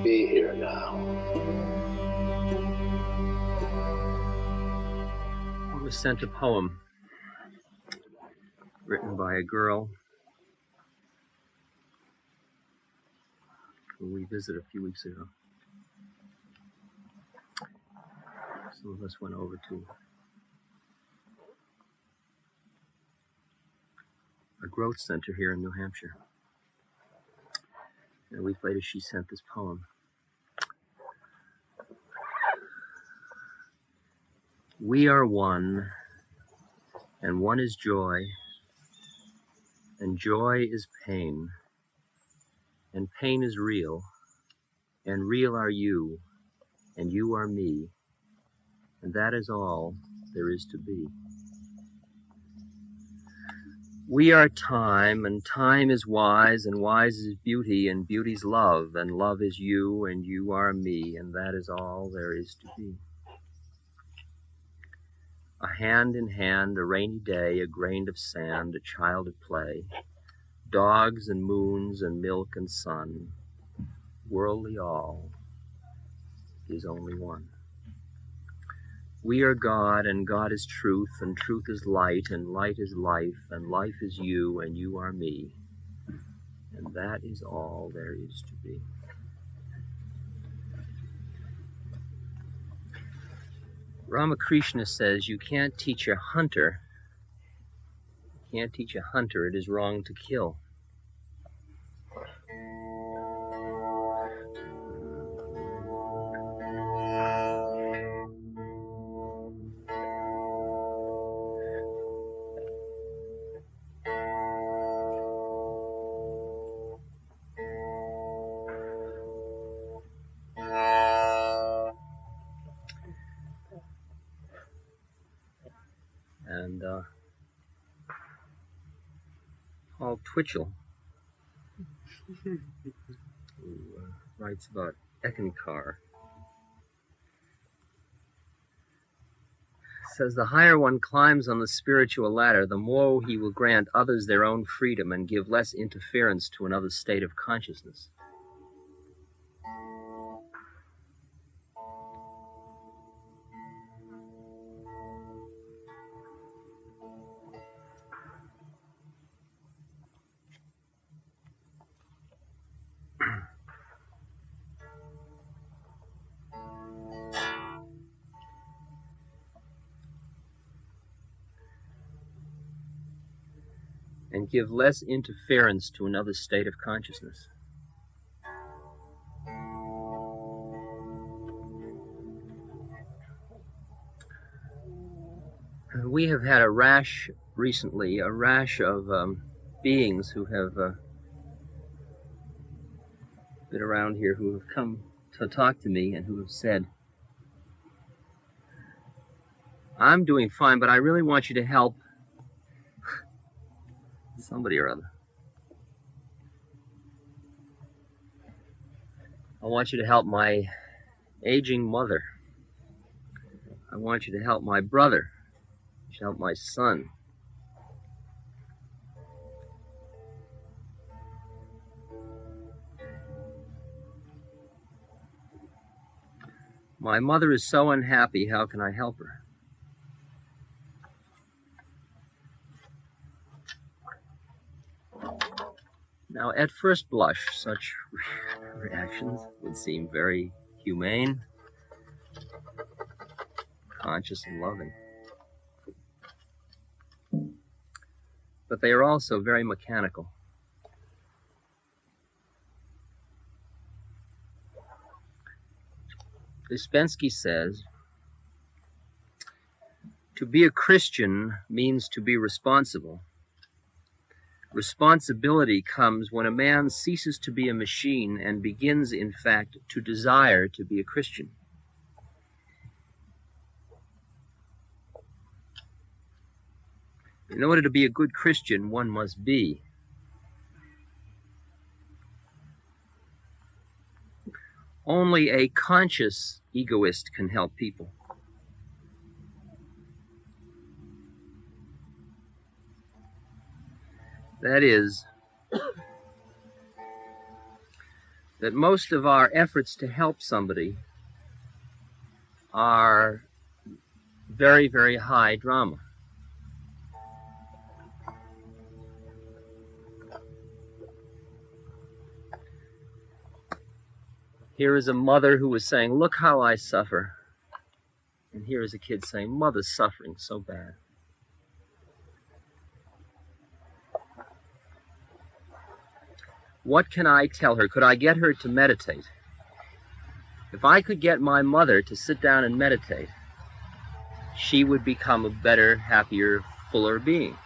Be here now. I was sent a poem written by a girl who we visited a few weeks ago. Some of us went over to a growth center here in New Hampshire. And a week later, she sent this poem. We are one, and one is joy, and joy is pain, and pain is real, and real are you, and you are me, and that is all there is to be. We are time, and time is wise, and wise is beauty, and beauty's love, and love is you, and you are me, and that is all there is to be. A hand in hand, a rainy day, a grain of sand, a child at play, dogs and moons and milk and sun, worldly all is only one. We are God, and God is truth, and truth is light, and light is life, and life is you, and you are me, and that is all there is to be. Ramakrishna says you can't teach a hunter, it is wrong to kill. And Paul Twitchell, who writes about Eckankar, says the higher one climbs on the spiritual ladder, the more he will grant others their own freedom and give less interference to another state of consciousness. And give less interference to another state of consciousness. We have had a rash recently, of beings who have been around here, who have come to talk to me and who have said, I'm doing fine, but I really want you to help somebody or other. I want you to help my aging mother. I want you to help my brother. You should help my son. My mother is so unhappy, how can I help her? Now, at first blush, such reactions would seem very humane, conscious, and loving. But they are also very mechanical. Ouspensky says, to be a Christian means to be responsible. Responsibility comes when a man ceases to be a machine and begins, in fact, to desire to be a Christian. In order to be a good Christian, one must be. Only a conscious egoist can help people. That is, that most of our efforts to help somebody are very, very high drama. Here is a mother who was saying, "Look how I suffer." And here is a kid saying, "Mother's suffering so bad." What can I tell her? Could I get her to meditate? If I could get my mother to sit down and meditate, she would become a better, happier, fuller being.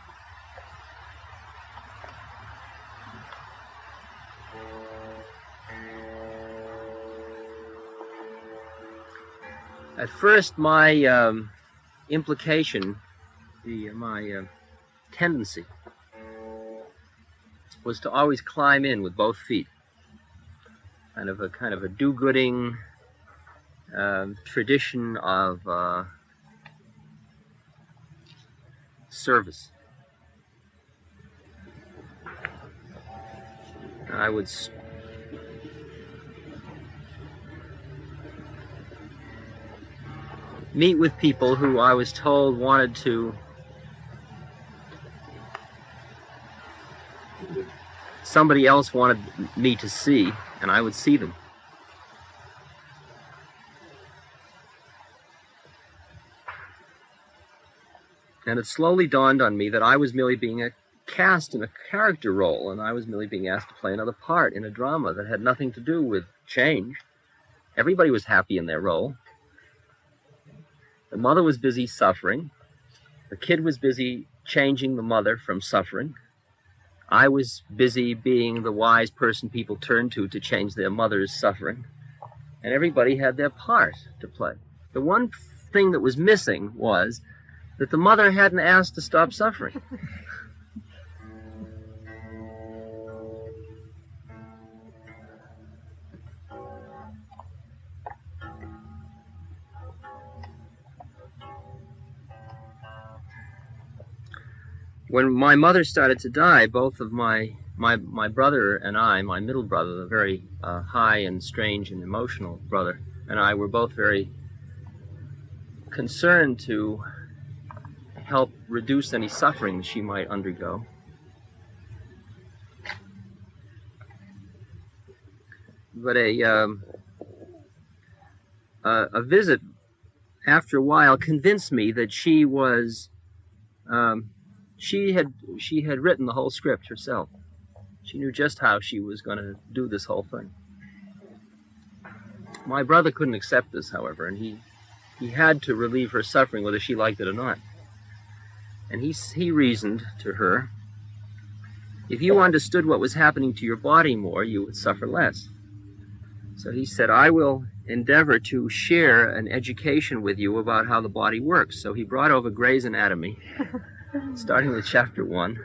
At first, my implication, my tendency, was to always climb in with both feet. Kind of a do-gooding tradition of service. I would meet with people who I was told wanted to somebody else wanted me to see, and I would see them. And it slowly dawned on me that I was merely being cast in a character role, and I was merely being asked to play another part in a drama that had nothing to do with change. Everybody was happy in their role. The mother was busy suffering. The kid was busy changing the mother from suffering. I was busy being the wise person people turn to change their mother's suffering. And everybody had their part to play. The one thing that was missing was that the mother hadn't asked to stop suffering. When my mother started to die, both of my brother and I, my middle brother, the very high and strange and emotional brother, and I were both very concerned to help reduce any suffering she might undergo. But a visit, after a while, convinced me that she was... She had written the whole script herself. She knew just how she was going to do this whole thing. My brother couldn't accept this, however, and he had to relieve her suffering whether she liked it or not. And he reasoned to her, if you understood what was happening to your body more, you would suffer less. So he said, I will endeavor to share an education with you about how the body works. So he brought over Gray's Anatomy, starting with chapter 1.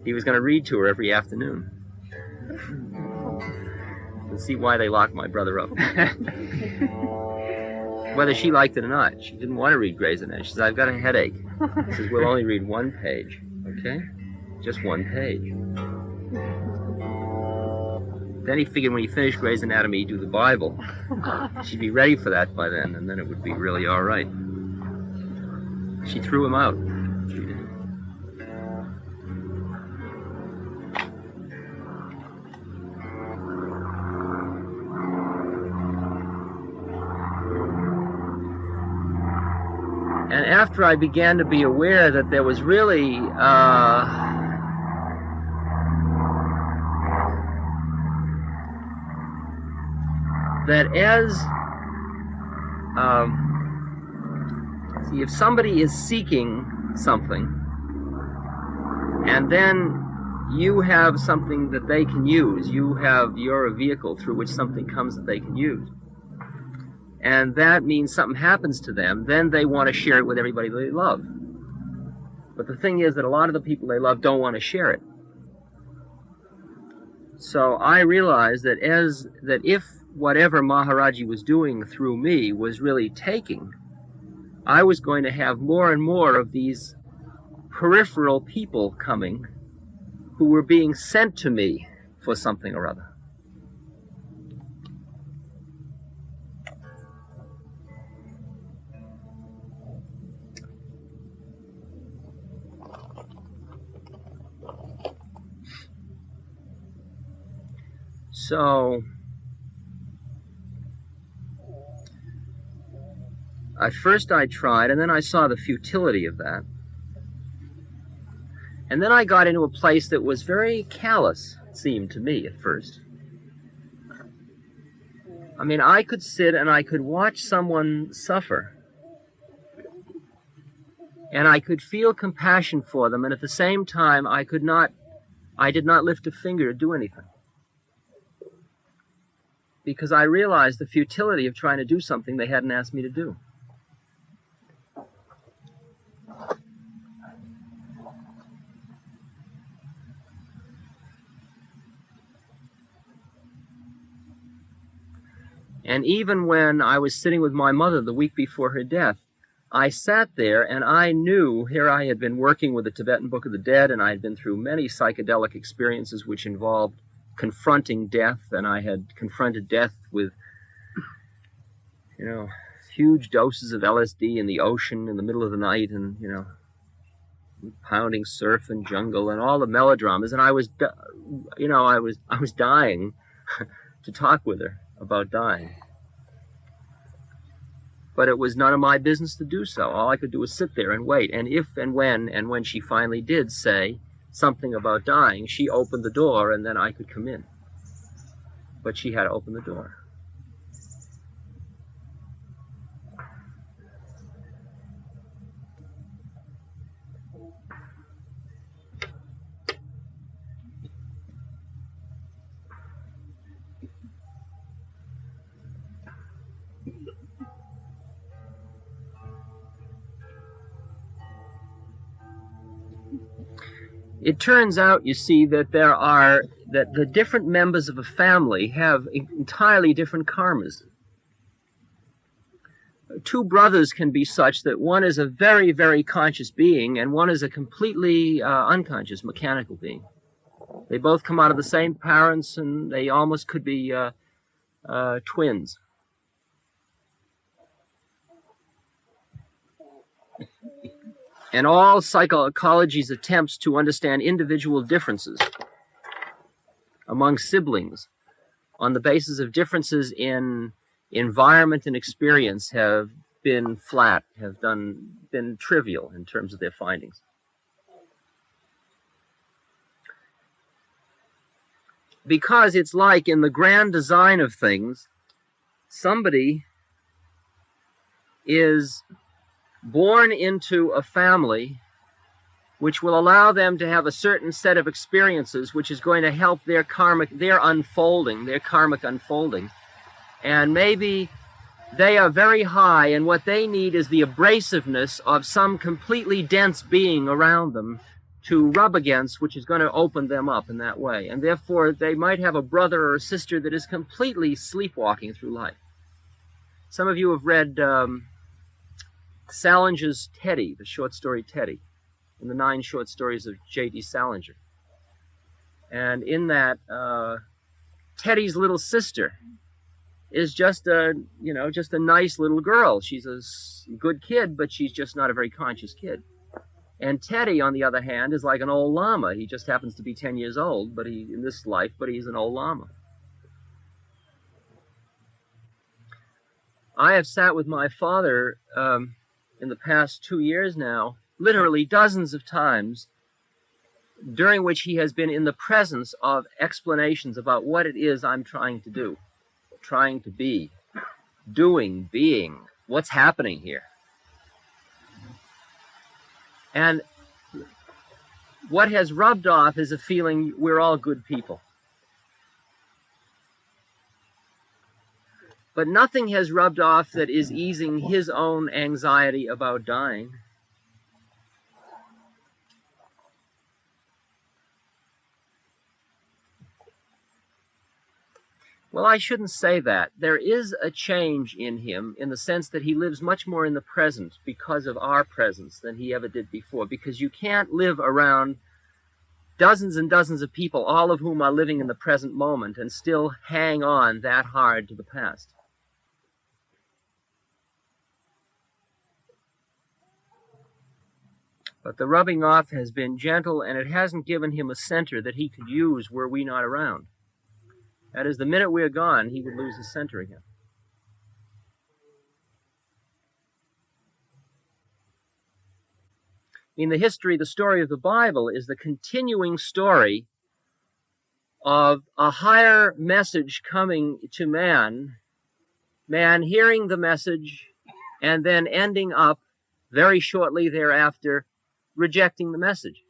He was going to read to her every afternoon. And see why they locked my brother up. Whether she liked it or not. She didn't want to read Gray's Anatomy. She said, I've got a headache. He says, we'll only read one page. Okay? Just one page. Then he figured when he finished Gray's Anatomy, he'd do the Bible. She'd be ready for that by then, and then it would be really all right. She threw him out. She did. And after I began to be aware that there was really that as see, if somebody is seeking something and then you have something that they can use, you're a vehicle through which something comes that they can use, and that means something happens to them, then they want to share it with everybody they love. But the thing is that a lot of the people they love don't want to share it. So I realized that if whatever Maharaji was doing through me was really taking, I was going to have more and more of these peripheral people coming who were being sent to me for something or other. So at first I tried, and then I saw the futility of that. And then I got into a place that was very callous, it seemed to me at first. I mean, I could sit and I could watch someone suffer, and I could feel compassion for them, and at the same time I did not lift a finger to do anything. Because I realized the futility of trying to do something they hadn't asked me to do. And even when I was sitting with my mother the week before her death, I sat there and I knew, here I had been working with the Tibetan Book of the Dead, and I had been through many psychedelic experiences which involved confronting death, and I had confronted death with, huge doses of LSD in the ocean in the middle of the night, and, pounding surf and jungle and all the melodramas, and I was dying to talk with her about dying. But it was none of my business to do so. All I could do was sit there and wait. And if and when she finally did say something about dying, she opened the door and then I could come in. But she had to open the door. It turns out, you see, that the different members of a family have entirely different karmas. Two brothers can be such that one is a very, very conscious being and one is a completely unconscious, mechanical being. They both come out of the same parents and they almost could be twins. And all psychology's attempts to understand individual differences among siblings on the basis of differences in environment and experience have been flat, been trivial in terms of their findings. Because it's like in the grand design of things, somebody is born into a family which will allow them to have a certain set of experiences which is going to help their karmic unfolding. And maybe they are very high, and what they need is the abrasiveness of some completely dense being around them to rub against, which is going to open them up in that way. And therefore, they might have a brother or a sister that is completely sleepwalking through life. Some of you have read Salinger's Teddy, the short story Teddy, in the 9 short stories of J.D. Salinger. And in that, Teddy's little sister is just a nice little girl. She's a good kid, but she's just not a very conscious kid. And Teddy, on the other hand, is like an old lama. He just happens to be 10 years old, but in this life, but he's an old lama. I have sat with my father in the past 2 years now, literally dozens of times, during which he has been in the presence of explanations about what it is I'm trying to do, trying to be, doing, being, what's happening here. And what has rubbed off is a feeling we're all good people. But nothing has rubbed off that is easing his own anxiety about dying. Well, I shouldn't say that. There is a change in him in the sense that he lives much more in the present because of our presence than he ever did before, because you can't live around dozens and dozens of people, all of whom are living in the present moment, and still hang on that hard to the past. But the rubbing off has been gentle, and it hasn't given him a center that he could use were we not around. That is, the minute we're gone, he would lose his center again. In the history, the story of the Bible is the continuing story of a higher message coming to man, man hearing the message, and then ending up very shortly thereafter rejecting the message,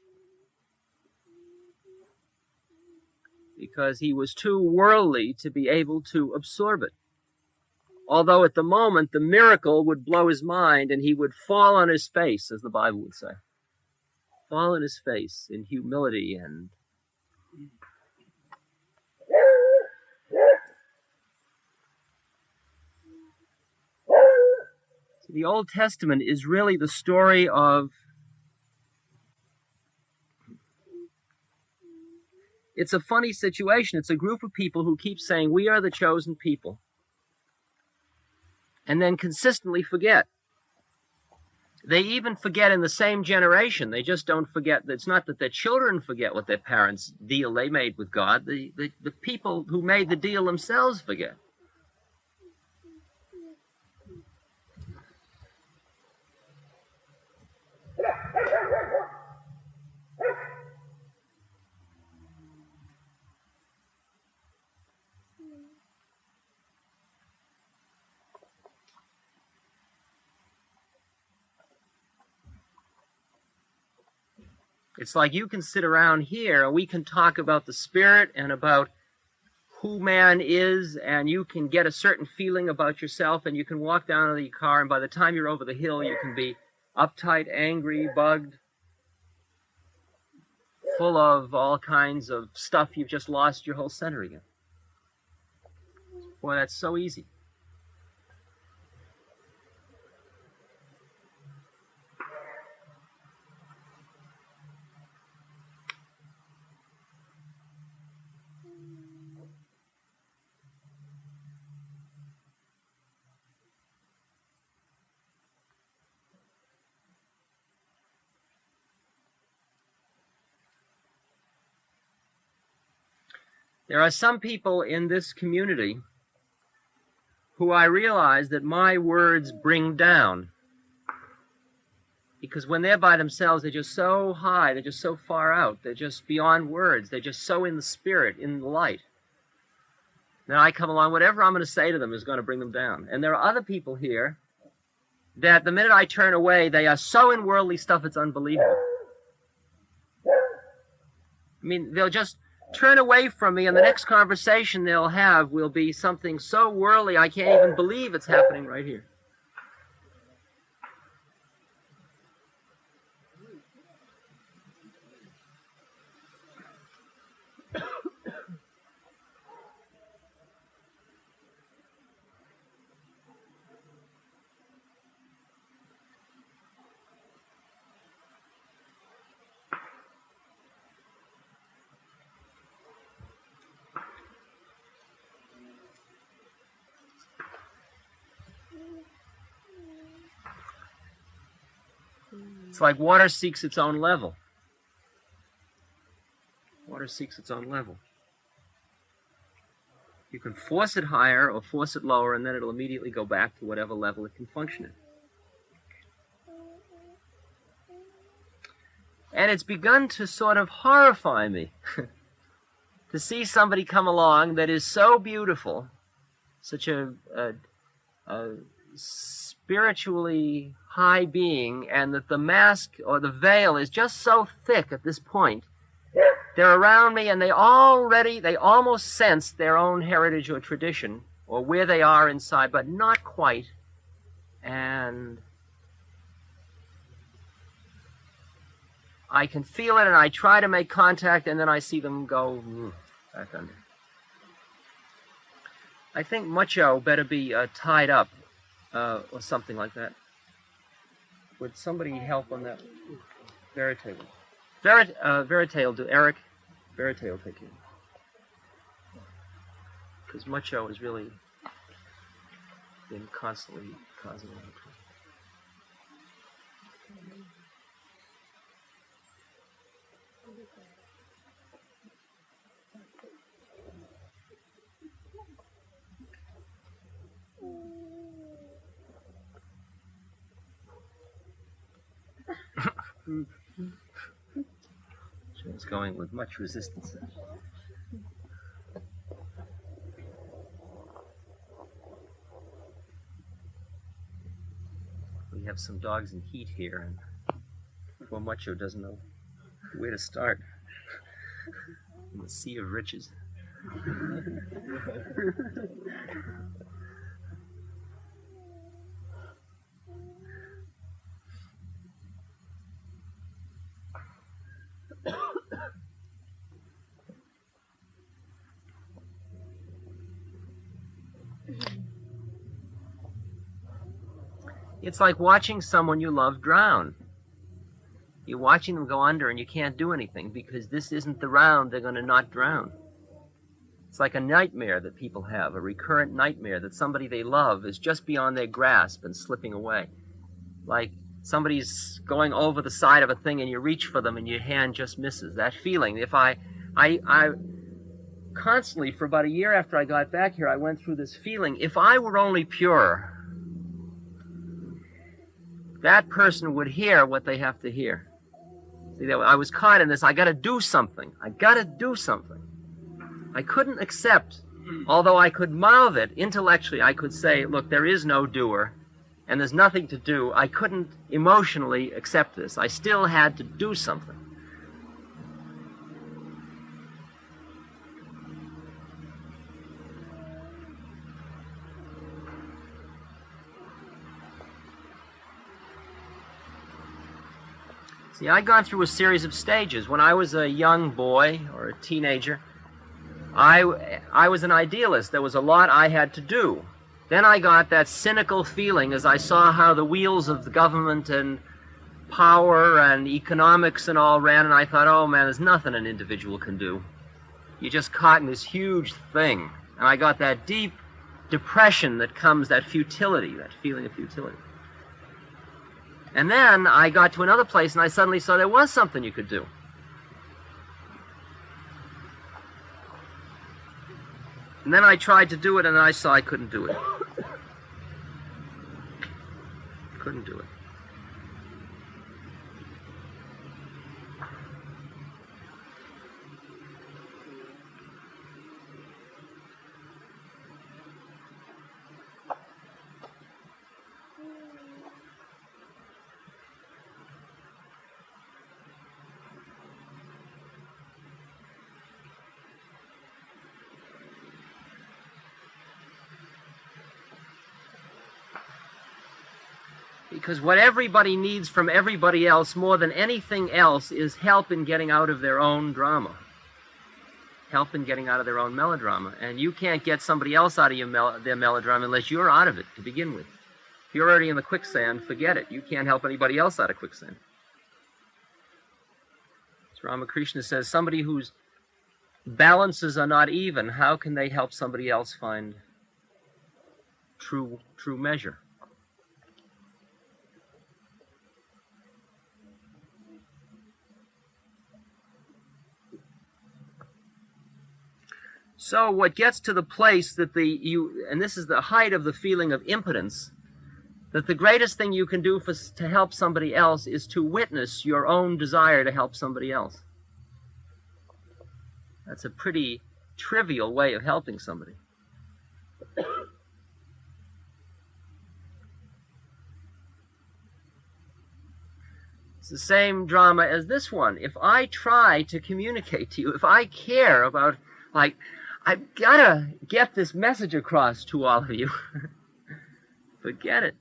because he was too worldly to be able to absorb it. Although at the moment the miracle would blow his mind and he would fall on his face, as the Bible would say. Fall on his face in humility and the Old Testament is really the story of, it's a funny situation. It's a group of people who keep saying, we are the chosen people, and then consistently forget. They even forget in the same generation. They just don't forget. It's not that their children forget what their parents' deal they made with God. The people who made the deal themselves forget. It's like you can sit around here and we can talk about the spirit and about who man is, and you can get a certain feeling about yourself, and you can walk down to the car, and by the time you're over the hill, you can be uptight, angry, bugged, full of all kinds of stuff. You've just lost your whole center again. Boy, that's so easy. There are some people in this community who I realize that my words bring down. Because when they're by themselves, they're just so high, they're just so far out, they're just beyond words, they're just so in the spirit, in the light. Then I come along, whatever I'm going to say to them is going to bring them down. And there are other people here that the minute I turn away, they are so in worldly stuff, it's unbelievable. I mean, they'll just turn away from me, and the next conversation they'll have will be something so worldly, I can't even believe it's happening right here. It's like water seeks its own level. Water seeks its own level. You can force it higher or force it lower, and then it'll immediately go back to whatever level it can function at. And it's begun to sort of horrify me to see somebody come along that is so beautiful, such a spiritually high being, and that the mask or the veil is just so thick at this point. They're around me, and they almost sense their own heritage or tradition, or where they are inside, but not quite. And I can feel it, and I try to make contact, and then I see them go back under. I think Mucho better be tied up, or something like that. Would somebody help on that? Verite will do. Eric, Verite will take you. Because Mucho has really been constantly causing trouble. It's going with much resistance. We have some dogs in heat here, and poor Macho doesn't know where to start in the sea of riches. It's like watching someone you love drown. You're watching them go under and you can't do anything because this isn't the round they're going to not drown. It's like a nightmare that people have, a recurrent nightmare that somebody they love is just beyond their grasp and slipping away. Like somebody's going over the side of a thing and you reach for them and your hand just misses. That feeling. If I constantly, for about a year after I got back here, I went through this feeling, if I were only pure, that person would hear what they have to hear. See, I was caught in this, I got to do something. I got to do something. I couldn't accept, although I could mouth it intellectually, I could say, look, there is no doer, and there's nothing to do. I couldn't emotionally accept this. I still had to do something. See, I'd gone through a series of stages. When I was a young boy or a teenager, I was an idealist. There was a lot I had to do. Then I got that cynical feeling as I saw how the wheels of the government and power and economics and all ran, and I thought, oh man, there's nothing an individual can do. You're just caught in this huge thing. And I got that deep depression that comes, that futility, that feeling of futility. And then I got to another place and I suddenly saw there was something you could do. And then I tried to do it and I saw I couldn't do it. Couldn't do it. Because what everybody needs from everybody else more than anything else is help in getting out of their own drama. Help in getting out of their own melodrama. And you can't get somebody else out of their melodrama unless you're out of it to begin with. If you're already in the quicksand, forget it. You can't help anybody else out of quicksand. As Ramakrishna says, somebody whose balances are not even, how can they help somebody else find true measure? So what gets to the place that and this is the height of the feeling of impotence, that the greatest thing you can do to help somebody else is to witness your own desire to help somebody else. That's a pretty trivial way of helping somebody. It's the same drama as this one. If I try to communicate to you, if I care about, like, I've got to get this message across to all of you. Forget it.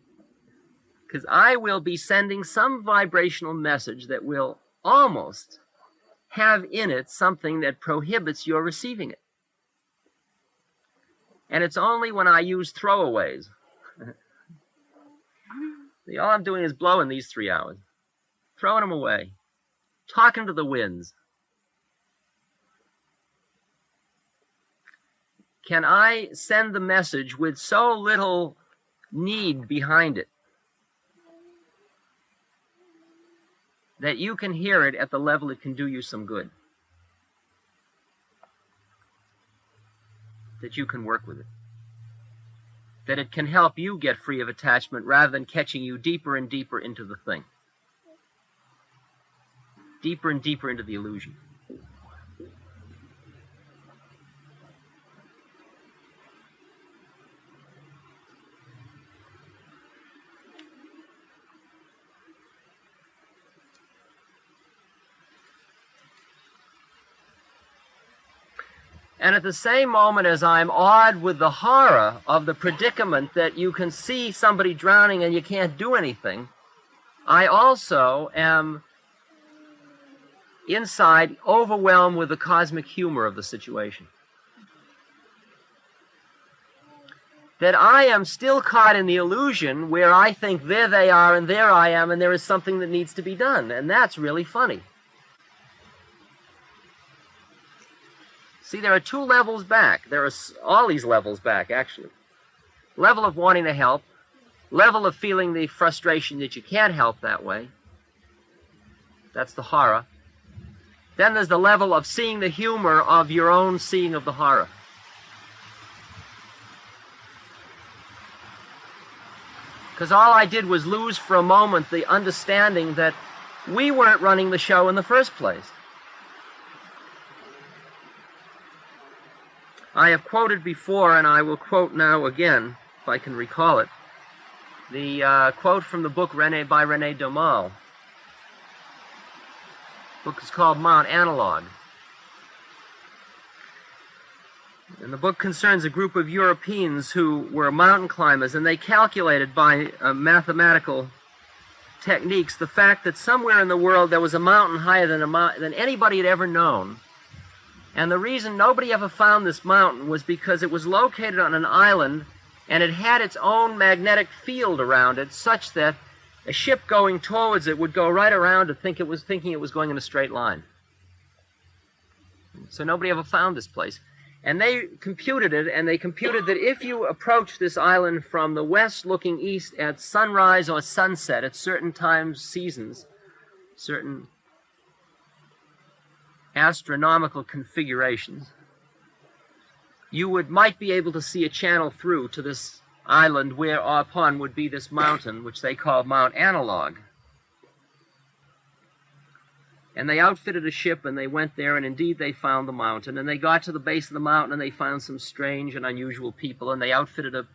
Because I will be sending some vibrational message that will almost have in it something that prohibits your receiving it. And it's only when I use throwaways. See, all I'm doing is blowing these 3 hours. Throwing them away. Talking to the winds. Can I send the message with so little need behind it that you can hear it at the level it can do you some good? That you can work with it. That it can help you get free of attachment rather than catching you deeper and deeper into the thing. deeper and deeper into the illusion. And at the same moment as I'm awed with the horror of the predicament that you can see somebody drowning and you can't do anything, I also am inside overwhelmed with the cosmic humor of the situation. That I am still caught in the illusion where I think there they are and there I am and there is something that needs to be done. And that's really funny. See, there are two levels back. There are all these levels back, actually. Level of wanting to help. Level of feeling the frustration that you can't help that way. That's the horror. Then there's the level of seeing the humor of your own seeing of the horror. Because all I did was lose for a moment the understanding that we weren't running the show in the first place. I have quoted before, and I will quote now again, if I can recall it, the quote from the book by René Daumal. The book is called Mount Analog. And the book concerns a group of Europeans who were mountain climbers, and they calculated by mathematical techniques the fact that somewhere in the world there was a mountain higher than anybody had ever known. And the reason nobody ever found this mountain was because it was located on an island and it had its own magnetic field around it such that a ship going towards it would go right around it thinking it was going in a straight line. So nobody ever found this place. And they computed it, and they computed that if you approach this island from the west looking east at sunrise or sunset at certain times, seasons, certain astronomical configurations, you might be able to see a channel through to this island whereupon would be this mountain, which they call Mount Analog. And they outfitted a ship and they went there, and indeed they found the mountain, and they got to the base of the mountain and they found some strange and unusual people, and they outfitted a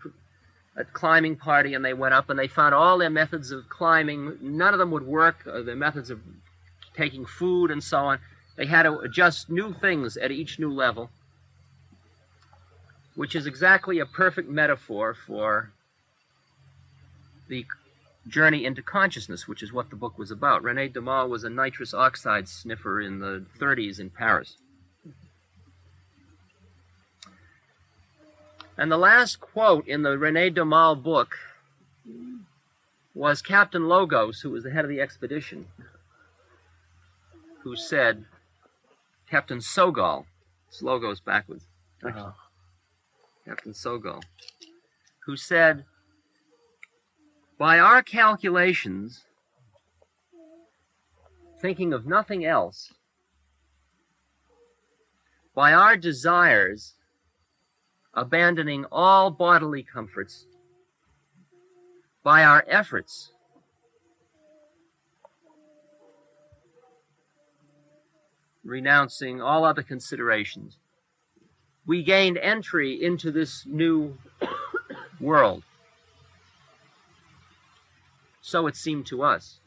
climbing party, and they went up and they found all their methods of climbing. None of them would work, their methods of taking food and so on. They had to adjust new things at each new level, which is exactly a perfect metaphor for the journey into consciousness, which is what the book was about. René Daumal was a nitrous oxide sniffer in the 30s in Paris. And the last quote in the René Daumal book was Captain Logos, who was the head of the expedition, who said, Captain Sogol, it's Logos backwards, Captain Sogol, who said, by our calculations, thinking of nothing else, by our desires, abandoning all bodily comforts, by our efforts, renouncing all other considerations, we gained entry into this new world. So it seemed to us.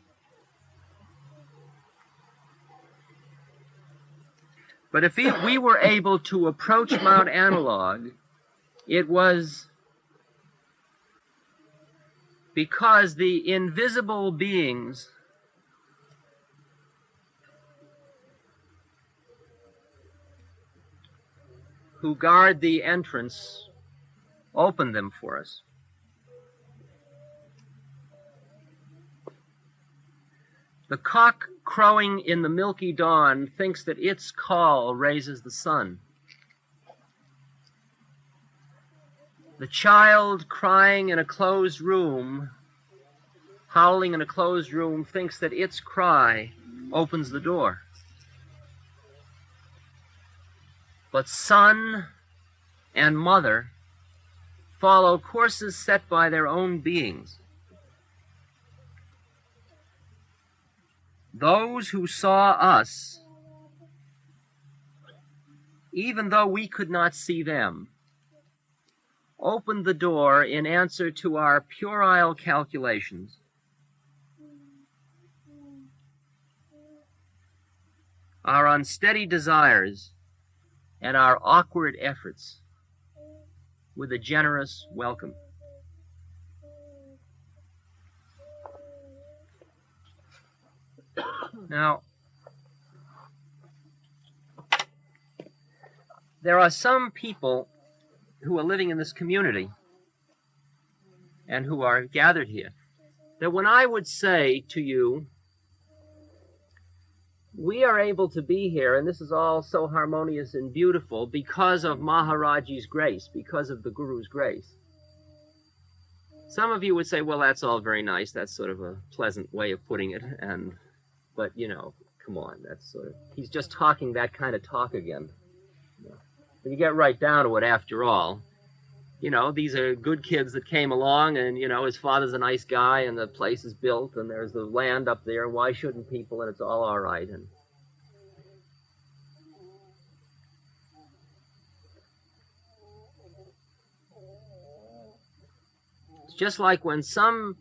But if we were able to approach Mount Analog, it was because the invisible beings who guard the entrance opened them for us. The cock crowing in the milky dawn thinks that its call raises the sun. The child crying in a closed room, howling in a closed room, thinks that its cry opens the door. But son and mother follow courses set by their own beings. those who saw us, even though we could not see them, opened the door in answer to our puerile calculations. Our unsteady desires and our awkward efforts with a generous welcome. Now, there are some people who are living in this community and who are gathered here, that when I would say to you, we are able to be here, and this is all so harmonious and beautiful because of Maharaji's grace, because of the Guru's grace. Some of you would say, well, that's all very nice. That's sort of a pleasant way of putting it. But, you know, come on. That's sort of, he's just talking that kind of talk again. When you get right down to it, after all, you know, these are good kids that came along, and, you know, his father's a nice guy, and the place is built, and there's the land up there, and why shouldn't people, and it's all right. And it's just like when some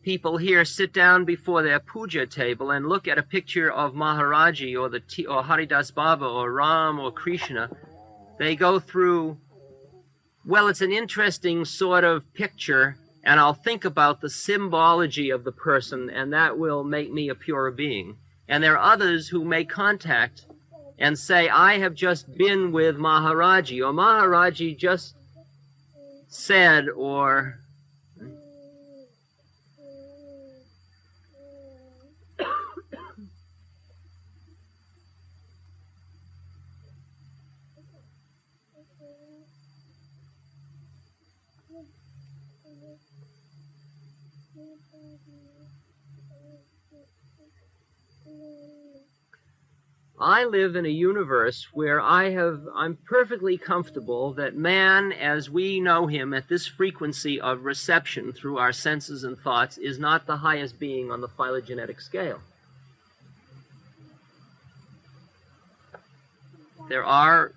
people here sit down before their puja table and look at a picture of Maharaji or Haridas Baba or Ram or Krishna, they go through, well, it's an interesting sort of picture, and I'll think about the symbology of the person, and that will make me a purer being. And there are others who make contact and say, I have just been with Maharaji, or Maharaji just said, or I live in a universe where I'm perfectly comfortable that man, as we know him at this frequency of reception through our senses and thoughts, is not the highest being on the phylogenetic scale. There are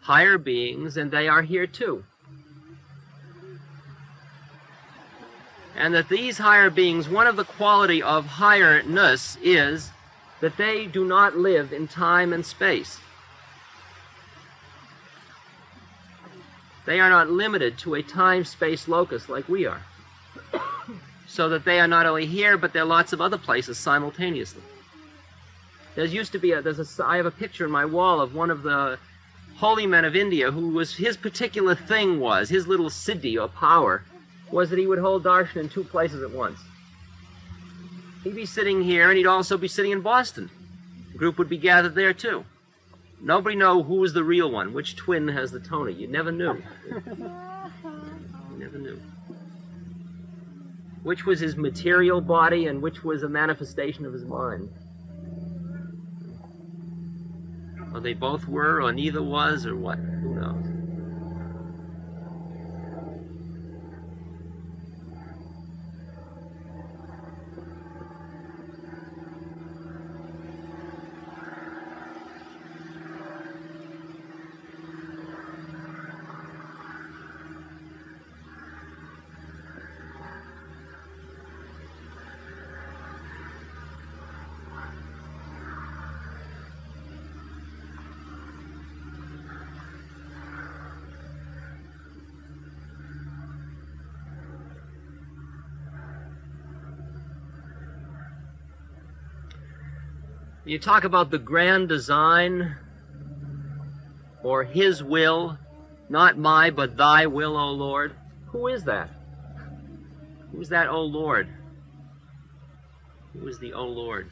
higher beings, and they are here too. And that these higher beings, one of the quality of higherness is that they do not live in time and space. They are not limited to a time-space locus like we are. So that they are not only here, but there are lots of other places simultaneously. I have a picture in my wall of one of the holy men of India his particular thing was, his little siddhi or power, was that he would hold darshan in two places at once. He'd be sitting here, and he'd also be sitting in Boston. The group would be gathered there, too. Nobody knew who was the real one, which twin has the Tony. You never knew. You never knew. Which was his material body, and which was a manifestation of his mind. Or they both were, or neither was, or what? Who knows? You talk about the grand design, or his will, not my, but thy will, O Lord. Who is that? Who is that, O Lord? Who is the O Lord?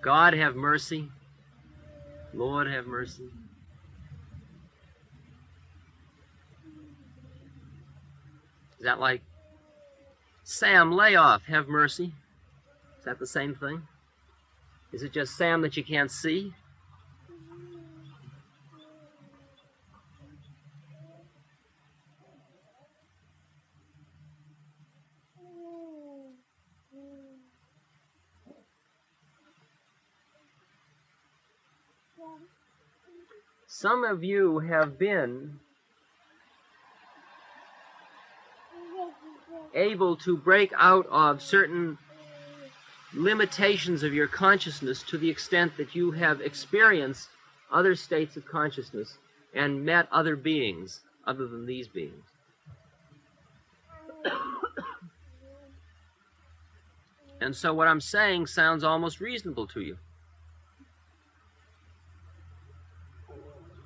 God have mercy. Lord have mercy. Is that like, Sam, lay off, have mercy? Is that the same thing? Is it just Sam that you can't see? Some of you have been able to break out of certain limitations of your consciousness to the extent that you have experienced other states of consciousness and met other beings other than these beings. And so what I'm saying sounds almost reasonable to you.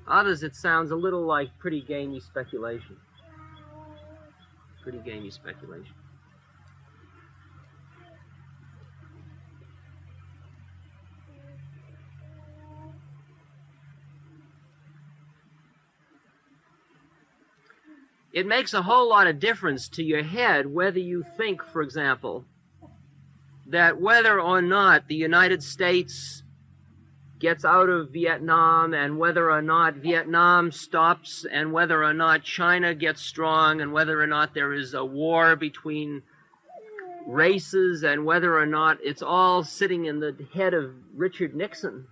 Others, it sounds a little like pretty gamey speculation. Pretty gamey speculation. It makes a whole lot of difference to your head whether you think, for example, that whether or not the United States gets out of Vietnam and whether or not Vietnam stops and whether or not China gets strong and whether or not there is a war between races and whether or not it's all sitting in the head of Richard Nixon,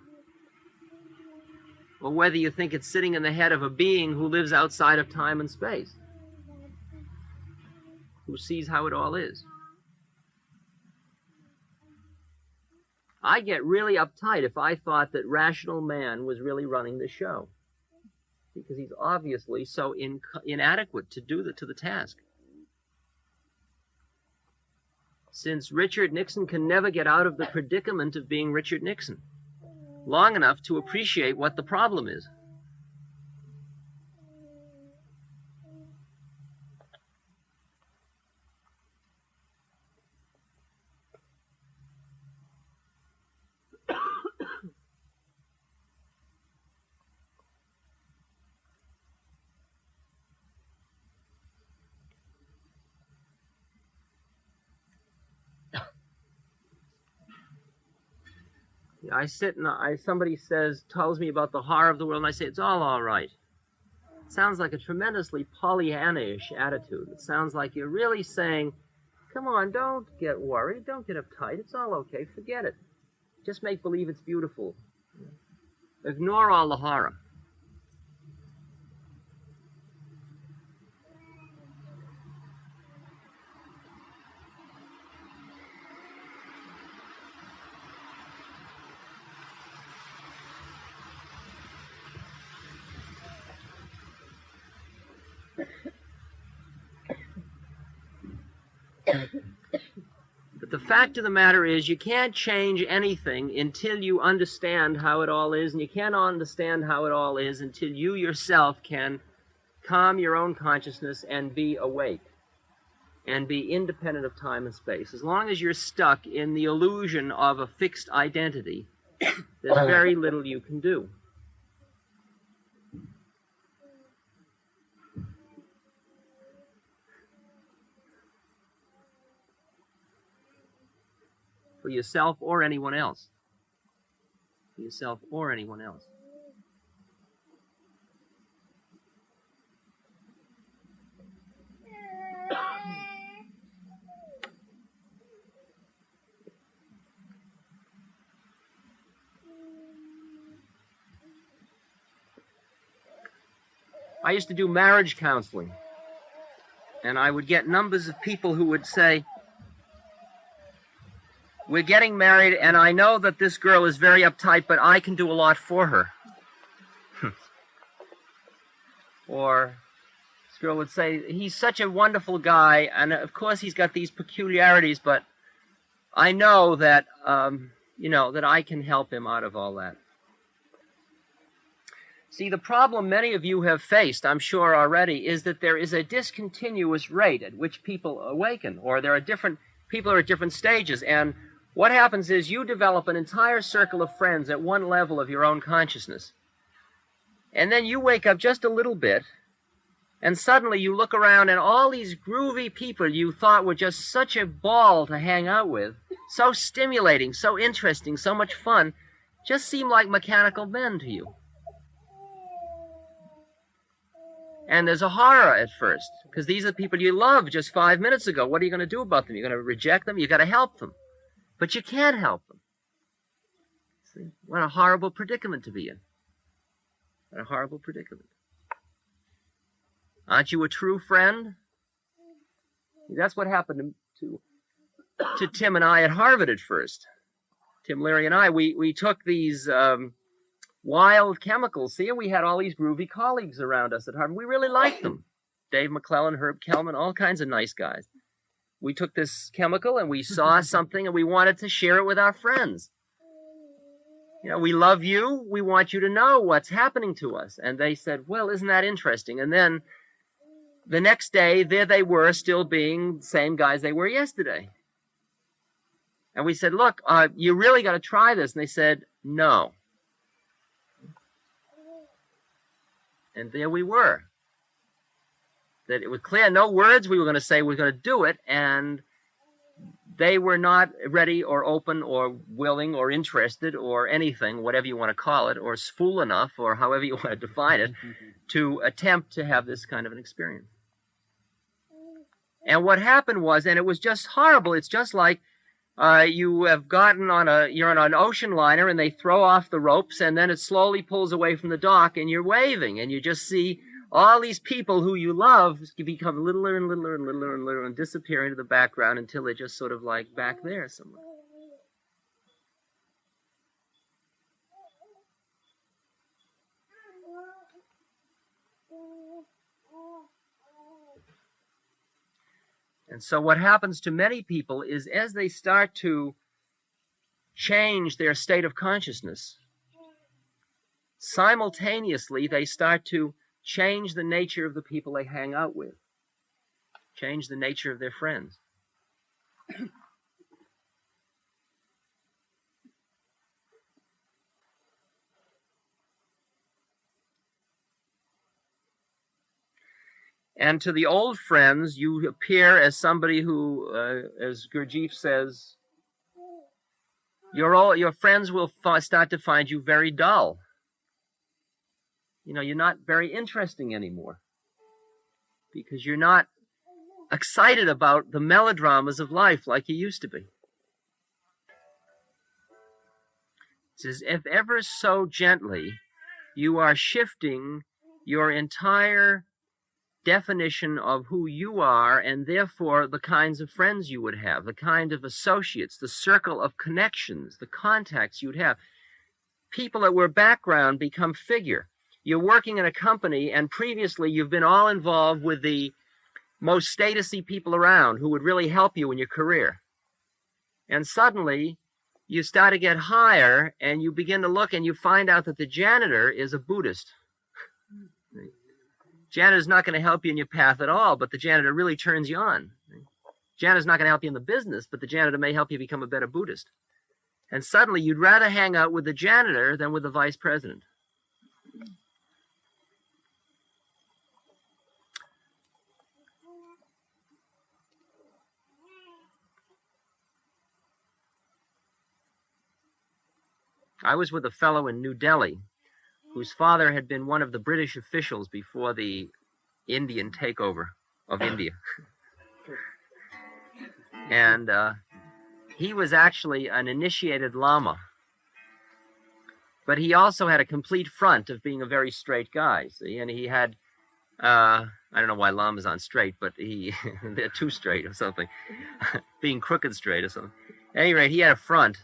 or whether you think it's sitting in the head of a being who lives outside of time and space, who sees how it all is. I get really uptight if I thought that rational man was really running the show, because he's obviously so inadequate to do to the task. Since Richard Nixon can never get out of the predicament of being Richard Nixon long enough to appreciate what the problem is. I sit and somebody tells me about the horror of the world, and I say, it's all right. It sounds like a tremendously Pollyanna-ish attitude. It sounds like you're really saying, come on, don't get worried, don't get uptight, it's all okay, forget it. Just make believe it's beautiful. Ignore all the horror. But the fact of the matter is, you can't change anything until you understand how it all is, and you can't understand how it all is until you yourself can calm your own consciousness and be awake and be independent of time and space. As long as you're stuck in the illusion of a fixed identity, there's very little you can do. For yourself or anyone else. For yourself or anyone else. I used to do marriage counseling, and I would get numbers of people who would say, we're getting married, and I know that this girl is very uptight, but I can do a lot for her. Or this girl would say, he's such a wonderful guy, and of course he's got these peculiarities, but I know that, that I can help him out of all that. See, the problem many of you have faced, I'm sure already, is that there is a discontinuous rate at which people awaken, or there are people are at different stages, and what happens is you develop an entire circle of friends at one level of your own consciousness. And then you wake up just a little bit, and suddenly you look around and all these groovy people you thought were just such a ball to hang out with, so stimulating, so interesting, so much fun, just seem like mechanical men to you. And there's a horror at first, because these are people you loved just 5 minutes ago. What are you going to do about them? You're going to reject them? You've got to help them. But you can't help them. See? What a horrible predicament to be in. A horrible predicament. Aren't you a true friend? That's what happened to Tim and I at Harvard at first. Tim Leary and I, we took these wild chemicals. See, and we had all these groovy colleagues around us at Harvard. We really liked them. Dave McClellan, Herb Kellman, all kinds of nice guys. We took this chemical and we saw something and we wanted to share it with our friends. You know, we love you. We want you to know what's happening to us. And they said, well, isn't that interesting? And then the next day, there they were, still being the same guys they were yesterday. And we said, look, you really got to try this. And they said, no. And there we were. That it was clear, no words we were going to say, we're going to do it. And they were not ready or open or willing or interested or anything, whatever you want to call it, or fool enough, or however you want to define it, to attempt to have this kind of an experience. And what happened was, and it was just horrible, it's just like you have gotten you're on an ocean liner and they throw off the ropes and then it slowly pulls away from the dock and you're waving and you just see all these people who you love become littler and littler and littler and littler and disappear into the background until they're just sort of like back there somewhere. And so what happens to many people is as they start to change their state of consciousness, simultaneously they start to change the nature of the people they hang out with, change the nature of their friends. And to the old friends, you appear as somebody who, as Gurdjieff says, your friends will start to find you very dull. You know, you're not very interesting anymore because you're not excited about the melodramas of life like you used to be. It's as if ever so gently you are shifting your entire definition of who you are and therefore the kinds of friends you would have, the kind of associates, the circle of connections, the contacts you'd have. People that were background become figure. You're working in a company and previously you've been all involved with the most statusy people around who would really help you in your career. And suddenly you start to get higher and you begin to look and you find out that the janitor is a Buddhist. Janitor's not going to help you in your path at all, but the janitor really turns you on. Janitor's not going to help you in the business, but the janitor may help you become a better Buddhist. And suddenly you'd rather hang out with the janitor than with the vice president. I was with a fellow in New Delhi whose father had been one of the British officials before the Indian takeover of India. And he was actually an initiated Lama. But he also had a complete front of being a very straight guy, see? And he had, I don't know why Lamas aren't straight, but they're too straight or something. Being crooked straight or something. At any rate, he had a front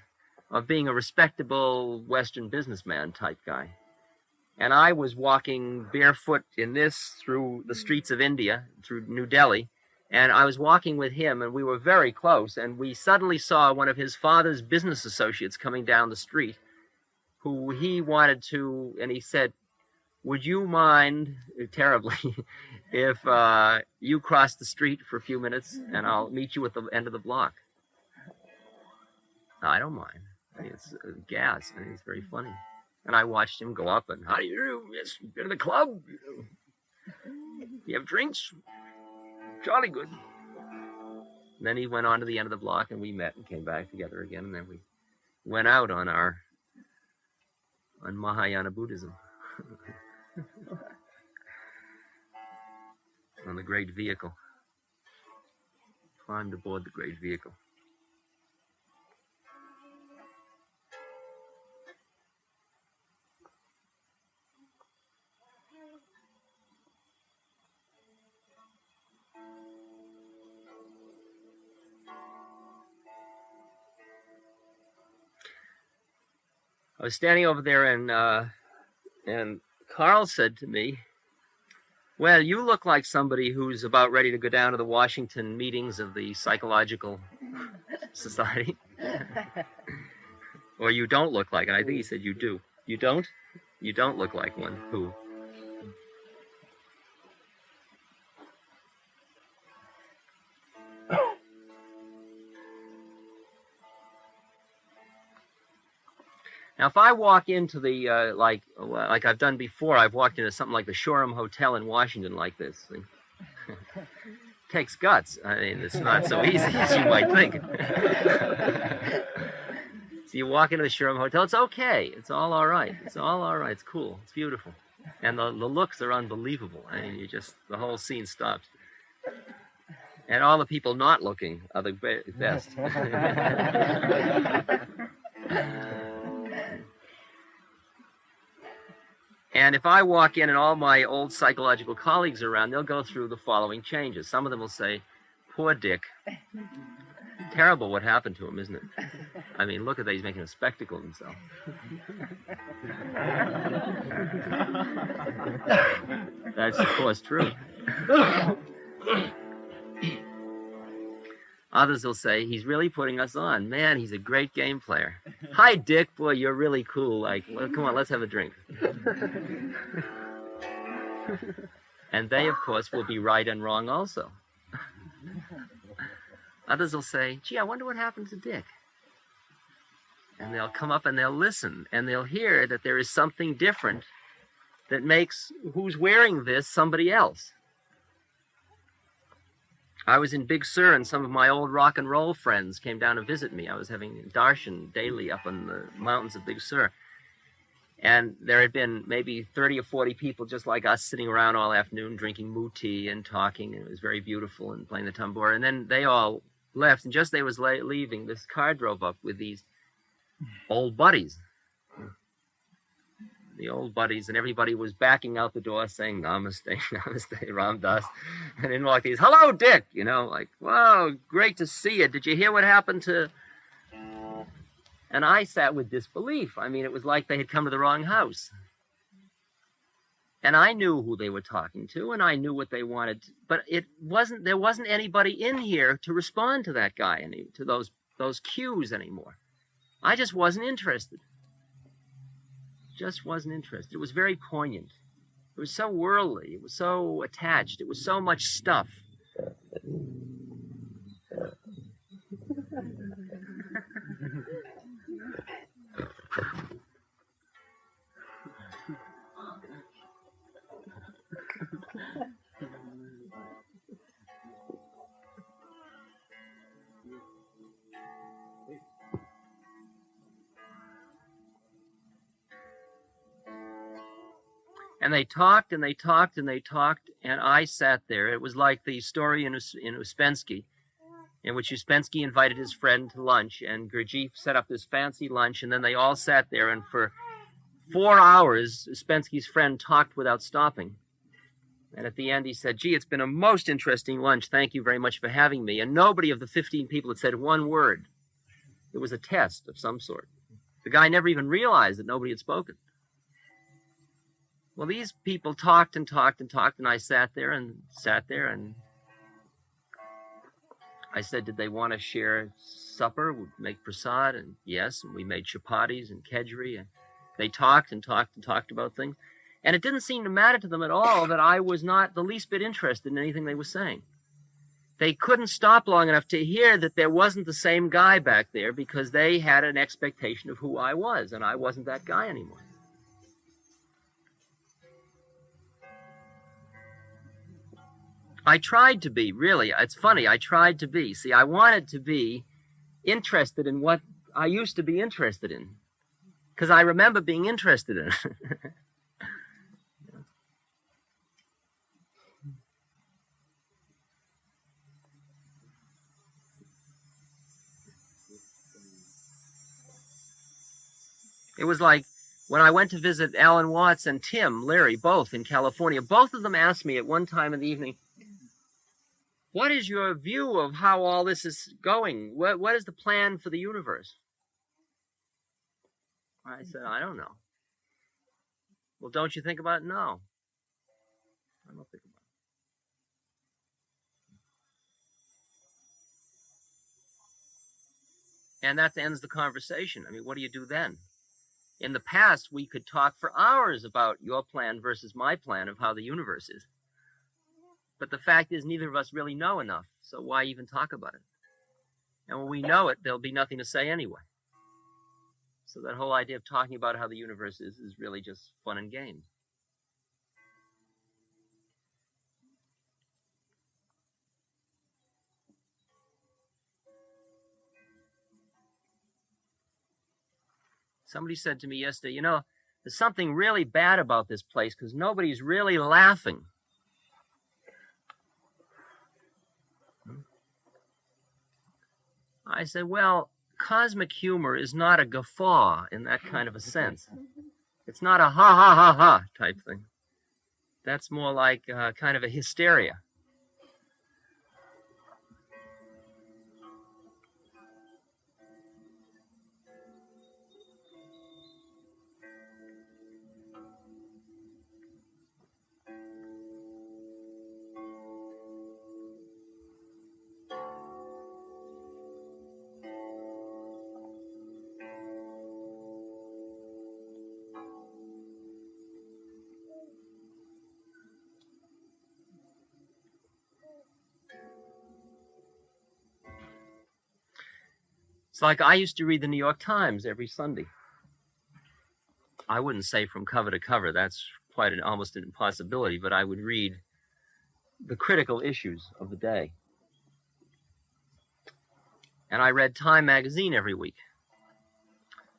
of being a respectable Western businessman type guy. And I was walking barefoot in this through the streets of India, through New Delhi, and I was walking with him, and we were very close, and we suddenly saw one of his father's business associates coming down the street, who he wanted to, and he said, would you mind, terribly, if you cross the street for a few minutes, and I'll meet you at the end of the block? No, I don't mind. I mean, it's gas. I mean, it's very funny. And I watched him go up and, how do you do? Yes, you go to the club? You have drinks? Jolly good. And then he went on to the end of the block and we met and came back together again. And then we went out on Mahayana Buddhism. On the great vehicle. Climbed aboard the great vehicle. I was standing over there, and Carl said to me, well, you look like somebody who's about ready to go down to the Washington meetings of the Psychological Society. Or you don't look like it. I think he said you do. You don't? You don't look like one. Who? Now, if I walk into the, like I've done before, I've walked into something like the Shoreham Hotel in Washington like this. Takes guts. I mean, it's not so easy as you might think. So you walk into the Shoreham Hotel, it's okay. It's all right. It's all right. It's cool. It's beautiful. And the looks are unbelievable. I mean, the whole scene stops. And all the people not looking are the best. And if I walk in and all my old psychological colleagues are around, they'll go through the following changes. Some of them will say, poor Dick. Terrible what happened to him, isn't it? I mean, look at that. He's making a spectacle of himself. That's, of course, true. Others will say, he's really putting us on. Man, he's a great game player. Hi, Dick. Boy, you're really cool. Like, well, come on, let's have a drink. And they, of course, will be right and wrong also. Others will say, gee, I wonder what happened to Dick. And they'll come up and they'll listen, and they'll hear that there is something different that makes who's wearing this somebody else. I was in Big Sur, and some of my old rock and roll friends came down to visit me. I was having darshan daily up in the mountains of Big Sur. And there had been maybe 30 or 40 people just like us sitting around all afternoon drinking moo tea and talking, and it was very beautiful, and playing the tambur. And then they all left, and just as they was leaving, this car drove up with these old buddies. The old buddies, and everybody was backing out the door saying, Namaste, Namaste, Ram Das. And in walked these, hello, Dick, you know, like, whoa, great to see you. Did you hear what happened to... And I sat with disbelief. I mean, it was like they had come to the wrong house. And I knew who they were talking to, and I knew what they wanted, but there wasn't anybody in here to respond to that guy, to those cues anymore. I just wasn't interested. Just wasn't interested. It was very poignant. It was so worldly. It was so attached. It was so much stuff. And they talked, and they talked, and they talked, and I sat there. It was like the story in Uspensky, in which Uspensky invited his friend to lunch, and Gurdjieff set up this fancy lunch, and then they all sat there, and for 4 hours, Uspensky's friend talked without stopping. And at the end, he said, gee, it's been a most interesting lunch. Thank you very much for having me. And nobody of the 15 people had said one word. It was a test of some sort. The guy never even realized that nobody had spoken. Well, these people talked and talked and talked, and I sat there, and I said, did they want to share supper? We'd make prasad, and yes, and we made chapatis and kedgeree, and they talked and talked and talked about things. And it didn't seem to matter to them at all that I was not the least bit interested in anything they were saying. They couldn't stop long enough to hear that there wasn't the same guy back there, because they had an expectation of who I was, and I wasn't that guy anymore. I tried to be, really. It's funny, I tried to be. See, I wanted to be interested in what I used to be interested in, because I remember being interested in it. It was like when I went to visit Alan Watts and Tim Leary, both in California. Both of them asked me at one time in the evening, what is your view of how all this is going? What is the plan for the universe? I said, I don't know. Well, don't you think about it? No. I don't think about it. And that ends the conversation. I mean, what do you do then? In the past, we could talk for hours about your plan versus my plan of how the universe is. But the fact is, neither of us really know enough, so why even talk about it? And when we know it, there'll be nothing to say anyway. So that whole idea of talking about how the universe is really just fun and games. Somebody said to me yesterday, you know, there's something really bad about this place because nobody's really laughing. I said, well, cosmic humor is not a guffaw in that kind of a sense. It's not a ha ha ha ha type thing. That's more like kind of a hysteria. It's like I used to read the New York Times every Sunday. I wouldn't say from cover to cover, that's quite almost an impossibility, but I would read the critical issues of the day. And I read Time magazine every week.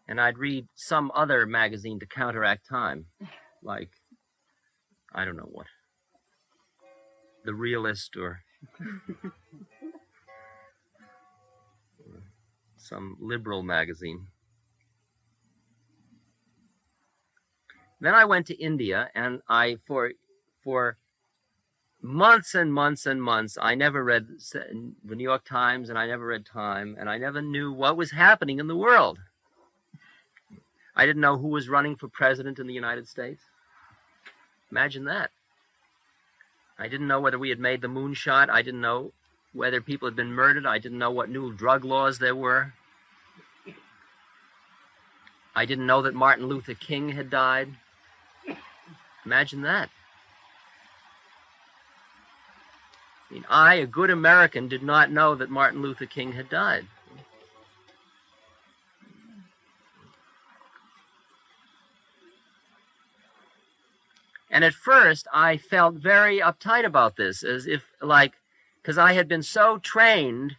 And I'd read some other magazine to counteract Time, like, I don't know what, The Realist or some liberal magazine. Then I went to India, and for months and months and months, I never read the New York Times, and I never read Time, and I never knew what was happening in the world. I didn't know who was running for president in the United States. Imagine that. I didn't know whether we had made the moonshot. I didn't know whether people had been murdered. I didn't know what new drug laws there were. I didn't know that Martin Luther King had died. Imagine that. I mean, I, a good American, did not know that Martin Luther King had died. And at first, I felt very uptight about this, as if, like, because I had been so trained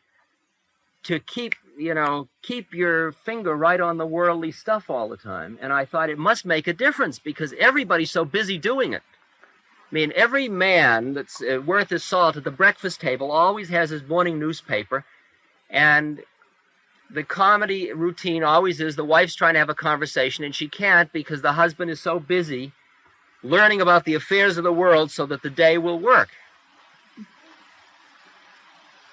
to keep your finger right on the worldly stuff all the time. And I thought it must make a difference because everybody's so busy doing it. I mean, every man that's worth his salt at the breakfast table always has his morning newspaper, and the comedy routine always is the wife's trying to have a conversation, and she can't because the husband is so busy learning about the affairs of the world so that the day will work.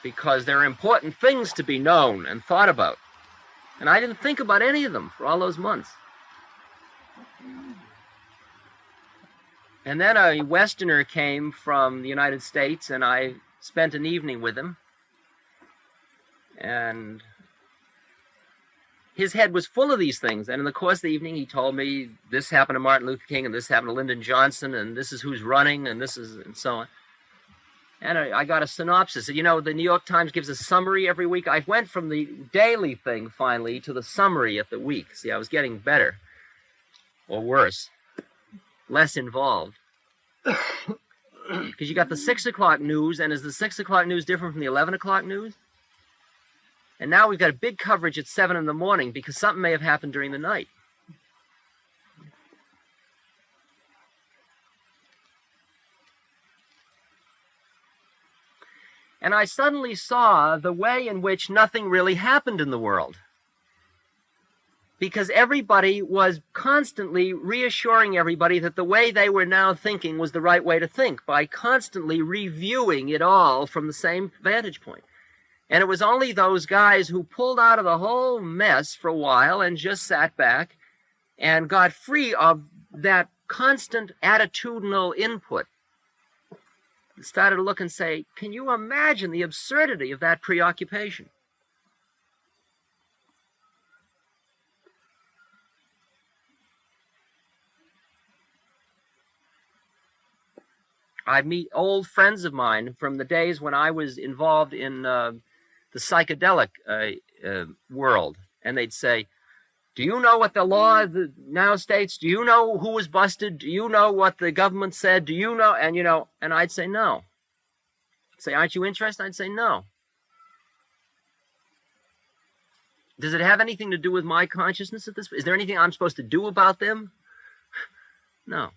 Because there are important things to be known and thought about. And I didn't think about any of them for all those months. And then a Westerner came from the United States, and I spent an evening with him. And his head was full of these things. And in the course of the evening, he told me, this happened to Martin Luther King, and this happened to Lyndon Johnson, and this is who's running, and this is, and so on. And I got a synopsis. You know, the New York Times gives a summary every week. I went from the daily thing, finally, to the summary at the week. See, I was getting better. Or worse. Less involved. Because you got the 6 o'clock news, and is the 6 o'clock news different from the 11 o'clock news? And now we've got a big coverage at 7 in the morning because something may have happened during the night. And I suddenly saw the way in which nothing really happened in the world. Because everybody was constantly reassuring everybody that the way they were now thinking was the right way to think by constantly reviewing it all from the same vantage point. And it was only those guys who pulled out of the whole mess for a while and just sat back and got free of that constant attitudinal input, started to look and say, can you imagine the absurdity of that preoccupation? I meet old friends of mine from the days when I was involved in the psychedelic world, and they'd say, do you know what the law now states? Do you know who was busted? Do you know what the government said? Do you know? And I'd say no. Say, aren't you interested? I'd say no. Does it have anything to do with my consciousness at this point? Is there anything I'm supposed to do about them? No.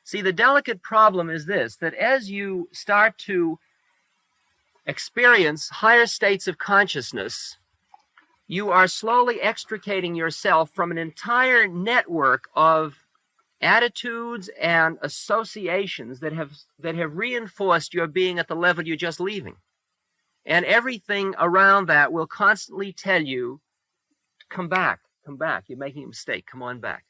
See, the delicate problem is this, that as you start to experience higher states of consciousness, you are slowly extricating yourself from an entire network of attitudes and associations that have reinforced your being at the level you're just leaving. And everything around that will constantly tell you, come back, you're making a mistake, come on back.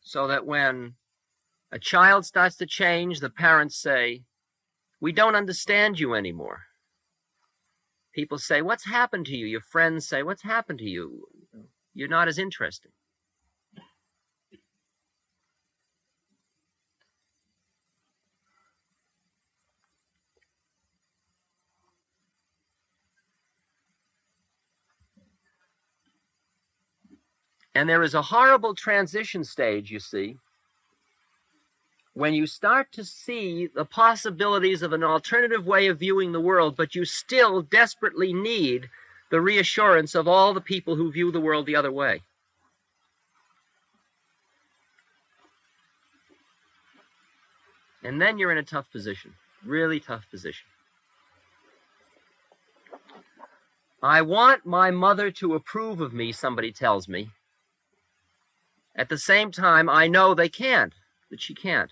So that when a child starts to change, the parents say, we don't understand you anymore. People say, what's happened to you? Your friends say, what's happened to you? You're not as interesting. And there is a horrible transition stage, you see, when you start to see the possibilities of an alternative way of viewing the world, but you still desperately need the reassurance of all the people who view the world the other way. And then you're in a tough position, really tough position. I want my mother to approve of me, somebody tells me. At the same time, I know they can't, that she can't.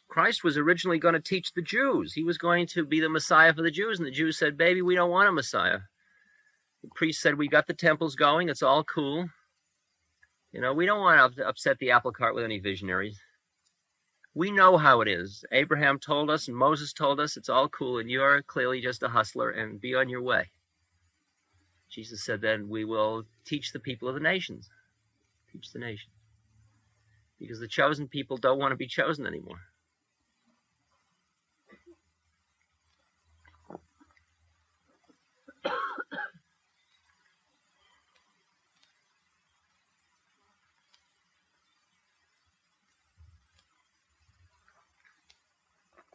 Christ was originally going to teach the Jews. He was going to be the Messiah for the Jews, and the Jews said, baby, we don't want a Messiah. The priest said, we got the temples going, it's all cool. We don't want to upset the apple cart with any visionaries. We know how it is. Abraham told us and Moses told us it's all cool, and you're clearly just a hustler, and be on your way. Jesus said, then we will teach the people of the nations. Teach the nations. Because the chosen people don't want to be chosen anymore.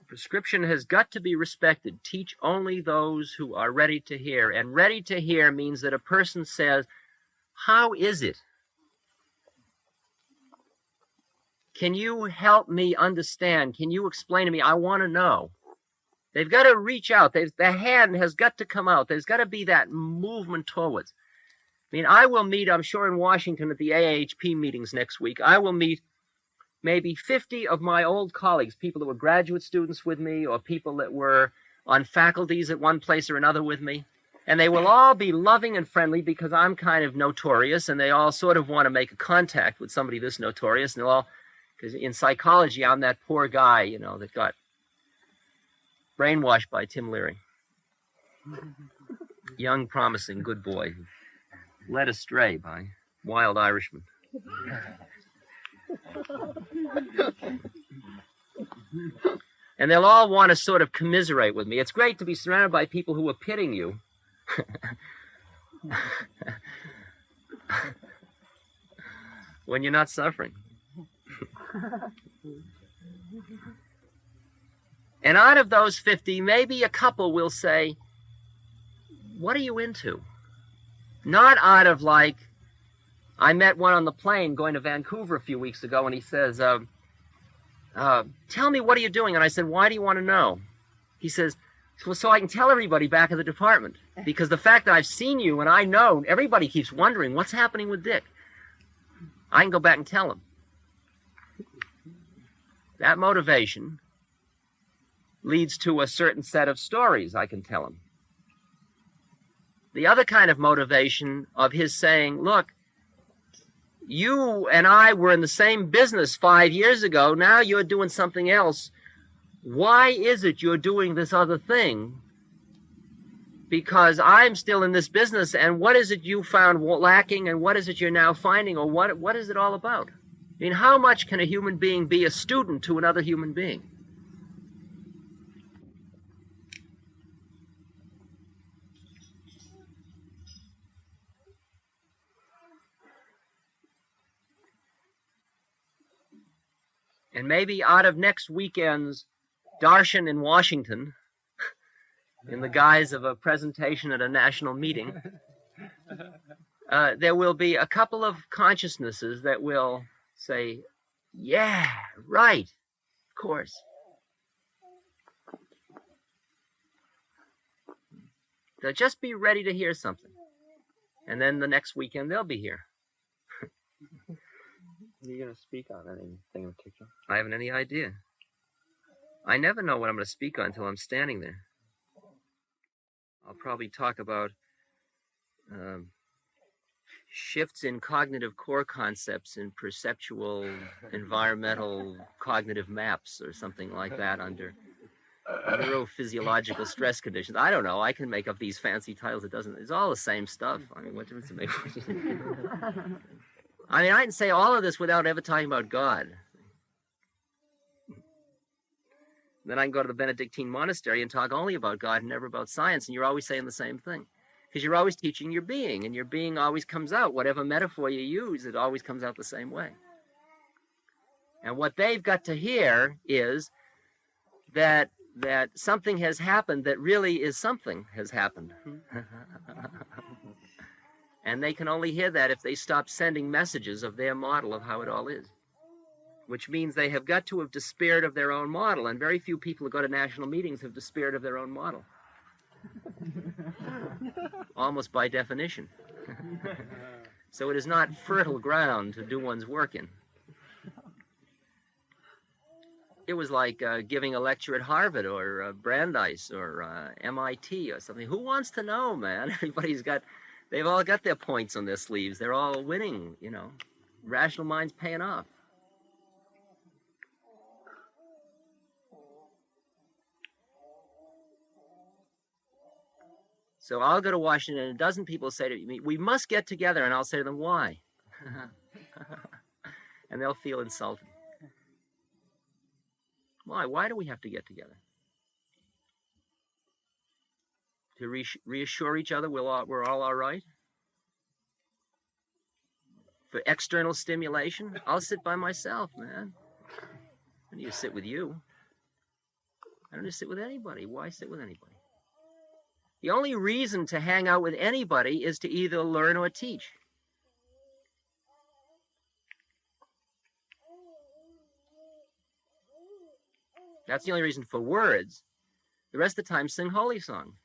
Prescription has got to be respected. Teach only those who are ready to hear. And ready to hear means that a person says, how is it? Can you help me understand? Can you explain to me? I want to know. They've got to reach out. The hand has got to come out. There's got to be that movement towards. I mean, I will meet, I'm sure in Washington at the AAHP meetings next week, I will meet maybe 50 of my old colleagues, people that were graduate students with me or people that were on faculties at one place or another with me. And they will all be loving and friendly because I'm kind of notorious, and they all sort of want to make a contact with somebody this notorious. And they'll all, because in psychology, I'm that poor guy, that got brainwashed by Tim Leary. Young, promising, good boy, led astray by wild Irishman. And they'll all want to sort of commiserate with me. It's great to be surrounded by people who are pitying you. When you're not suffering. And out of those 50, maybe a couple will say, what are you into? Not out of like, I met one on the plane going to Vancouver a few weeks ago, and he says, tell me, what are you doing? And I said, why do you want to know? He says, well, so I can tell everybody back at the department. Because the fact that I've seen you and I know, everybody keeps wondering, what's happening with Dick? I can go back and tell them. That motivation leads to a certain set of stories I can tell him. The other kind of motivation of his saying, look, you and I were in the same business 5 years ago. Now you're doing something else. Why is it you're doing this other thing? Because I'm still in this business, and what is it you found lacking, and what is it you're now finding, or what is it all about? I mean, how much can a human being be a student to another human being? And maybe out of next weekend's darshan in Washington, in the guise of a presentation at a national meeting, there will be a couple of consciousnesses that will say, yeah, right, of course. They'll just be ready to hear something. And then the next weekend they'll be here. Are you going to speak on anything in particular? I haven't any idea. I never know what I'm going to speak on until I'm standing there. I'll probably talk about shifts in cognitive core concepts in perceptual, environmental, cognitive maps or something like that under neurophysiological stress conditions. I don't know. I can make up these fancy titles. It's all the same stuff. I mean, what difference does it make? I mean, I can say all of this without ever talking about God. Then I can go to the Benedictine monastery and talk only about God and never about science, and you're always saying the same thing. Because you're always teaching your being, and your being always comes out. Whatever metaphor you use, it always comes out the same way. And what they've got to hear is that something has happened that really is something has happened. And they can only hear that if they stop sending messages of their model of how it all is. Which means they have got to have despaired of their own model, and very few people who go to national meetings have despaired of their own model. Almost by definition. So it is not fertile ground to do one's work in. It was like giving a lecture at Harvard or Brandeis or MIT or something. Who wants to know, man? They've all got their points on their sleeves. They're all winning, you know. Rational mind's paying off. So I'll go to Washington, and a dozen people say to me, we must get together, and I'll say to them, why? And they'll feel insulted. Why? Why do we have to get together? To reassure each other we're all right? For external stimulation? I'll sit by myself, man. I need to sit with you. I don't need to sit with anybody. Why sit with anybody? The only reason to hang out with anybody is to either learn or teach. That's the only reason for words. The rest of the time, sing holy songs.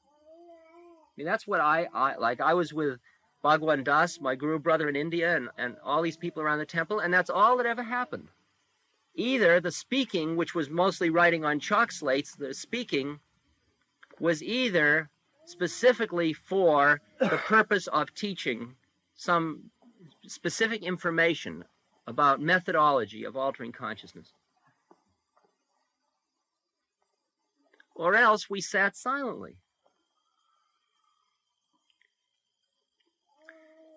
I mean, that's what I like. I was with Bhagwan Das, my guru brother in India, and all these people around the temple, and that's all that ever happened. Either the speaking, which was mostly writing on chalk slates, the speaking was either specifically for the purpose of teaching some specific information about methodology of altering consciousness. Or else we sat silently.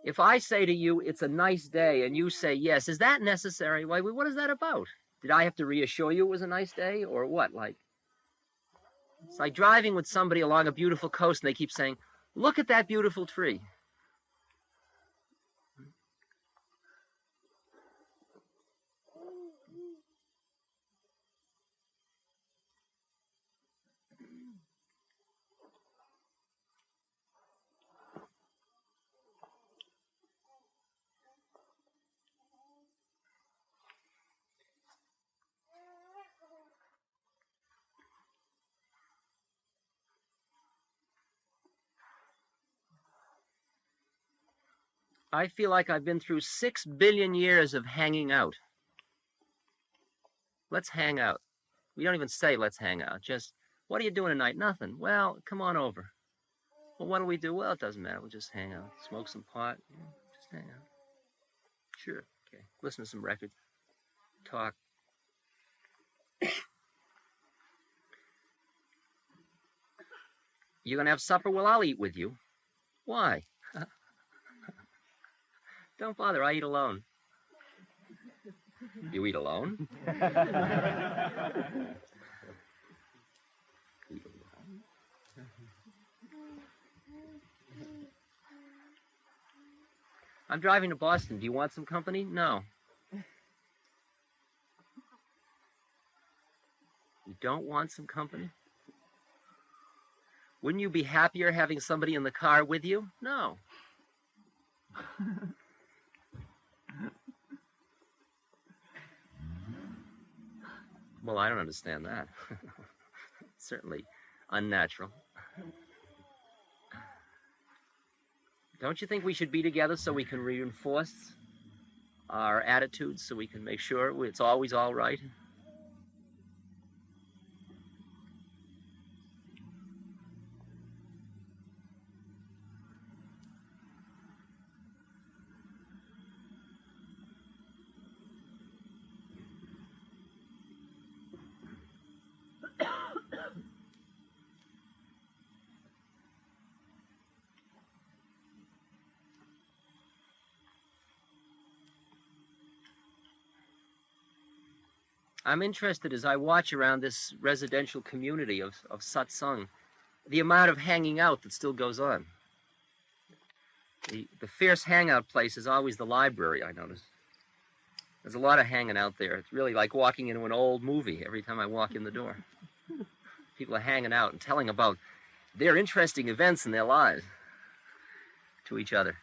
If I say to you, it's a nice day, and you say yes, is that necessary? Why, what is that about? Did I have to reassure you it was a nice day, or what? Like, it's like driving with somebody along a beautiful coast, and they keep saying, look at that beautiful tree. I feel like I've been through 6 billion years of hanging out. Let's hang out. We don't even say let's hang out. Just, what are you doing tonight? Nothing. Well, come on over. Well, what do we do? Well, it doesn't matter. We'll just hang out. Smoke some pot. Yeah, just hang out. Sure. Okay. Listen to some records. Talk. You gonna have supper? Well, I'll eat with you. Why? Don't bother. I eat alone. You eat alone? Eat alone? I'm driving to Boston. Do you want some company? No. You don't want some company? Wouldn't you be happier having somebody in the car with you? No. Well, I don't understand that. Certainly unnatural. Don't you think we should be together so we can reinforce our attitudes, so we can make sure it's always all right? I'm interested as I watch around this residential community of Satsang, the amount of hanging out that still goes on. The fierce hangout place is always the library, I notice. There's a lot of hanging out there. It's really like walking into an old movie every time I walk in the door. People are hanging out and telling about their interesting events in their lives to each other.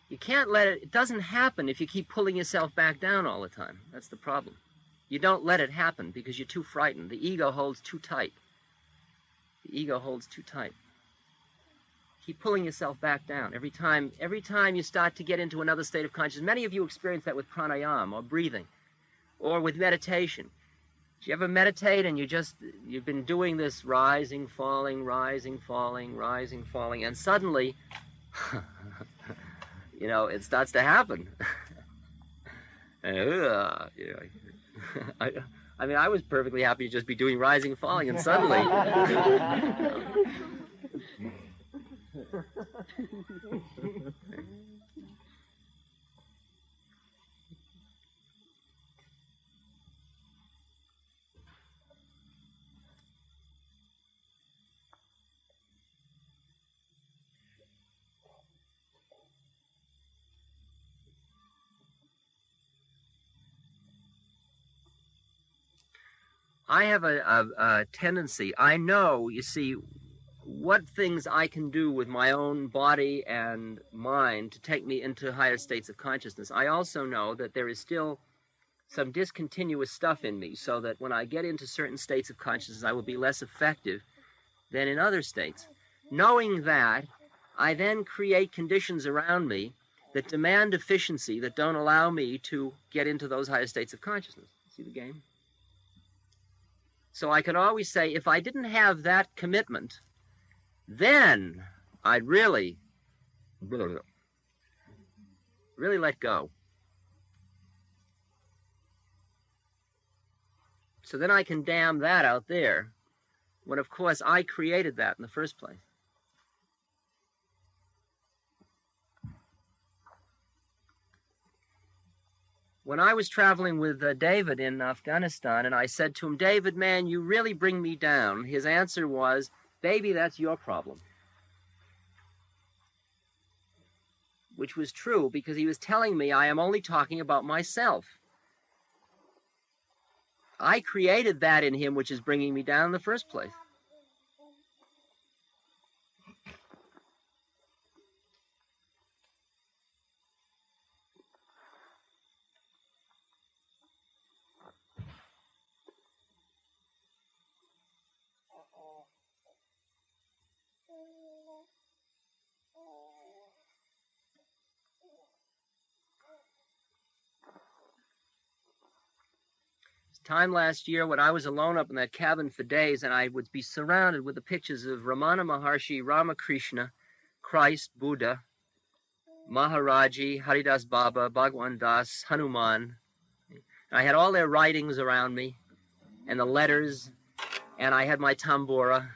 You can't let it doesn't happen if you keep pulling yourself back down all the time. That's the problem. You don't let it happen because you're too frightened. The ego holds too tight. The ego holds too tight. Keep pulling yourself back down. Every time you start to get into another state of consciousness, many of you experience that with pranayama or breathing or with meditation. Do you ever meditate and you've been doing this rising, falling, and suddenly it starts to happen. I mean, I was perfectly happy to just be doing rising, falling, and suddenly... I have a tendency, I know, you see, what things I can do with my own body and mind to take me into higher states of consciousness. I also know that there is still some discontinuous stuff in me, so that when I get into certain states of consciousness, I will be less effective than in other states. Knowing that, I then create conditions around me that demand efficiency, that don't allow me to get into those higher states of consciousness. See the game? So I could always say, if I didn't have that commitment, then I'd really let go. So then I can damn that out there, when of course I created that in the first place. When I was traveling with David in Afghanistan, and I said to him, David, man, you really bring me down, his answer was, baby, that's your problem. Which was true, because he was telling me I am only talking about myself. I created that in him which is bringing me down in the first place. Time last year when I was alone up in that cabin for days, and I would be surrounded with the pictures of Ramana Maharshi, Ramakrishna, Christ, Buddha, Maharaji, Haridas Baba, Bhagwan Das, Hanuman. I had all their writings around me, and the letters, and I had my tambura,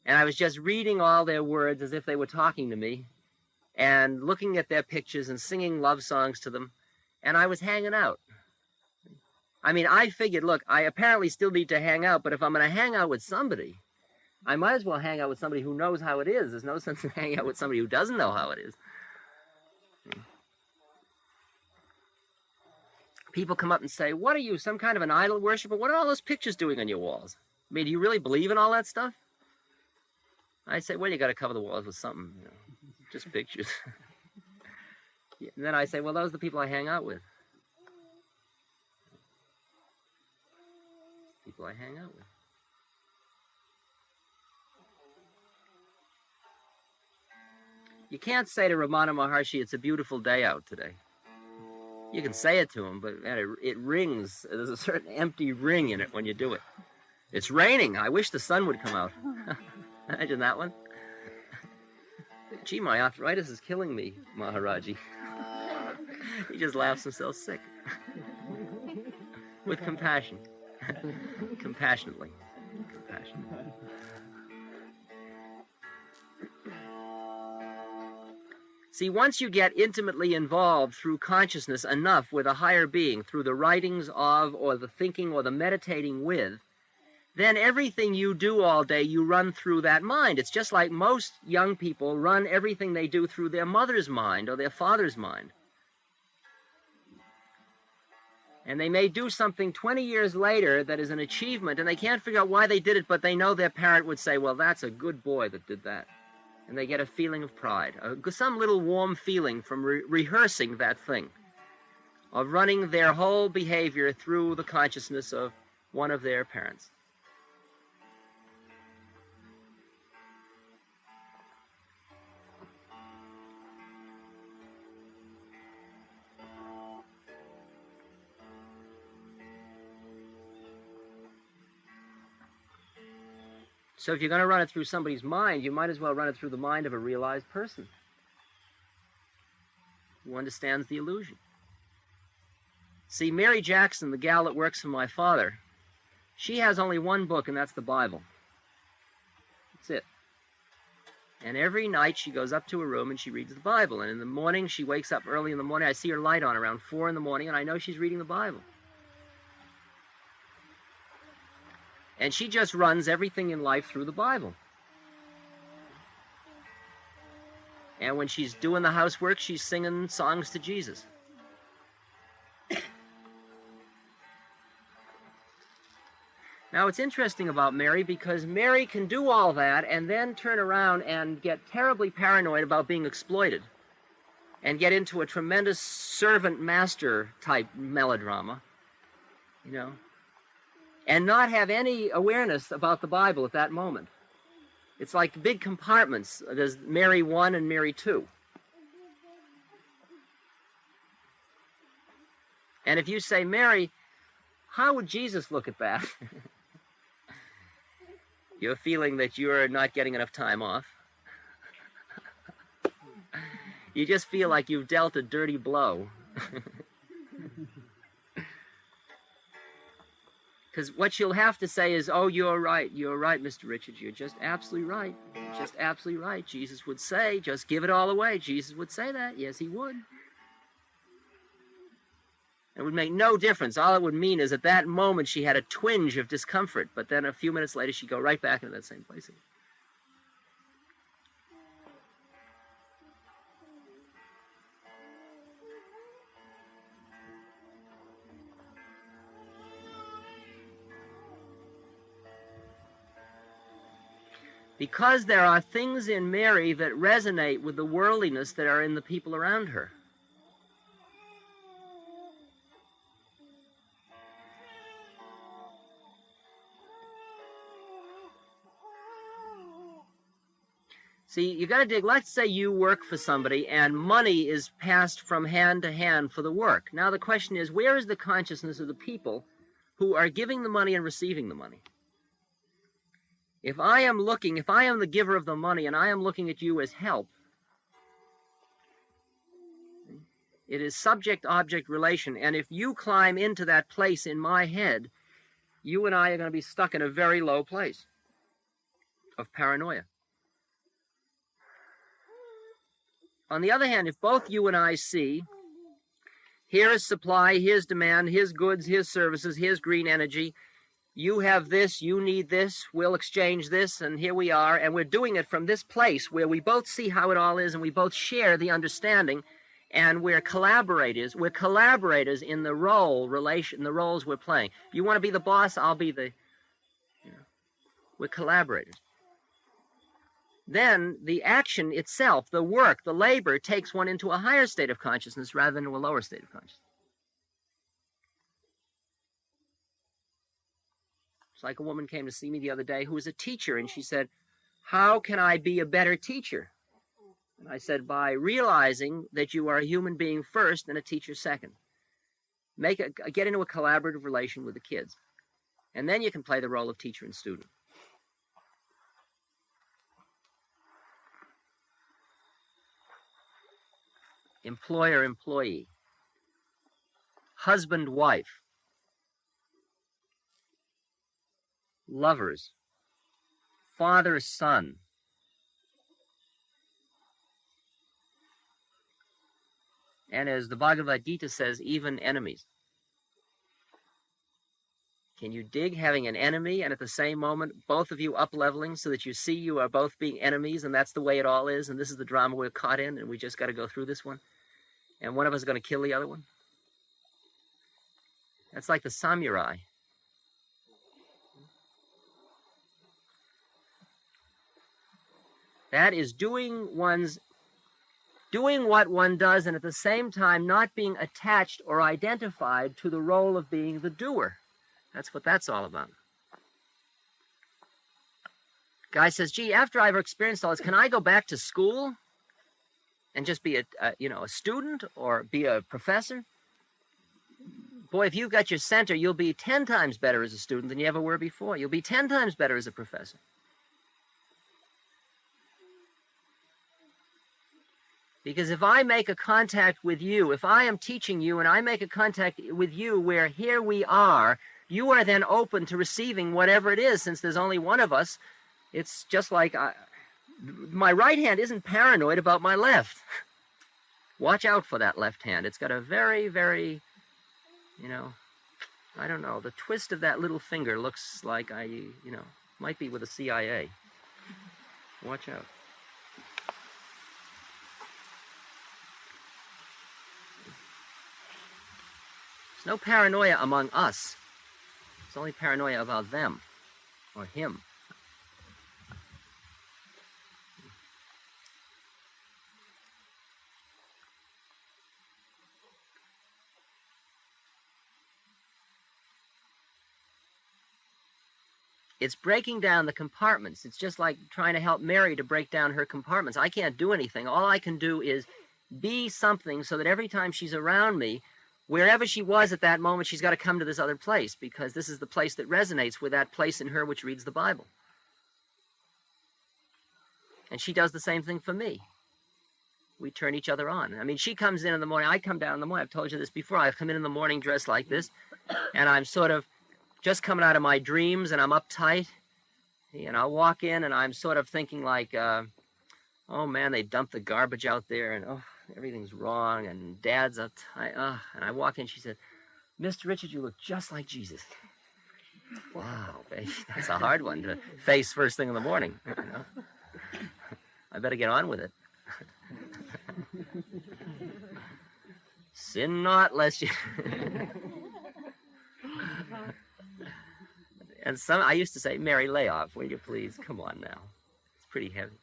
and I was just reading all their words as if they were talking to me, and looking at their pictures and singing love songs to them, and I was hanging out. I mean, I figured, look, I apparently still need to hang out, but if I'm going to hang out with somebody, I might as well hang out with somebody who knows how it is. There's no sense in hanging out with somebody who doesn't know how it is. People come up and say, what are you, some kind of an idol worshiper? What are all those pictures doing on your walls? I mean, do you really believe in all that stuff? I say, well, you got to cover the walls with something, you know, just pictures. And then I say, well, those are the people I hang out with. People I hang out with. You can't say to Ramana Maharshi, it's a beautiful day out today. You can say it to him, but man, it rings. There's a certain empty ring in it when you do it. It's raining. I wish the sun would come out. Imagine that one. Gee, my arthritis is killing me, Maharaji. He just laughs himself sick. With compassion. Compassionately. See, once you get intimately involved through consciousness enough with a higher being, through the writings of, or the thinking, or the meditating with, then everything you do all day, you run through that mind. It's just like most young people run everything they do through their mother's mind or their father's mind. And they may do something 20 years later that is an achievement, and they can't figure out why they did it, but they know their parent would say, well, that's a good boy that did that. And they get a feeling of pride, some little warm feeling from rehearsing that thing, of running their whole behavior through the consciousness of one of their parents. So if you're going to run it through somebody's mind, you might as well run it through the mind of a realized person who understands the illusion. See, Mary Jackson, the gal that works for my father, she has only one book, and that's the Bible. That's it. And every night she goes up to her room and she reads the Bible. And in the morning, she wakes up early in the morning. I see her light on around 4 in the morning, and I know she's reading the Bible. And she just runs everything in life through the Bible. And when she's doing the housework, she's singing songs to Jesus. Now, it's interesting about Mary because Mary can do all that and then turn around and get terribly paranoid about being exploited and get into a tremendous servant-master type melodrama, you know, and not have any awareness about the Bible at that moment. It's like the big compartments. There's Mary 1 and Mary 2. And if you say, Mary, how would Jesus look at that? You're feeling that you're not getting enough time off. You just feel like you've dealt a dirty blow. Because what you'll have to say is, oh, you're right, Mr. Richards, you're just absolutely right. You're just absolutely right. Jesus would say, just give it all away. Jesus would say that. Yes, he would. It would make no difference. All it would mean is at that moment she had a twinge of discomfort, but then a few minutes later she'd go right back into that same place again. Because there are things in Mary that resonate with the worldliness that are in the people around her. See, you got to dig. Let's say you work for somebody and money is passed from hand to hand for the work. Now the question is, where is the consciousness of the people who are giving the money and receiving the money? If I am the giver of the money and I am looking at you as help, it is subject-object relation. And if you climb into that place in my head, you and I are going to be stuck in a very low place of paranoia. On the other hand, if both you and I see, here is supply, here's demand, here's goods, here's services, here's green energy, you have this, you need this, we'll exchange this, and here we are, and we're doing it from this place where we both see how it all is and we both share the understanding, and we're collaborators. We're collaborators in the the roles we're playing. You want to be the boss, I'll be the, we're collaborators. Then the action itself, the work, the labor, takes one into a higher state of consciousness rather than into a lower state of consciousness. It's like a woman came to see me the other day who was a teacher, and she said, how can I be a better teacher? And I said, by realizing that you are a human being first and a teacher second. Get into a collaborative relation with the kids. And then you can play the role of teacher and student. Employer-employee. Husband-wife. Lovers. Father-son. And as the Bhagavad Gita says, even enemies. Can you dig having an enemy and at the same moment both of you up-leveling so that you see you are both being enemies and that's the way it all is and this is the drama we're caught in and we just got to go through this one? And one of us is going to kill the other one? That's like the samurai. That is doing what one does and at the same time not being attached or identified to the role of being the doer. That's what that's all about. Guy says, gee, after I've experienced all this, can I go back to school and just be a student or be a professor? Boy, if you've got your center, you'll be 10 times better as a student than you ever were before. You'll be 10 times better as a professor. Because if I make a contact with you, if I am teaching you and I make a contact with you where here we are, you are then open to receiving whatever it is. Since there's only one of us, it's just like my right hand isn't paranoid about my left. Watch out for that left hand. It's got a very, very, I don't know, the twist of that little finger looks like might be with the CIA. Watch out. There's no paranoia among us. It's only paranoia about them or him. It's breaking down the compartments. It's just like trying to help Mary to break down her compartments. I can't do anything. All I can do is be something so that every time she's around me, wherever she was at that moment, she's got to come to this other place because this is the place that resonates with that place in her which reads the Bible. And she does the same thing for me. We turn each other on. I mean, she comes in the morning, I come down in the morning. I've told you this before. I come in the morning dressed like this, and I'm sort of just coming out of my dreams, and I'm uptight. And I'll walk in, and I'm sort of thinking like, oh, man, they dumped the garbage out there, and oh, everything's wrong, and Dad's uptight. And I walk in, she said, Mr. Richard, you look just like Jesus. Wow, baby, that's a hard one to face first thing in the morning. You know? I better get on with it. Sin not, lest you... And I used to say, Mary, lay off, will you please? Come on now. It's pretty heavy.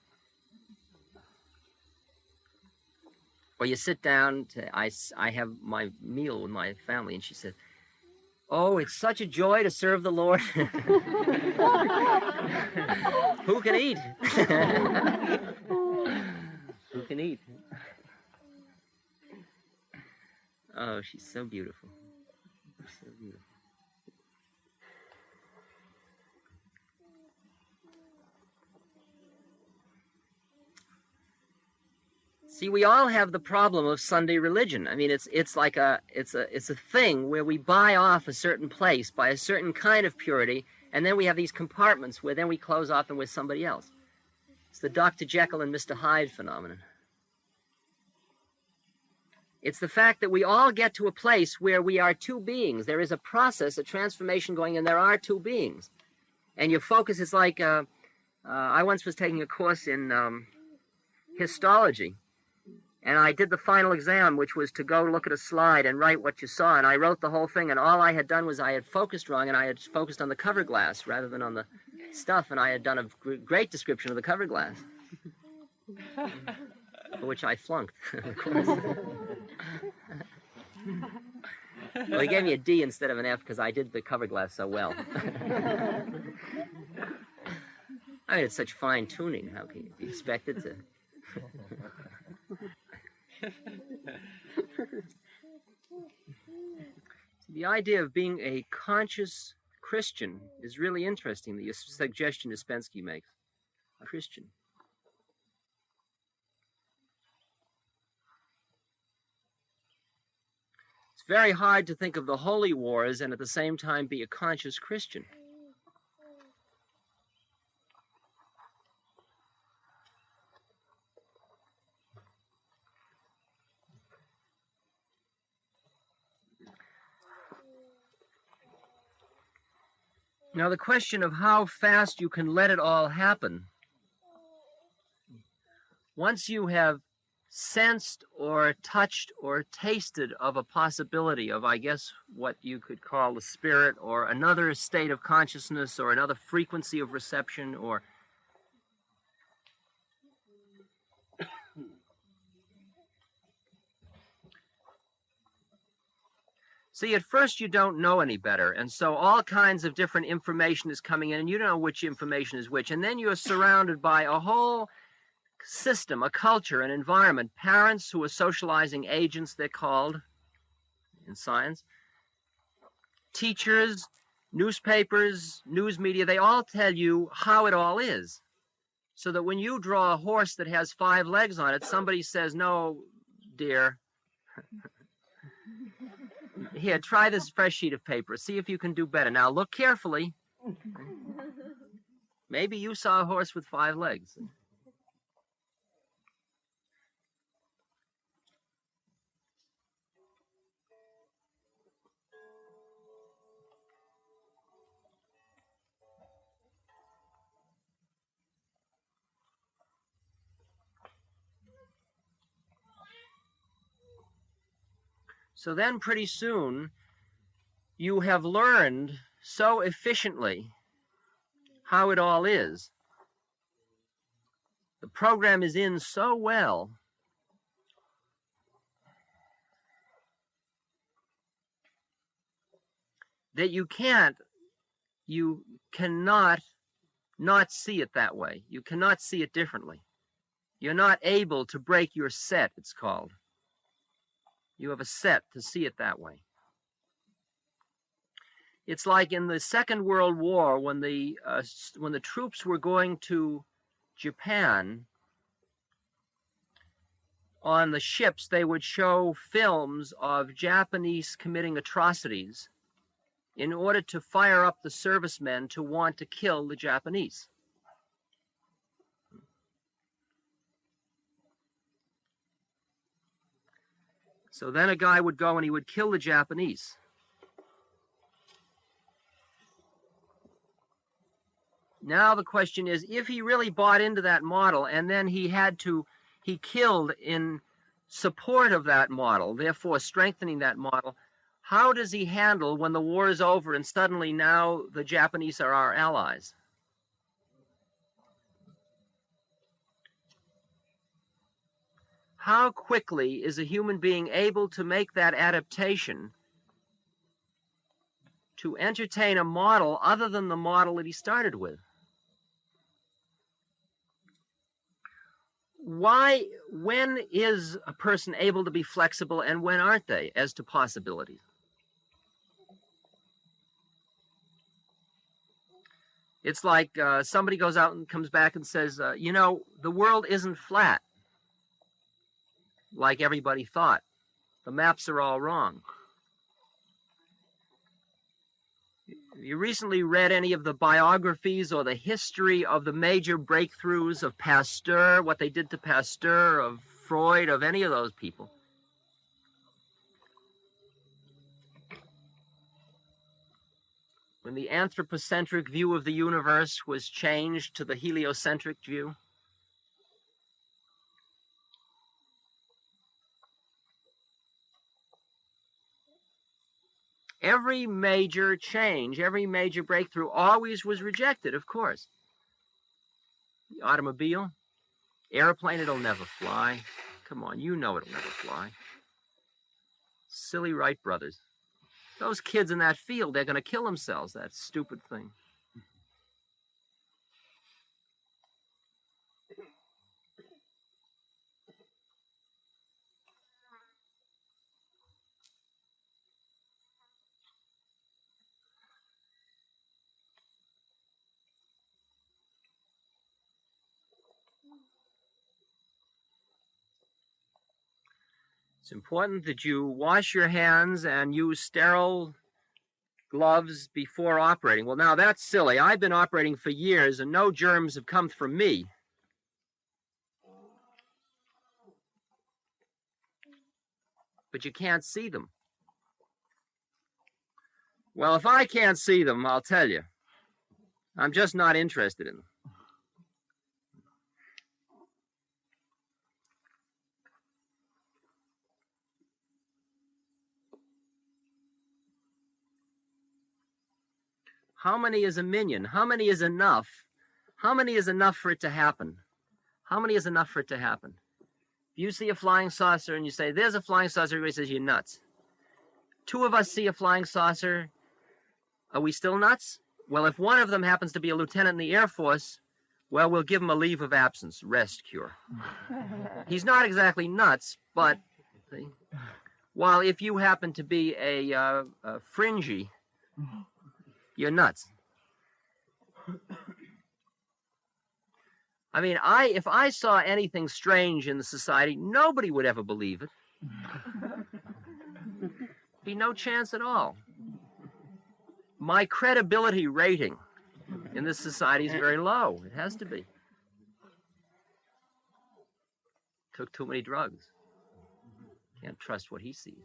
Or you sit down, I have my meal with my family, and she said, oh, it's such a joy to serve the Lord. Who can eat? Who can eat? Oh, she's so beautiful. So beautiful. See, we all have the problem of Sunday religion. I mean, it's like a thing where we buy off a certain place by a certain kind of purity, and then we have these compartments where then we close off and we're somebody else. It's the Dr. Jekyll and Mr. Hyde phenomenon. It's the fact that we all get to a place where we are two beings. There is a process, a transformation going, and there are two beings. And your focus is like, I once was taking a course in histology. And I did the final exam, which was to go look at a slide and write what you saw. And I wrote the whole thing, and all I had done was I had focused wrong, and I had focused on the cover glass rather than on the stuff, and I had done a great description of the cover glass, for which I flunked, of course. Well, he gave me a D instead of an F because I did the cover glass so well. I mean, it's such fine tuning. How can you be expected to... The idea of being a conscious Christian is really interesting, the suggestion Ouspensky makes. A Christian. It's very hard to think of the holy wars and at the same time be a conscious Christian. Now, the question of how fast you can let it all happen, once you have sensed or touched or tasted of a possibility of, I guess, what you could call the spirit or another state of consciousness or another frequency of reception or... See, at first you don't know any better, and so all kinds of different information is coming in, and you don't know which information is which, and then you're surrounded by a whole system, a culture, an environment, parents who are socializing agents, they're called in science, teachers, newspapers, news media, they all tell you how it all is, so that when you draw a horse that has 5 legs on it, somebody says, no, dear, here, try this fresh sheet of paper. See if you can do better. Now, look carefully. Maybe you saw a horse with 5 legs. So then pretty soon, you have learned so efficiently how it all is. The program is in so well that you cannot not see it that way. You cannot see it differently. You're not able to break your set, it's called. You have a set to see it that way. It's like in the Second World War when the troops were going to Japan on the ships, they would show films of Japanese committing atrocities in order to fire up the servicemen to want to kill the Japanese. So then a guy would go and he would kill the Japanese. Now the question is, if he really bought into that model and then he killed in support of that model, therefore strengthening that model, how does he handle when the war is over and suddenly now the Japanese are our allies? How quickly is a human being able to make that adaptation to entertain a model other than the model that he started with? When is a person able to be flexible and when aren't they as to possibilities? It's like somebody goes out and comes back and says, you know, the world isn't flat like everybody thought. The maps are all wrong. You recently read any of the biographies or the history of the major breakthroughs of Pasteur, what they did to Pasteur, of Freud, of any of those people? When the anthropocentric view of the universe was changed to the heliocentric view? Every major change, every major breakthrough always was rejected, of course. The automobile, airplane, it'll never fly. Come on, you know it'll never fly. Silly Wright brothers. Those kids in that field, they're going to kill themselves, that stupid thing. It's important that you wash your hands and use sterile gloves before operating. Well, now that's silly. I've been operating for years and no germs have come from me. But you can't see them. Well, if I can't see them, I'll tell you. I'm just not interested in them. How many is a million? How many is enough? How many is enough for it to happen? How many is enough for it to happen? If you see a flying saucer and you say, there's a flying saucer, everybody says, you're nuts. Two of us see a flying saucer, are we still nuts? Well, if one of them happens to be a lieutenant in the Air Force, well, we'll give him a leave of absence, rest cure. He's not exactly nuts, but see, while if you happen to be a fringy, you're nuts. I mean, if I saw anything strange in the society, nobody would ever believe it. Be no chance at all. My credibility rating in this society is very low. It has to be. Took too many drugs. Can't trust what he sees.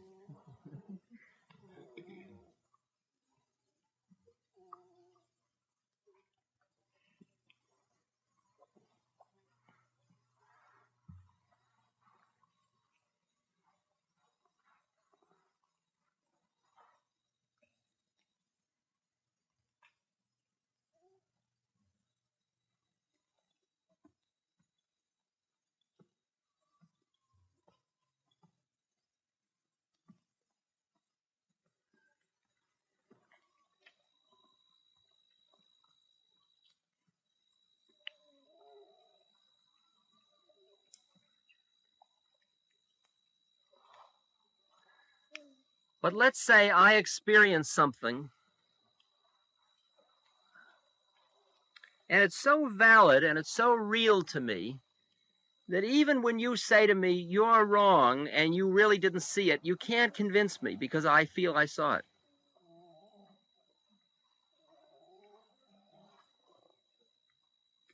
But let's say I experience something, and it's so valid and it's so real to me that even when you say to me, you're wrong, and you really didn't see it, you can't convince me because I feel I saw it.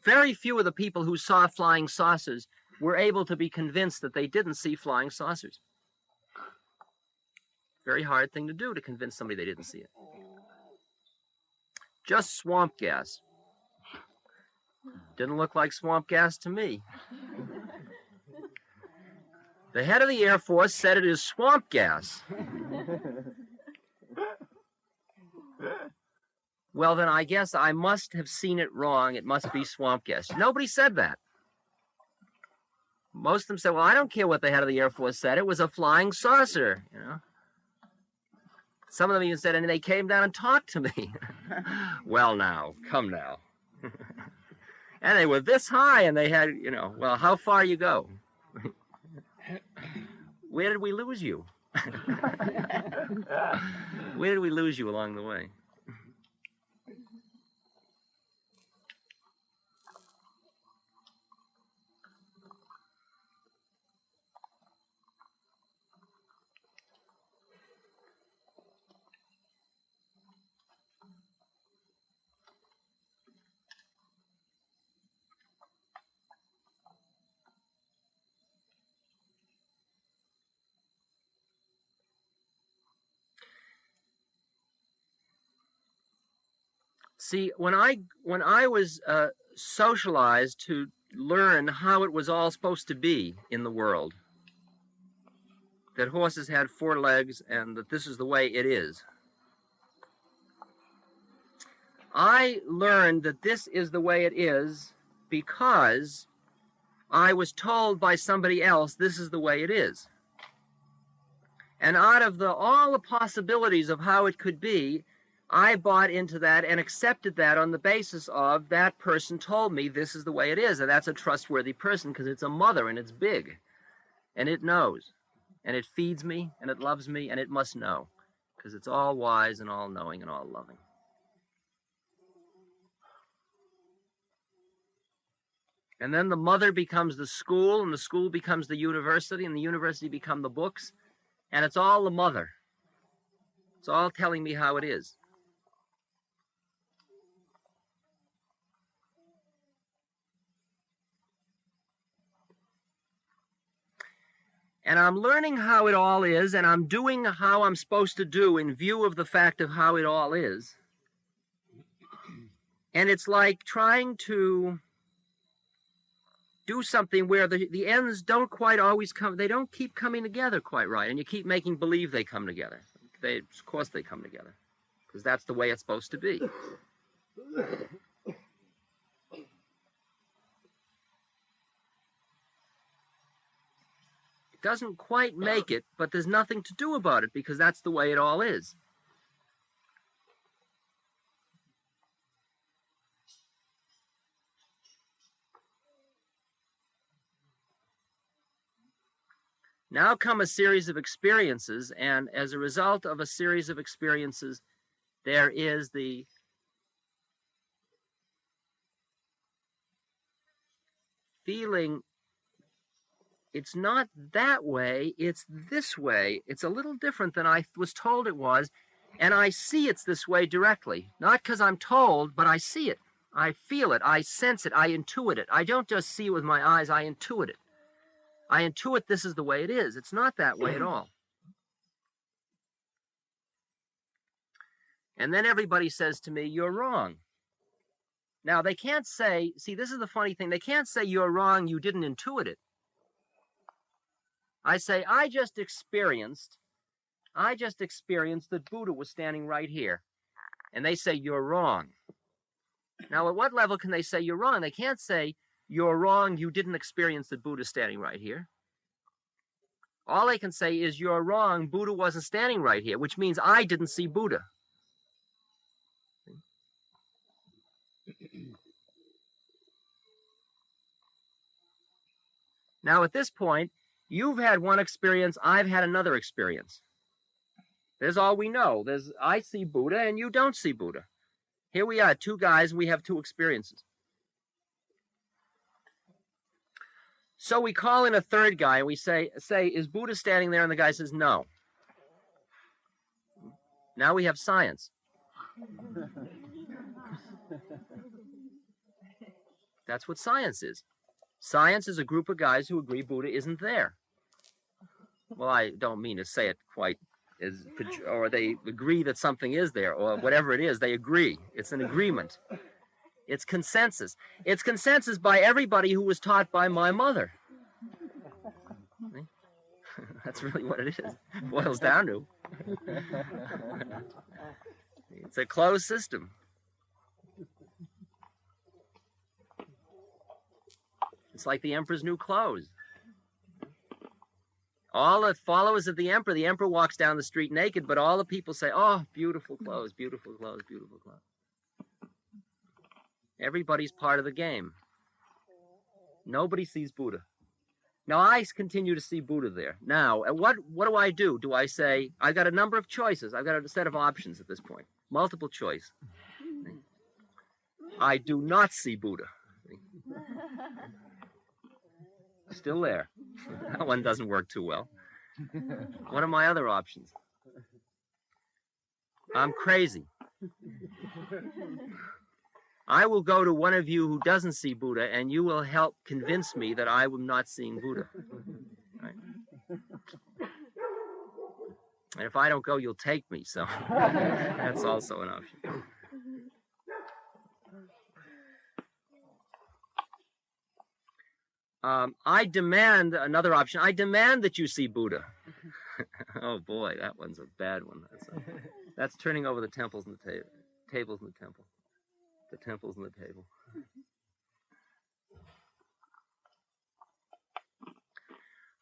Very few of the people who saw flying saucers were able to be convinced that they didn't see flying saucers. Very hard thing to do, to convince somebody they didn't see it. Just swamp gas. Didn't look like swamp gas to me. The head of the Air Force said it is swamp gas. Well, then I guess I must have seen it wrong. It must be swamp gas. Nobody said that. Most of them said, well, I don't care what the head of the Air Force said. It was a flying saucer, you know. Some of them even said, and they came down and talked to me. Well, now, come now. And they were this high, and they had, you know, well, how far you go? Where did we lose you? Where did we lose you along the way? See, when I was socialized to learn how it was all supposed to be in the world, that horses had 4 legs and that this is the way it is, I learned that this is the way it is because I was told by somebody else this is the way it is. And out of all the possibilities of how it could be, I bought into that and accepted that on the basis of that person told me this is the way it is. And that's a trustworthy person because it's a mother and it's big. And it knows. And it feeds me and it loves me and it must know. Because it's all wise and all knowing and all loving. And then the mother becomes the school and the school becomes the university and the university become the books. And it's all the mother. It's all telling me how it is. And I'm learning how it all is, and I'm doing how I'm supposed to do in view of the fact of how it all is. And it's like trying to do something where the ends don't quite always come, they don't keep coming together quite right, and you keep making believe they come together. Of course they come together, because that's the way it's supposed to be. It doesn't quite make it, but there's nothing to do about it, because that's the way it all is. Now come a series of experiences, and as a result of a series of experiences, there is the feeling it's not that way, it's this way. It's a little different than I was told it was, and I see it's this way directly. Not because I'm told, but I see it. I feel it. I sense it. I intuit it. I don't just see it with my eyes, I intuit it. I intuit this is the way it is. It's not that way at all. And then everybody says to me, you're wrong. Now, they can't say, see, this is the funny thing, they can't say you're wrong, you didn't intuit it. I say, I just experienced that Buddha was standing right here. And they say, you're wrong. Now, at what level can they say you're wrong? They can't say, you're wrong, you didn't experience that Buddha standing right here. All they can say is, you're wrong, Buddha wasn't standing right here, which means I didn't see Buddha. Now, at this point, you've had one experience, I've had another experience. There's all we know. I see Buddha and you don't see Buddha. Here we are, 2 guys, and we have 2 experiences. So we call in a third guy, and we say, is Buddha standing there? And the guy says, no. Now we have science. That's what science is. Science is a group of guys who agree Buddha isn't there. Well, I don't mean to say it quite as, or they agree that something is there, or whatever it is, they agree. It's an agreement. It's consensus. It's consensus by everybody who was taught by my mother. That's really what it is. It boils down to. It's a closed system. It's like the emperor's new clothes. All the followers of the emperor walks down the street naked, but all the people say, oh, beautiful clothes, beautiful clothes, beautiful clothes. Everybody's part of the game. Nobody sees Buddha. Now, I continue to see Buddha there. Now, what do? Do I say, I've got a number of choices. I've got a set of options at this point. Multiple choice. I do not see Buddha. Still there. That one doesn't work too well. What are my other options? I'm crazy. I will go to one of you who doesn't see Buddha, and you will help convince me that I am not seeing Buddha. Right? And if I don't go, you'll take me, so that's also an option. I demand another option. I demand that you see Buddha. Oh boy, that one's a bad one. That's turning over the temples and the tables in the temple. The temples and the table.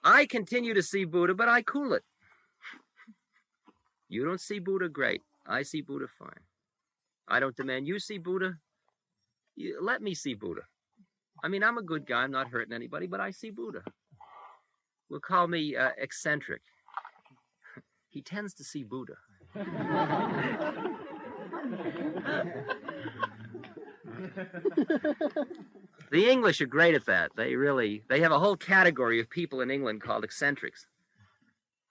I continue to see Buddha, but I cool it. You don't see Buddha, great. I see Buddha, fine. I don't demand you see Buddha. Let me see Buddha. I mean, I'm a good guy. I'm not hurting anybody, but I see Buddha. We'll call me eccentric. He tends to see Buddha. The English are great at that. They have a whole category of people in England called eccentrics.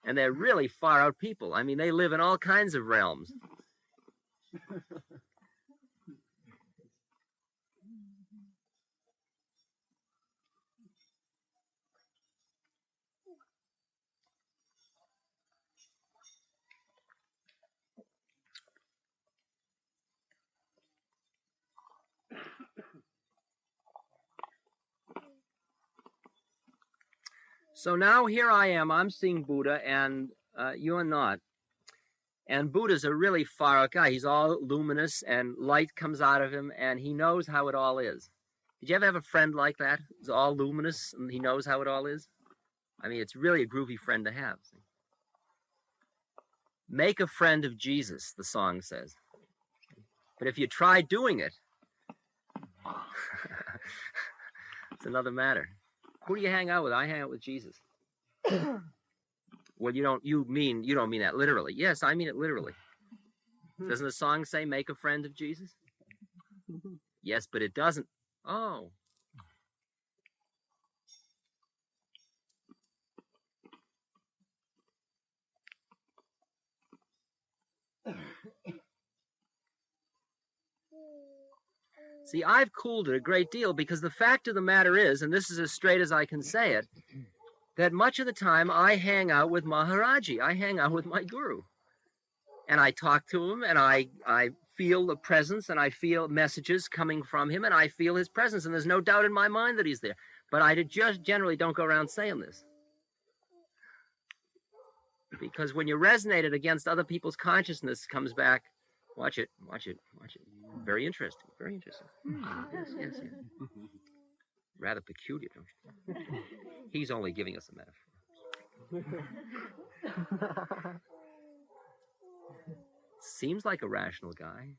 And they're really far out people. I mean, they live in all kinds of realms. So now here I am, I'm seeing Buddha, and you're not. And Buddha's a really far out guy. He's all luminous, and light comes out of him, and he knows how it all is. Did you ever have a friend like that? He's all luminous, and he knows how it all is? I mean, it's really a groovy friend to have. See? Make a friend of Jesus, the song says. But if you try doing it, it's another matter. Who do you hang out with? I hang out with Jesus. Well, you don't mean that literally. Yes, I mean it literally. Doesn't the song say make a friend of Jesus? Yes, but it doesn't. Oh. See, I've cooled it a great deal because the fact of the matter is, and this is as straight as I can say it, that much of the time I hang out with Maharaji. I hang out with my guru. And I talk to him, and I feel the presence, and I feel messages coming from him, and I feel his presence, and there's no doubt in my mind that he's there. But I just generally don't go around saying this. Because when you resonate it against other people's consciousness, it comes back, watch it, watch it, watch it. Very interesting, very interesting. Yes, yes, yes. Rather peculiar, don't you? He's only giving us a metaphor. Seems like a rational guy.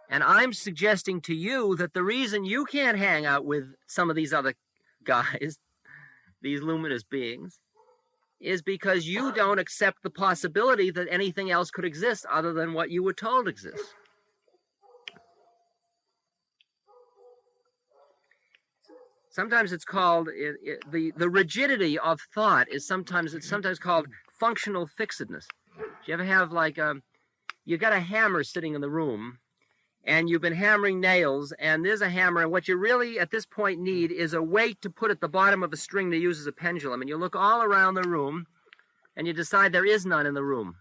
And I'm suggesting to you that the reason you can't hang out with some of these other guys, these luminous beings, is because you don't accept the possibility that anything else could exist other than what you were told exists. Sometimes it's called, the rigidity of thought is sometimes called functional fixedness. Do you ever have like, you got a hammer sitting in the room, and you've been hammering nails, and there's a hammer, and what you really at this point need is a weight to put at the bottom of a string to use as a pendulum, and you look all around the room, and you decide there is none in the room.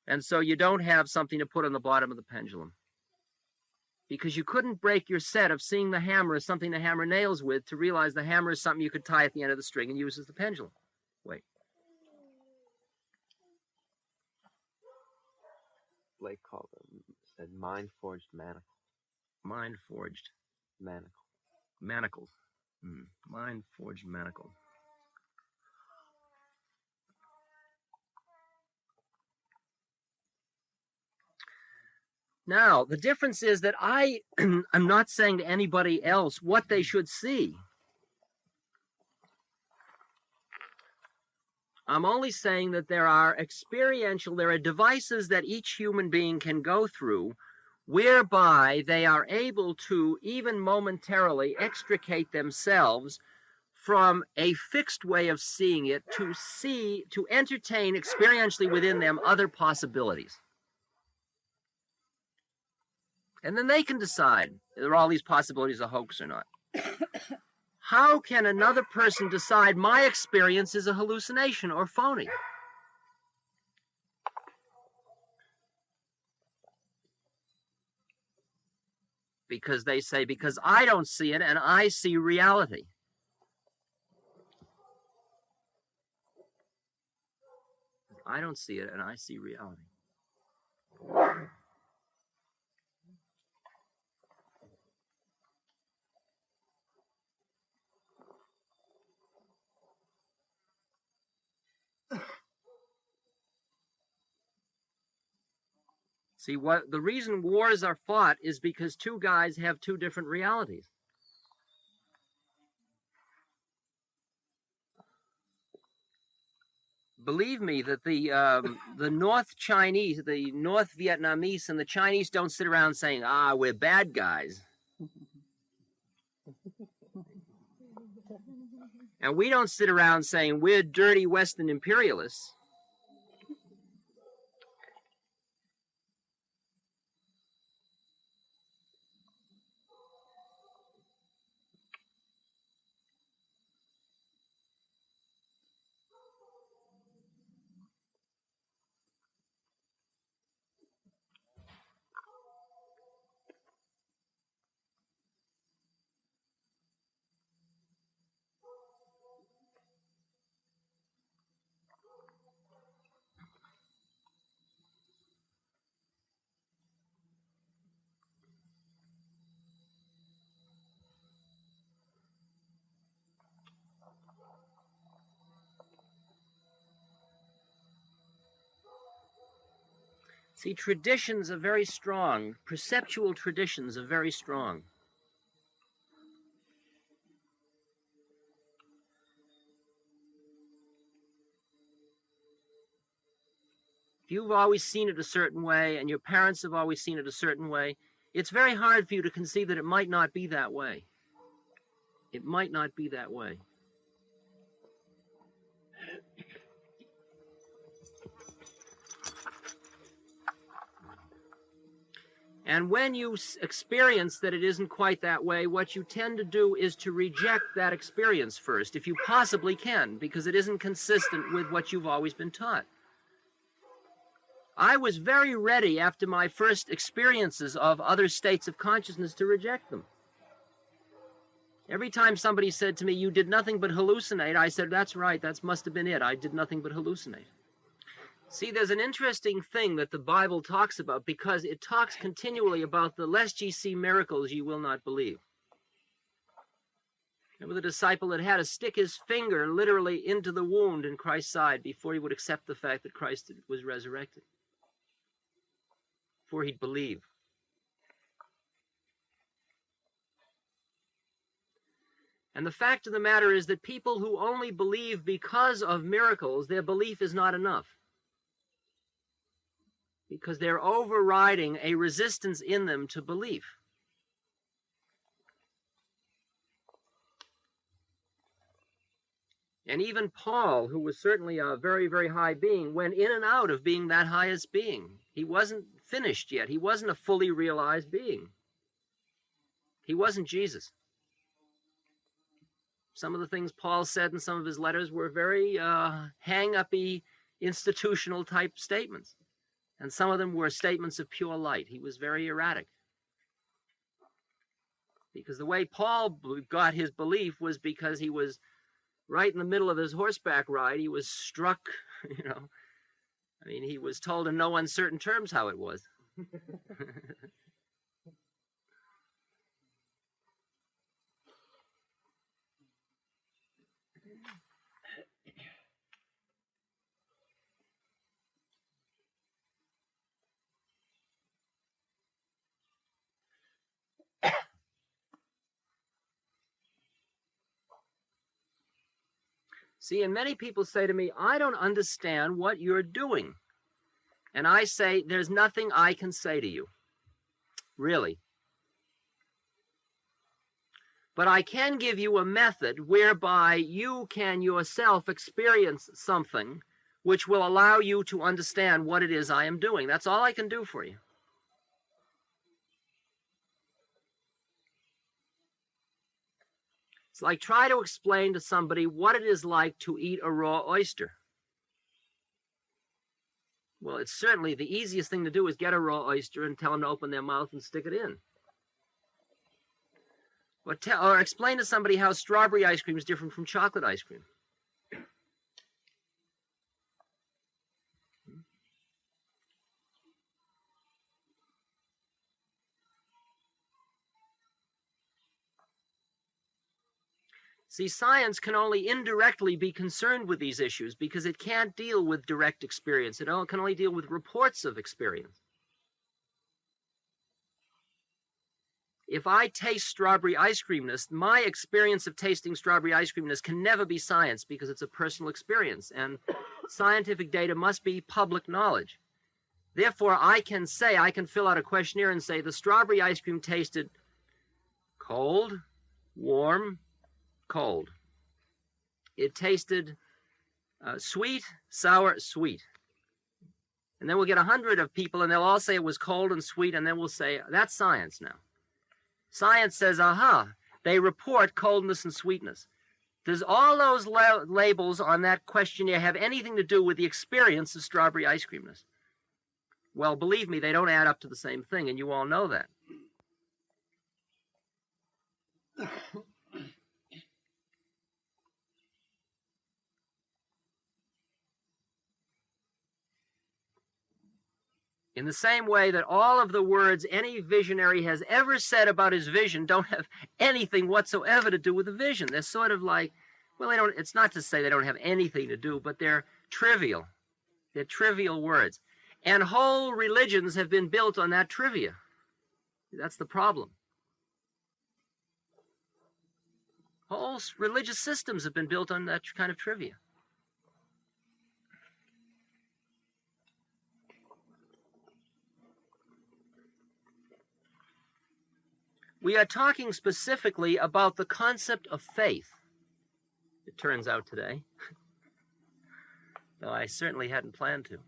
And so you don't have something to put on the bottom of the pendulum. Because you couldn't break your set of seeing the hammer as something to hammer nails with to realize the hammer is something you could tie at the end of the string and use as the pendulum. Wait. Blake said mind-forged manacle. Mind-forged. Manacle. Manacles. Mind-forged manacle. Now, the difference is that I'm not saying to anybody else what they should see. I'm only saying that there are devices that each human being can go through whereby they are able to, even momentarily, extricate themselves from a fixed way of seeing it to entertain experientially within them other possibilities. And then they can decide whether all these possibilities are hoax or not. How can another person decide my experience is a hallucination or phony? Because they say, because I don't see it and I see reality. I don't see it and I see reality. See, the reason wars are fought is because two guys have two different realities. Believe me that the North Chinese, the North Vietnamese and the Chinese don't sit around saying, we're bad guys. And we don't sit around saying we're dirty Western imperialists. See, traditions are very strong. Perceptual traditions are very strong. If you've always seen it a certain way and your parents have always seen it a certain way, it's very hard for you to conceive that it might not be that way. It might not be that way. And when you experience that it isn't quite that way, what you tend to do is to reject that experience first, if you possibly can, because it isn't consistent with what you've always been taught. I was very ready after my first experiences of other states of consciousness to reject them. Every time somebody said to me, you did nothing but hallucinate, I said, that's right, that must have been it. I did nothing but hallucinate. See, there's an interesting thing that the Bible talks about, because it talks continually about the lest ye see miracles, ye will not believe. Remember the disciple that had to stick his finger literally into the wound in Christ's side before he would accept the fact that Christ was resurrected, before he'd believe. And the fact of the matter is that people who only believe because of miracles, their belief is not enough. Because they're overriding a resistance in them to belief. And even Paul, who was certainly a very, very high being, went in and out of being that highest being. He wasn't finished yet. He wasn't a fully realized being. He wasn't Jesus. Some of the things Paul said in some of his letters were very hang-uppy, institutional-type statements. And some of them were statements of pure light. He was very erratic. Because the way Paul got his belief was because he was right in the middle of his horseback ride. He was struck, I mean, he was told in no uncertain terms how it was. See, and many people say to me, I don't understand what you're doing. And I say, there's nothing I can say to you. Really. But I can give you a method whereby you can yourself experience something which will allow you to understand what it is I am doing. That's all I can do for you. It's like try to explain to somebody what it is like to eat a raw oyster. Well, it's certainly the easiest thing to do is get a raw oyster and tell them to open their mouth and stick it in. Or explain to somebody how strawberry ice cream is different from chocolate ice cream. See, science can only indirectly be concerned with these issues because it can't deal with direct experience. It can only deal with reports of experience. If I taste strawberry ice creamness, my experience of tasting strawberry ice creamness can never be science because it's a personal experience, and scientific data must be public knowledge. Therefore, I can fill out a questionnaire and say the strawberry ice cream tasted cold, warm, cold. It tasted sweet, sour, sweet. And then we'll get 100 of people, and they'll all say it was cold and sweet, and then we'll say, that's science now. Science says, aha, they report coldness and sweetness. Does all those labels on that questionnaire have anything to do with the experience of strawberry ice creamness? Well, believe me, they don't add up to the same thing, and you all know that. In the same way that all of the words any visionary has ever said about his vision don't have anything whatsoever to do with the vision. They're sort of like, well, it's not to say they don't have anything to do, but they're trivial. They're trivial words. And whole religions have been built on that trivia. That's the problem. Whole religious systems have been built on that kind of trivia. We are talking specifically about the concept of faith, it turns out today, though I certainly hadn't planned to.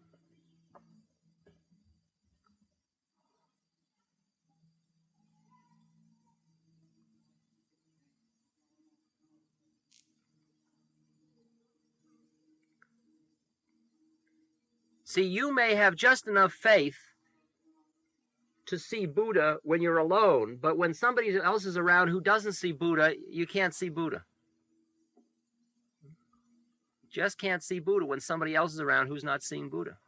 See, you may have just enough faith to see Buddha when you're alone, but when somebody else is around who doesn't see Buddha, you can't see Buddha. You just can't see Buddha when somebody else is around who's not seeing Buddha.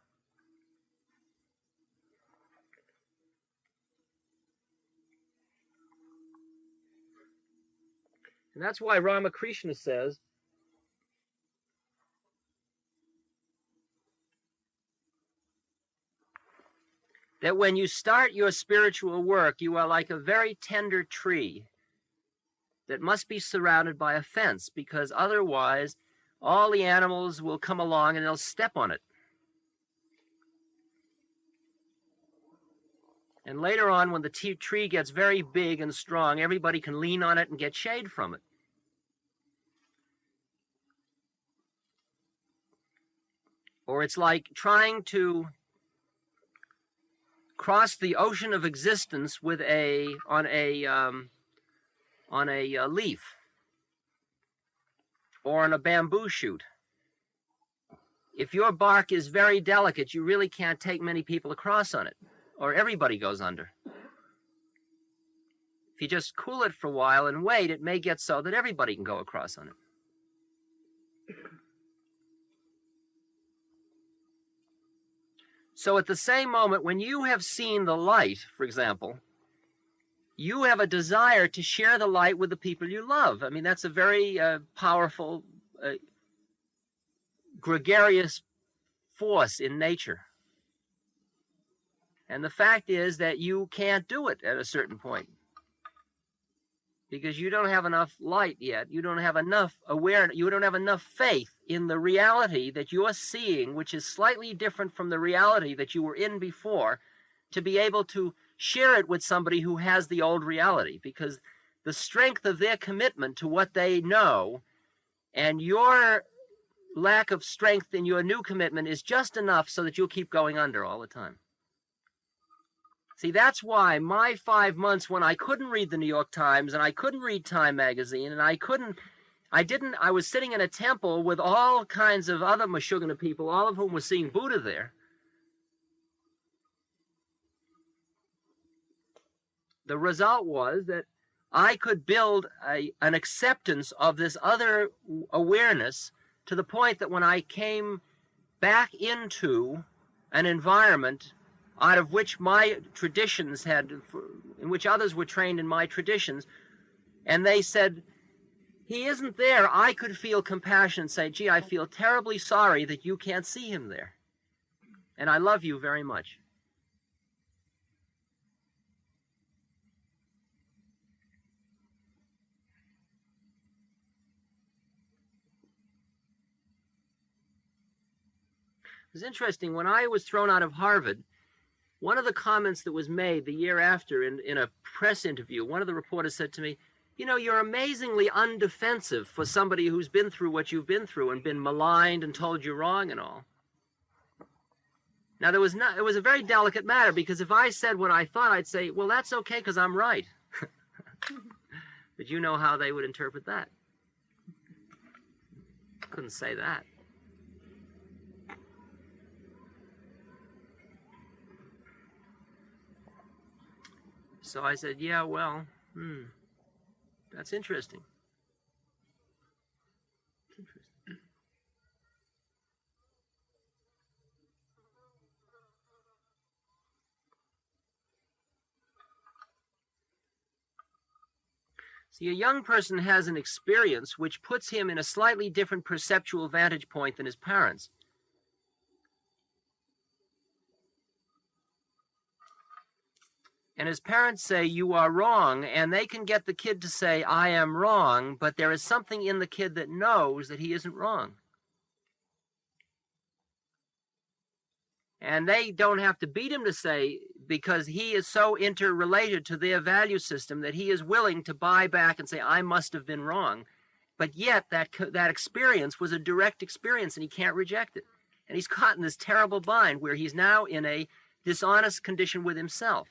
And that's why Ramakrishna says, that when you start your spiritual work, you are like a very tender tree that must be surrounded by a fence, because otherwise all the animals will come along and they'll step on it. And later on, when the tree gets very big and strong, everybody can lean on it and get shade from it. Or it's like trying to cross the ocean of existence with on a leaf or on a bamboo shoot. If your bark is very delicate, you really can't take many people across on it, or everybody goes under. If you just cool it for a while and wait, it may get so that everybody can go across on it. So at the same moment, when you have seen the light, for example, you have a desire to share the light with the people you love. I mean, that's a very powerful, gregarious force in nature. And the fact is that you can't do it at a certain point, because you don't have enough light yet. You don't have enough awareness. You don't have enough faith in the reality that you are seeing, which is slightly different from the reality that you were in before, to be able to share it with somebody who has the old reality, because the strength of their commitment to what they know and your lack of strength in your new commitment is just enough so that you'll keep going under all the time. See, that's why my 5 months when I couldn't read the New York Times and I couldn't read Time magazine and I was sitting in a temple with all kinds of other Meshuggah people, all of whom were seeing Buddha there. The result was that I could build an acceptance of this other awareness to the point that when I came back into an environment out of which my traditions in which others were trained in my traditions, and they said, he isn't there, I could feel compassion and say, gee, I feel terribly sorry that you can't see him there. And I love you very much. It was interesting, when I was thrown out of Harvard, one of the comments that was made the year after in a press interview, one of the reporters said to me, you know, you're amazingly undefensive for somebody who's been through what you've been through and been maligned and told you're wrong and all. Now, it was a very delicate matter, because if I said what I thought, I'd say, well, that's okay because I'm right. But you know how they would interpret that. Couldn't say that. So I said, yeah, well, that's interesting. See, a young person has an experience which puts him in a slightly different perceptual vantage point than his parents. And his parents say, you are wrong, and they can get the kid to say, I am wrong, but there is something in the kid that knows that he isn't wrong. And they don't have to beat him to say, because he is so interrelated to their value system that he is willing to buy back and say, I must have been wrong. But yet that experience was a direct experience, and he can't reject it. And he's caught in this terrible bind where he's now in a dishonest condition with himself.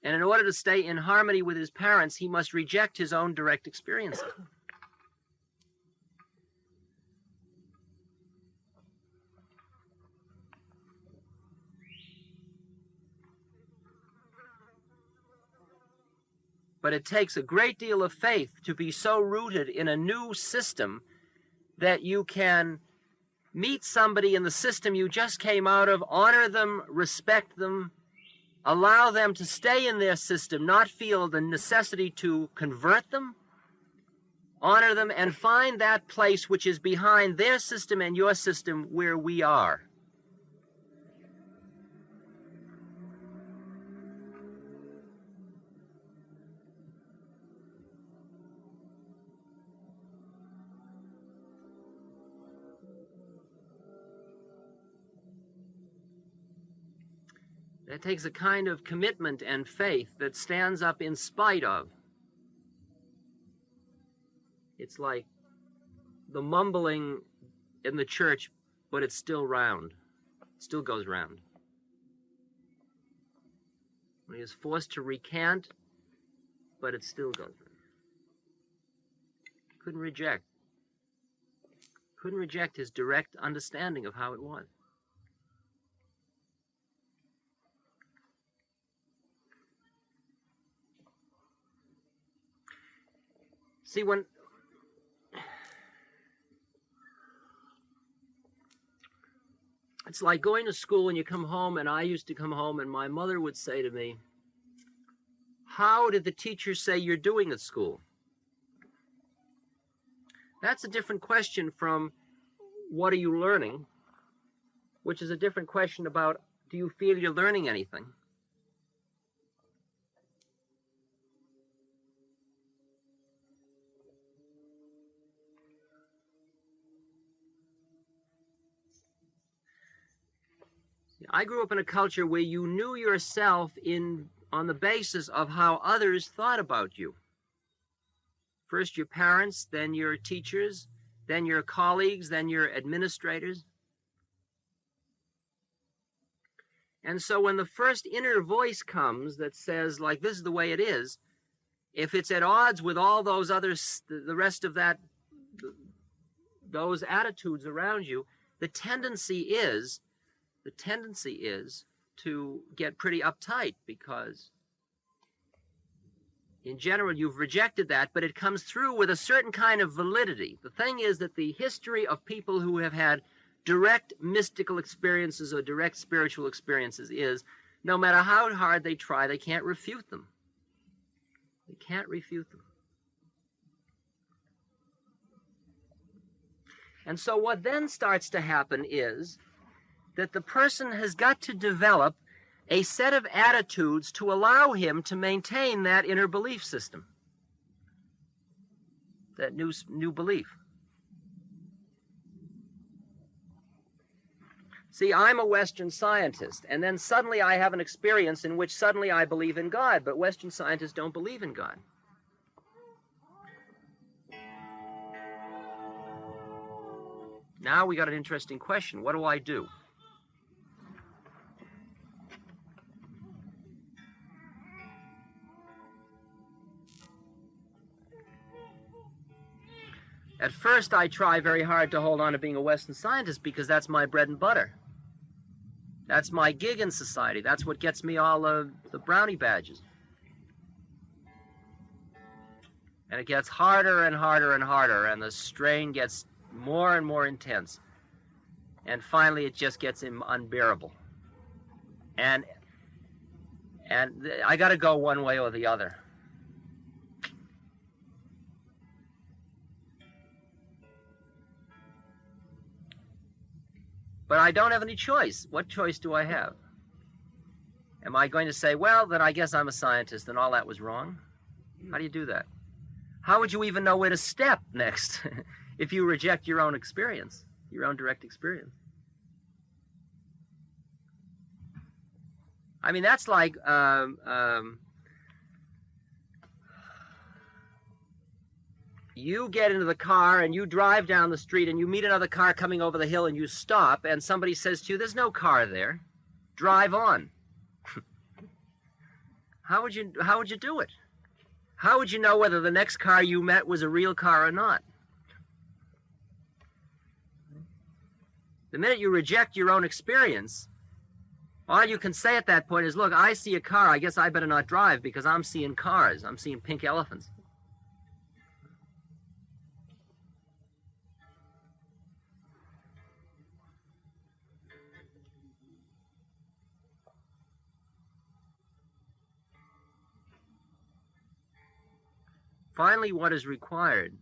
And in order to stay in harmony with his parents, he must reject his own direct experiences. But it takes a great deal of faith to be so rooted in a new system that you can meet somebody in the system you just came out of, honor them, respect them, allow them to stay in their system, not feel the necessity to convert them, honor them, and find that place which is behind their system and your system where we are. That takes a kind of commitment and faith that stands up in spite of. It's like the mumbling in the church, but it's still round. It still goes round. When he is forced to recant, but it still goes round. Couldn't reject his direct understanding of how it was. See, when it's like going to school and you come home, and I used to come home and my mother would say to me, "How did the teacher say you're doing at school?" That's a different question from what are you learning, which is a different question about, do you feel you're learning anything? I grew up in a culture where you knew yourself on the basis of how others thought about you. First your parents, then your teachers, then your colleagues, then your administrators. And so when the first inner voice comes that says, like, this is the way it is, if it's at odds with all those others, the rest of that, those attitudes around you, the tendency is to get pretty uptight, because in general you've rejected that, but it comes through with a certain kind of validity. The thing is that the history of people who have had direct mystical experiences or direct spiritual experiences is, no matter how hard they try, they can't refute them. They can't refute them. And so what then starts to happen is that the person has got to develop a set of attitudes to allow him to maintain that inner belief system, that new belief. See, I'm a Western scientist, and then suddenly I have an experience in which suddenly I believe in God, but Western scientists don't believe in God. Now we got an interesting question. What do I do? At first, I try very hard to hold on to being a Western scientist because that's my bread and butter. That's my gig in society. That's what gets me all the brownie badges. And it gets harder and harder and harder, and the strain gets more and more intense. And finally, it just gets unbearable. And I got to go one way or the other. But I don't have any choice. What choice do I have? Am I going to say, well, then I guess I'm a scientist and all that was wrong? How do you do that? How would you even know where to step next if you reject your own experience, your own direct experience? I mean, that's like you get into the car and you drive down the street and you meet another car coming over the hill and you stop and somebody says to you, there's no car there. Drive on. How would you do it? How would you know whether the next car you met was a real car or not? The minute you reject your own experience, all you can say at that point is, look, I see a car. I guess I better not drive because I'm seeing cars. I'm seeing pink elephants. Finally, what is required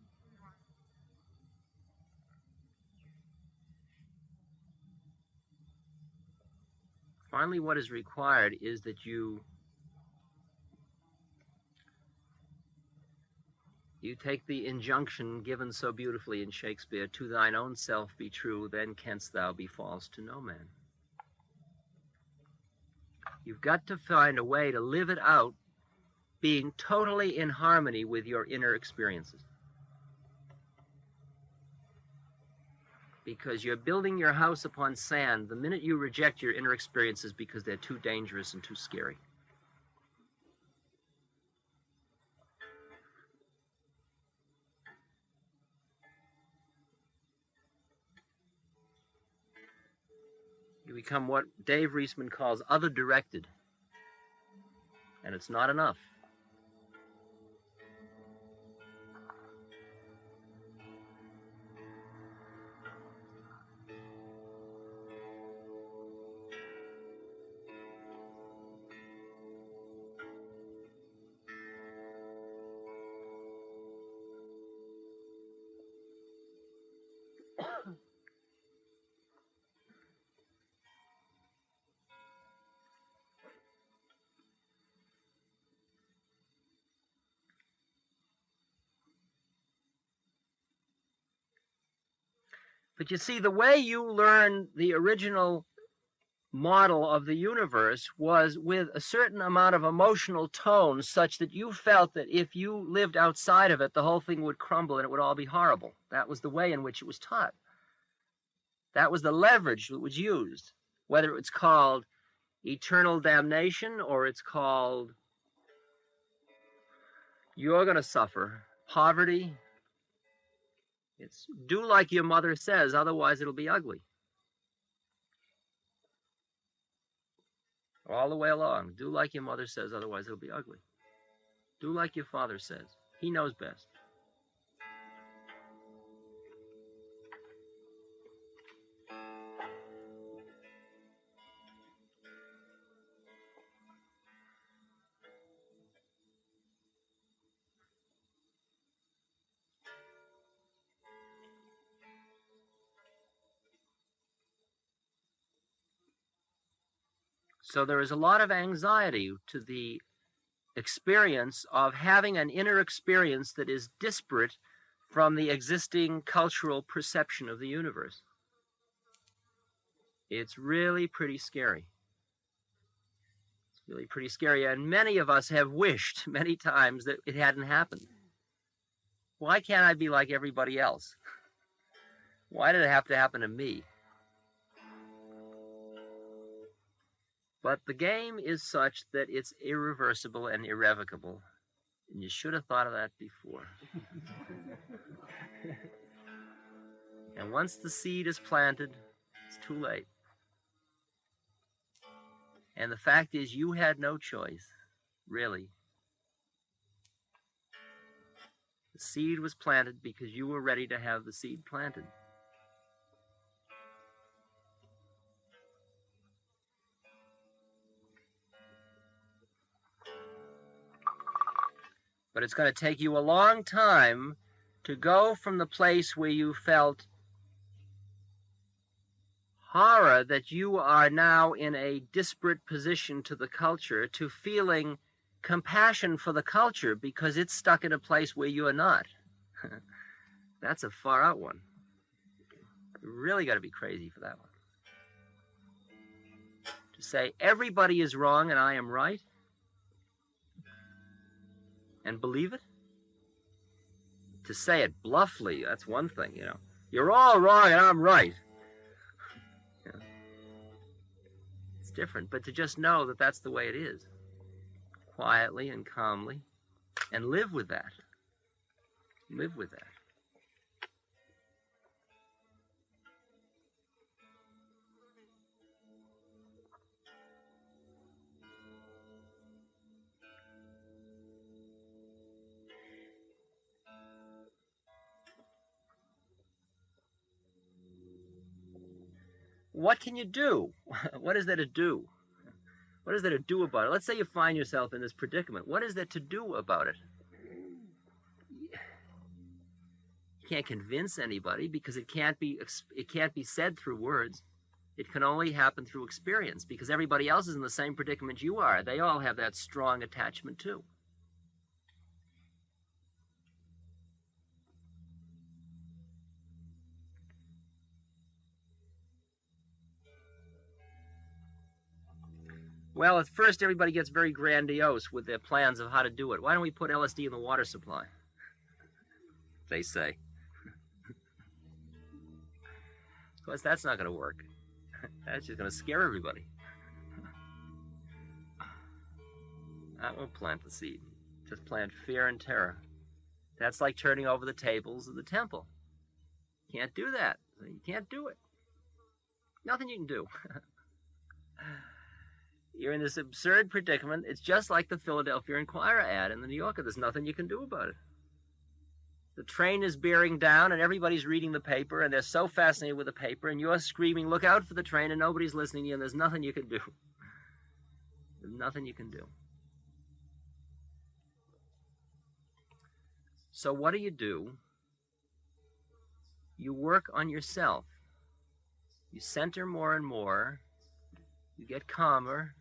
is that you take the injunction given so beautifully in Shakespeare, to thine own self be true, then canst thou be false to no man. You've got to find a way to live it out being totally in harmony with your inner experiences. Because you're building your house upon sand the minute you reject your inner experiences because they're too dangerous and too scary. You become what Dave Reisman calls other-directed, and it's not enough. But you see, the way you learn the original model of the universe was with a certain amount of emotional tone such that you felt that if you lived outside of it, the whole thing would crumble and it would all be horrible. That was the way in which it was taught. That was the leverage that was used, whether it's called eternal damnation or it's called you're going to suffer poverty. It's do like your mother says, otherwise it'll be ugly. All the way along. Do like your mother says, otherwise it'll be ugly. Do like your father says. He knows best. So there is a lot of anxiety to the experience of having an inner experience that is disparate from the existing cultural perception of the universe. It's really pretty scary. It's really pretty scary, and many of us have wished many times that it hadn't happened. Why can't I be like everybody else? Why did it have to happen to me? But the game is such that it's irreversible and irrevocable. And you should have thought of that before. And once the seed is planted, it's too late. And the fact is, you had no choice, really. The seed was planted because you were ready to have the seed planted. But it's going to take you a long time to go from the place where you felt horror that you are now in a disparate position to the culture to feeling compassion for the culture because it's stuck in a place where you are not. That's a far out one. You really got to be crazy for that one. To say everybody is wrong and I am right, and believe it? To say it bluffly, that's one thing, you know. You're all wrong and I'm right. You know, it's different, but to just know that that's the way it is, quietly and calmly, and live with that. Live with that. What can you do? What is there to do? What is there to do about it? Let's say you find yourself in this predicament. What is there to do about it? You can't convince anybody because it can't be said through words. It can only happen through experience because everybody else is in the same predicament you are. They all have that strong attachment too. Well, at first everybody gets very grandiose with their plans of how to do it. Why don't we put LSD in the water supply? They say. Of course, that's not going to work. That's just going to scare everybody. That won't plant the seed. Just plant fear and terror. That's like turning over the tables of the temple. Can't do that. You can't do it. Nothing you can do. You're in this absurd predicament. It's just like the Philadelphia Inquirer ad in the New Yorker. There's nothing you can do about it. The train is bearing down, and everybody's reading the paper, and they're so fascinated with the paper, and you're screaming, look out for the train, and nobody's listening to you, and there's nothing you can do. There's nothing you can do. So what do? You work on yourself. You center more and more. You get calmer.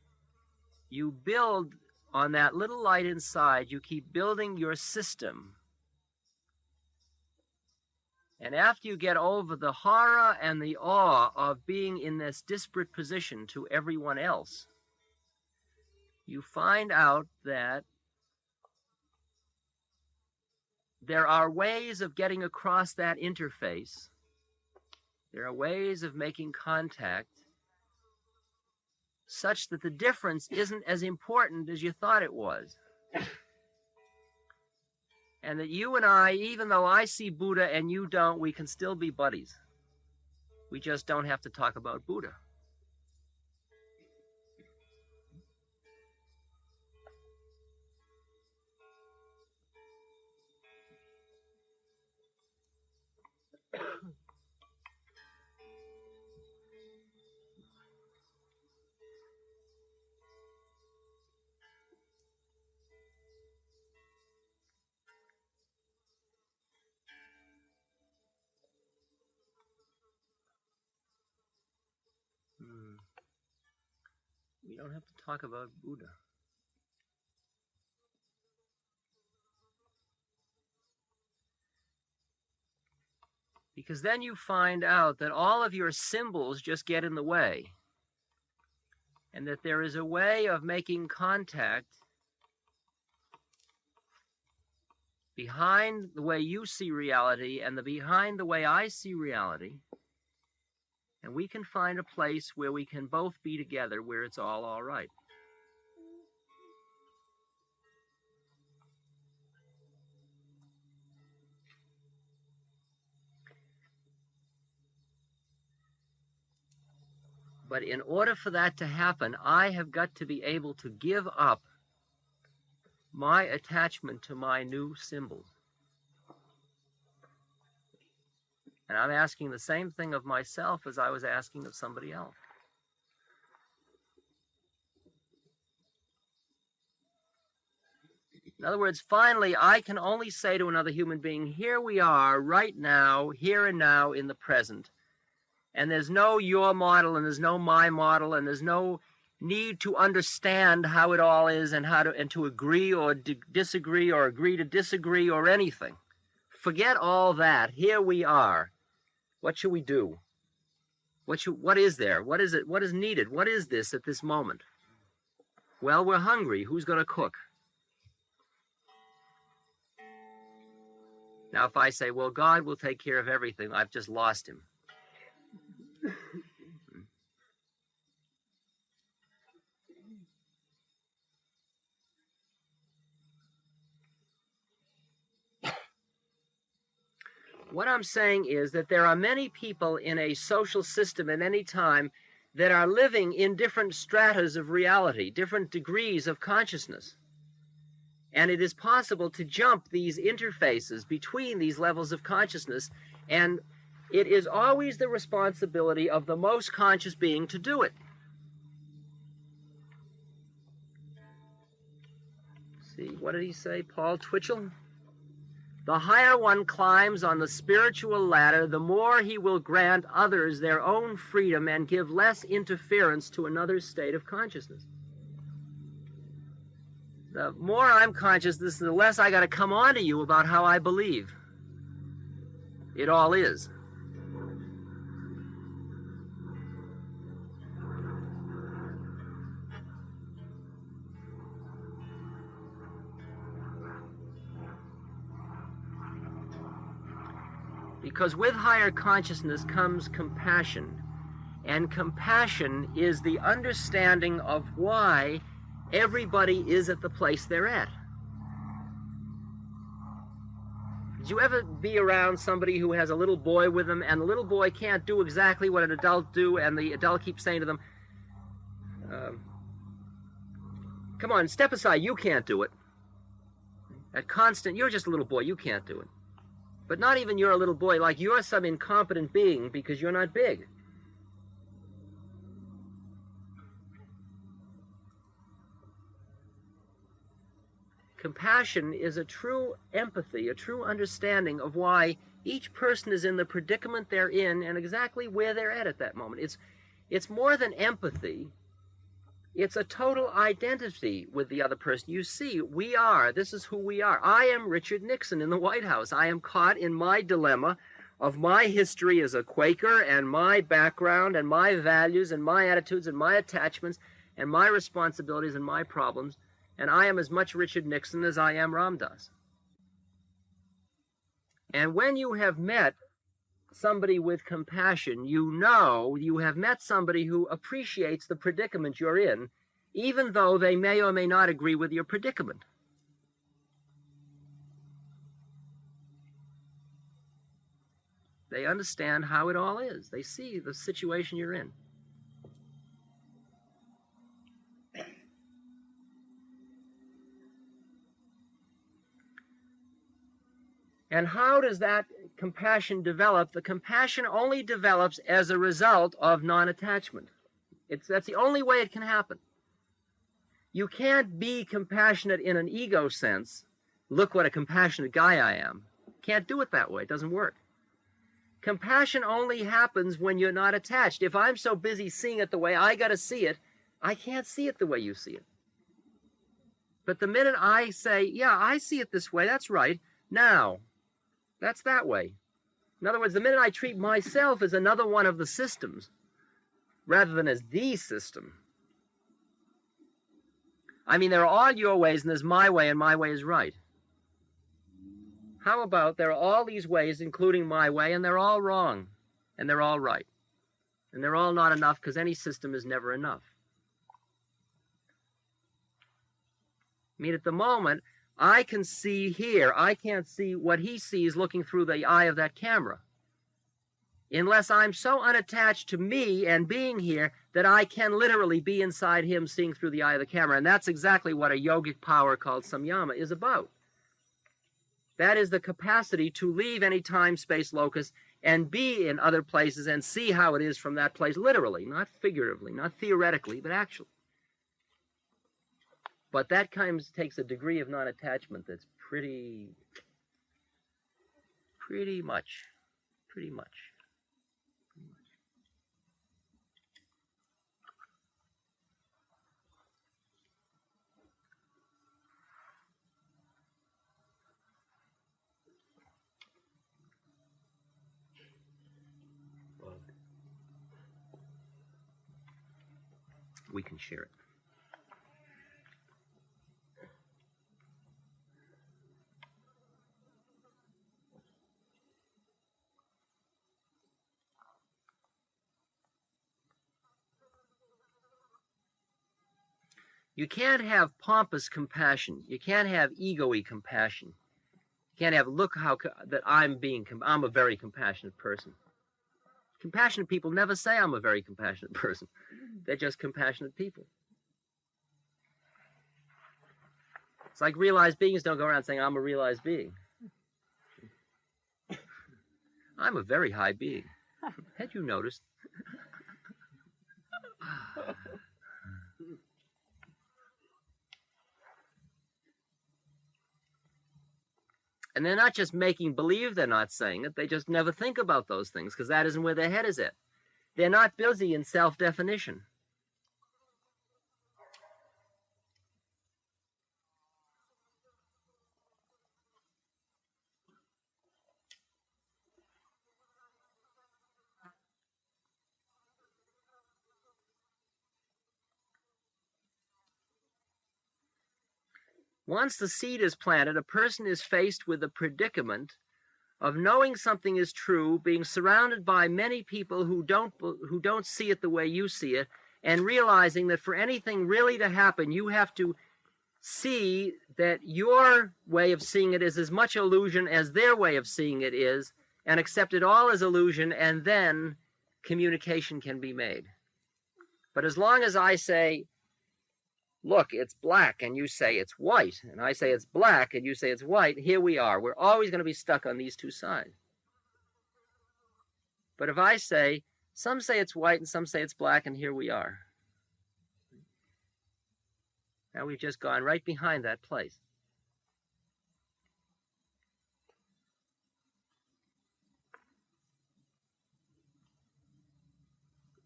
You build on that little light inside. You keep building your system. And after you get over the horror and the awe of being in this disparate position to everyone else, you find out that there are ways of getting across that interface. There are ways of making contact such that the difference isn't as important as you thought it was. And that you and I, even though I see Buddha and you don't, we can still be buddies. We just don't have to talk about Buddha. We don't have to talk about Buddha. Because then you find out that all of your symbols just get in the way. And that there is a way of making contact behind the way you see reality and behind the way I see reality. And we can find a place where we can both be together, where it's all right. But in order for that to happen, I have got to be able to give up my attachment to my new symbols. And I'm asking the same thing of myself as I was asking of somebody else. In other words, finally, I can only say to another human being, here we are, right now, here and now, in the present. And there's no your model, and there's no my model, and there's no need to understand how it all is, and to agree or disagree, or agree to disagree, or anything. Forget all that. Here we are. What should we do? What is there? What is it? What is needed? What is this at this moment? Well, we're hungry. Who's going to cook? Now, if I say, well, God will take care of everything, I've just lost him. What I'm saying is that there are many people in a social system at any time that are living in different stratas of reality, different degrees of consciousness. And it is possible to jump these interfaces between these levels of consciousness, and it is always the responsibility of the most conscious being to do it. See, what did he say, Paul Twitchell? The higher one climbs on the spiritual ladder, the more he will grant others their own freedom and give less interference to another's state of consciousness. The more I'm conscious, the less I got to come on to you about how I believe it all is. Because with higher consciousness comes compassion. And compassion is the understanding of why everybody is at the place they're at. Did you ever be around somebody who has a little boy with them, and the little boy can't do exactly what an adult do, and the adult keeps saying to them, come on, step aside, you can't do it. That constant, you're just a little boy, you can't do it. But not even you're a little boy, like you're some incompetent being because you're not big. Compassion is a true empathy, a true understanding of why each person is in the predicament they're in and exactly where they're at that moment. It's more than empathy. It's a total identity with the other person. You see, this is who we are. I am Richard Nixon in the White House. I am caught in my dilemma of my history as a Quaker and my background and my values and my attitudes and my attachments and my responsibilities and my problems. And I am as much Richard Nixon as I am Ram Dass. And when you have met somebody with compassion, you know you have met somebody who appreciates the predicament you're in, even though they may or may not agree with your predicament. They understand how it all is. They see the situation you're in. And how does that compassion develop? The compassion only develops as a result of non-attachment. That's the only way it can happen. You can't be compassionate in an ego sense. Look what a compassionate guy I am. Can't do it that way. It doesn't work. Compassion only happens when you're not attached. If I'm so busy seeing it the way I got to see it, I can't see it the way you see it. But the minute I say, yeah, I see it this way, that's right, now, that's that way. In other words, the minute I treat myself as another one of the systems, rather than as the system. I mean, there are all your ways, and there's my way, and my way is right. How about there are all these ways, including my way, and they're all wrong, and they're all right. And they're all not enough, because any system is never enough. I mean, at the moment, I can see here. I can't see what he sees looking through the eye of that camera. Unless I'm so unattached to me and being here that I can literally be inside him seeing through the eye of the camera. And that's exactly what a yogic power called samyama is about. That is the capacity to leave any time, space, locus and be in other places and see how it is from that place literally, not figuratively, not theoretically, but actually. But that takes a degree of non-attachment that's pretty much. We can share it. You can't have pompous compassion. You can't have ego-y compassion. You can't have, look how that I'm a very compassionate person. Compassionate people never say I'm a very compassionate person. They're just compassionate people. It's like realized beings don't go around saying, I'm a realized being. I'm a very high being. Had you noticed? And they're not just making believe they're not saying it. They just never think about those things because that isn't where their head is at. They're not busy in self-definition. Once the seed is planted, a person is faced with the predicament of knowing something is true, being surrounded by many people who don't see it the way you see it, and realizing that for anything really to happen, you have to see that your way of seeing it is as much illusion as their way of seeing it is, and accept it all as illusion, and then communication can be made. But as long as I say, look, it's black, and you say it's white, and I say it's black, and you say it's white, here we are. We're always going to be stuck on these two sides. But if I say, some say it's white and some say it's black, and here we are. Now we've just gone right behind that place.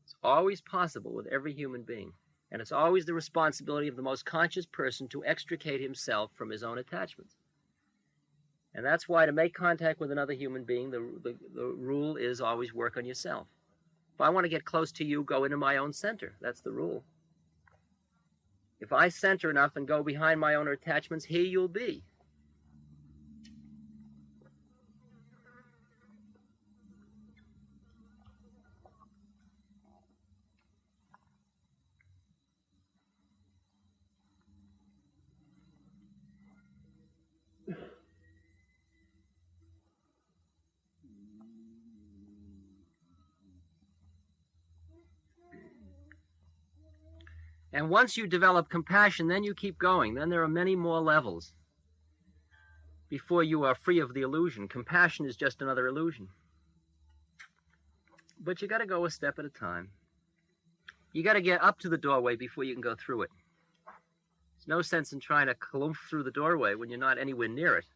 It's always possible with every human being. And it's always the responsibility of the most conscious person to extricate himself from his own attachments. And that's why to make contact with another human being, the rule is always work on yourself. If I want to get close to you, go into my own center. That's the rule. If I center enough and go behind my own attachments, here you'll be. And once you develop compassion, then you keep going. Then there are many more levels before you are free of the illusion. Compassion is just another illusion. But you got to go a step at a time. You got to get up to the doorway before you can go through it. There's no sense in trying to clump through the doorway when you're not anywhere near it.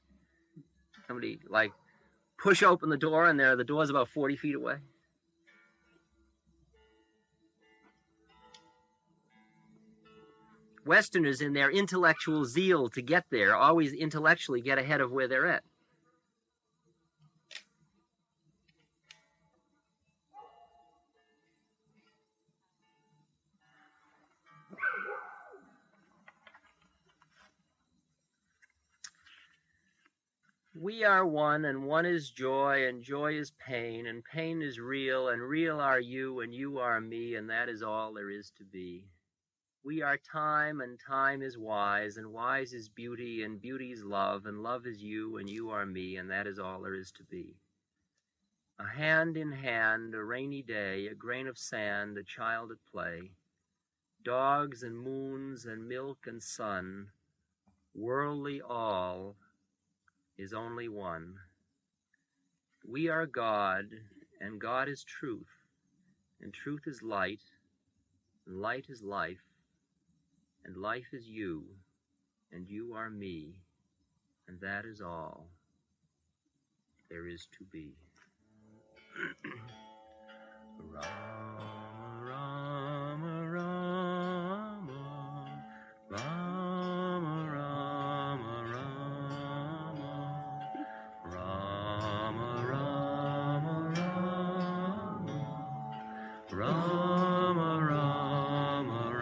Somebody, like, push open the door, and the door's about 40 feet away. Westerners, in their intellectual zeal to get there, always intellectually get ahead of where they're at. We are one, and one is joy, and joy is pain, and pain is real, and real are you, and you are me, and that is all there is to be. We are time, and time is wise, and wise is beauty, and beauty is love, and love is you, and you are me, and that is all there is to be. A hand in hand, a rainy day, a grain of sand, a child at play, dogs and moons and milk and sun, worldly all is only one. We are God, and God is truth, and truth is light, and light is life, and life is you, and you are me, and that is all there is to be. Rama, Rama, Rama, Rama, Rama, Rama, Rama, Rama, Rama, Rama, Rama, Rama,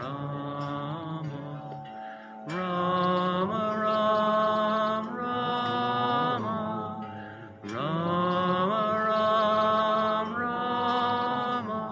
Rama, Rama, Rama, Rama,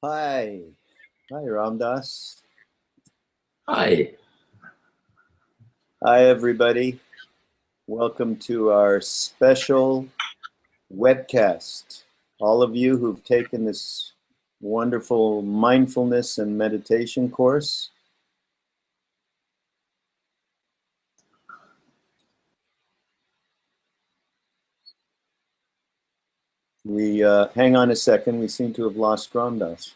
Hi. Hi, Ramdas. Hi. Hi, everybody. Welcome to our special webcast. All of you who've taken this wonderful mindfulness and meditation course. We hang on a second. We seem to have lost Ramdas.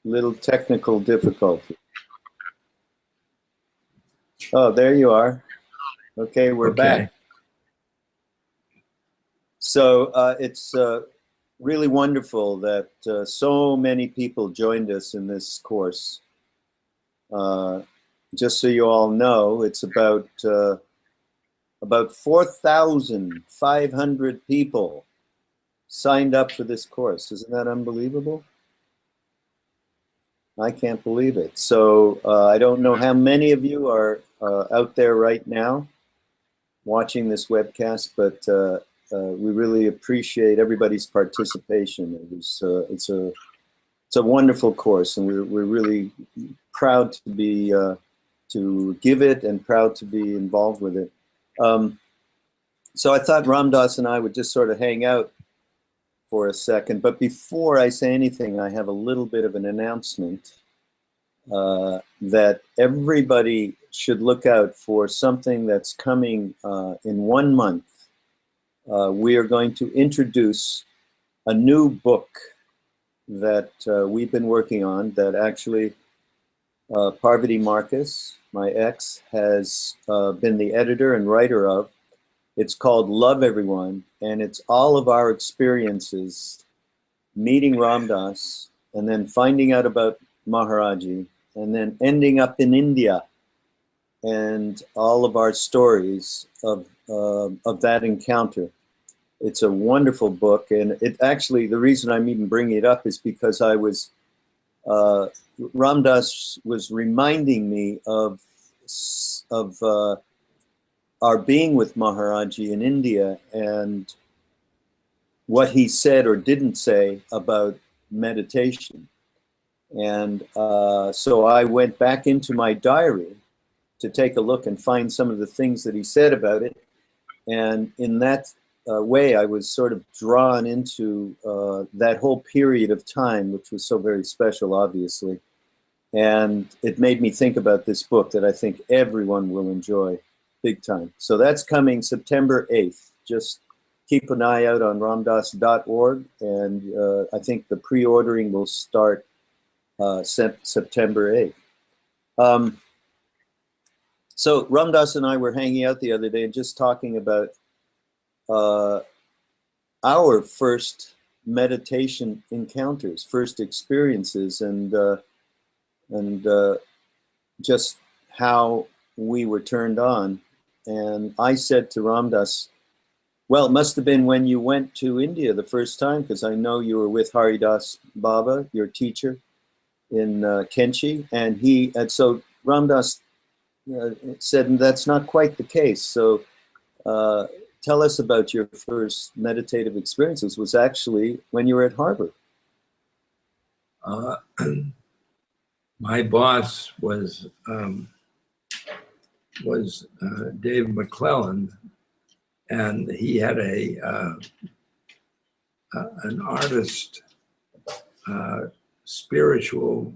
Little technical difficulty. Oh, there you are. Okay, we're back. So it's really wonderful that so many people joined us in this course. Just so you all know, it's about 4,500 people signed up for this course. Isn't that unbelievable? I can't believe it. So I don't know how many of you are out there right now watching this webcast, but we really appreciate everybody's participation. It's a wonderful course, and we're really proud to be to give it and proud to be involved with it. So I thought Ramdas and I would just sort of hang out for a second. But before I say anything, I have a little bit of an announcement that everybody should look out for something that's coming in 1 month. We are going to introduce a new book that we've been working on that actually Parvati Marcus, my ex, has been the editor and writer of. It's called Love Everyone, and it's all of our experiences meeting Ramdas and then finding out about Maharaji and then ending up in India, and all of our stories of that encounter. It's a wonderful book, and it actually, the reason I'm even bringing it up is because I was Ramdas was reminding me of our being with Maharaji in India and what he said or didn't say about meditation. And so I went back into my diary to take a look and find some of the things that he said about it. And in that way, I was sort of drawn into that whole period of time, which was so very special, obviously. And it made me think about this book that I think everyone will enjoy big time. So that's coming September 8th. Just keep an eye out on ramdas.org. And I think the pre-ordering will start September 8th. So Ramdas and I were hanging out the other day and just talking about our first meditation encounters, first experiences, and just how we were turned on. And I said to Ramdas, well, it must have been when you went to India the first time, because I know you were with Haridas Baba, your teacher in Kenchi, and so Ramdas said that's not quite the case. So tell us about your first meditative experiences. Was actually when you were at Harvard. My boss was Dave McClellan, and he had an artist, spiritual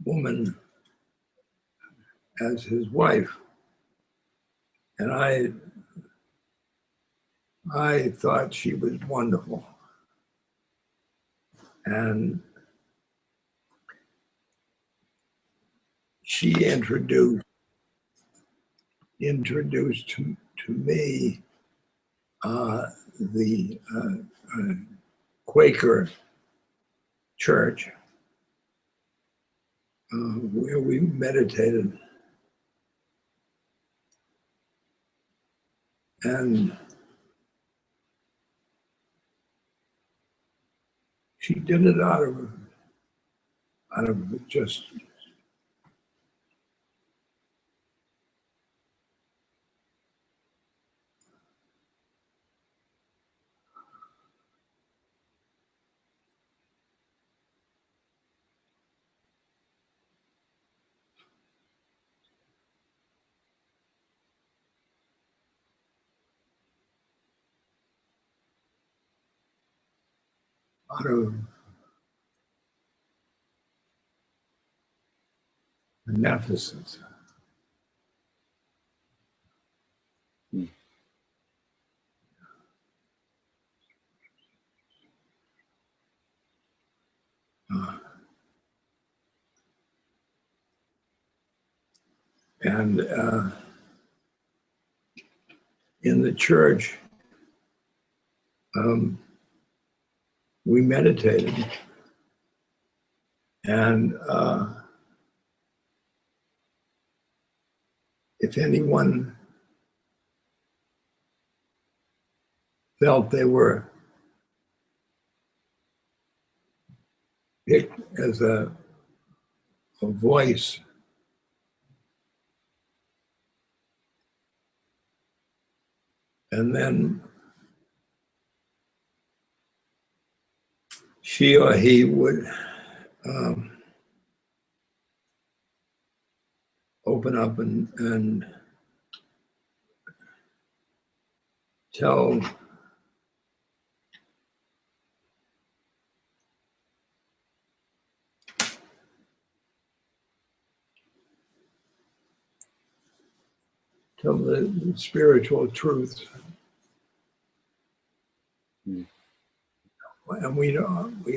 woman as his wife, and I thought she was wonderful, and she introduced to me the Quaker church where we meditated, and she did it out out of just out of beneficence. And in the church, we meditated, and if anyone felt they were picked as a voice, and then she or he would open up and tell the spiritual truth. And we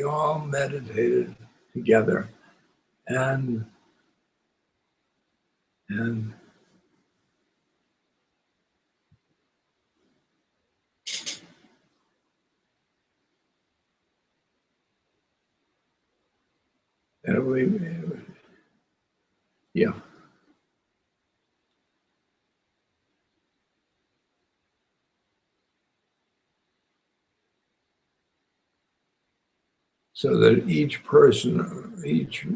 all meditated together, and yeah. So that each person, each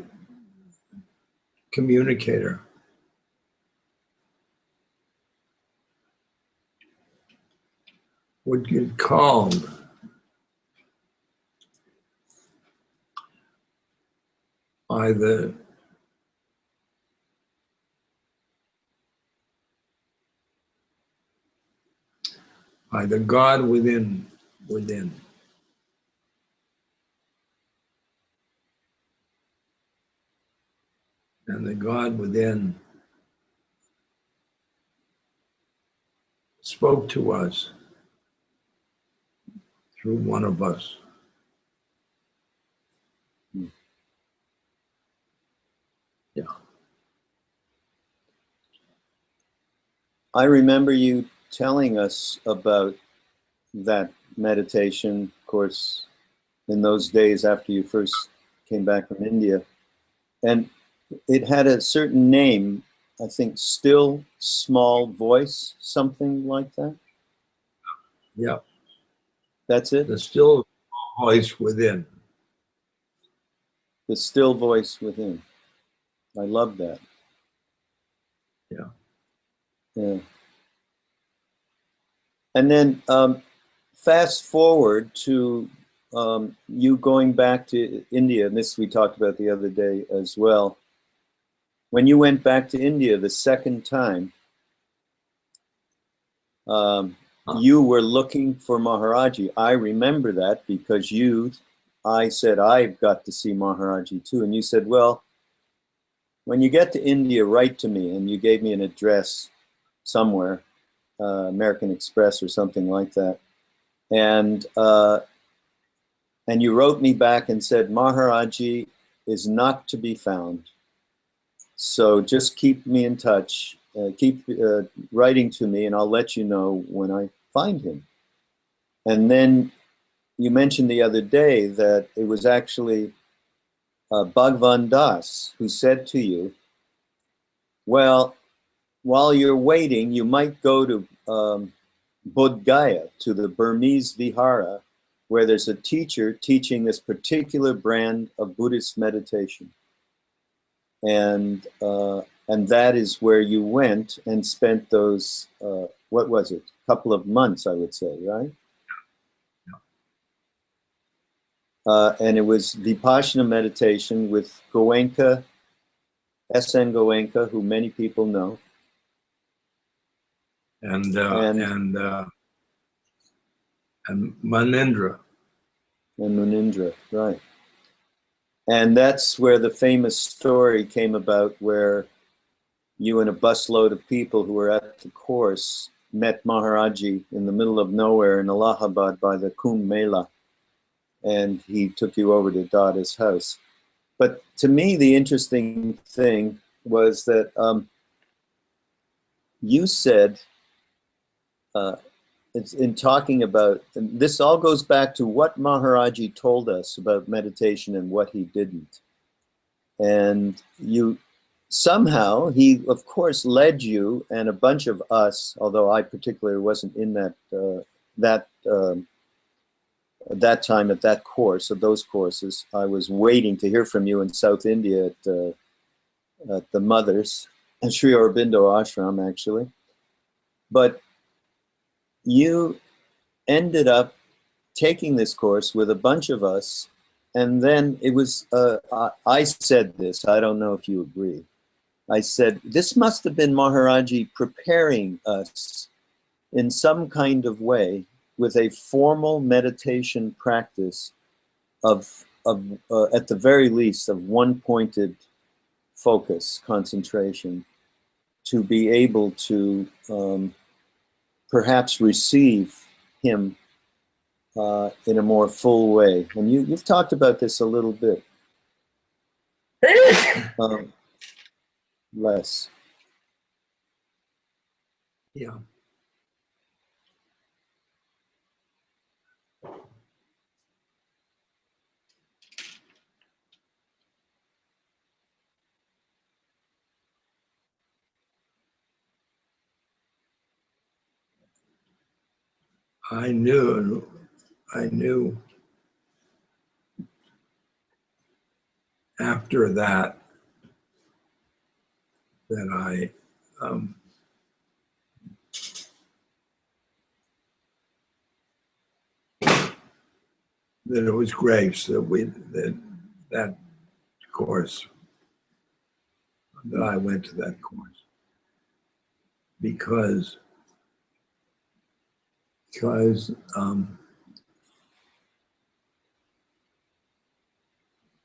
communicator would get calmed by the God within. And the God within spoke to us through one of us. Yeah. I remember you telling us about that meditation, of course, in those days after you first came back from India. And it had a certain name, I think, still small voice, something like that. Yeah. That's it? The still voice within. The still voice within. I love that. Yeah. Yeah. And then fast forward to you going back to India, and this we talked about the other day as well. When you went back to India the second time, you were looking for Maharaji. I remember that because I said, I've got to see Maharaji too. And you said, well, when you get to India, write to me. And you gave me an address somewhere, American Express or something like that. And you wrote me back and said, Maharaji is not to be found. So just keep me in touch, keep writing to me, and I'll let you know when I find him. And then you mentioned the other day that it was actually Bhagwan Das who said to you, well, while you're waiting, you might go to Bodh Gaya, to the Burmese Vihara, where there's a teacher teaching this particular brand of Buddhist meditation. and that is where you went and spent those what was it, couple of months, I would say, right? And it was Vipassana meditation with Goenka, S.N. Goenka, who many people know. And Manindra. And Munindra, right. And that's where the famous story came about, where you and a busload of people who were at the course met Maharaji in the middle of nowhere in Allahabad by the Kumbh Mela, and he took you over to Dada's house. But to me, the interesting thing was that you said, it's in talking about, and this all goes back to what Maharaji told us about meditation and what he didn't. And you somehow, he of course led you and a bunch of us, although I particularly wasn't in that time at that course, of those courses. I was waiting to hear from you in South India at the Mothers and Sri Aurobindo Ashram, actually. But you ended up taking this course with a bunch of us, and then it was, I said this, I don't know if you agree. I said, this must have been Maharaji preparing us in some kind of way with a formal meditation practice of at the very least, of one-pointed focus, concentration, to be able to perhaps receive him in a more full way. And you've talked about this a little bit. Less. Yeah. I knew after that I that it was grace that course, that I went to that course because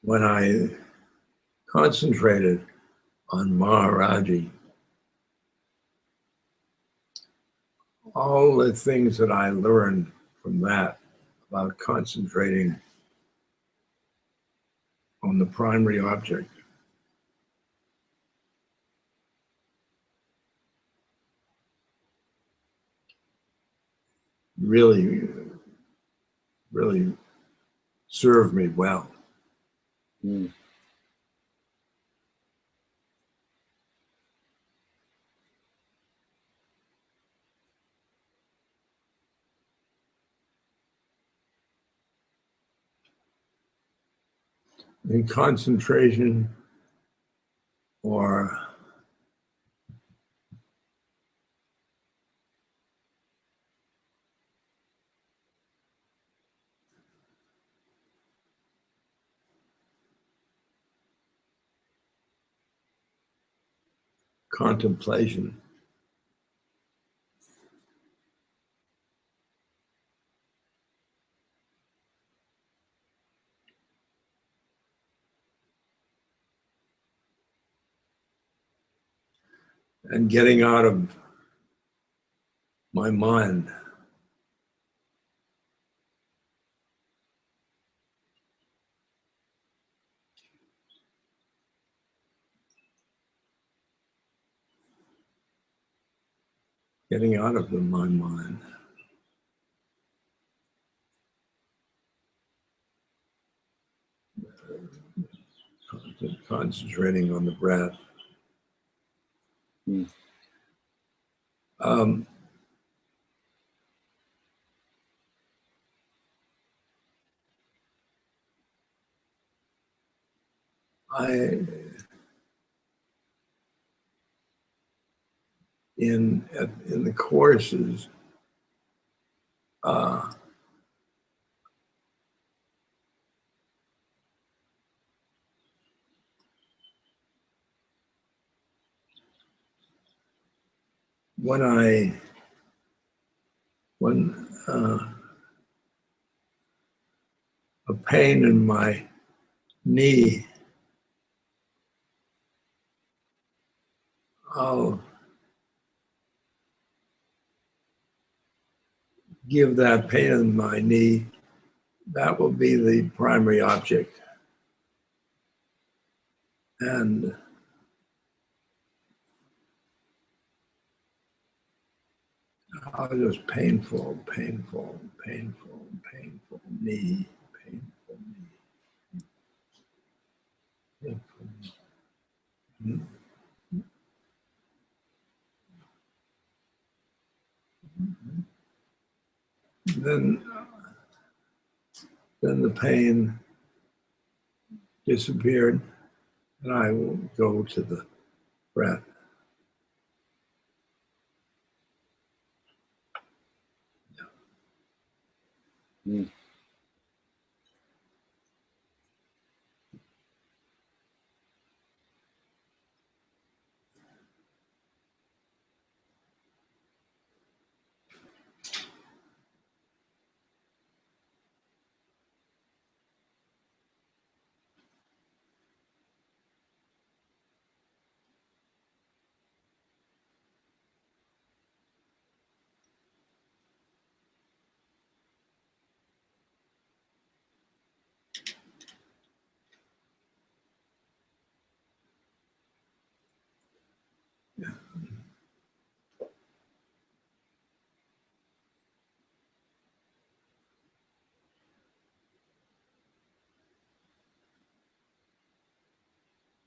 when I concentrated on Maharaji, all the things that I learned from that about concentrating on the primary object really served me well. Mm. In concentration or contemplation. And getting out of my mind. Getting out of my mind. Concentrating on the breath. Mm. in the courses, when a pain in my knee, I'll give that pain in my knee, that will be the primary object. And I'll just painful, painful, painful, painful knee, painful knee, painful knee. Then the pain disappeared, and I will go to the breath. Mm.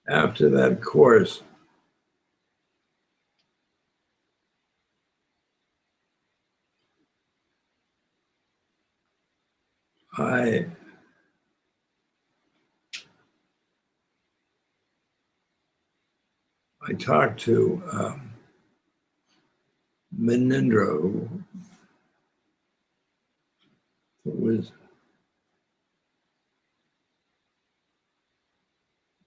After that course, I talked to Menindra, who was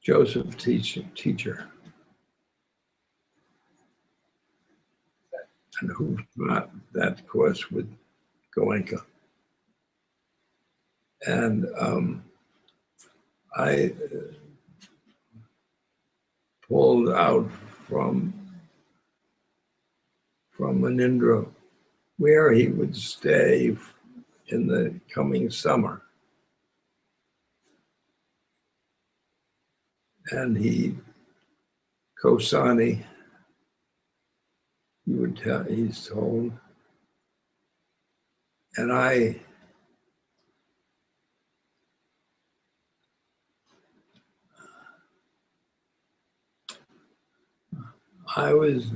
Joseph's teacher, and who taught that course with Goenka. And I pulled out from Menindra where he would stay in the coming summer. And Kosani, he's told, and I was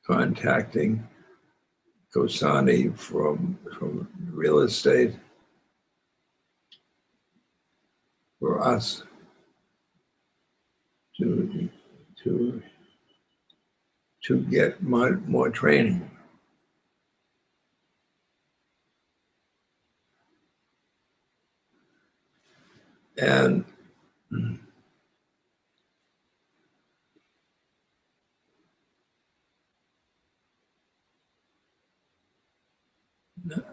contacting Kosani from real estate for us to get more training. And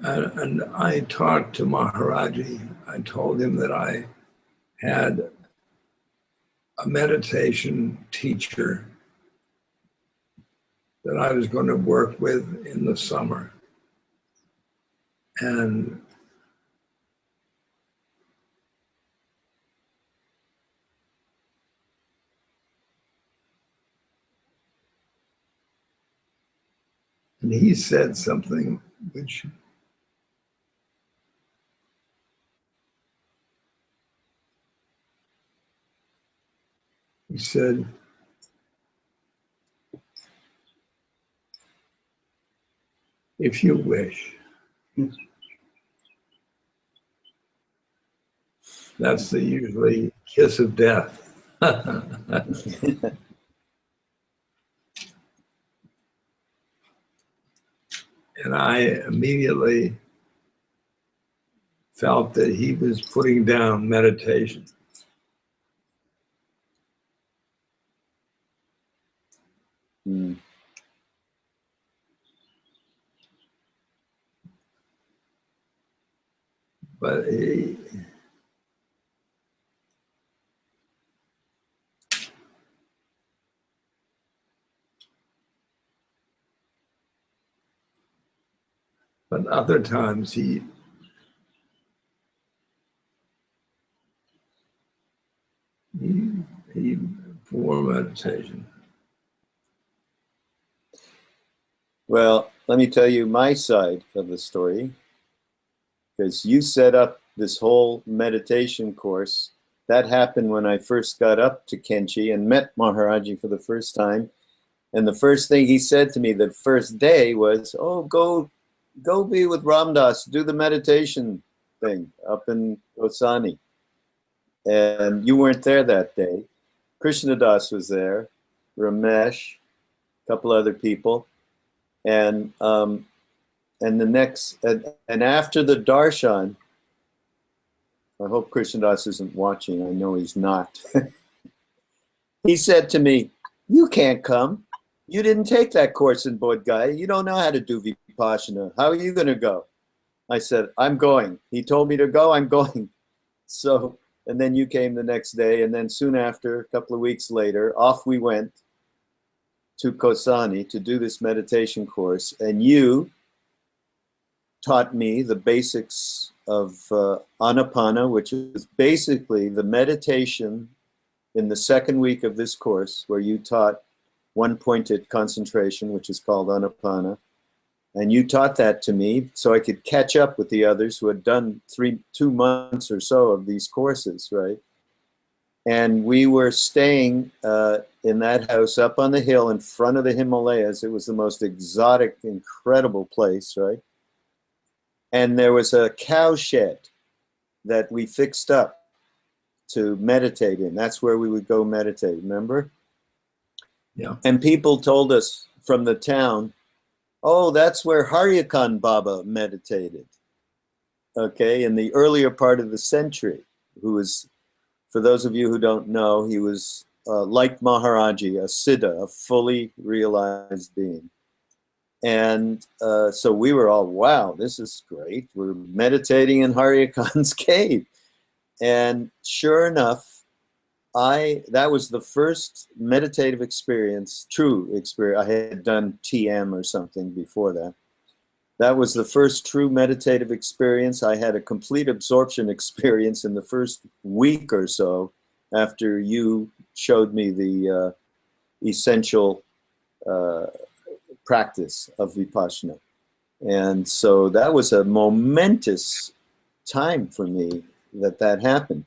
I talked to Maharaji. I told him that I had a meditation teacher that I was going to work with in the summer. And he said something which he said, if you wish. That's the usually kiss of death. And I immediately felt that he was putting down meditation. Mm. But other times he for meditation. Well, let me tell you my side of the story, because you set up this whole meditation course. That happened when I first got up to Kenchi and met Maharaji for the first time. And the first thing he said to me the first day was, oh, go be with Ramdas, do the meditation thing up in Osani. And you weren't there that day. Krishnadas was there, Ramesh, a couple other people. And the next, and after the darshan, I hope Krishnadas isn't watching. I know he's not. He said to me, you can't come. You didn't take that course in Bodh Gaya. You don't know how to do Vipassana. How are you going to go? I said, I'm going. He told me to go, I'm going. So, and then you came the next day. And then soon after, a couple of weeks later, off we went to Kosani to do this meditation course. And you taught me the basics of Anapana, which is basically the meditation in the second week of this course, where you taught one-pointed concentration, which is called Anapana. And you taught that to me so I could catch up with the others who had done 2 months or so of these courses, right? And we were staying in that house up on the hill in front of the Himalayas. It was the most exotic, incredible place, right? And there was a cow shed that we fixed up to meditate in. That's where we would go meditate, remember? Yeah. And people told us from the town, oh, that's where Haryakan Baba meditated, okay, in the earlier part of the century, who was, for those of you who don't know, he was like Maharaji, a Siddha, a fully realized being. And so we were all, wow, this is great. We're meditating in Haryakan's cave. And sure enough, that was the first meditative experience, true experience. I had done TM or something before that. That was the first true meditative experience. I had a complete absorption experience in the first week or so after you showed me the essential practice of Vipassana. And so that was a momentous time for me that happened.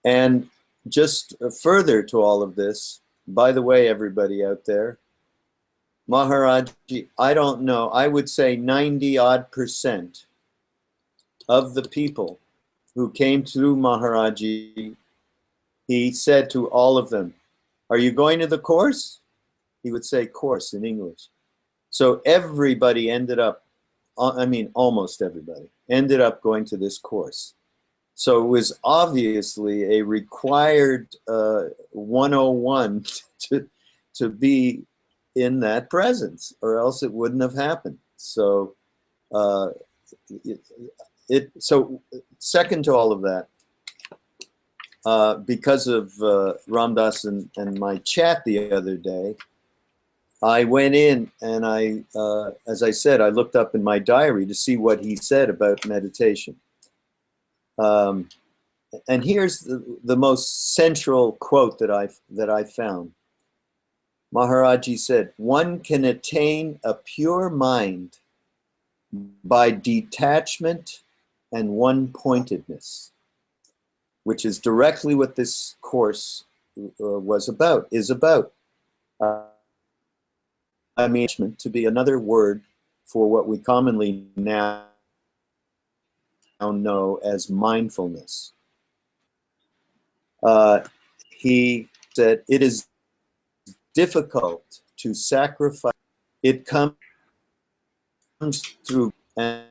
And just further to all of this, by the way, everybody out there, Maharaji, I don't know, I would say 90-odd% of the people who came through Maharaji, he said to all of them, are you going to the course? He would say course in English. So everybody ended up, I mean, almost everybody ended up going to this course. So it was obviously a required 101 to be in that presence, or else it wouldn't have happened. So, so second to all of that, because of Ramdas and my chat the other day, I went in and I, as I said, I looked up in my diary to see what he said about meditation. And here's the most central quote that I found. Maharaji said, one can attain a pure mind by detachment and one-pointedness, which is directly what this course is about. I mean, to be another word for what we commonly now know as mindfulness. he said, it is difficult to sacrifice. It comes through and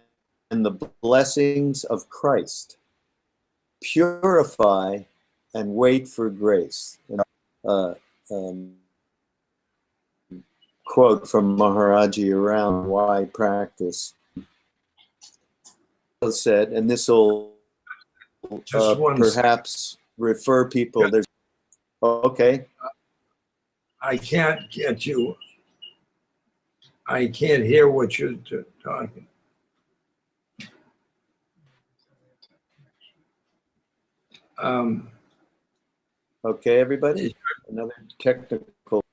the blessings of Christ. Purify and wait for grace. Quote from Maharaji around why practice. Said, and this will perhaps refer people. There's okay. I can't get you. I can't hear what you're talking. Okay, everybody. Another technical.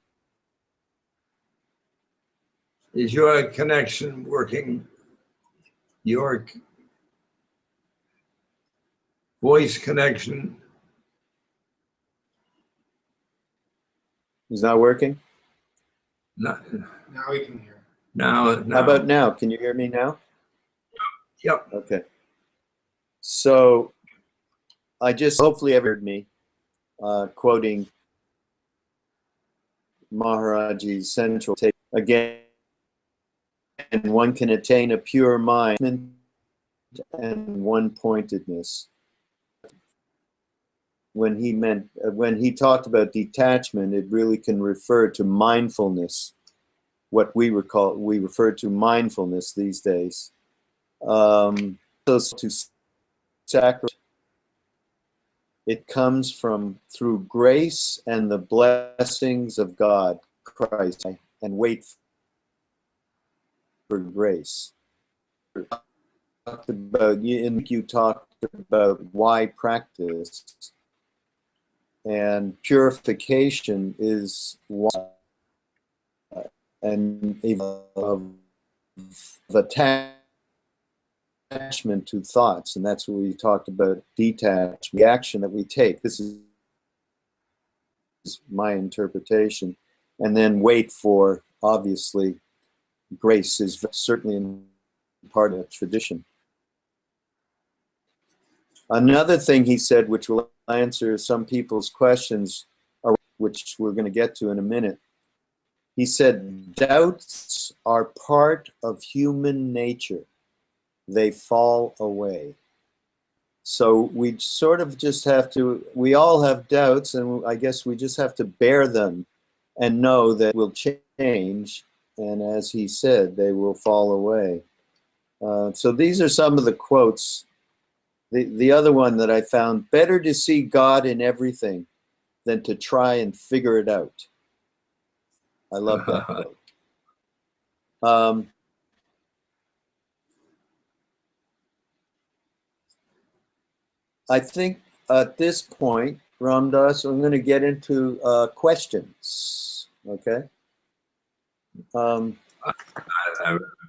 Is your connection working? Your voice connection Is not working? not, Now we can hear. now. How about now? Can you hear me now? Yep. Okay. So I just hopefully ever heard me quoting Maharaji's central take again. And one can attain a pure mind and one-pointedness. When he talked about detachment, it really can refer to mindfulness, what we refer to mindfulness these days. So to sacrifice, it comes through grace and the blessings of God, Christ, and wait for grace. You talked about why practice, and purification is one, and of attachment to thoughts, and that's what we talked about. Detach the action that we take. This is my interpretation, and then wait for, obviously, grace is certainly part of tradition. Another thing he said, which will answer some people's questions, which we're going to get to in a minute. He said, doubts are part of human nature. They fall away. So we sort of just have to, we all have doubts, and I guess we just have to bear them and know that we'll change. And as he said, they will fall away. So these are some of the quotes. The other one that I found, better to see God in everything than to try and figure it out. I love that quote. I think at this point, Ramdas, I'm going to get into questions. Okay. I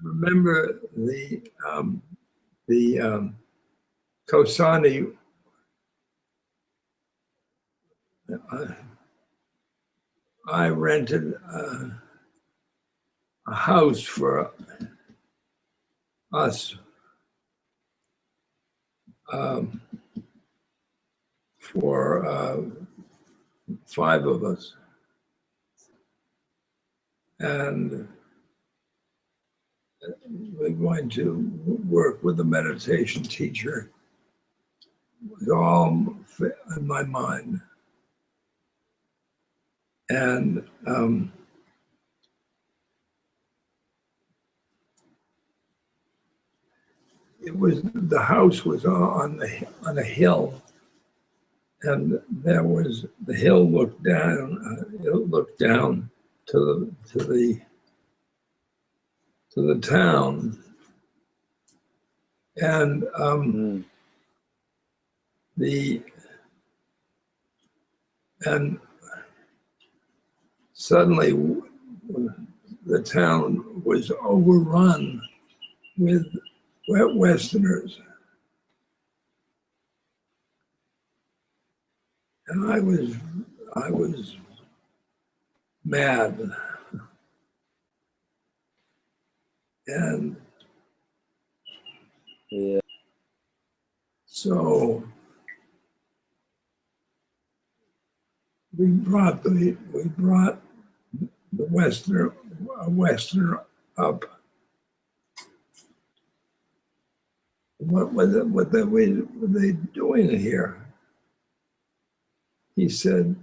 remember the Kosani. I rented a house for us for 5 of us, and we're going to work with a meditation teacher. It was all fit in my mind, and the house was on a hill, and there was the hill looked down. It looked down to the town, and and suddenly the town was overrun with Westerners. And I was mad. And Yeah. so we brought the Westerner up. What were they doing here? He said,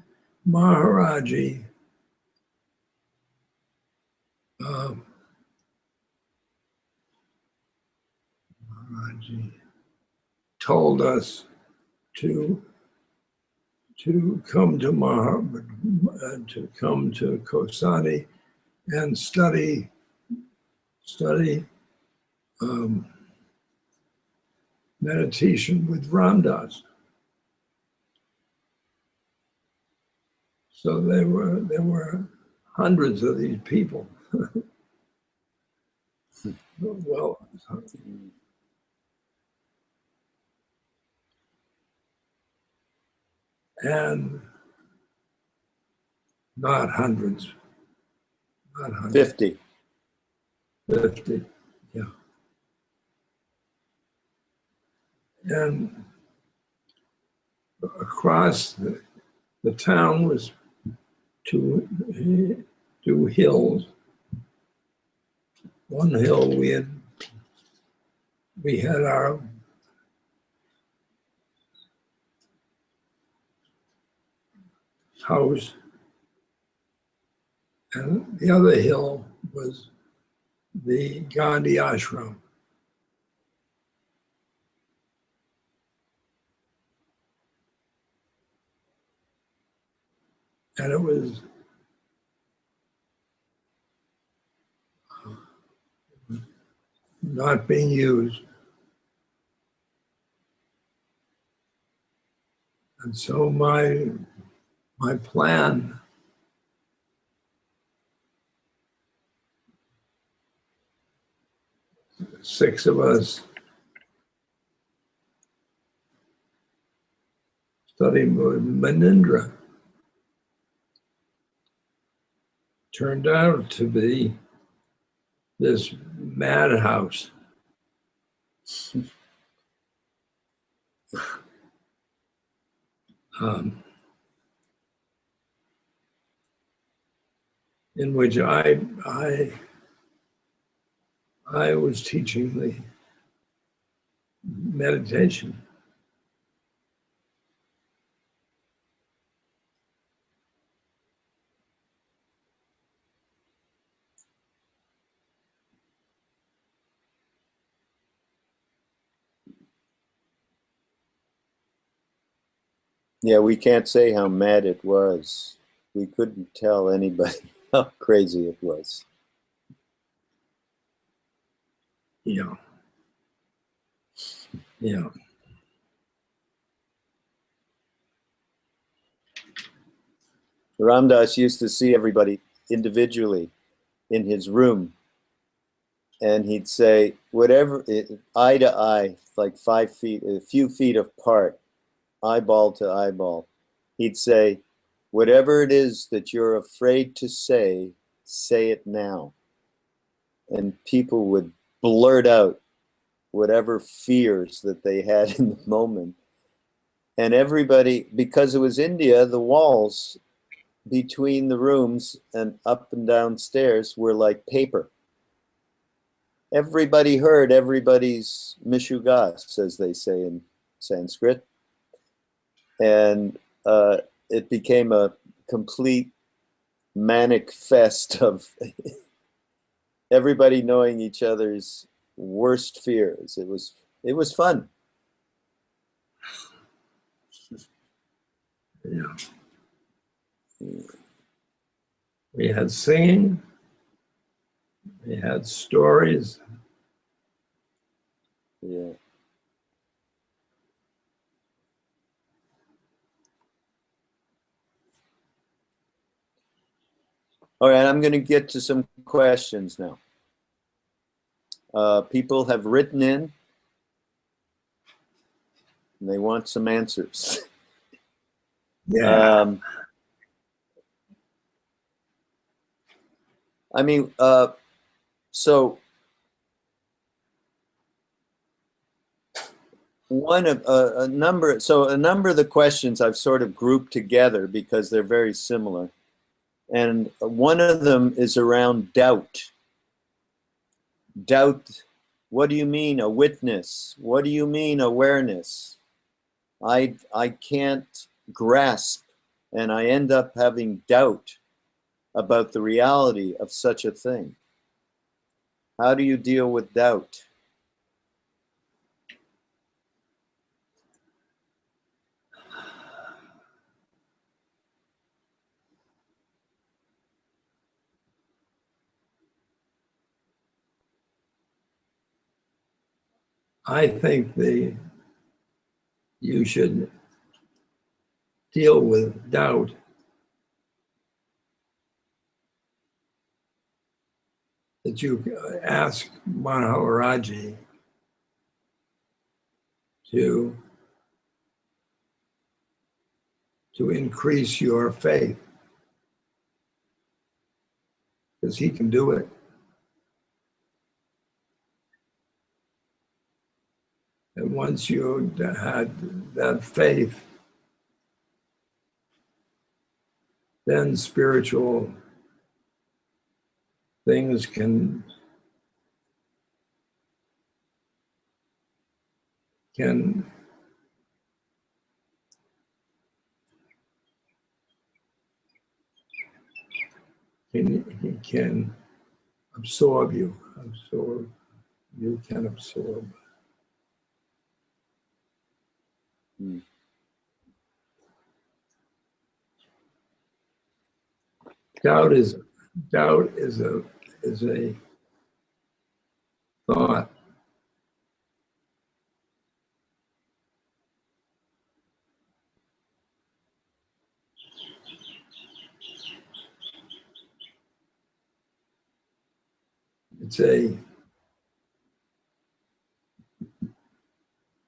Maharaji Maharaji told us to come to to come to Kosani and study meditation with Ramdas. So there were hundreds of these people. Well, and not hundreds, not hundreds. 50. 50, yeah. And across the town was two hills. One hill we had our house, and the other hill was the Gandhi ashram. And it was not being used. And so my plan six of us studying with Manindra turned out to be this madhouse. In which I was teaching the meditation. Yeah, we can't say how mad it was. We couldn't tell anybody how crazy it was. Yeah. Yeah. Ramdas used to see everybody individually in his room, and he'd say, whatever, eye to eye, like 5 feet, a few feet apart, eyeball to eyeball, he'd say, whatever it is that you're afraid to say it now. And people would blurt out whatever fears that they had in the moment. And everybody, because it was India, the walls between the rooms and up and down stairs were like paper. Everybody heard everybody's mishugas, as they say in Sanskrit. And it became a complete manic fest of everybody knowing each other's worst fears. It was fun. Yeah. We had singing, we had stories. Yeah. All right, I'm going to get to some questions now. People have written in, and they want some answers. Yeah. I mean, so one of a number. So a number of the questions I've sort of grouped together because they're very similar, and one of them is around doubt. Doubt. What do you mean a witness? What do you mean awareness? I can't grasp, and I end up having doubt about the reality of such a thing. How do you deal with doubt? I think you should deal with doubt that you ask Maharaji to increase your faith, because he can do it. And once you had that faith, then spiritual things can absorb you. You can absorb. Hmm. Doubt is a thought.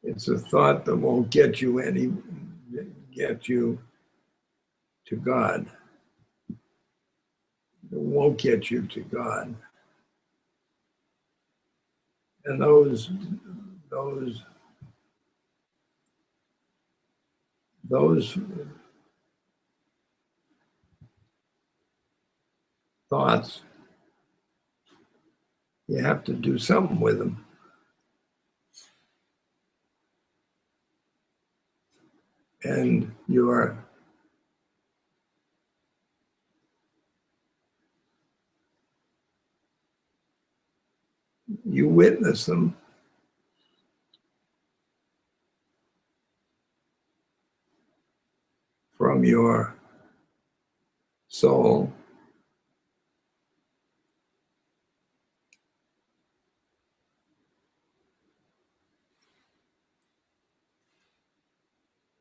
It's a thought that won't get you to God. It won't get you to God. And those thoughts, you have to do something with them. And you witness them. From your soul.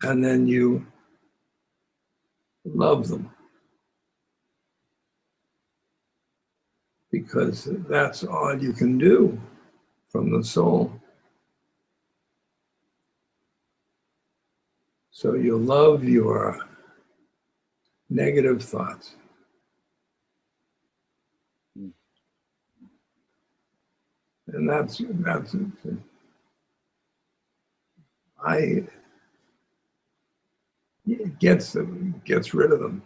And then you love them, because that's all you can do from the soul. So you love your negative thoughts. And it gets rid of them.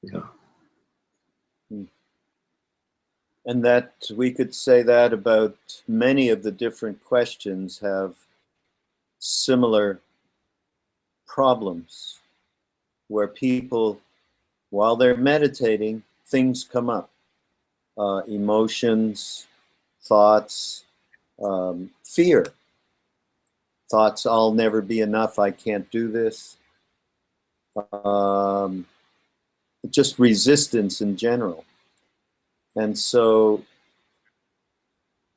Yeah. And that we could say that about many of the different questions have similar problems, where people, while they're meditating, things come up. Emotions, thoughts, fear. Thoughts, I'll never be enough, I can't do this. Just resistance in general. And so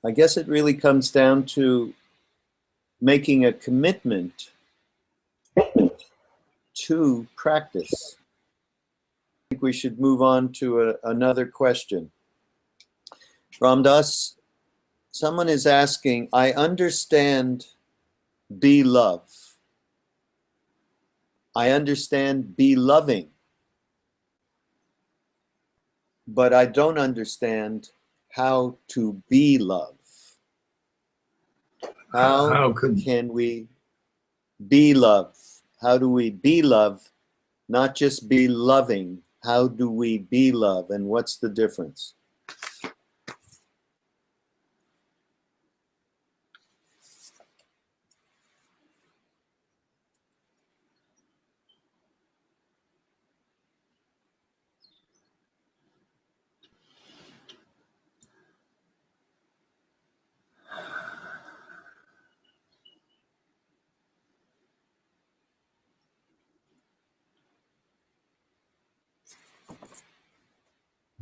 I guess it really comes down to making a commitment to practice. I think we should move on to another question. Ramdas, Someone is asking, I understand be love. I understand be loving. But I don't understand how to be love. How can we be love? How do we be love? Not just be loving. How do we be love? And what's the difference?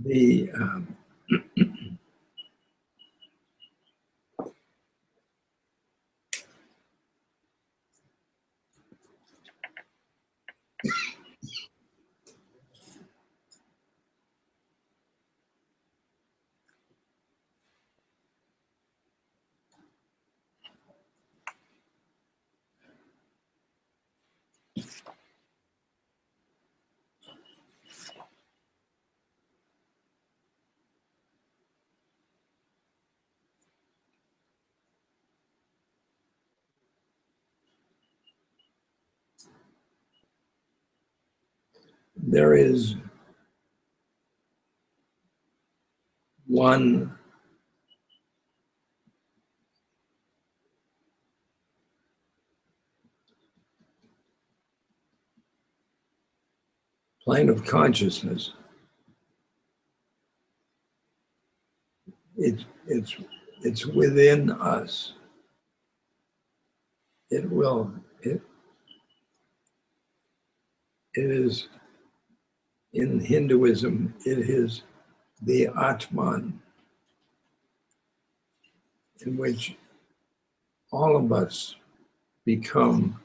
The there is one plane of consciousness. It's within us. It is in Hinduism, it is the Atman, in which all of us become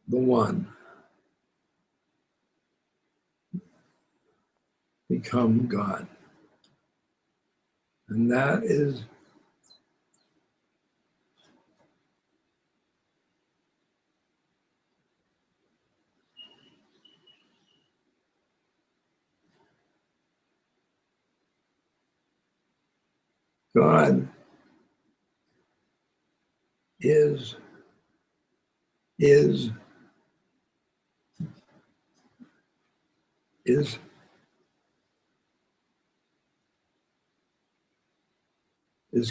the one, become God. And that is God is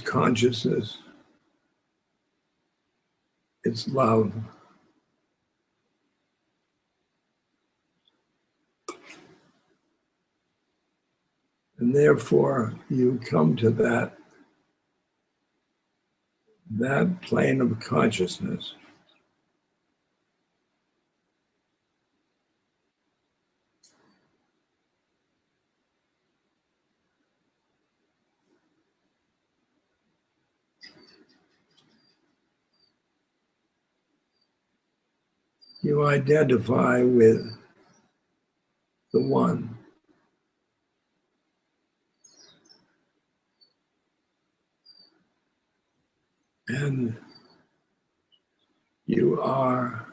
consciousness, it's love. And therefore you come to that plane of consciousness. You identify with the one. And you are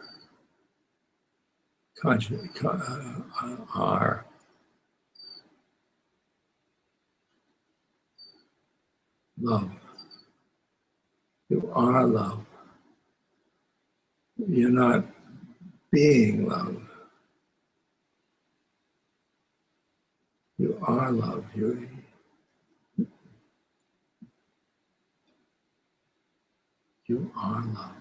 conscious, are love. You are love. You're not being love. You are love. You are love.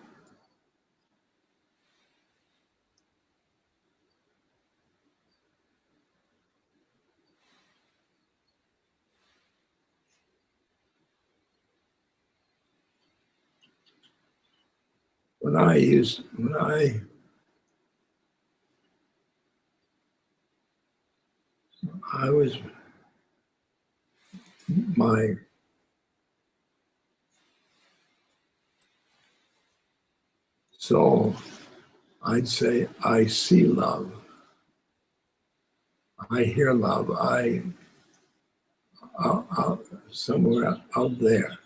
When I was my soul, I'd say, I see love. I hear love. Somewhere out there.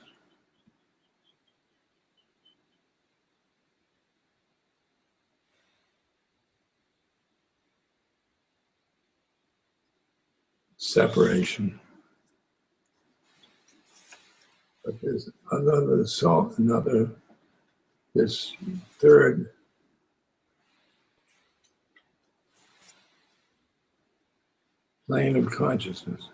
Separation. But there's this third plane of consciousness.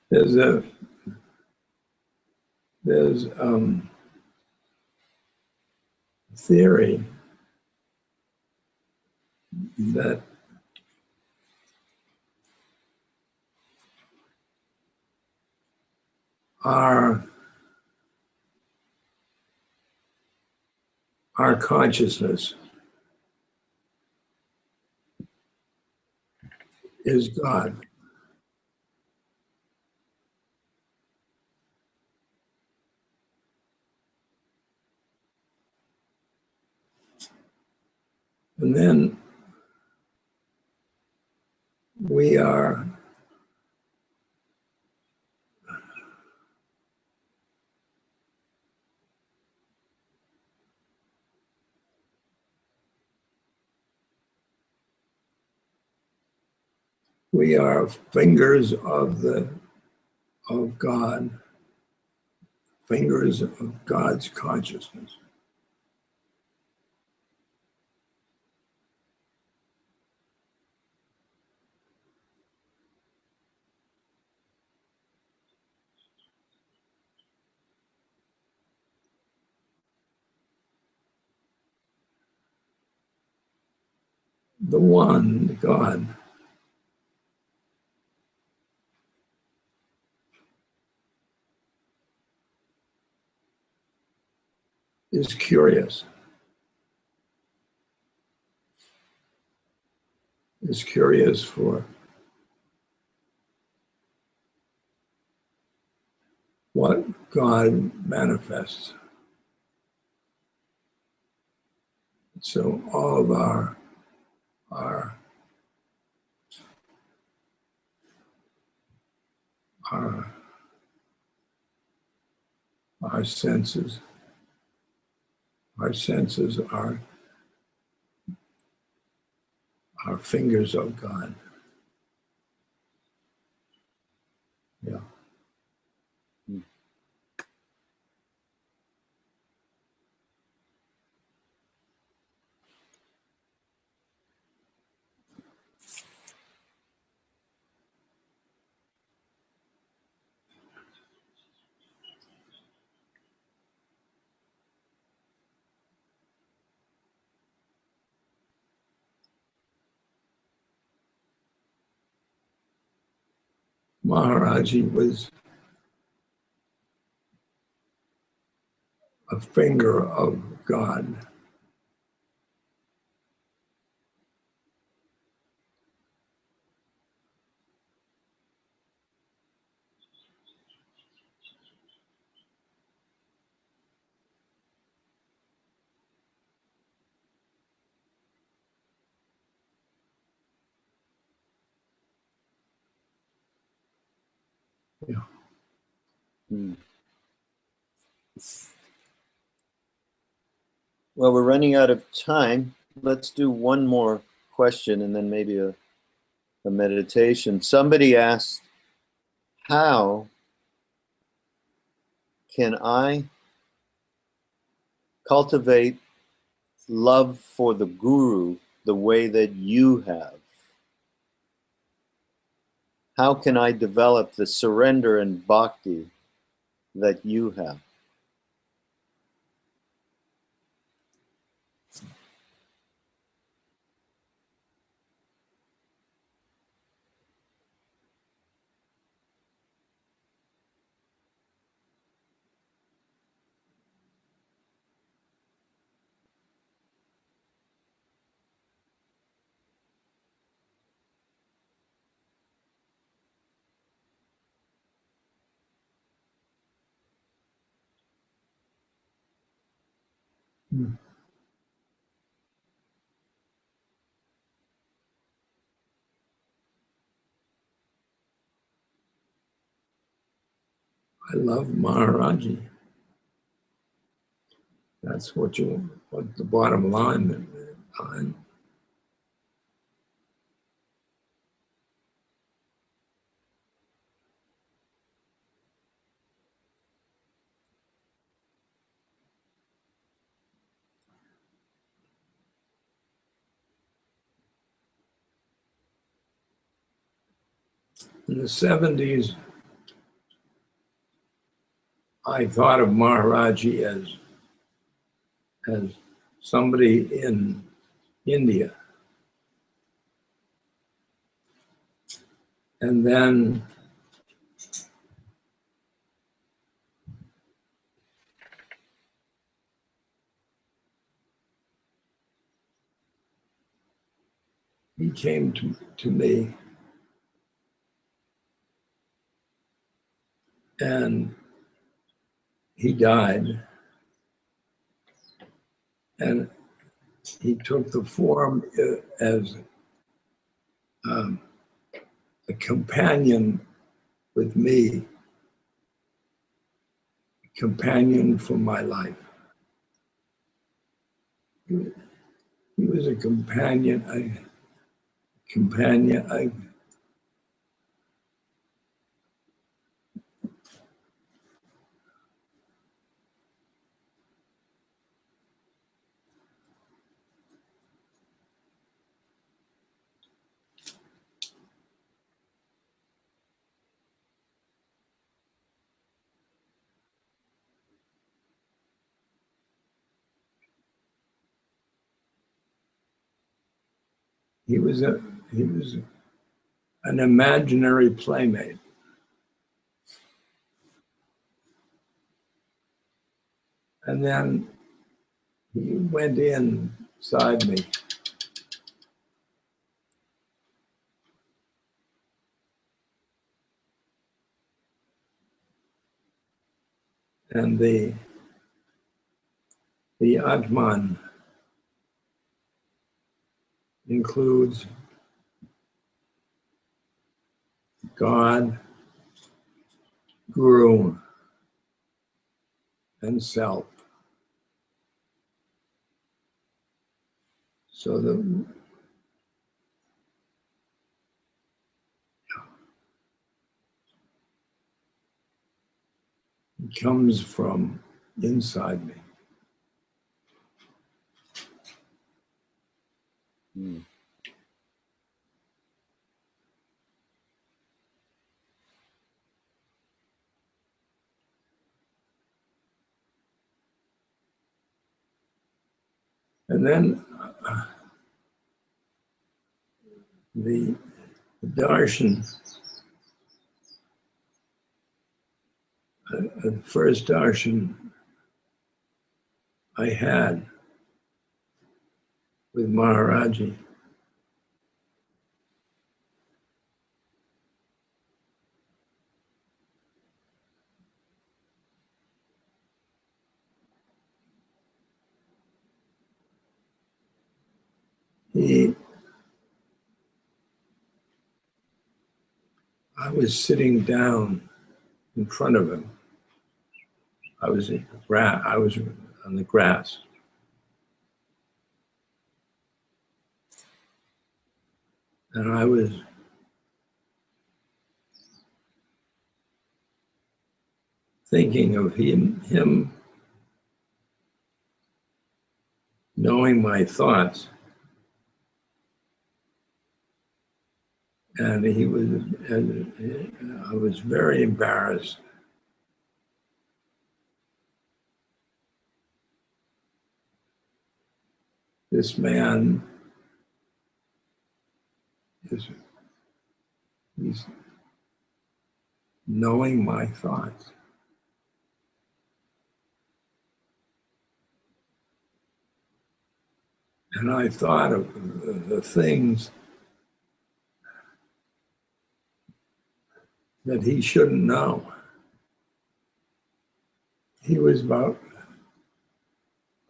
There's theory that our consciousness is God. And then we are fingers of God, fingers of God's consciousness. The one, God, is curious. Is curious for what God manifests. So all of our senses, are fingers of God. Yeah. Maharaji was a finger of God. Yeah. Well, we're running out of time. Let's do one more question and then maybe a meditation. Somebody asked, how can I cultivate love for the Guru the way that you have? How can I develop the surrender and bhakti that you have? I love Maharaji. That's what the bottom line. In the 70s, I thought of Maharaji as somebody in India. And then he came to me, and he died. And he took the form as a companion with me, a companion for my life. He was a companion. He was an imaginary playmate. And then he went inside me. And the Atman includes God, Guru, and self. So it comes from inside me. Mm. And then the darshan, the first darshan I had with Maharaji I was sitting down in front of him. I was on the grass. And I was thinking of him knowing my thoughts. And I was very embarrassed. This man he's knowing my thoughts. And I thought of the things that he shouldn't know. He was about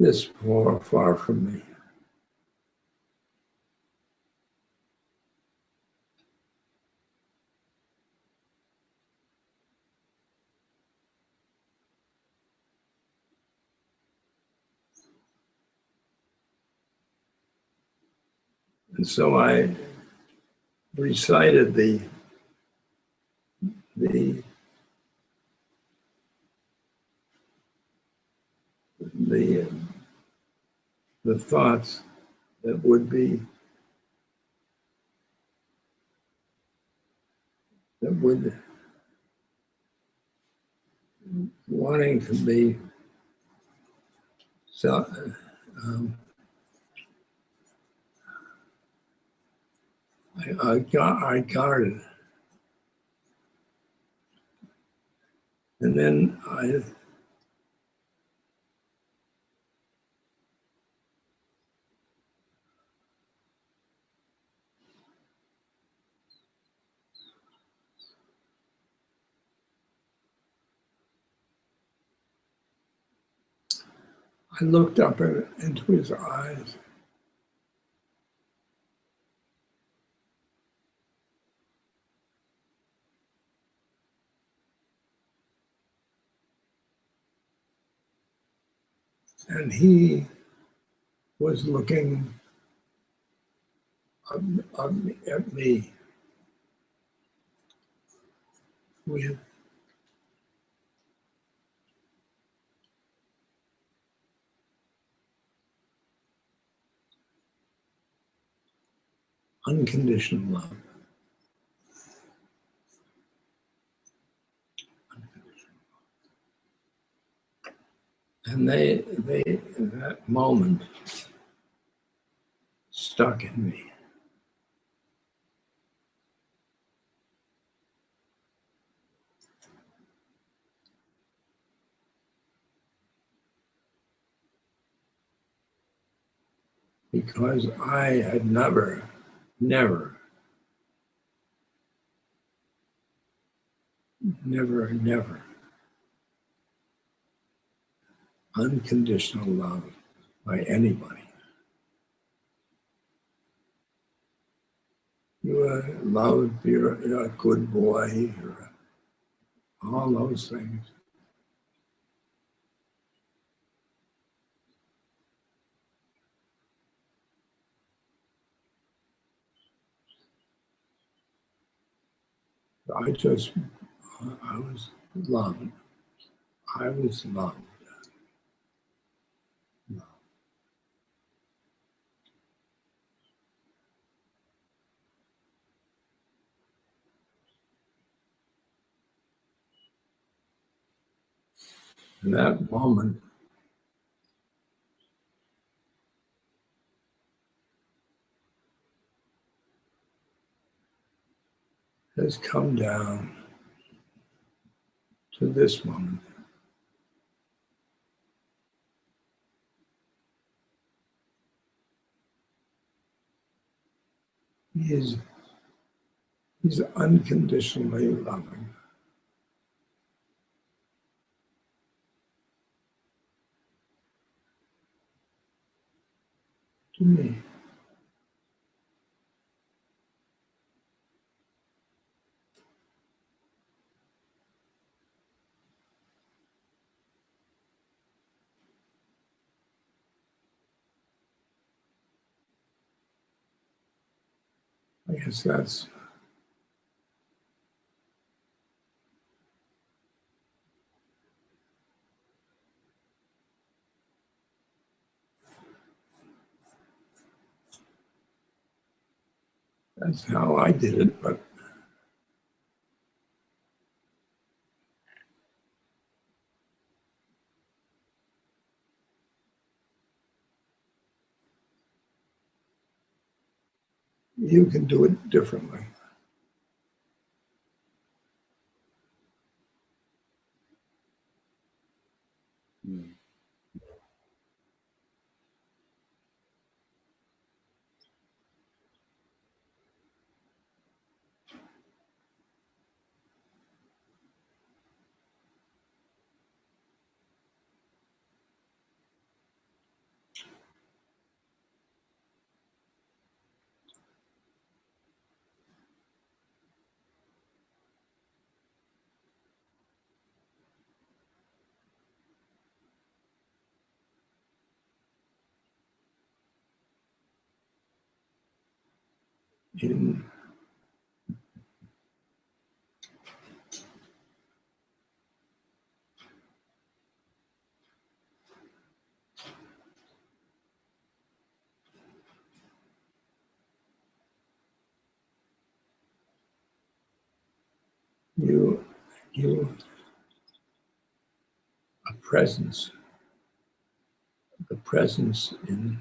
this far from me. And so I recited the thoughts that would be, that would wanting to be I guarded. And then I looked up into his eyes. And he was looking at me with unconditional love. And that moment stuck in me. Because I had never unconditional love by anybody. You are loved, you're a good boy, you're all those things. I was loved. I was loved. And that moment has come down to this moment. He's unconditionally loving. To me. I guess that's how I did it, but you can do it differently. in you a presence, the presence in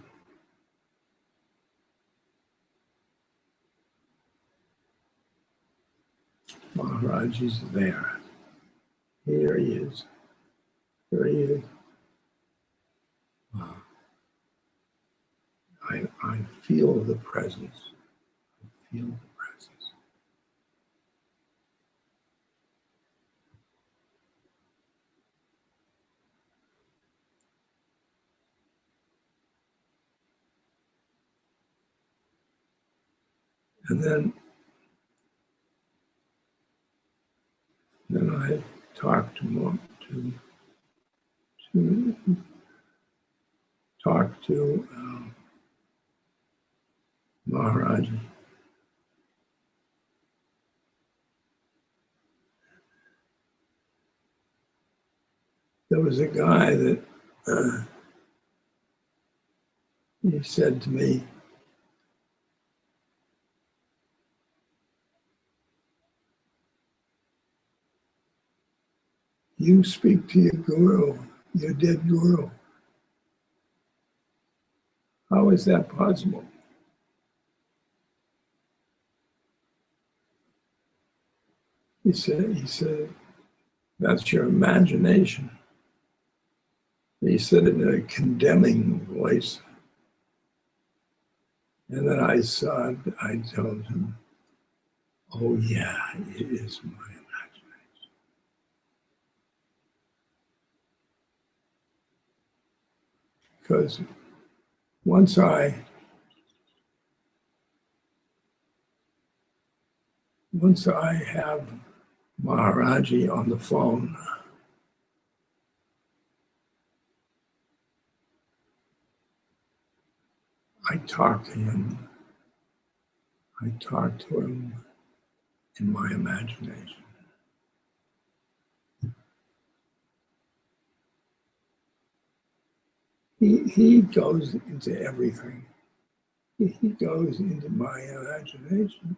Maharaj is there. Here he is. Here he is. Wow. I feel the presence. I feel the presence. And then I talk to Maharaji. There was a guy that he said to me, "You speak to your guru, your dead guru. How is that possible?" He said, "That's your imagination." He said it in a condemning voice. And then I told him, "Oh yeah, it is my imagination." Because once I have Maharaji on the phone, I talk to him in my imagination. He goes into everything. He goes into my imagination.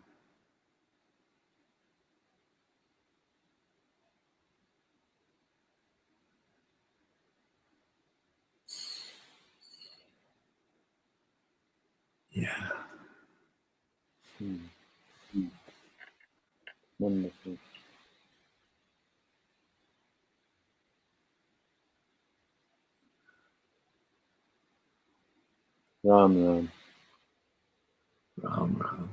Yeah. Wonderful. Ram Ram. Ram Ram.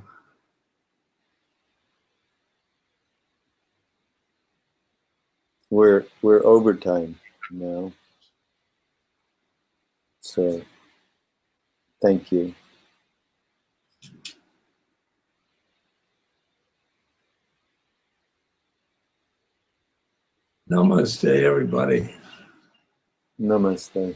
We're overtime now. So thank you. Namaste, everybody. Namaste.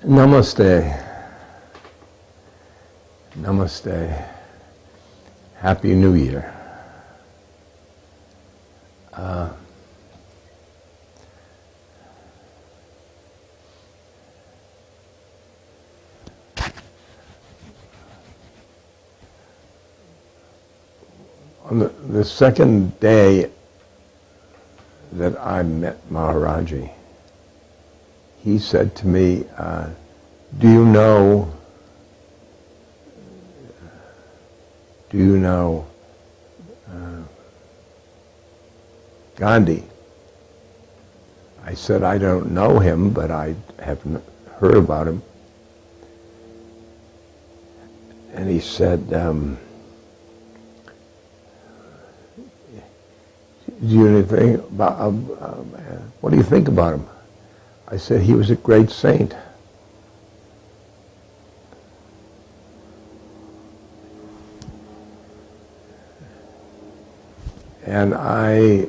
Namaste. Namaste. Happy New Year. On the second day that I met Maharaji, he said to me, do you know Gandhi? I said, I don't know him, but I have heard about him. And he said, do you think about, what do you think about him? I said, he was a great saint. And I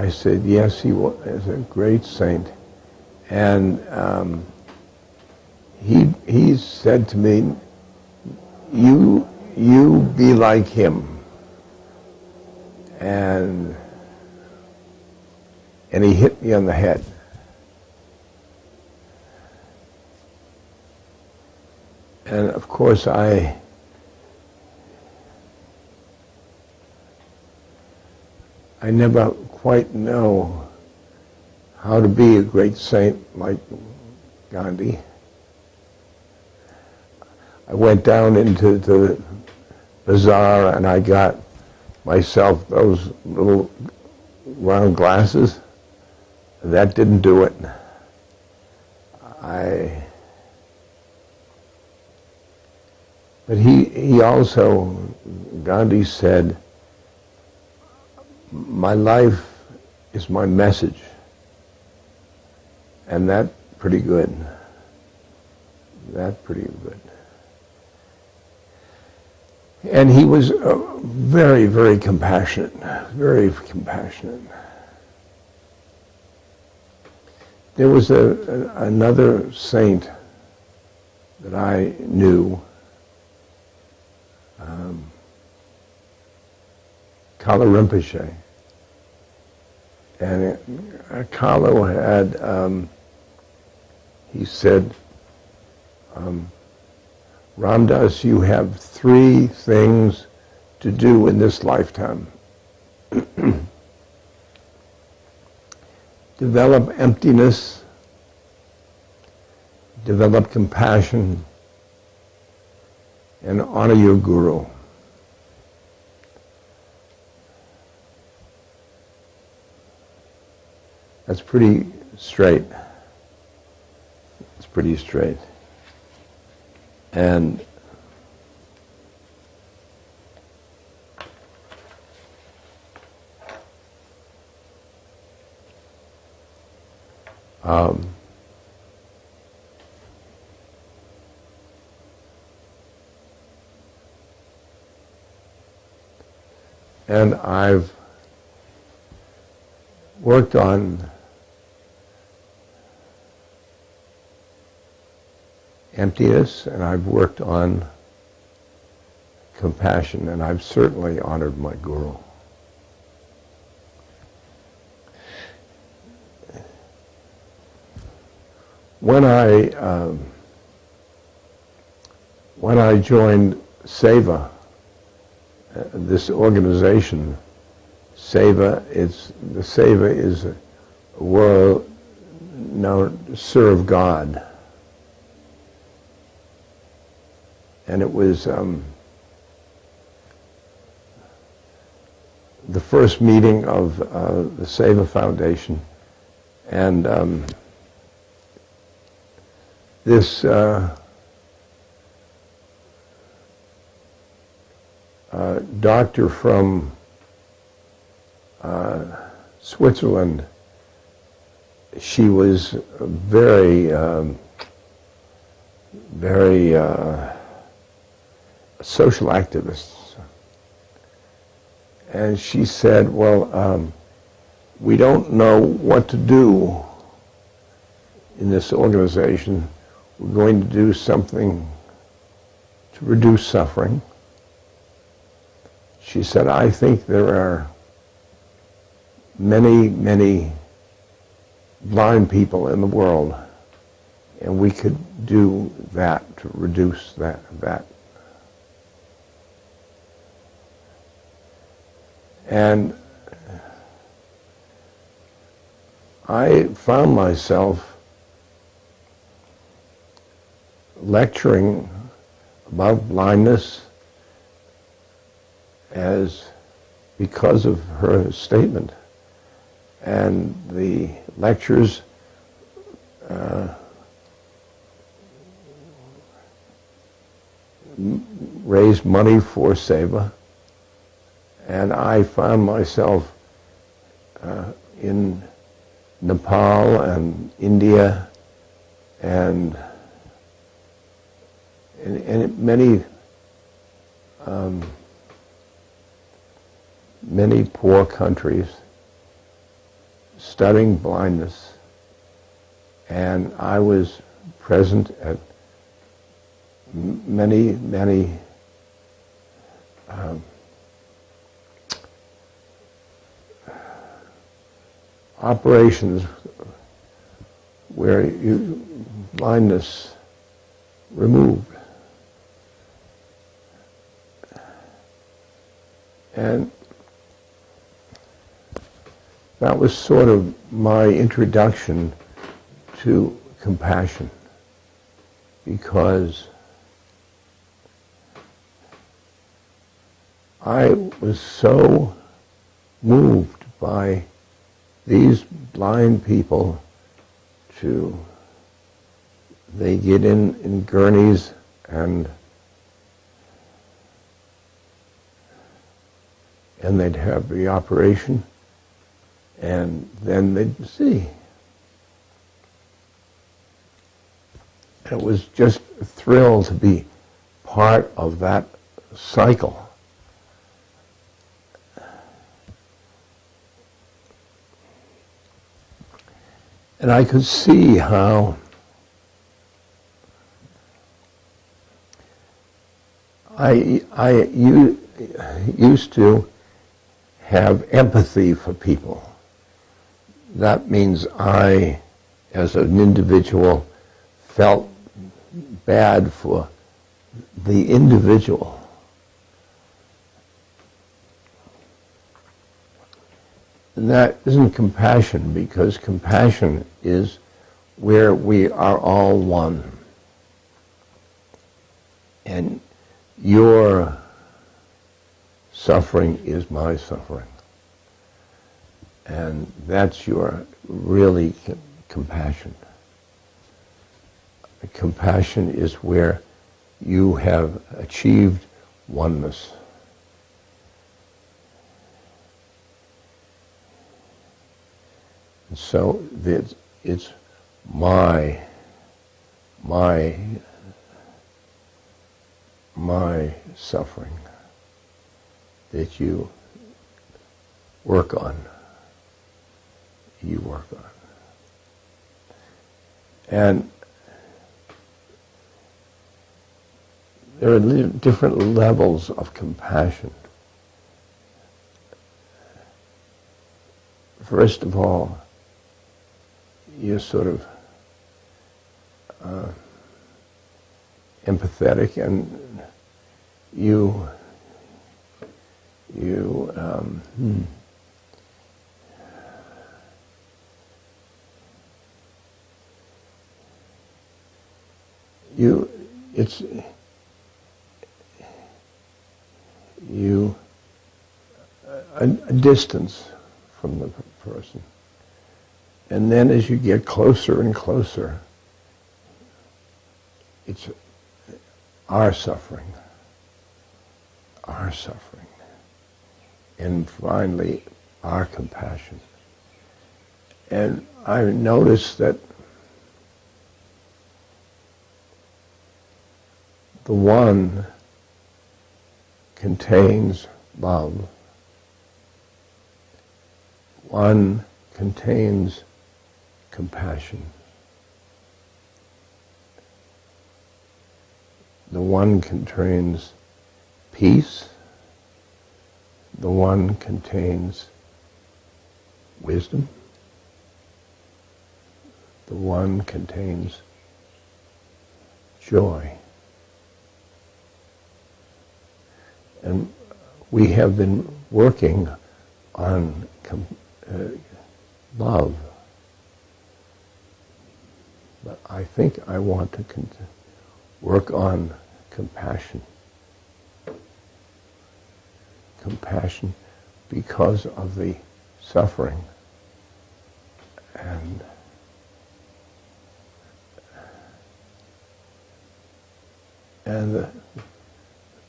said, yes, he was a great saint. And he said to me, you be like him. And he hit me on the head. And of course I never quite know how to be a great saint like Gandhi. I went down into the bazaar and I got myself those little round glasses. That didn't do it. But he also, Gandhi said, my life is my message. And that's pretty good. That's pretty good. And he was very, very compassionate. Very compassionate. There was another saint that I knew, Kala Rinpoche. And Kala had, he said, Ramdas, you have 3 things to do in this lifetime. Develop emptiness, develop compassion, and honor your guru. That's pretty straight. It's pretty straight. And I've worked on emptiness, and I've worked on compassion, and I've certainly honored my guru. When I joined Seva, this organization, Seva is a world known to serve God. And it was the first meeting of the Seva Foundation. And this doctor from Switzerland, she was very social activist. And she said, well, we don't know what to do in this organization. We're going to do something to reduce suffering. She said, I think there are many, many blind people in the world, and we could do that to reduce that. And I found myself lecturing about blindness because of her statement. And the lectures raised money for Seva, and I found myself in Nepal and India and many many poor countries studying blindness, and I was present at many operations where blindness removed. And that was sort of my introduction to compassion, because I was so moved by these blind people. They get in gurneys and they'd have the operation, and then they'd see. It was just a thrill to be part of that cycle. And I could see how I used to have empathy for people. That means I, as an individual, felt bad for the individual. And that isn't compassion, because compassion is where we are all one. And your suffering is my suffering. And that's your really compassion. Compassion is where you have achieved oneness. And so it's my suffering that you work on. And there are different levels of compassion. First of all, you're sort of empathetic, and you a distance from the person. And then as you get closer and closer, it's our suffering. And finally, our compassion. And I noticed that the one contains love. One contains compassion. The one contains peace. The one contains wisdom. The one contains joy. And we have been working on love. But I think I want to work on compassion. Compassion because of the suffering and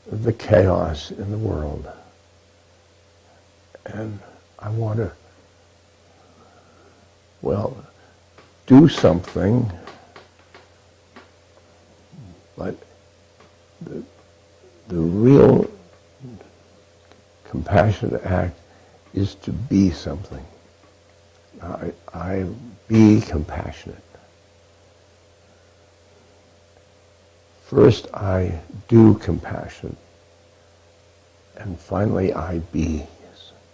the chaos in the world. And I want to, well, do something, but the real compassionate act is to be something. I be compassionate. First I do compassion, and finally I be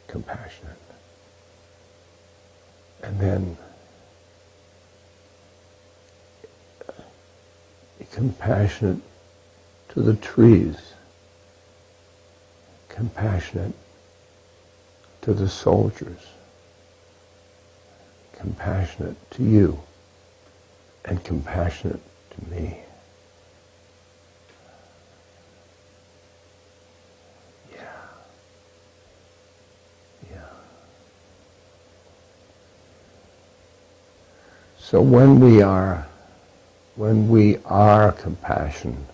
compassionate. And then compassionate to the trees, compassionate to the soldiers, compassionate to you, and compassionate to me. So when we are compassion,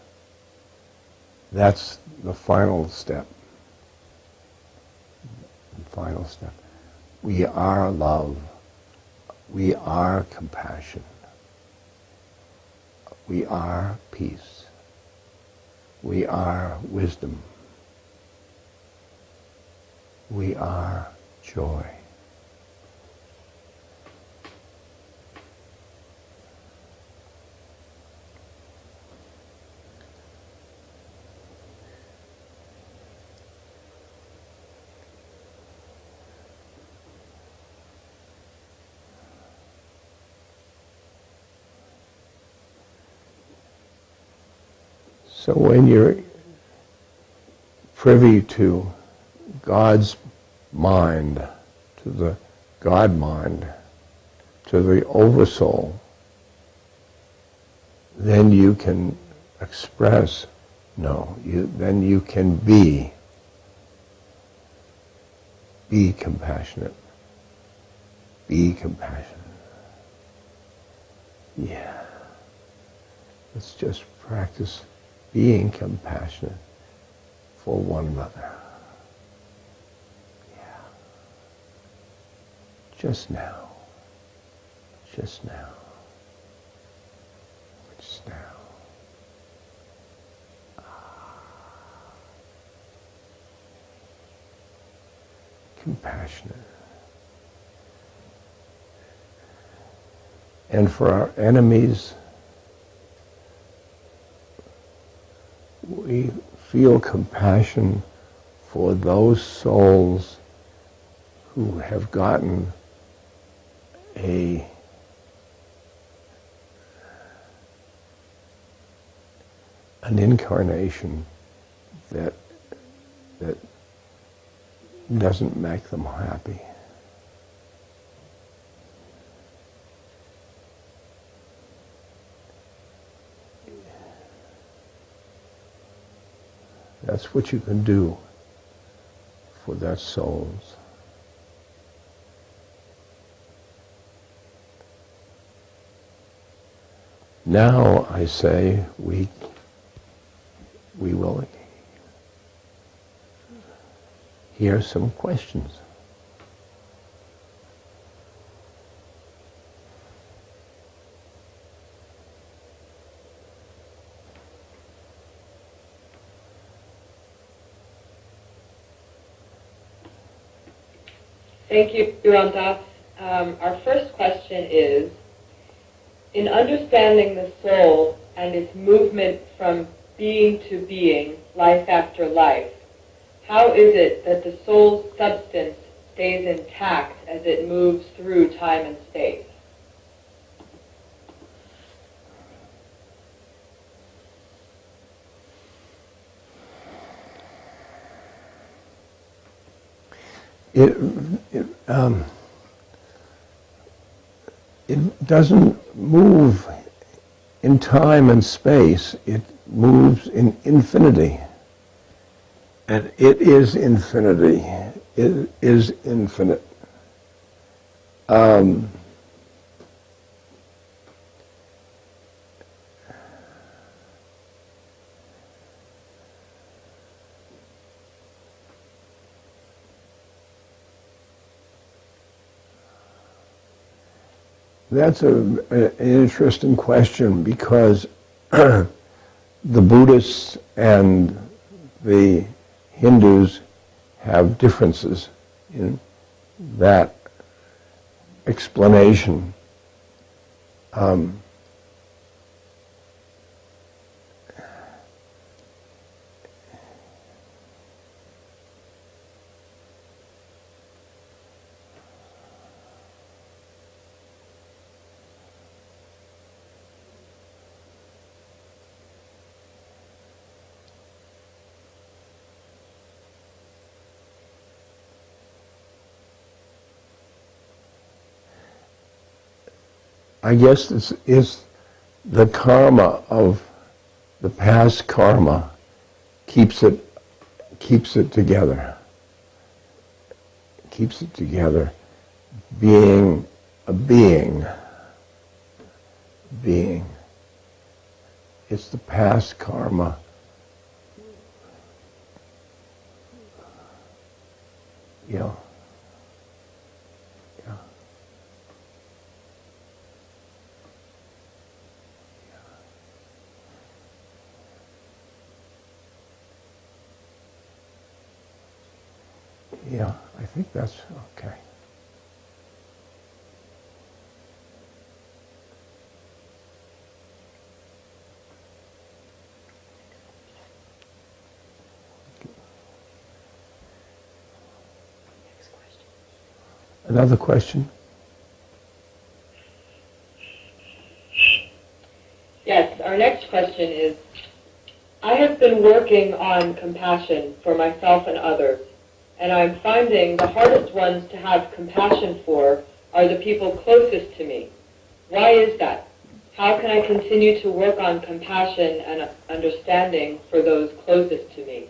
that's the final step. The final step. We are love. We are compassion. We are peace. We are wisdom. We are joy. So when you're privy to God's mind, to the God mind, to the oversoul, then you can express, then you can be compassionate. Be compassionate. Yeah. Let's just practice being compassionate for one another. Yeah. Just now. Just now. Just now. Compassionate. And for our enemies, we feel compassion for those souls who have gotten an incarnation that doesn't make them happy. That's what you can do for their souls. Now I say we will hear some questions. Thank you, Ramdas. Our first question is, in understanding the soul and its movement from being to being, life after life, how is it that the soul's substance stays intact as it moves through time and space? It doesn't move in time and space. It moves in infinity. And it is infinity. It is infinite. That's an interesting question, because the Buddhists and the Hindus have differences in that explanation. I guess this is the karma of the past karma keeps it together. Keeps it together. Being a being. It's the past karma. Yeah. Yeah, I think that's okay. Another question? Yes, our next question is, I have been working on compassion for myself and others, and I'm finding the hardest ones to have compassion for are the people closest to me. Why is that? How can I continue to work on compassion and understanding for those closest to me?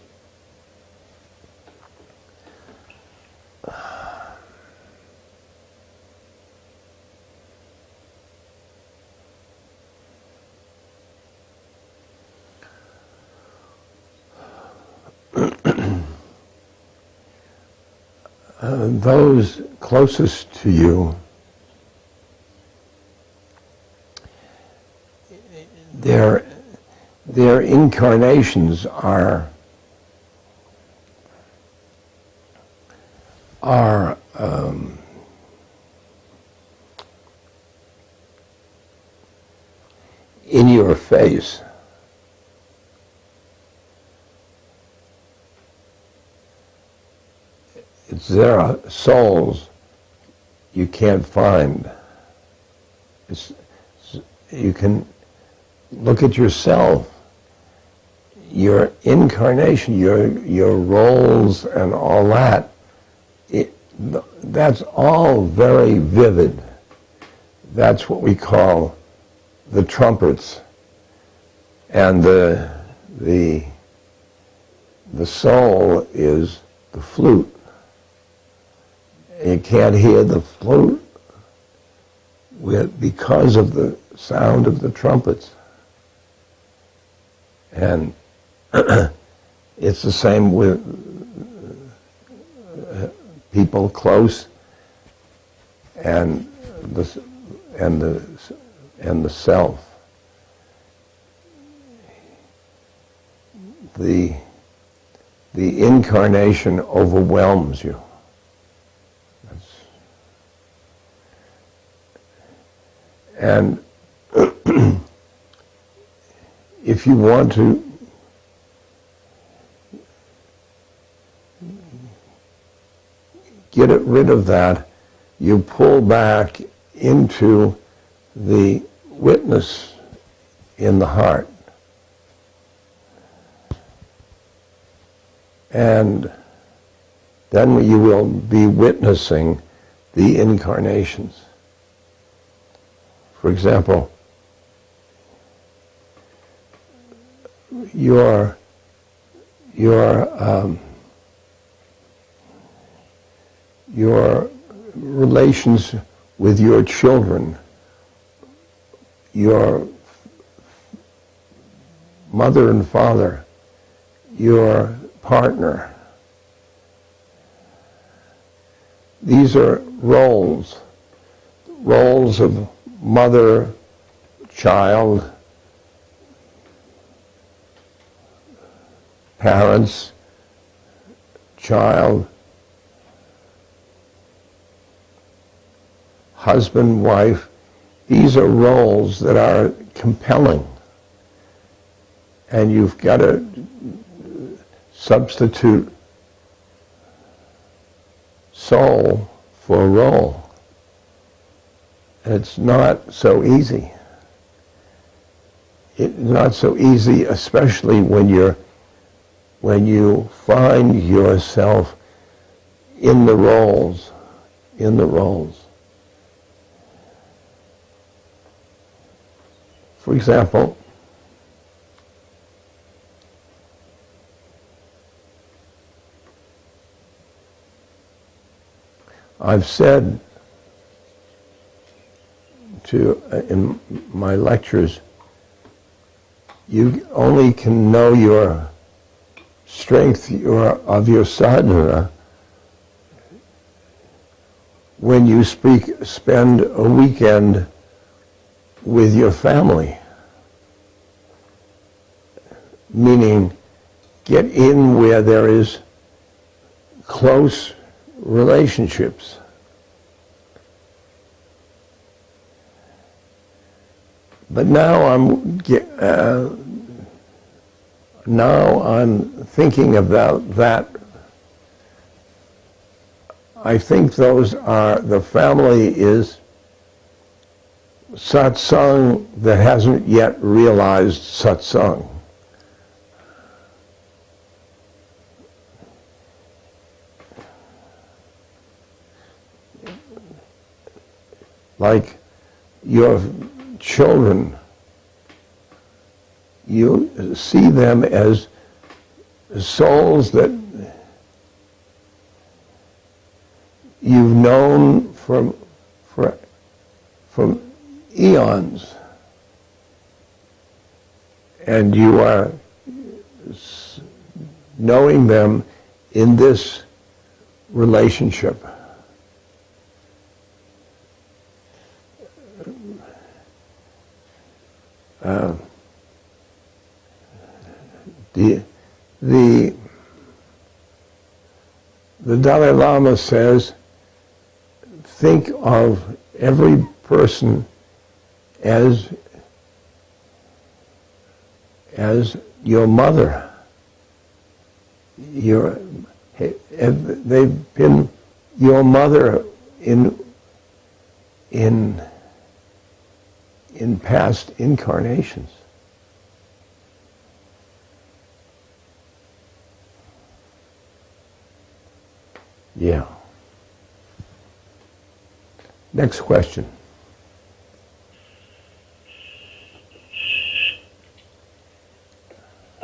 Those closest to you, their incarnations are in your face. It's their souls you can't find. You can look at yourself, your incarnation, your roles and all that. That's all very vivid. That's what we call the trumpets, and the soul is the flute. You can't hear the flute because of the sound of the trumpets. And it's the same with people close and the self. The incarnation overwhelms you. And if you want to get rid of that, you pull back into the witness in the heart. And then you will be witnessing the incarnations. For example, your relations with your children, your mother and father, your partner. These are roles of mother, child, parents, child, husband, wife. These are roles that are compelling. And you've got to substitute soul for role. And it's not so easy. It's not so easy, especially when you find yourself in the roles. For example, I've said in my lectures, you only can know your strength of your sadhana when you spend a weekend with your family. Meaning, get in where there is close relationships. But now I'm thinking about that. I think the family is satsang that hasn't yet realized satsang. Like your children, you see them as souls that you've known from eons, and you are knowing them in this relationship. The Dalai Lama says, think of every person as your mother. They've been your mother in past incarnations. Yeah. Next question.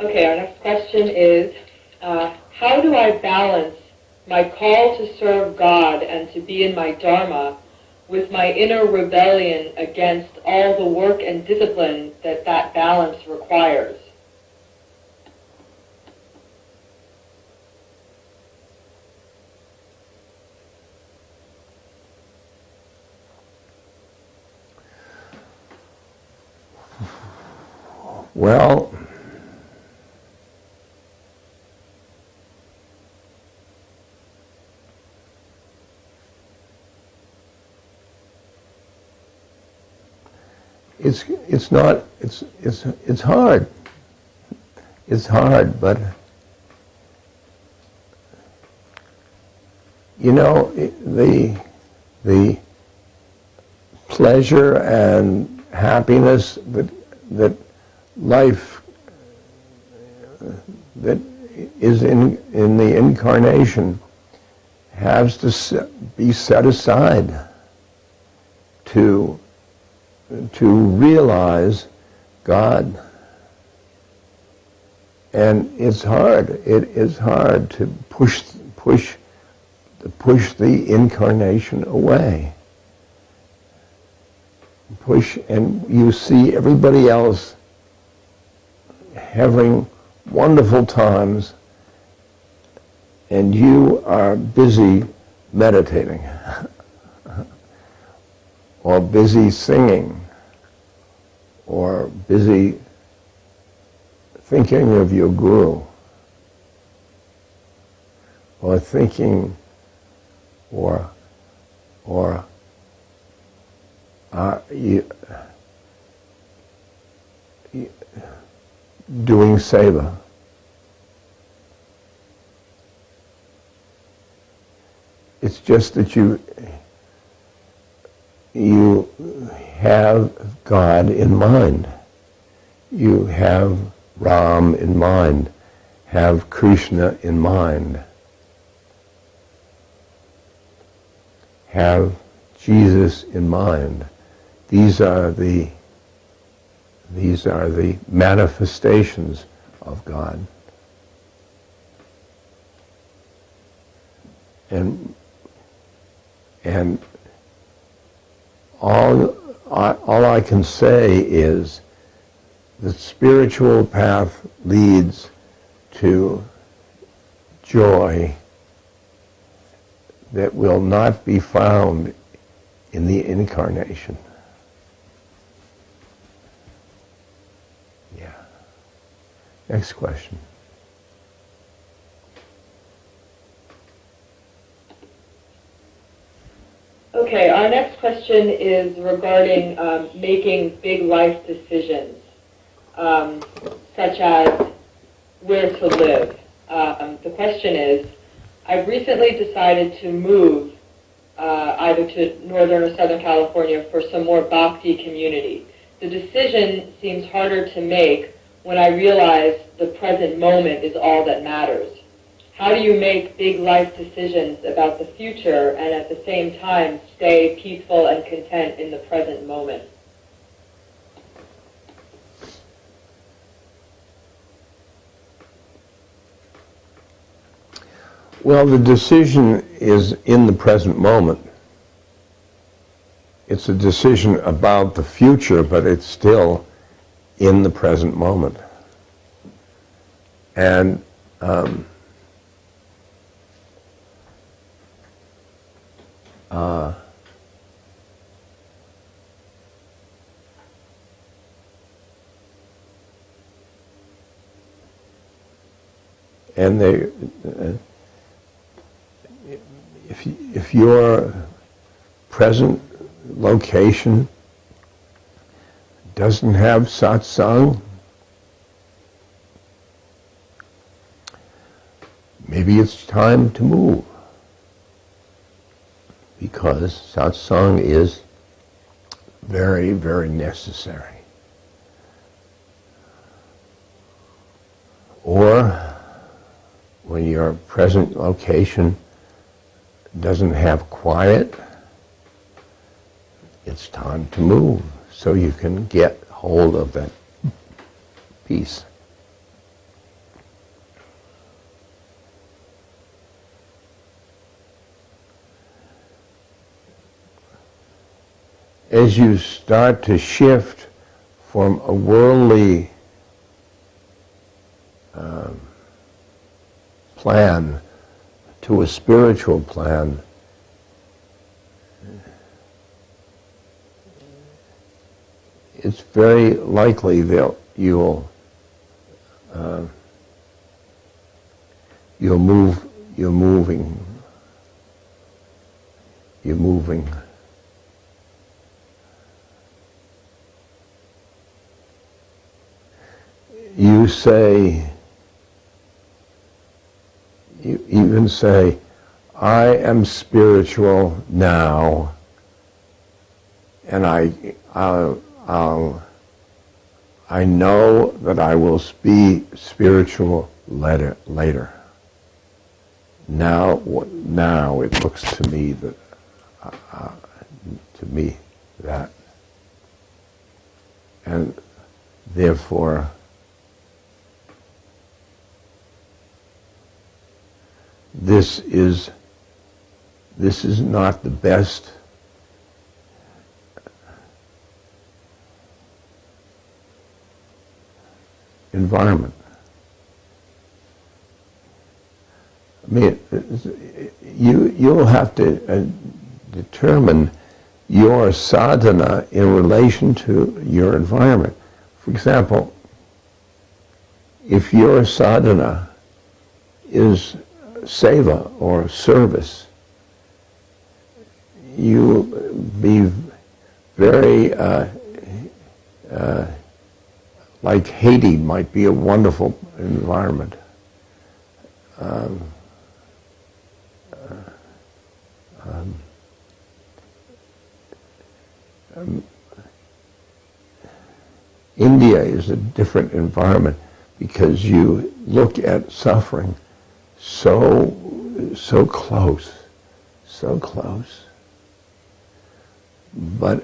Okay, our next question is, how do I balance my call to serve God and to be in my Dharma with my inner rebellion against all the work and discipline that balance requires? Well, it's not, it's hard. It's hard, but you know, the pleasure and happiness that life that is in the incarnation has to be set aside to realize God. And it's hard. It is hard to push the incarnation away. And you see everybody else having wonderful times, and you are busy meditating, or busy singing, or busy thinking of your guru, or thinking, or doing seva. It's just that you have God in mind. You have Ram in mind, have Krishna in mind, have Jesus in mind. These are the manifestations of God. And all I can say is the spiritual path leads to joy that will not be found in the incarnation. Yeah. Next question. Okay, our next question is regarding making big life decisions, such as where to live. The question is, I've recently decided to move either to Northern or Southern California for some more bhakti community. The decision seems harder to make when I realize the present moment is all that matters. How do you make big life decisions about the future and at the same time stay peaceful and content in the present moment? Well, the decision is in the present moment. It's a decision about the future, but it's still in the present moment. And if your present location doesn't have satsang, maybe it's time to move, because satsang is very, very necessary. Or when your present location doesn't have quiet, it's time to move so you can get hold of that peace. As you start to shift from a worldly plan to a spiritual plan, it's very likely that you'll moving. you even say, I am spiritual now, and I know that I will be spiritual later. Now it looks to me that, and therefore this is not the best environment. I mean, you'll have to determine your sadhana in relation to your environment. For example, if your sadhana is seva or service, you be very like Haiti might be a wonderful environment. India is a different environment because you look at suffering so close, but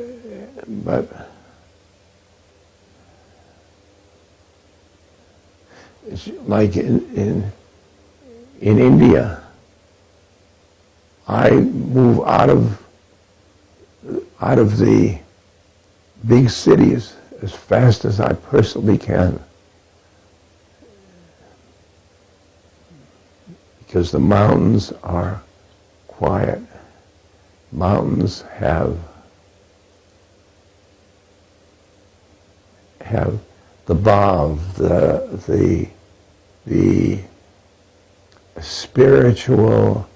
it's like in India, I move out of the big cities as fast as I personally can, because the mountains are quiet. Mountains have the bhav, the spiritual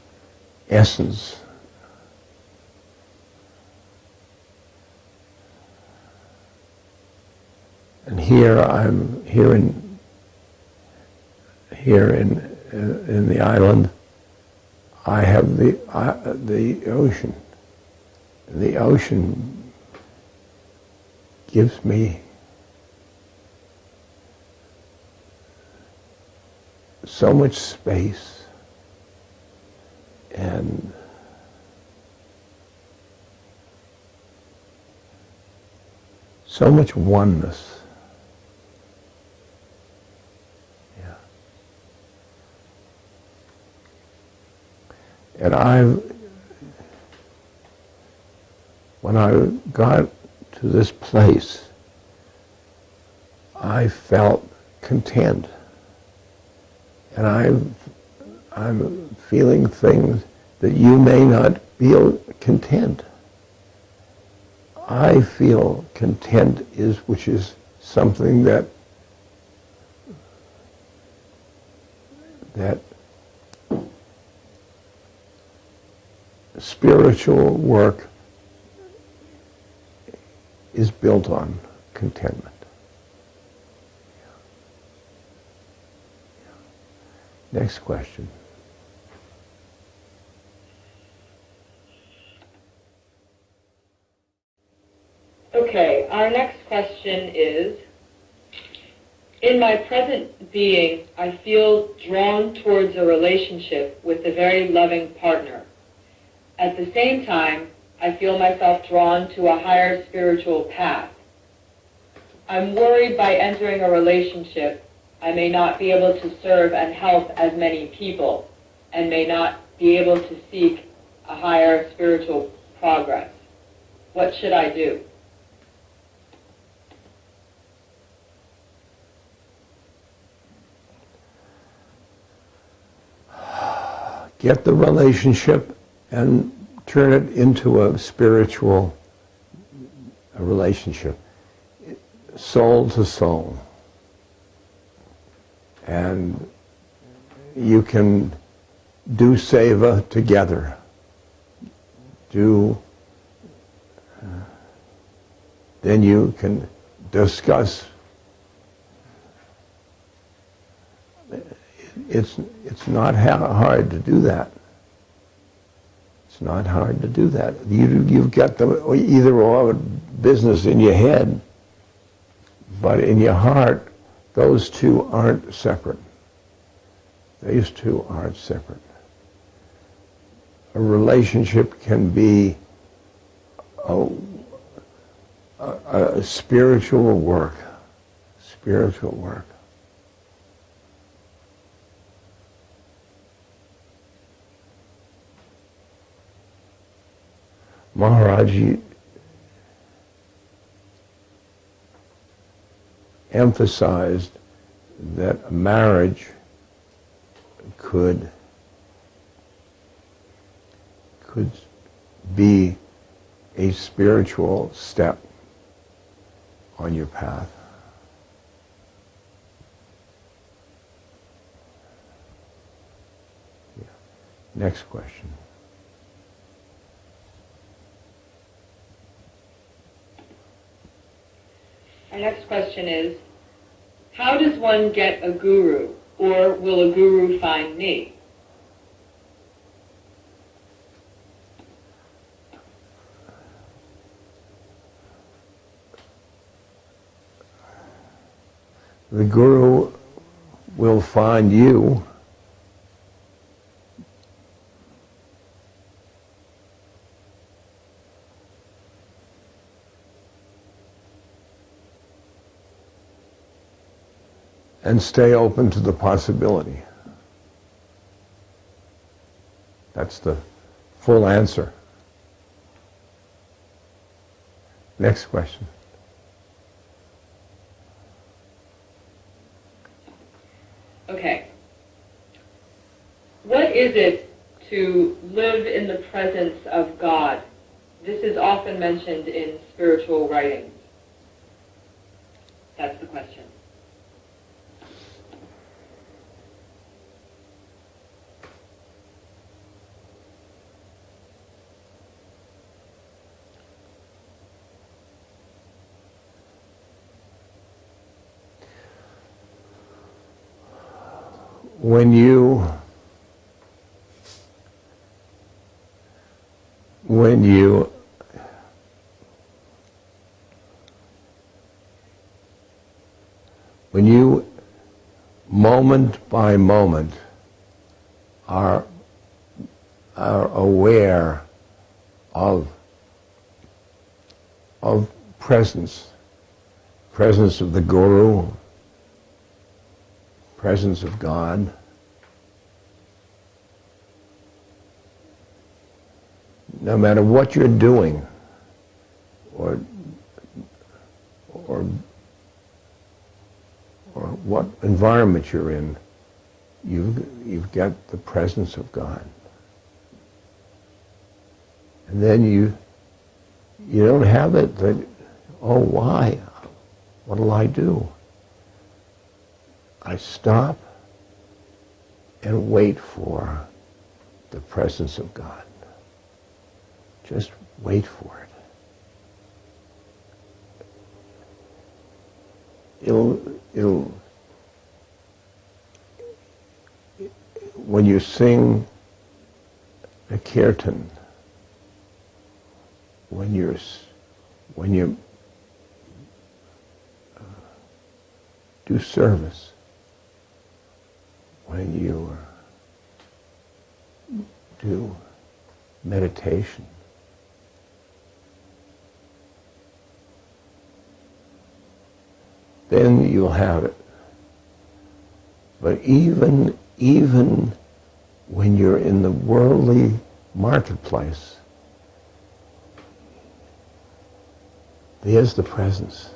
essence. And here in the island, I have the ocean. The ocean gives me so much space and so much oneness. And when I got to this place, I felt content. And I'm feeling things that you may not feel content. I feel content which is something that spiritual work is built on contentment. Next question. Okay, our next question is, in my present being, I feel drawn towards a relationship with a very loving partner. At the same time, I feel myself drawn to a higher spiritual path. I'm worried by entering a relationship, I may not be able to serve and help as many people, and may not be able to seek a higher spiritual progress. What should I do? Get the relationship and turn it into a spiritual relationship, soul to soul. And you can do seva together. Then you can discuss it's not hard to do that. It's not hard to do that. You've got the either or business in your head, but in your heart, those two aren't separate. These two aren't separate. A relationship can be a spiritual work. Spiritual work. Maharaj emphasized that a marriage could be a spiritual step on your path. Yeah. Next question. Our next question is, how does one get a guru, or will a guru find me? The guru will find you and stay open to the possibility. That's the full answer. Next question. Okay. What is it to live in the presence of God? This is often mentioned in spiritual writings. That's the question. When you moment by moment are aware of presence of the Guru, presence of God, no matter what you're doing or what environment you're in, you've got the presence of God. And then you don't have it that, oh, why? What'll I do? I stop and wait for the presence of God. Just wait for it. When you sing a kirtan, when you do service, when you do meditation, then you'll have it. But even when you're in the worldly marketplace, there's the presence.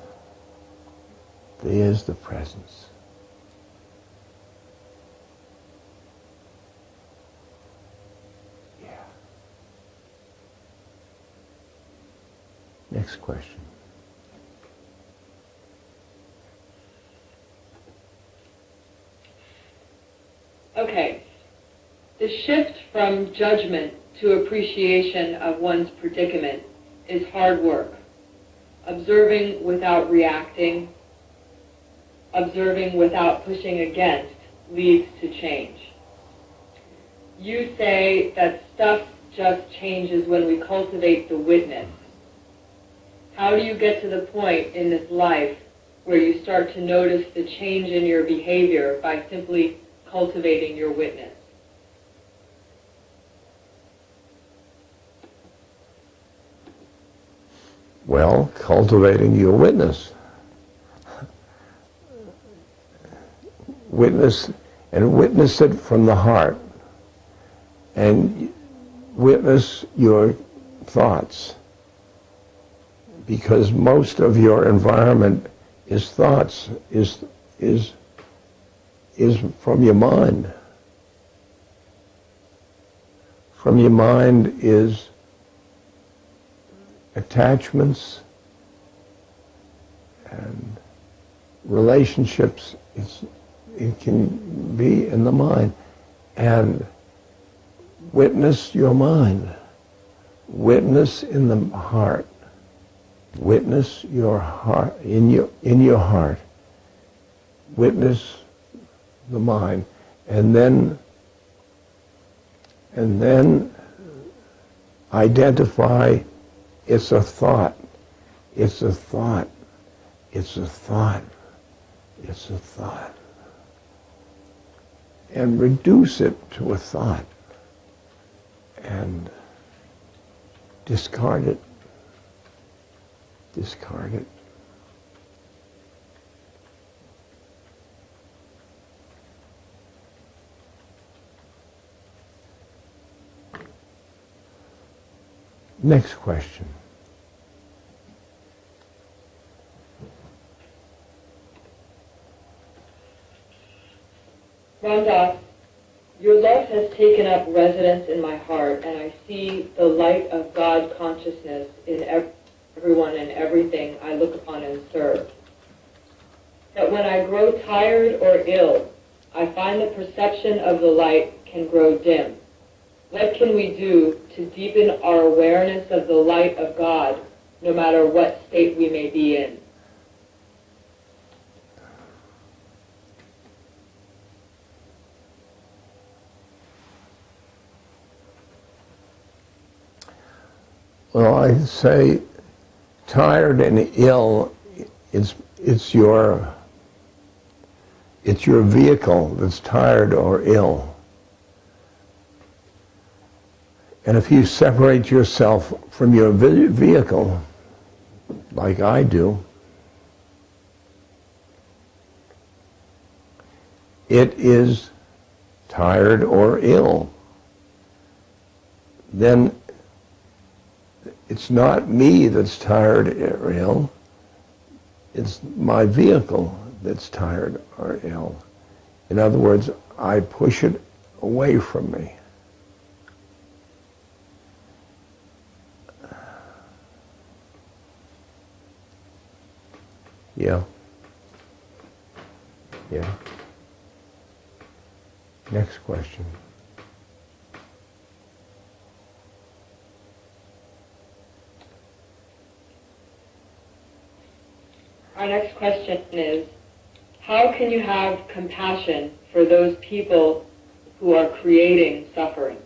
There's the presence. Yeah. Next question. Okay. The shift from judgment to appreciation of one's predicament is hard work. Observing without reacting, observing without pushing against, leads to change. You say that stuff just changes when we cultivate the witness. How do you get to the point in this life where you start to notice the change in your behavior by simply cultivating your witness? Well, cultivating your witness. Witness, and witness it from the heart. And witness your thoughts. Because most of your environment is thoughts, is from your mind. From your mind is attachments and relationships. It can be in the mind. And witness your mind. Witness in the heart. Witness your heart, in your heart. Witness the mind. And then identify it's a thought. It's a thought. It's a thought. It's a thought. And reduce it to a thought. And discard it. Discard it. Next question. Ramdas, your love has taken up residence in my heart, and I see the light of God consciousness in everyone and everything I look upon and serve. That when I grow tired or ill, I find the perception of the light can grow dim. What can we do to deepen our awareness of the light of God, no matter what state we may be in? Well, I say tired and ill, it's your vehicle that's tired or ill. And if you separate yourself from your vehicle, like I do, it is tired or ill. Then it's not me that's tired or ill, it's my vehicle that's tired or ill. In other words, I push it away from me. Yeah. Yeah. Next question. Our next question is, how can you have compassion for those people who are creating suffering?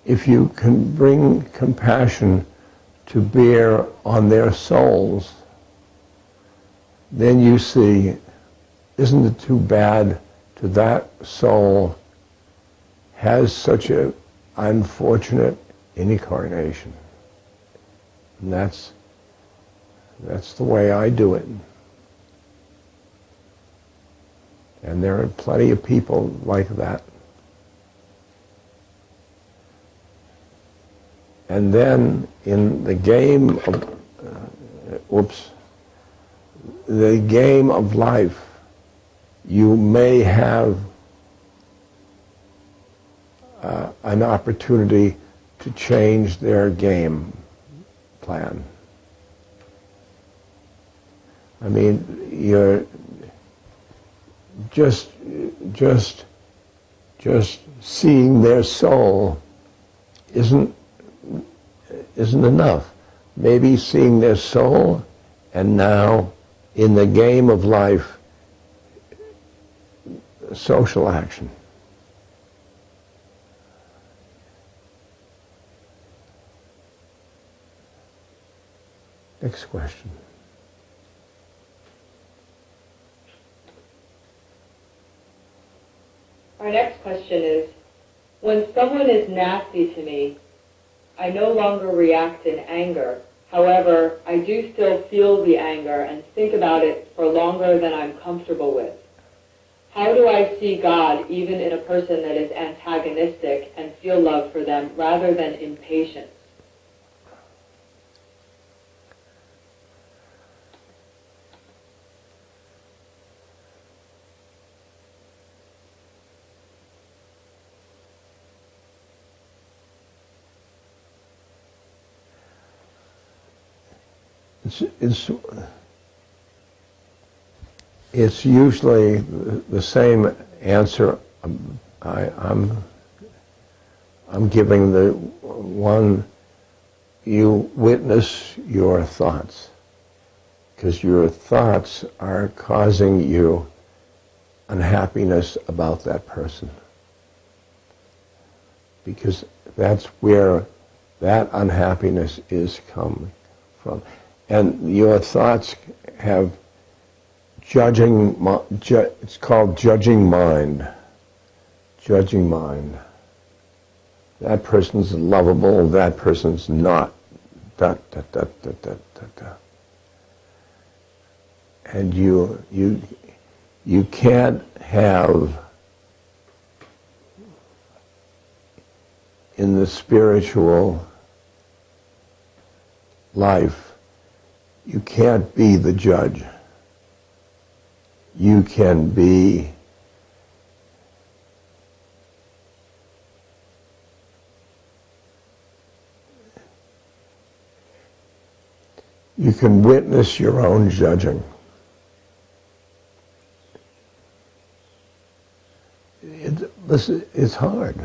If you can bring compassion to bear on their souls, then you see, isn't it too bad to that soul has such an unfortunate incarnation? And that's the way I do it. And there are plenty of people like that. And then in the game of, the game of life, you may have an opportunity to change their game plan. I mean, you're just seeing their soul isn't isn't enough. Maybe seeing their soul, and now in the game of life, social action. Next question. Our next question is, when someone is nasty to me, I no longer react in anger. However, I do still feel the anger and think about it for longer than I'm comfortable with. How do I see God even in a person that is antagonistic and feel love for them rather than impatience? It's usually the same answer. I'm giving the one, you witness your thoughts, because your thoughts are causing you unhappiness about that person, because that's where that unhappiness is coming from. And your thoughts have judging, it's called judging mind. Judging mind. That person's lovable, that person's not. Da, da, da, da, da, da, da. And you can't have, in the spiritual life, you can't be the judge. You can be you can witness your own judging. Listen, it's hard.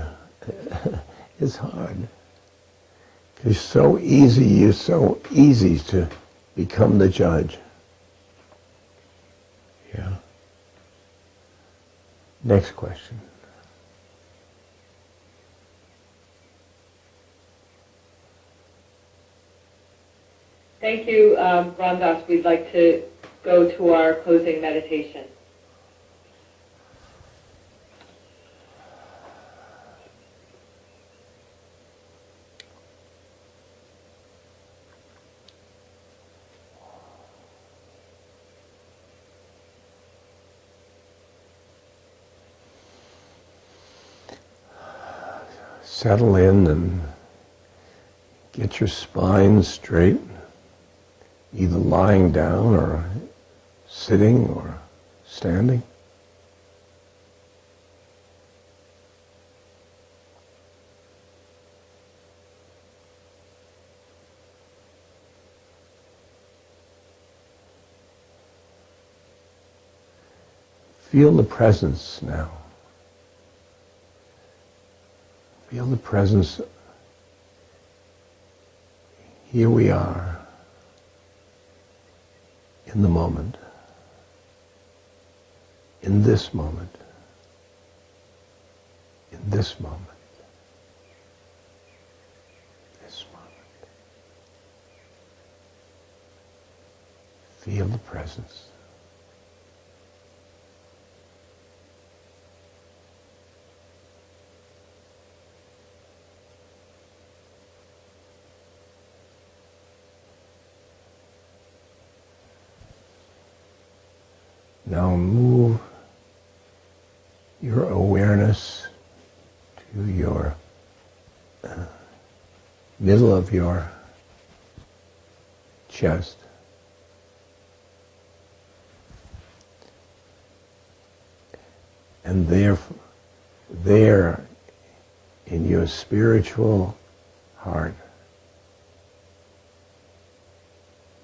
It's hard. It's so easy to become the judge. Yeah. Next question. Thank you, Ramdas. We'd like to go to our closing meditation. Settle in and get your spine straight, either lying down or sitting or standing. Feel the presence now. Feel the presence. Here we are, in the moment, in this moment, in this moment, this moment. Feel the presence. Now move your awareness to your middle of your chest. And there in your spiritual heart,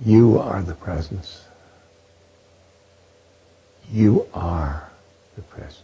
you are the presence. You are the presence.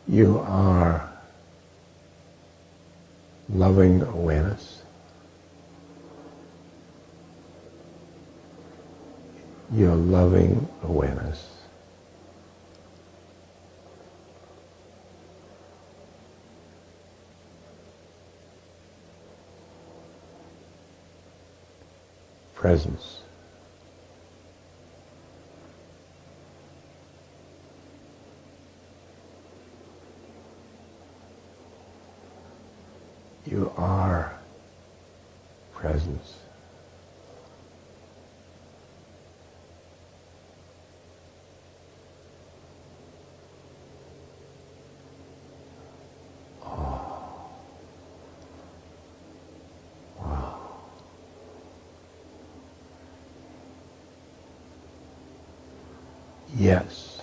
You are loving awareness. You're loving awareness. Presence. You are presence. Oh. Wow. Yes.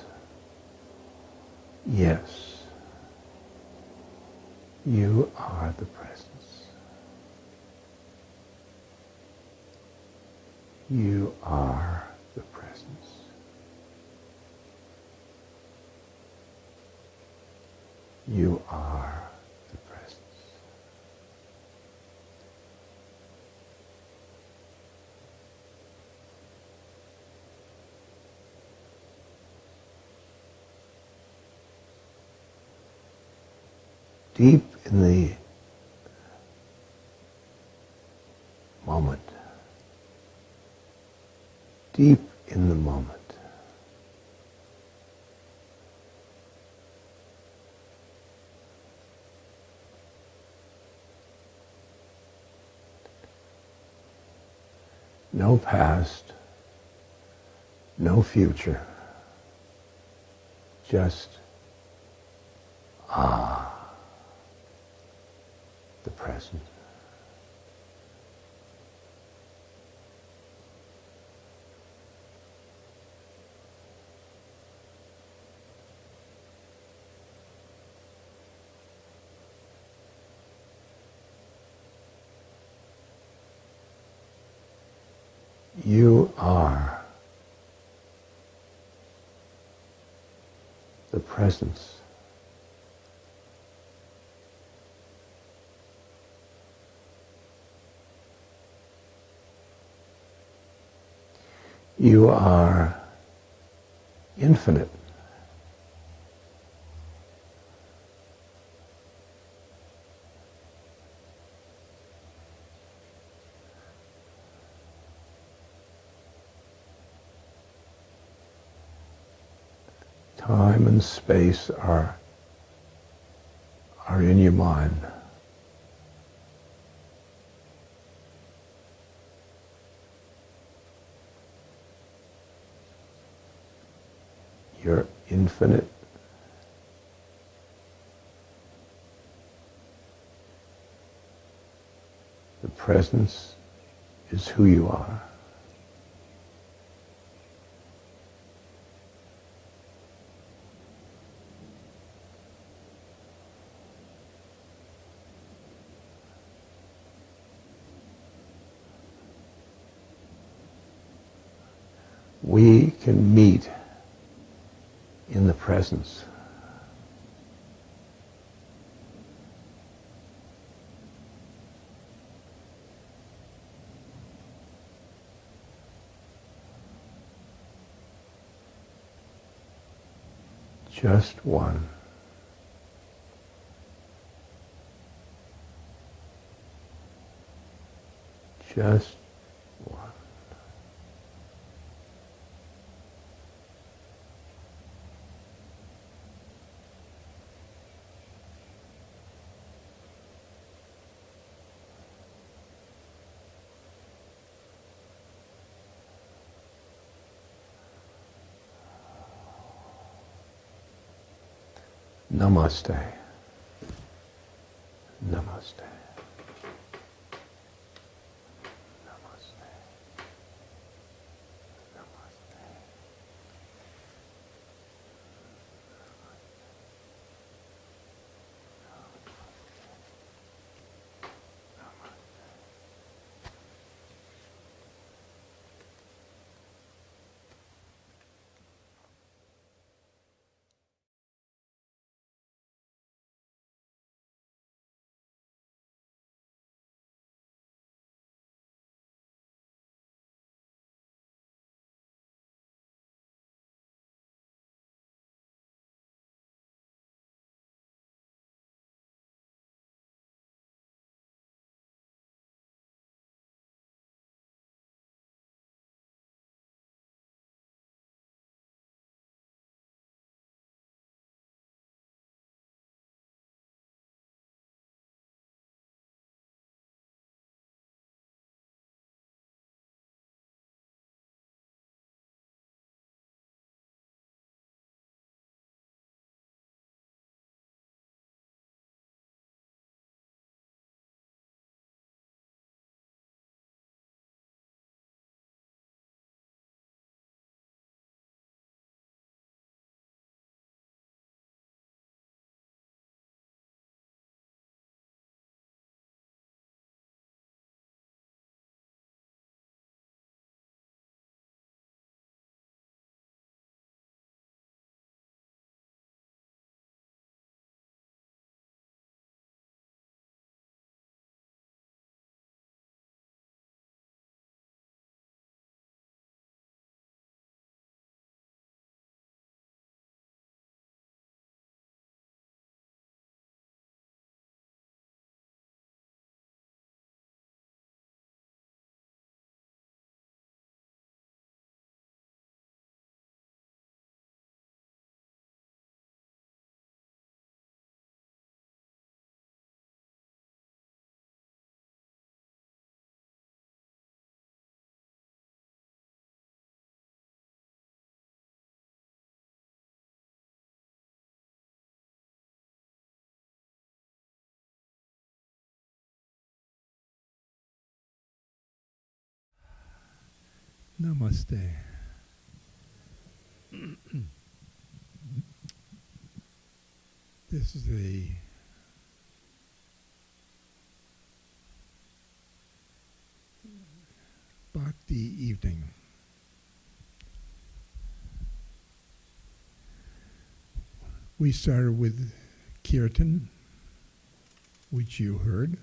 Yes. You are the presence. You are the presence. You are the presence. Deep in the moment. Deep in the moment. No past, no future, just the present. You are the presence. You are infinite. Time and space are in your mind. You're infinite. The presence is who you are. We can meet in the presence. Just one. Just one. Namaste. Namaste. Namaste. This is a Bhakti evening. We started with Kirtan, which you heard.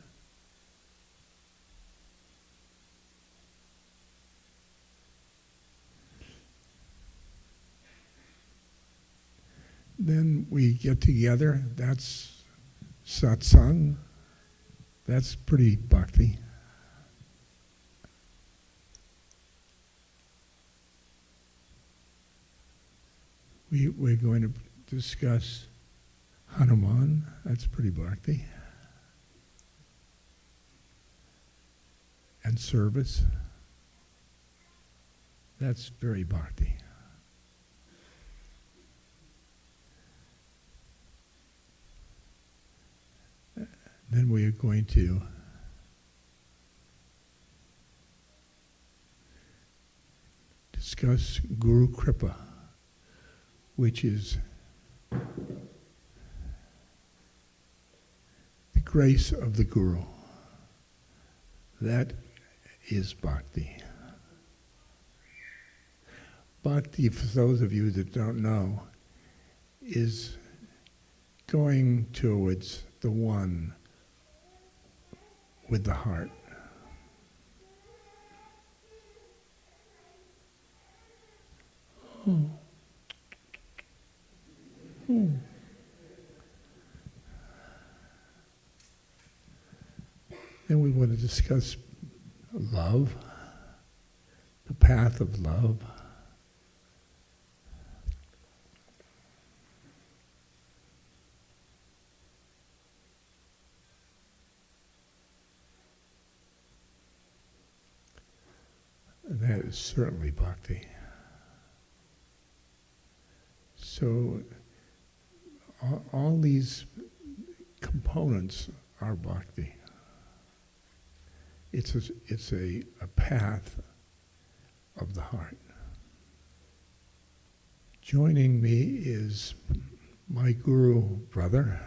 Then we get together, that's Satsang, that's pretty bhakti. We're going to discuss Hanuman, that's pretty bhakti. And service, that's very bhakti. Then we are going to discuss Guru Kripa, which is the grace of the Guru. That is bhakti. Bhakti, for those of you that don't know, is going towards the one with the heart. Oh. Oh. Then we want to discuss love, the path of love. That is certainly bhakti. So all these components are bhakti. It's a path of the heart. Joining me is my guru brother,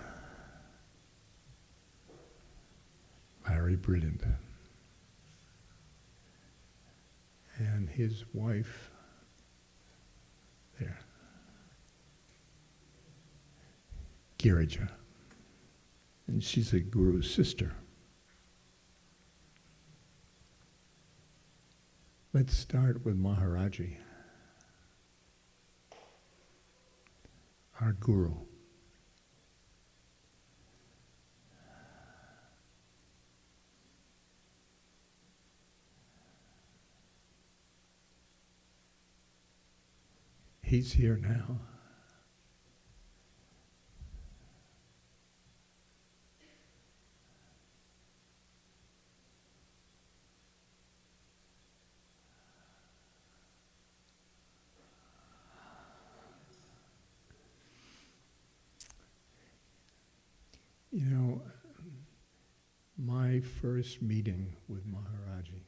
Larry Brilliant, and his wife there, Girija, and she's a guru's sister. Let's start with Maharaji, our guru. He's here now. You know, my first meeting with Maharaji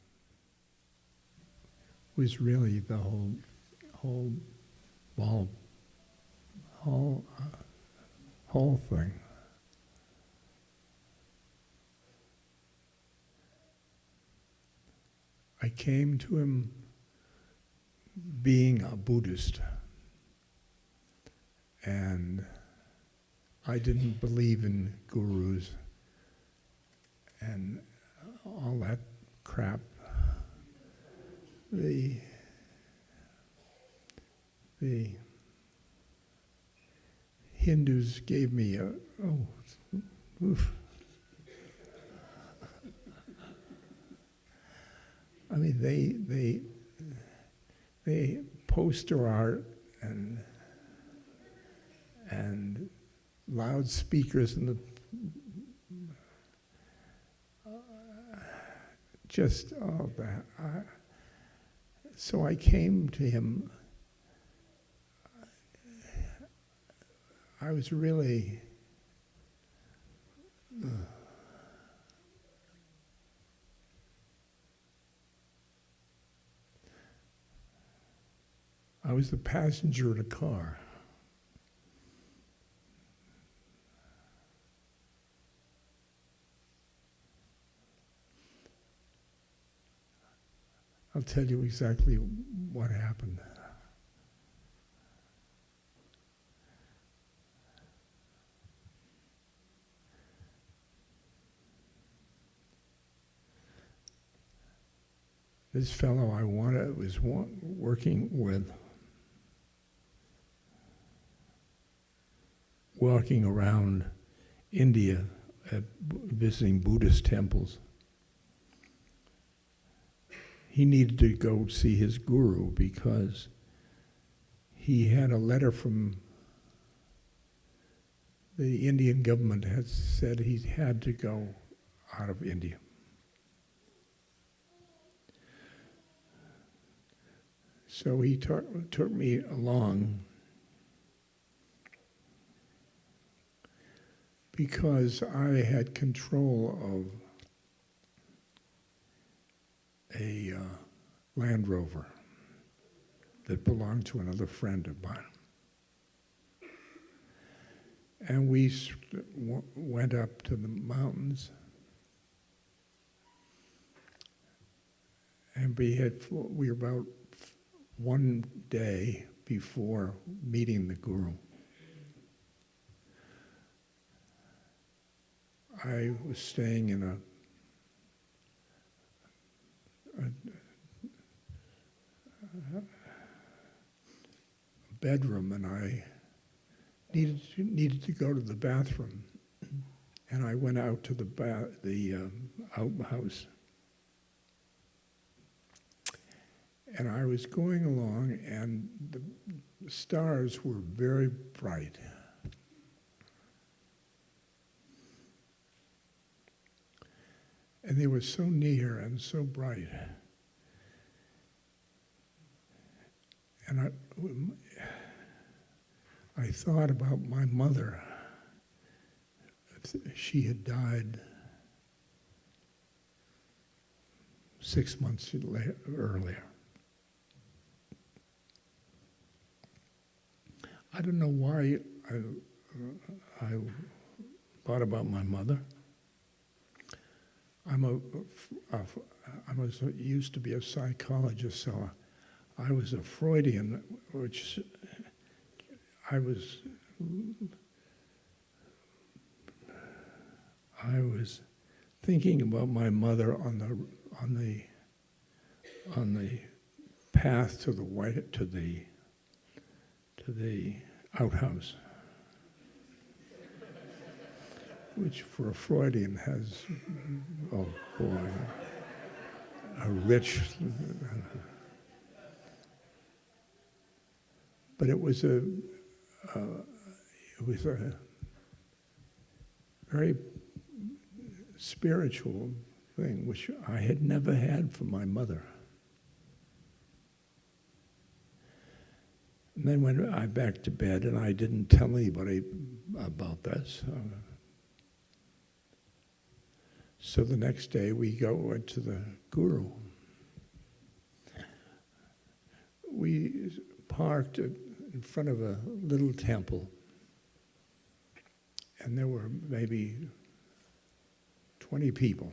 was really the whole thing. I came to him being a Buddhist, and I didn't believe in gurus and all that crap. The Hindus gave me oof. I mean, they poster art and loudspeakers and just all that. So I came to him. I was really I was the passenger in a car. I'll tell you exactly what happened. This fellow I was working with, walking around India, visiting Buddhist temples. He needed to go see his guru because he had a letter from the Indian government had said he had to go out of India. So he took me along because I had control of a Land Rover that belonged to another friend of mine. And we went up to the mountains, and we were about one day before meeting the guru. I was staying in a bedroom, and I needed to go to the bathroom, and I went out to the outhouse, and I was going along, and the stars were very bright. And they were so near and so bright. And I thought about my mother. She had died 6 months earlier. I don't know why I thought about my mother. I used to be a psychologist, so I was a Freudian, which I was thinking about my mother on the path to the outhouse, which for a Freudian has, oh boy, a rich, but it was a very spiritual thing, which I had never had from my mother. And then went back to bed, and I didn't tell anybody about this. So the next day we went to the guru. We parked in front of a little temple, and there were maybe 20 people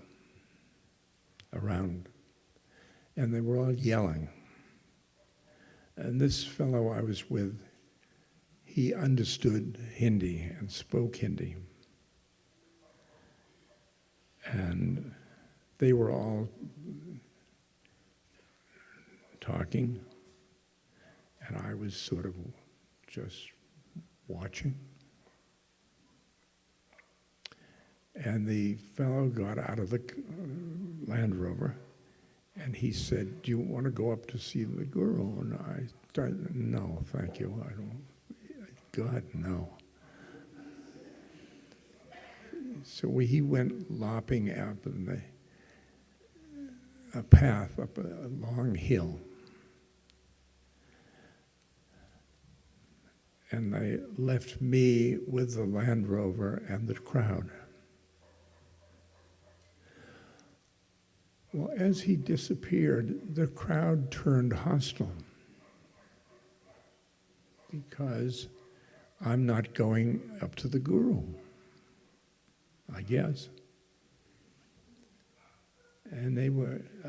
around, and they were all yelling. And this fellow I was with, he understood Hindi and spoke Hindi. And they were all talking, and I was sort of just watching. And the fellow got out of the Land Rover, and he said, "Do you want to go up to see the guru?" And I said, "No, thank you. I don't. God, no." So he went lopping up in a path up a long hill. And they left me with the Land Rover and the crowd. Well, as he disappeared, the crowd turned hostile. because I'm not going up to the guru, I guess. And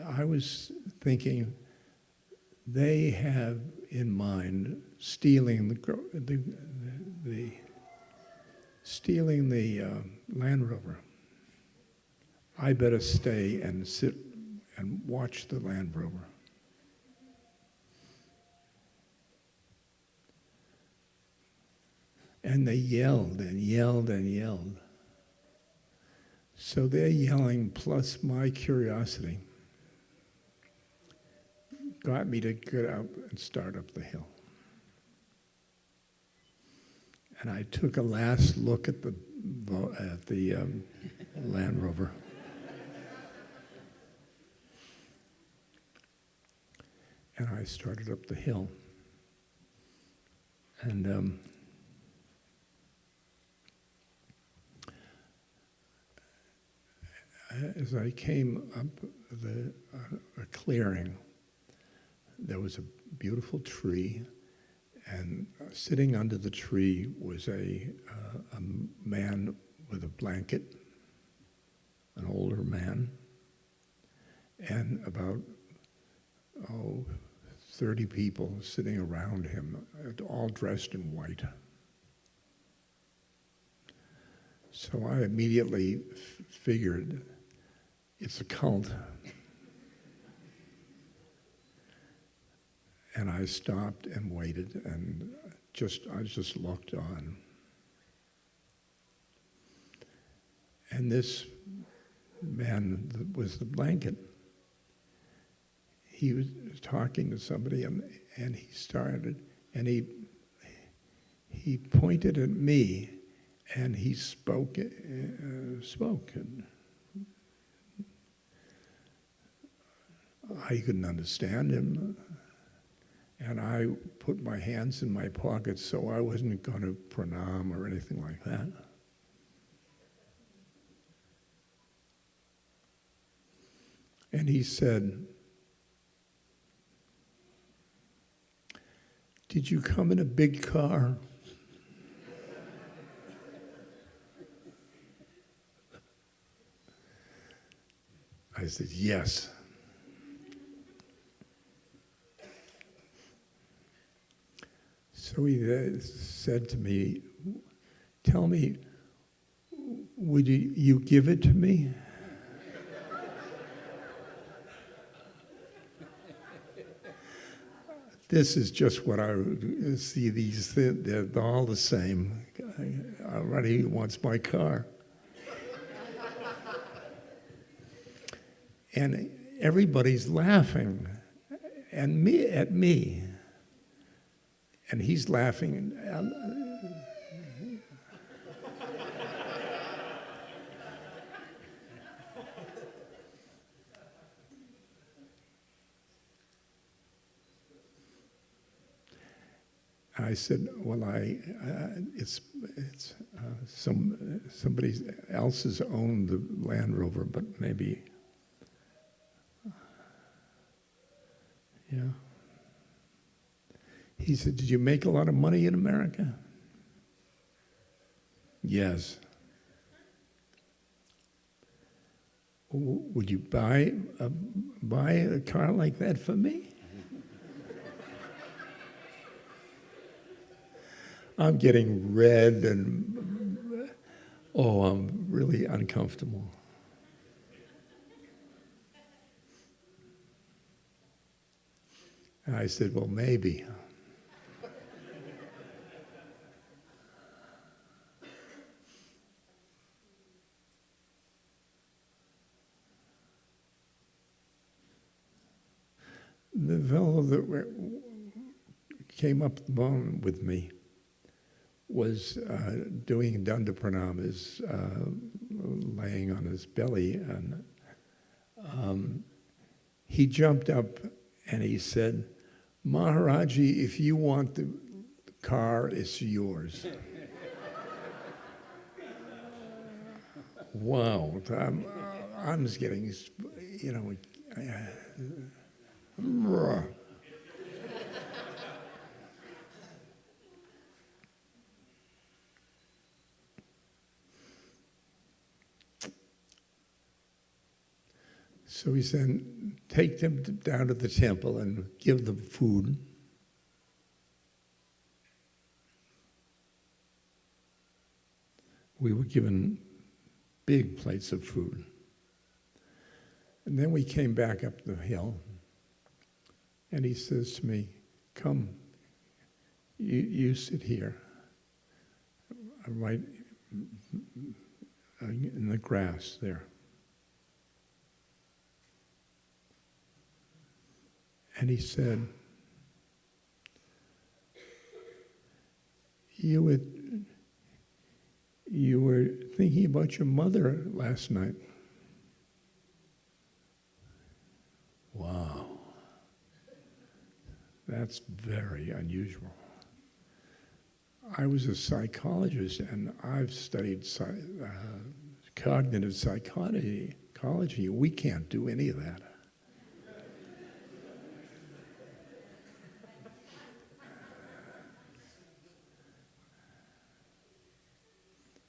I was thinking, they have in mind stealing the Land Rover. I better stay and sit and watch the Land Rover. And they yelled and yelled and yelled. So their yelling plus my curiosity got me to get up and start up the hill. And I took a last look at the Land Rover. And I started up the hill. And as I came up a clearing, there was a beautiful tree, and sitting under the tree was a man with a blanket, an older man, and about 30 people sitting around him, all dressed in white. So I immediately figured, it's a cult. And I stopped and waited, and I just looked on. And this man was the blanket. He was talking to somebody, and he started, and he pointed at me, and he spoke. And I couldn't understand him, and I put my hands in my pockets, so I wasn't going to pranam or anything like that. And he said, "Did you come in a big car?" I said, "Yes." So he said to me, "Tell me, would you give it to me?" This is just what I see. They're all the same. Already wants my car. And everybody's laughing at me. And he's laughing. I said, "Well, it's somebody else's owned the Land Rover, but maybe, yeah." He said, "Did you make a lot of money in America?" "Yes." "Would you buy a car like that for me?" I'm getting red and, I'm really uncomfortable. And I said, "Well, maybe." The fellow that came up the bone with me was doing Danda Pranamas, laying on his belly, and he jumped up and he said, "Maharaji, if you want the car, it's yours." Wow, I'm just getting, So he said, take them down to the temple and give them food. We were given big plates of food. And then we came back up the hill, and he says to me, come, you sit here. I'm right in the grass there. And he said, you were thinking about your mother last night. Wow. That's very unusual. I was a psychologist, and I've studied cognitive psychology. We can't do any of that.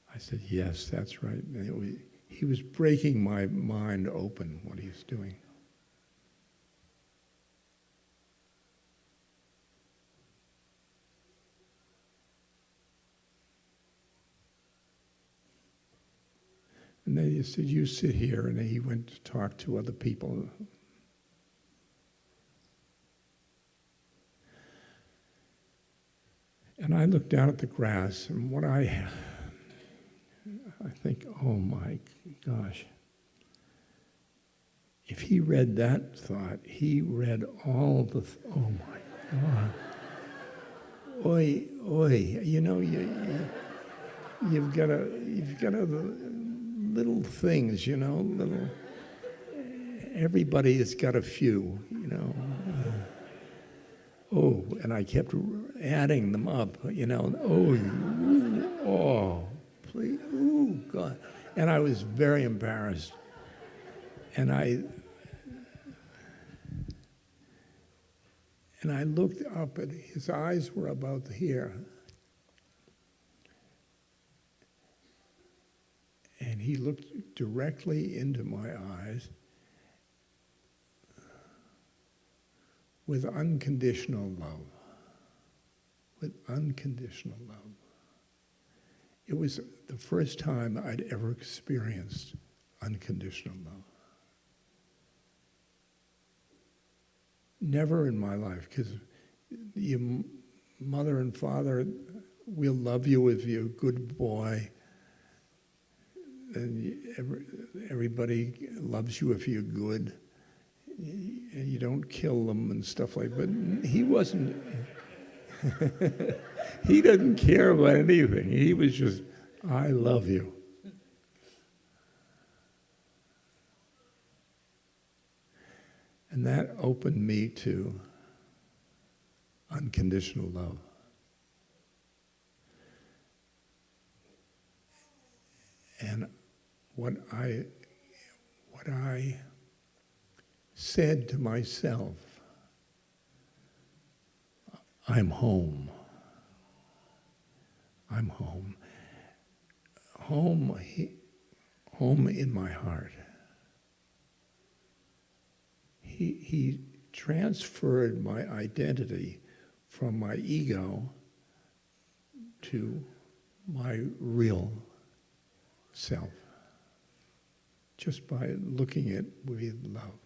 I said, yes, that's right. He was breaking my mind open, what he was doing. And then he said, you sit here, and then he went to talk to other people. And I looked down at the grass, and what I think, oh my gosh. If he read that thought, he read all the, oh my God. Oi, you know, you've got little things, you know, everybody has got a few, you know. Oh, and I kept adding them up, you know. Oh, please, oh, God. And I was very embarrassed. And I looked up, and his eyes were about here. And he looked directly into my eyes with unconditional love. With unconditional love. It was the first time I'd ever experienced unconditional love. Never in my life, because your mother and father will love you if you're a good boy, and everybody loves you if you're good, and you don't kill them and stuff like that. But he wasn't, he doesn't care about anything. He was just, I love you. And that opened me to unconditional love. And what I said to myself, I'm home. I'm home. Home in my heart. He transferred my identity from my ego to my real self, just by looking at it with love.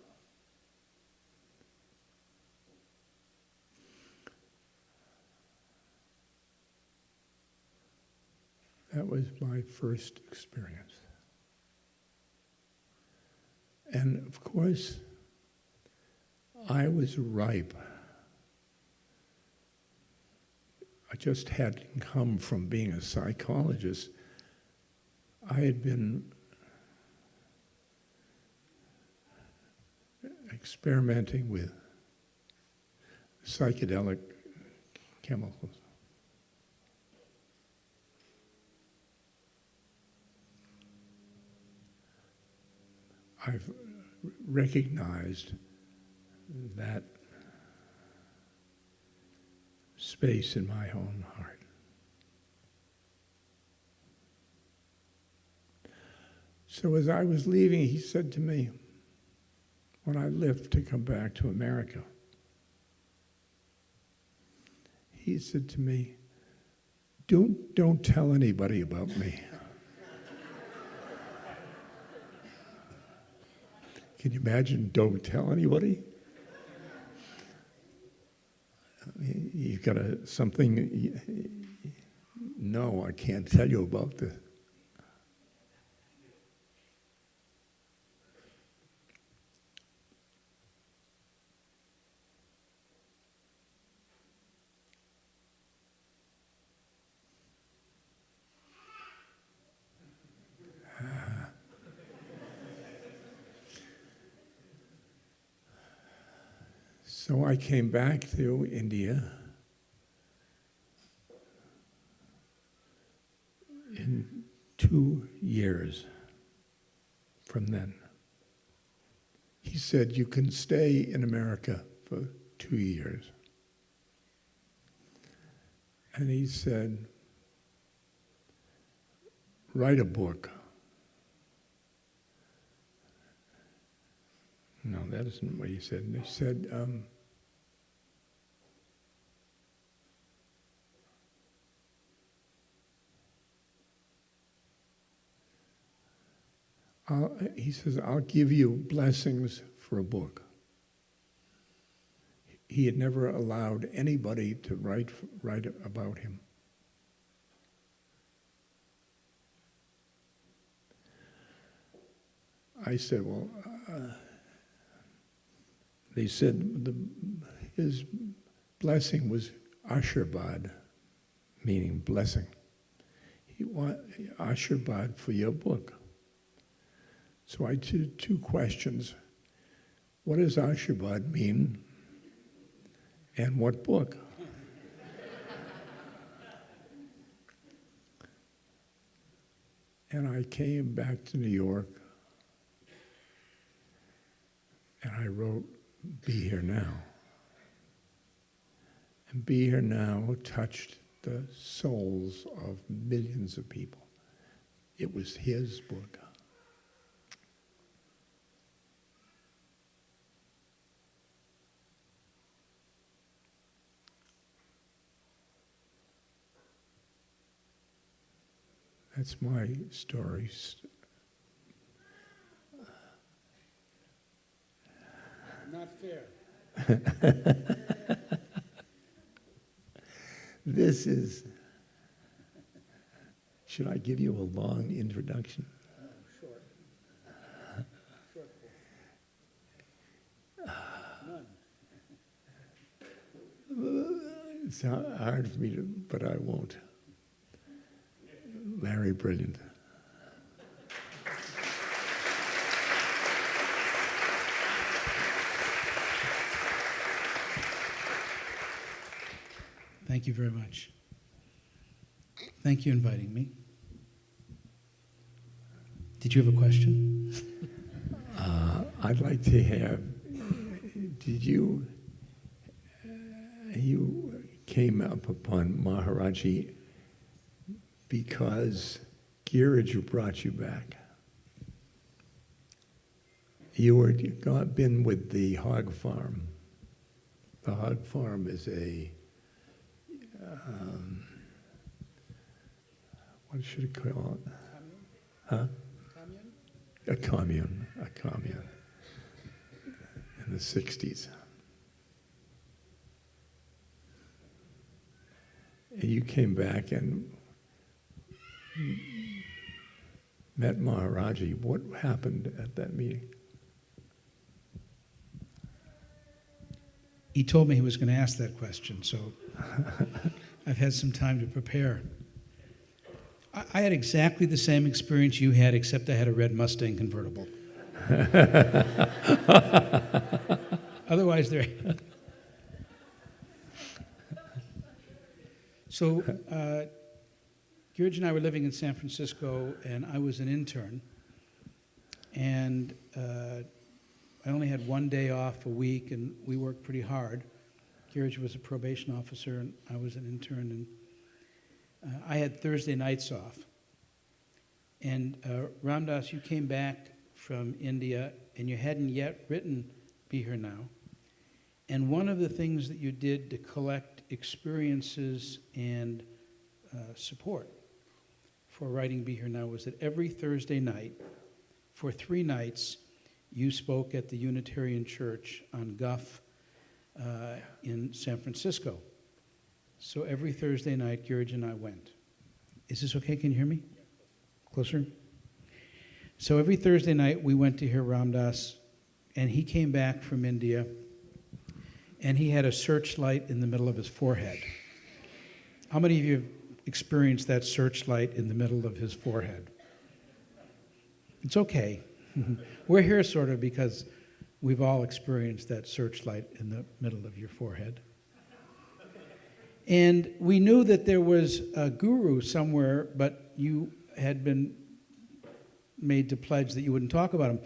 That was my first experience. And of course, I was ripe. I just hadn't come from being a psychologist. I had been experimenting with psychedelic chemicals. I've recognized that space in my own heart. So as I was leaving, he said to me, when I left to come back to America, he said to me, don't tell anybody about me. Can you imagine, don't tell anybody? You've got something, no, I can't tell you about this. So I came back to India in 2 years from then. He said, you can stay in America for 2 years. And he said, write a book. No, that isn't what he said. He said, he says, I'll give you blessings for a book. He had never allowed anybody to write about him. I said, well, they said his blessing was Ashirvad, meaning blessing. He wanted Ashirvad for your book. So I did 2 questions. What does Ashirvad mean? And what book? And I came back to New York and I wrote Be Here Now. And Be Here Now touched the souls of millions of people. It was his book. That's my story. Not fair. This is, should I give you a long introduction? Short. Short. None. It's hard for me to, but I won't. Larry, brilliant. Thank you very much. Thank you for inviting me. Did you have a question? I'd like to have, did you came up upon Maharaji because Girij brought you back. You were been with the hog farm. The hog farm is a, what should I call it? Huh? A commune in the 60s. And you came back and met Maharaji. What happened at that meeting? He told me he was going to ask that question, so I've had some time to prepare. I had exactly the same experience you had, except I had a red Mustang convertible. Otherwise, they're... So, Girij and I were living in San Francisco, and I was an intern. And I only had 1 day off a week, and we worked pretty hard. Girij was a probation officer, and I was an intern. And I had Thursday nights off. And Ramdas, you came back from India, and you hadn't yet written Be Here Now. And one of the things that you did to collect experiences and support for writing Be Here Now was that every Thursday night, for 3 nights, you spoke at the Unitarian Church on Guff in San Francisco. So every Thursday night, George and I went. Is this okay? Can you hear me? Closer? So every Thursday night, we went to hear Ram Dass, and he came back from India, and he had a searchlight in the middle of his forehead. How many of you have experienced that searchlight in the middle of his forehead? It's okay. We're here sort of because we've all experienced that searchlight in the middle of your forehead. And we knew that there was a guru somewhere, but you had been made to pledge that you wouldn't talk about him.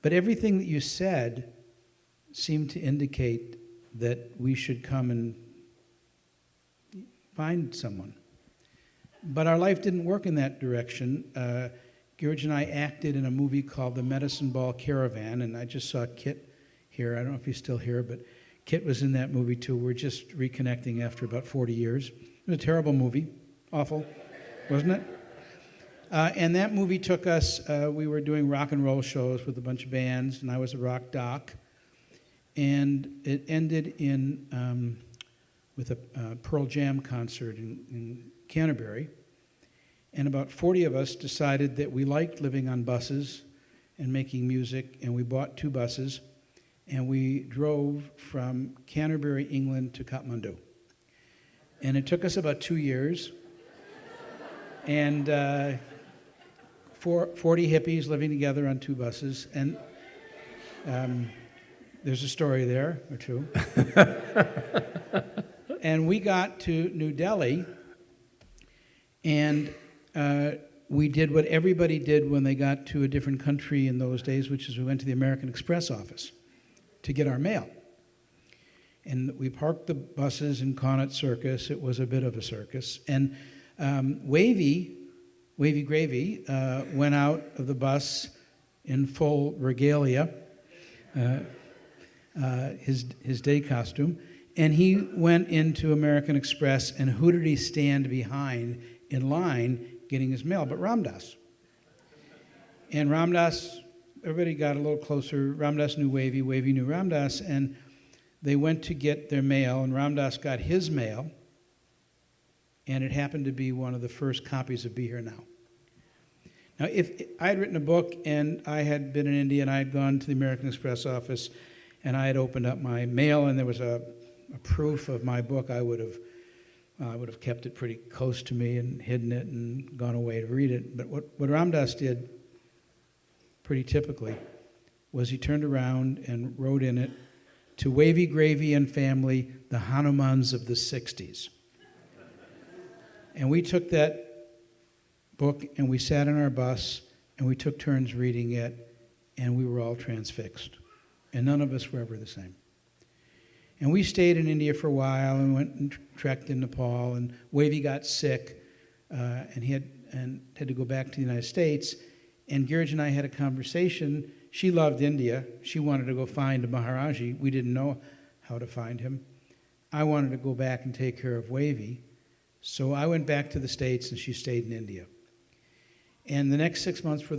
But everything that you said seemed to indicate that we should come and find someone. But our life didn't work in that direction. George and I acted in a movie called The Medicine Ball Caravan, and I just saw Kit here. I don't know if he's still here, but Kit was in that movie too. We're just reconnecting after about 40 years. It was a terrible movie. Awful, wasn't it? And that movie took us, we were doing rock and roll shows with a bunch of bands, and I was a rock doc. And it ended with a Pearl Jam concert in Canterbury. And about 40 of us decided that we liked living on buses and making music, and we bought 2 buses, and we drove from Canterbury, England to Kathmandu. And it took us about 2 years, and 40 hippies living together on 2 buses, and there's a story there, or 2. And we got to New Delhi, and we did what everybody did when they got to a different country in those days, which is we went to the American Express office to get our mail. And we parked the buses in Connaught Circus. It was a bit of a circus. And Wavy Gravy went out of the bus in full regalia, his day costume, and he went into American Express, and who did he stand behind in line getting his mail but Ram Dass. And Ram Dass, everybody got a little closer. Ram Dass knew Wavy, Wavy knew Ram Dass, and they went to get their mail, and Ram Dass got his mail, and it happened to be one of the first copies of Be Here Now. Now, if I had written a book and I had been in India and I had gone to the American Express office and I had opened up my mail and there was a proof of my book, I would have kept it pretty close to me and hidden it and gone away to read it. But what Ram Dass did, pretty typically, was he turned around and wrote in it, "To Wavy Gravy and family, the Hanumans of the 60s. And we took that book and we sat in our bus and we took turns reading it, and we were all transfixed. And none of us were ever the same. And we stayed in India for a while and went and trekked in Nepal, and Wavy got sick and he had to go back to the United States. And Girij and I had a conversation. She loved India. She wanted to go find Maharaji. We didn't know how to find him. I wanted to go back and take care of Wavy. So I went back to the States and she stayed in India. And the next 6 months were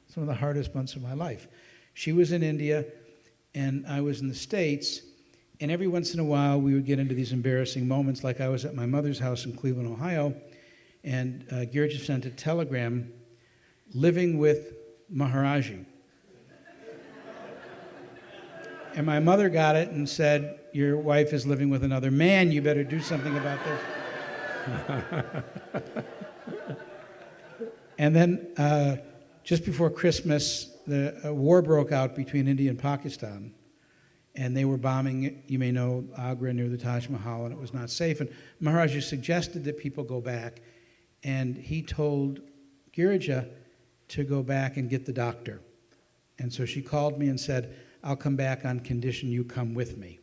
some of the hardest months of my life. She was in India and I was in the States, and every once in a while we would get into these embarrassing moments, like I was at my mother's house in Cleveland, Ohio, and Girij sent a telegram, "Living with Maharaji." And my mother got it and said, "Your wife is living with another man, you better do something about this." And then just before Christmas, a war broke out between India and Pakistan, and they were bombing, you may know, Agra near the Taj Mahal, and it was not safe. And Maharaji suggested that people go back, and he told Girija to go back and get the doctor. And so she called me and said, "I'll come back on condition you come with me."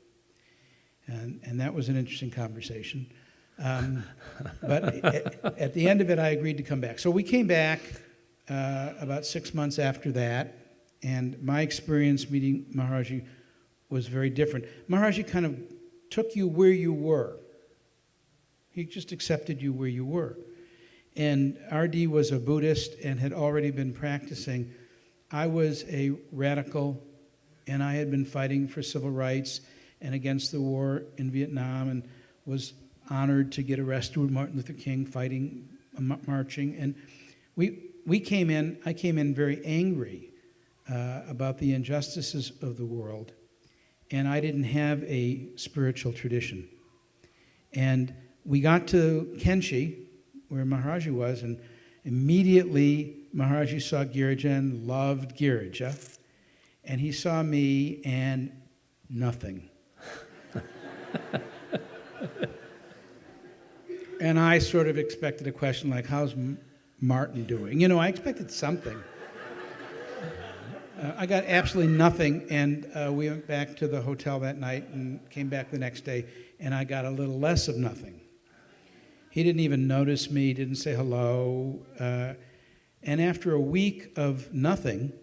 And that was an interesting conversation. But at the end of it, I agreed to come back. So we came back about 6 months after that, and my experience meeting Maharaji was very different. Maharaji kind of took you where you were. He just accepted you where you were. And RD was a Buddhist and had already been practicing. I was a radical, and I had been fighting for civil rights and against the war in Vietnam, and was honored to get arrested with Martin Luther King fighting, marching. And I came in very angry about the injustices of the world, and I didn't have a spiritual tradition. And we got to Kenshi, where Maharaji was, and immediately Maharaji saw Girija and loved Girija, and he saw me and nothing. And I sort of expected a question like, how's Martin doing? You know, I expected something. I got absolutely nothing, and we went back to the hotel that night and came back the next day, and I got a little less of nothing. He didn't even notice me, didn't say hello. And after a week of nothing,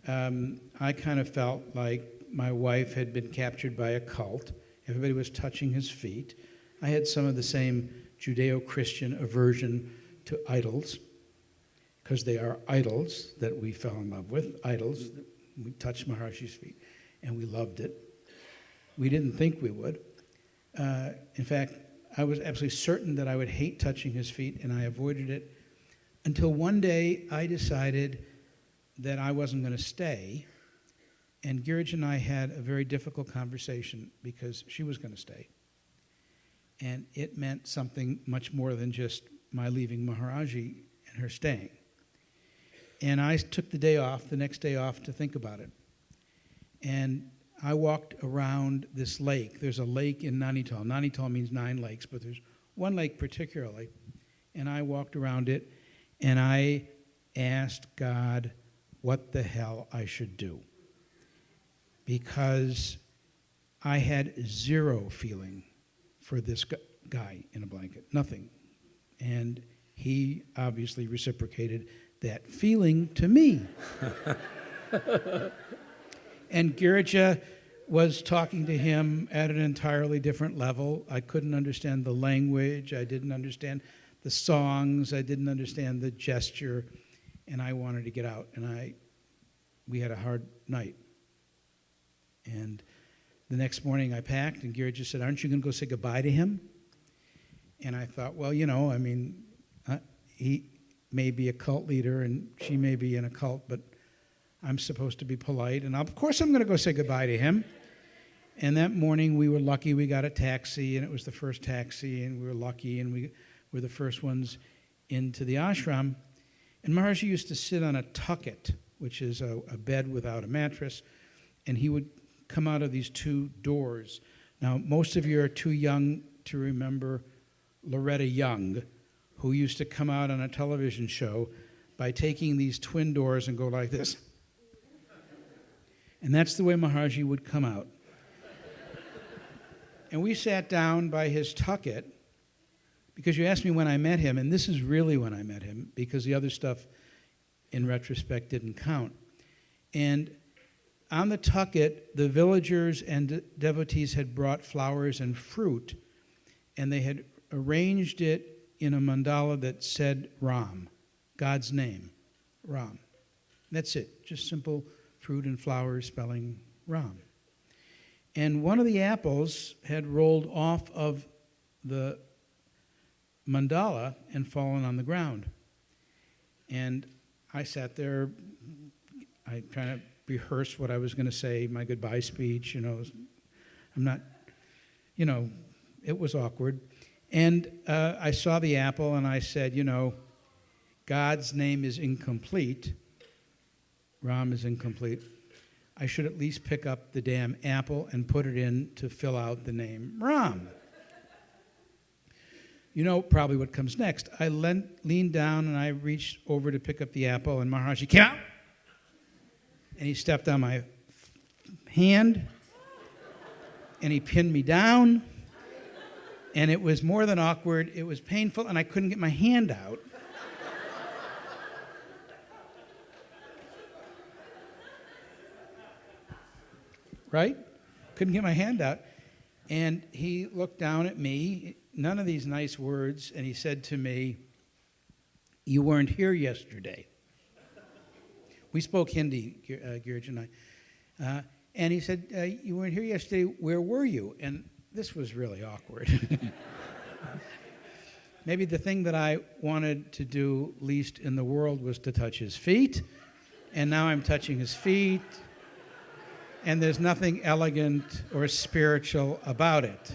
I kind of felt like my wife had been captured by a cult. Everybody was touching his feet. I had some of the same Judeo-Christian aversion to idols, because they are idols that we fell in love with, idols. We touched Maharaji's feet, and we loved it. We didn't think we would. In fact, I was absolutely certain that I would hate touching his feet, and I avoided it until one day I decided that I wasn't going to stay, and Girija and I had a very difficult conversation because she was going to stay. And it meant something much more than just my leaving Maharaji and her staying. And I took the next day off to think about it. And I walked around this lake. There's a lake in Nainital. Nainital means 9 lakes, but there's one lake particularly. And I walked around it, and I asked God what the hell I should do. Because I had zero feeling for this guy in a blanket, nothing. And he obviously reciprocated that feeling to me. And Girija was talking to him at an entirely different level. I couldn't understand the language. I didn't understand the songs. I didn't understand the gesture. And I wanted to get out. And we had a hard night. And the next morning I packed, and Girija said, aren't you going to go say goodbye to him? And I thought, well, you know, I mean, he may be a cult leader, and she may be in a cult, but I'm supposed to be polite, and of course I'm going to go say goodbye to him. And that morning we were lucky. We got a taxi, and it was the first taxi, and we were lucky, and we were the first ones into the ashram. And Maharaji used to sit on a tucket, which is a bed without a mattress, and he would come out of these 2 doors. Now, most of you are too young to remember Loretta Young, who used to come out on a television show by taking these twin doors and go like this. And that's the way Maharaji would come out. And we sat down by his tucket, because you asked me when I met him, and this is really when I met him, because the other stuff, in retrospect, didn't count. And on the tucket, the villagers and devotees had brought flowers and fruit, and they had arranged it in a mandala that said Ram, God's name, Ram. That's it, just simple fruit and flowers spelling Ram. And one of the apples had rolled off of the mandala and fallen on the ground. And I sat there, I kind of rehearsed what I was going to say, my goodbye speech, you know. I'm not, you know, it was awkward. And I saw the apple, and I said, you know, God's name is incomplete. Ram is incomplete. I should at least pick up the damn apple and put it in to fill out the name Ram. You know probably what comes next. I leaned down, and I reached over to pick up the apple, and Maharaji came out. And he stepped on my hand, and he pinned me down, and it was more than awkward. It was painful, and I couldn't get my hand out. Right? couldn't get my hand out. And he looked down at me, none of these nice words, and he said to me, "You weren't here yesterday." We spoke Hindi, Girij and I. And he said, "You weren't here yesterday, where were you?" And this was really awkward. Maybe the thing that I wanted to do least in the world was to touch his feet, and now I'm touching his feet, and there's nothing elegant or spiritual about it.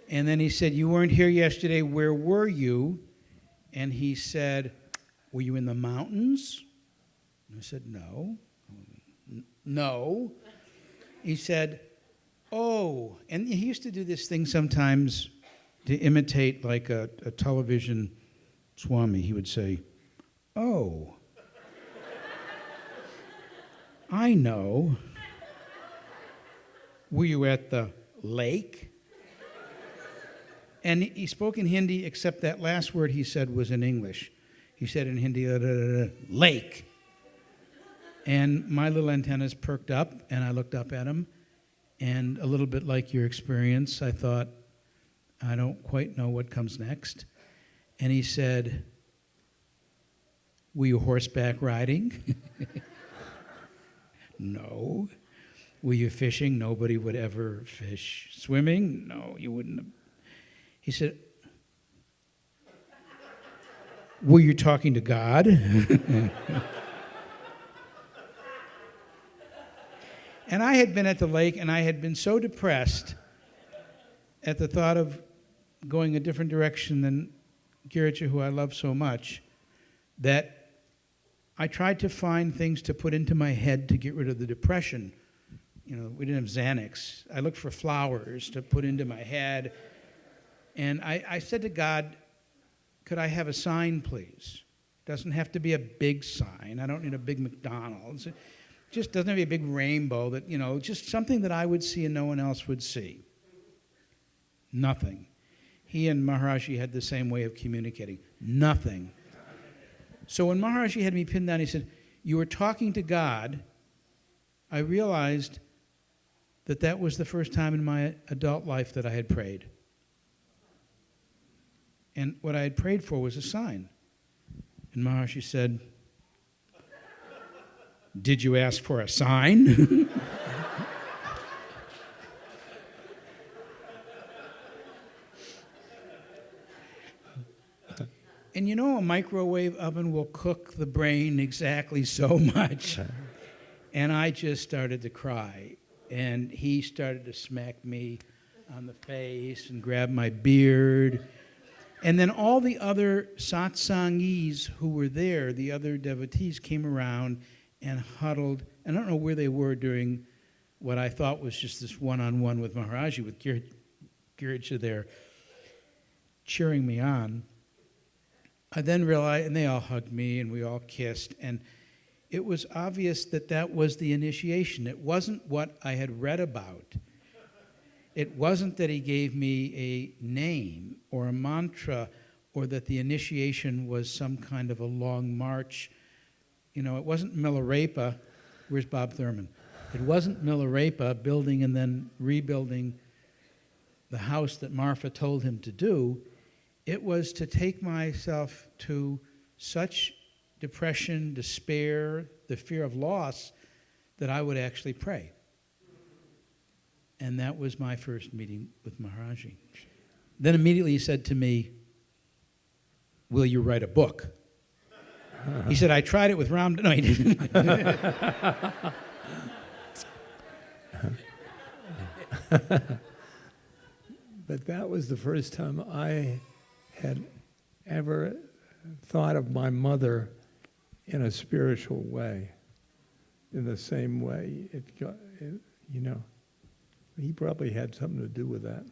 And then he said, "You weren't here yesterday, where were you?" And he said, "Were you in the mountains?" And I said, "No." "No." He said, "Oh," and he used to do this thing sometimes to imitate like a television Swami. He would say, "Oh, I know. Were you at the lake?" And he spoke in Hindi, except that last word he said was in English. He said in Hindi, "lake." And my little antennas perked up, and I looked up at him. And a little bit like your experience, I thought, I don't quite know what comes next. And he said, "Were you horseback riding?" "No." "Were you fishing?" "Nobody would ever fish." "Swimming?" "No, you wouldn't have." He said, "Were you talking to God?" And I had been at the lake, and I had been so depressed at the thought of going a different direction than Girij, who I love so much, that I tried to find things to put into my head to get rid of the depression. You know, we didn't have Xanax. I looked for flowers to put into my head. And I said to God, "Could I have a sign, please? Doesn't have to be a big sign. I don't need a big McDonald's. It just doesn't have to be a big rainbow that, you know, just something that I would see and no one else would see." Nothing. He and Maharaji had the same way of communicating. Nothing. So when Maharaji had me pinned down, he said, "You were talking to God," I realized that that was the first time in my adult life that I had prayed. And what I had prayed for was a sign. And Maharaji said, "Did you ask for a sign?" And you know, a microwave oven will cook the brain exactly so much. And I just started to cry. And he started to smack me on the face and grab my beard. And then all the other satsangis who were there, the other devotees, came around and huddled. I don't know where they were during what I thought was just this one-on-one with Maharaji, with Girij there cheering me on. I then realized, and they all hugged me, and we all kissed, and it was obvious that that was the initiation. It wasn't what I had read about. It wasn't that he gave me a name or a mantra, or that the initiation was some kind of a long march. You know, it wasn't Milarepa. Where's Bob Thurman? It wasn't Milarepa building and then rebuilding the house that Marfa told him to do. It was to take myself to such depression, despair, the fear of loss, that I would actually pray. And that was my first meeting with Maharaji. Then immediately he said to me, "Will you write a book?" He said, "I tried it with Ram." No, he didn't. But that was the first time I had ever thought of my mother in a spiritual way, in the same way you know. He probably had something to do with that.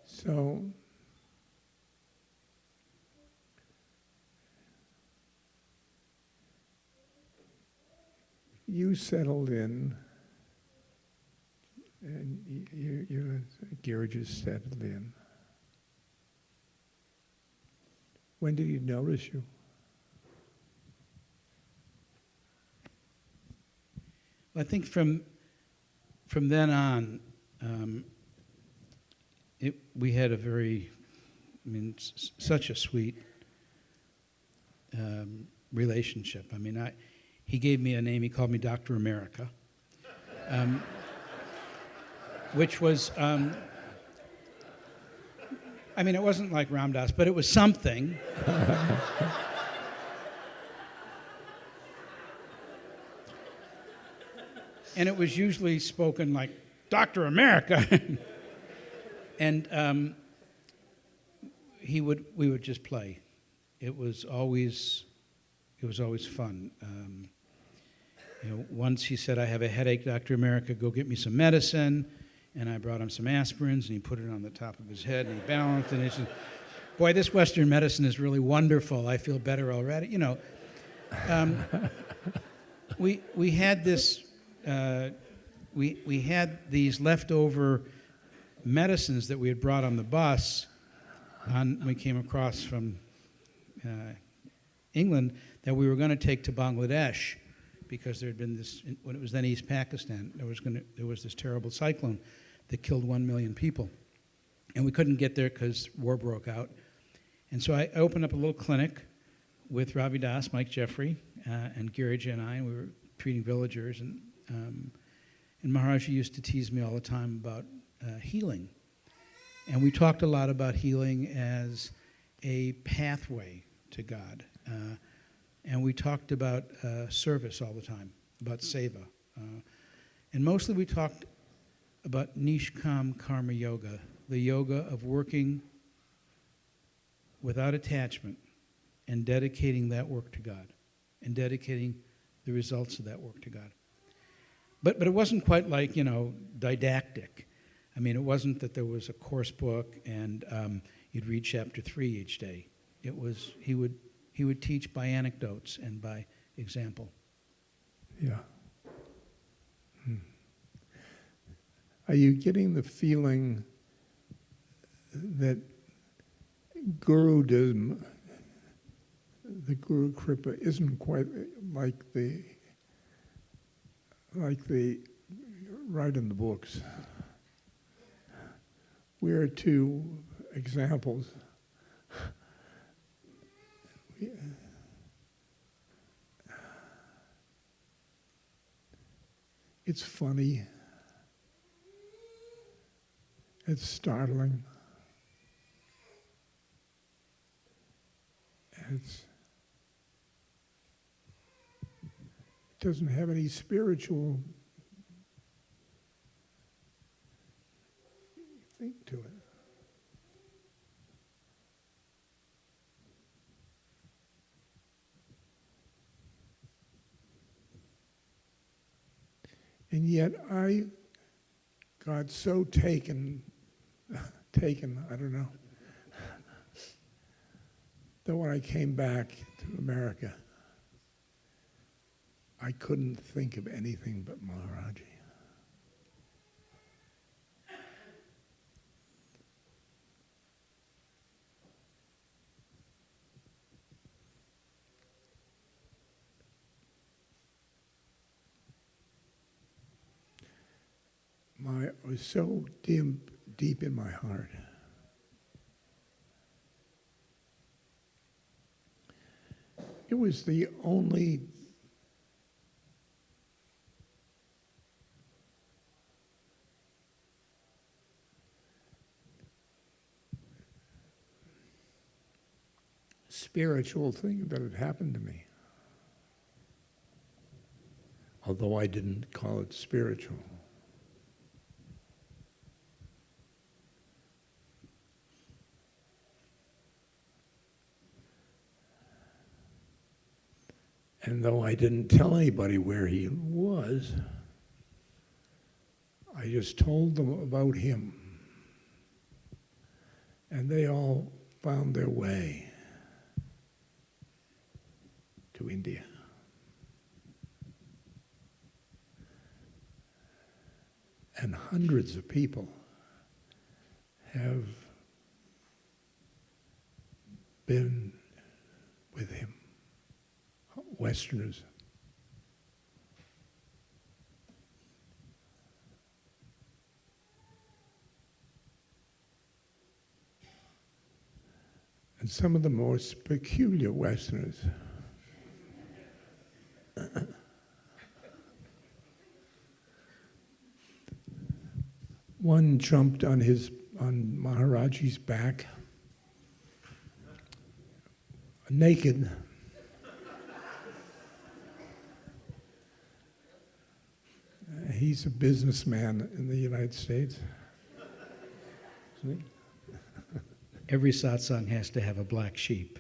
So you settled in And Gary just settled in. When did he notice you? I think from then on, we had a very, such a sweet relationship. He gave me a name. He called me Dr. America, which was, it wasn't like Ram Dass, but it was something. And it was usually spoken like, Dr. America. And we would just play. It was always fun. Once he said, I have a headache, Dr. America, go get me some medicine. And I brought him some aspirins, and he put it on the top of his head, and he balanced, and he said, boy, this Western medicine is really wonderful. I feel better already. We had this, we had these leftover medicines that we had brought on the bus when we came across from England that we were going to take to Bangladesh because there had been this, when it was then East Pakistan, there was this terrible cyclone that killed 1 million people. And we couldn't get there because war broke out. And so I opened up a little clinic with Ravi Das, Mike Jeffrey, and Girija and I, and we were treating villagers. And Maharaji used to tease me all the time about healing. And we talked a lot about healing as a pathway to God. And we talked about service all the time, about seva. And mostly we talked about Nishkam Karma Yoga, the yoga of working without attachment and dedicating that work to God and dedicating the results of that work to God. But it wasn't quite like, didactic. It wasn't that there was a course book and you'd read chapter 3 each day. It was, he would teach by anecdotes and by example. Yeah. Are you getting the feeling that Gurudism, the Guru Kripa, isn't quite like they write in the books? We're two examples. It's funny. It's startling. It doesn't have any spiritual thing to it. And yet I got so taken, I don't know, that when I came back to America, I couldn't think of anything but Maharaji. It was so deep in my heart. It was the only spiritual thing that had happened to me, although I didn't call it spiritual. And though I didn't tell anybody where he was, I just told them about him. And they all found their way to India. And hundreds of people have been with him, Westerners. And some of the most peculiar Westerners. One jumped on Maharaji's back, naked. He's a businessman in the United States. Isn't he? Every satsang has to have a black sheep.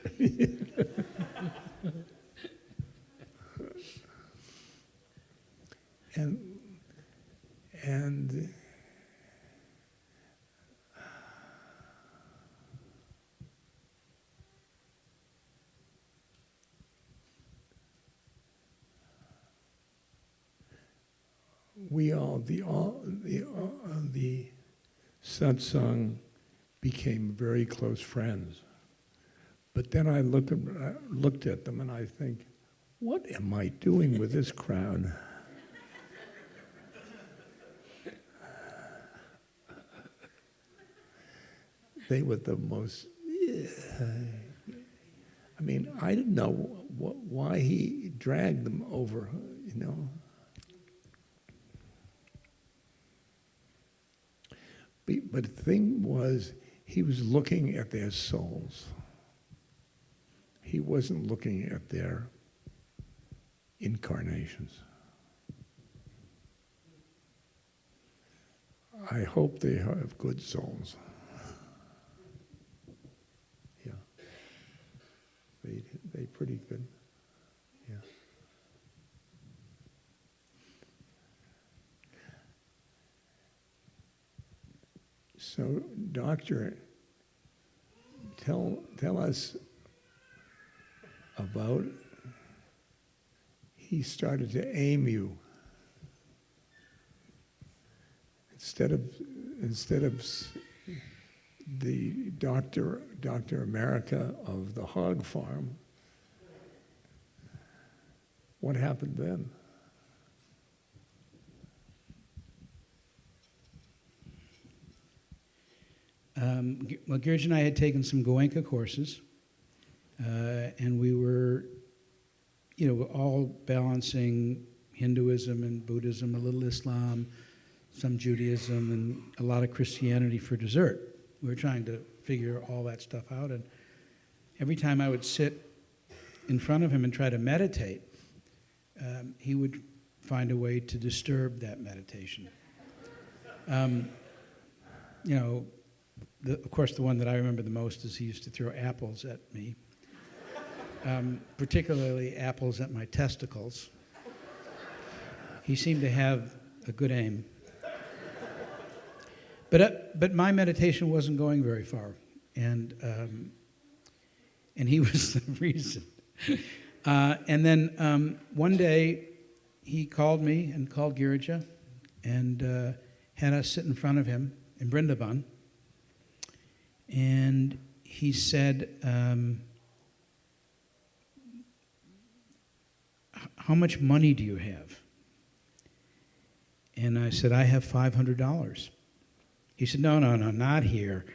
and the satsang became very close friends. But then I looked at them and I think, what am I doing with this crowd? They were the most, I mean, I didn't know why he dragged them over, you know. But the thing was, he was looking at their souls. He wasn't looking at their incarnations. I hope they have good souls. Yeah. They pretty good. Yeah. So, Doctor, tell us about, he started to aim you. Instead of the Dr. America of the hog farm, what happened then? Well, Girj and I had taken some Goenka courses, and we were, all balancing Hinduism and Buddhism, a little Islam, some Judaism, and a lot of Christianity for dessert. We were trying to figure all that stuff out, and every time I would sit in front of him and try to meditate, he would find a way to disturb that meditation. Of course, the one that I remember the most is he used to throw apples at me, particularly apples at my testicles. He seemed to have a good aim. But my meditation wasn't going very far, and he was the reason. And then one day, he called me and called Girija, and had us sit in front of him in Vrindavan. And he said, how much money do you have? And I said, I have $500. He said, no, not here.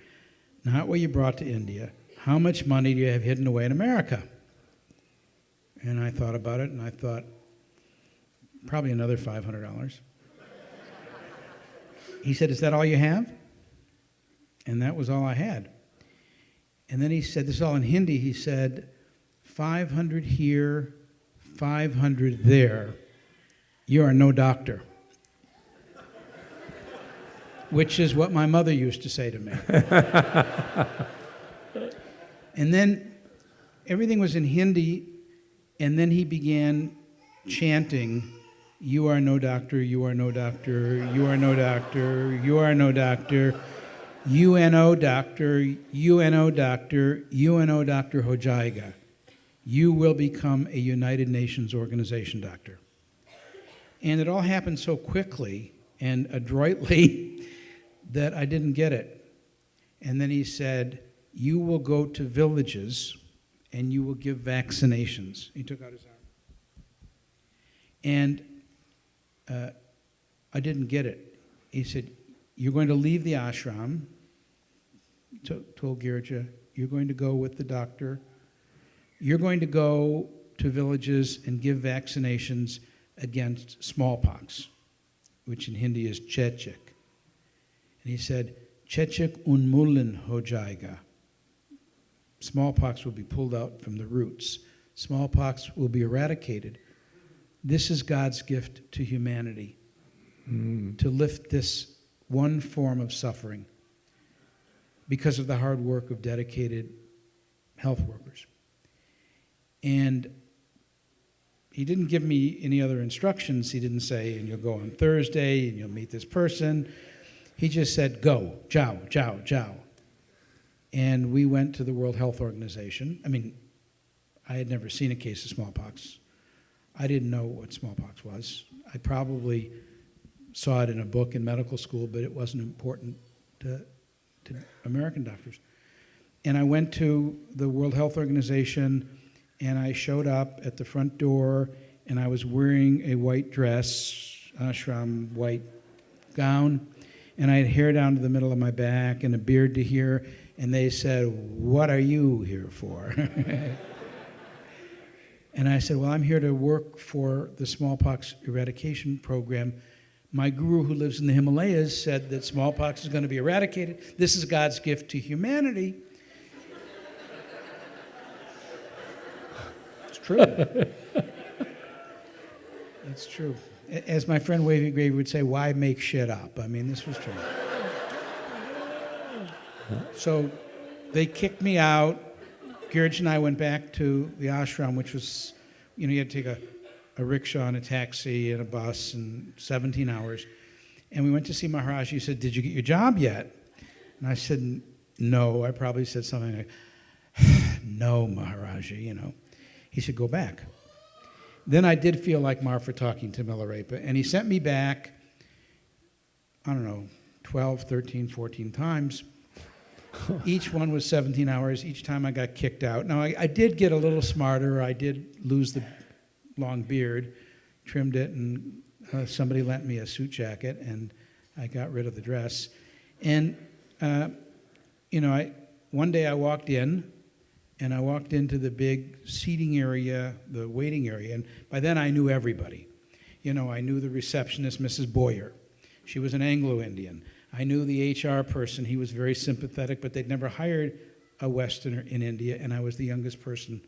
Not what you brought to India. How much money do you have hidden away in America? And I thought about it, and I thought, probably another $500. He said, is that all you have? And that was all I had. And then he said, this is all in Hindi, he said, 500 here, 500 there. You are no doctor. Which is what my mother used to say to me. And then everything was in Hindi, and then he began chanting, you are no doctor, you are no doctor, you are no doctor, you are no doctor, UNO doctor, UNO doctor, UNO doctor ho jayega. You will become a United Nations organization doctor. And it all happened so quickly and adroitly that I didn't get it. And then he said, you will go to villages and you will give vaccinations. He took out his arm. And I didn't get it. He said, you're going to leave the ashram, told Girija, you're going to go with the doctor. You're going to go to villages and give vaccinations against smallpox, which in Hindi is chechik. And he said, chechik unmulin ho jayega. Smallpox will be pulled out from the roots. Smallpox will be eradicated. This is God's gift to humanity, to lift this one form of suffering because of the hard work of dedicated health workers. And he didn't give me any other instructions. He didn't say, and you'll go on Thursday, and you'll meet this person. He just said, go, jiao, jiao, jiao. And we went to the World Health Organization. I mean, I had never seen a case of smallpox. I didn't know what smallpox was. I probably saw it in a book in medical school, but it wasn't important to American doctors. And I went to the World Health Organization, and I showed up at the front door, and I was wearing a white dress, ashram white gown, and I had hair down to the middle of my back and a beard to here, and they said, what are you here for? And I said, well, I'm here to work for the smallpox eradication program. My guru who lives in the Himalayas said that smallpox is going to be eradicated. This is God's gift to humanity. It's true. It's true. As my friend Wavy Grave would say, why make shit up? I mean, this was true. So they kicked me out. Girija and I went back to the ashram, which was, you had to take a rickshaw and a taxi and a bus and 17 hours. And we went to see Maharaj. He said, did you get your job yet? And I said, no. I probably said something like, no, Maharaji, He said, go back. Then I did feel like Marfa talking to Milarepa, and he sent me back, 12, 13, 14 times. Each one was 17 hours. Each time I got kicked out. Now, I did get a little smarter. I did lose the long beard, trimmed it, and somebody lent me a suit jacket, and I got rid of the dress. And, one day I walked in, and I walked into the big seating area, the waiting area, and by then I knew everybody. I knew the receptionist, Mrs. Boyer. She was an Anglo-Indian. I knew the HR person. He was very sympathetic, but they'd never hired a Westerner in India, and I was the youngest person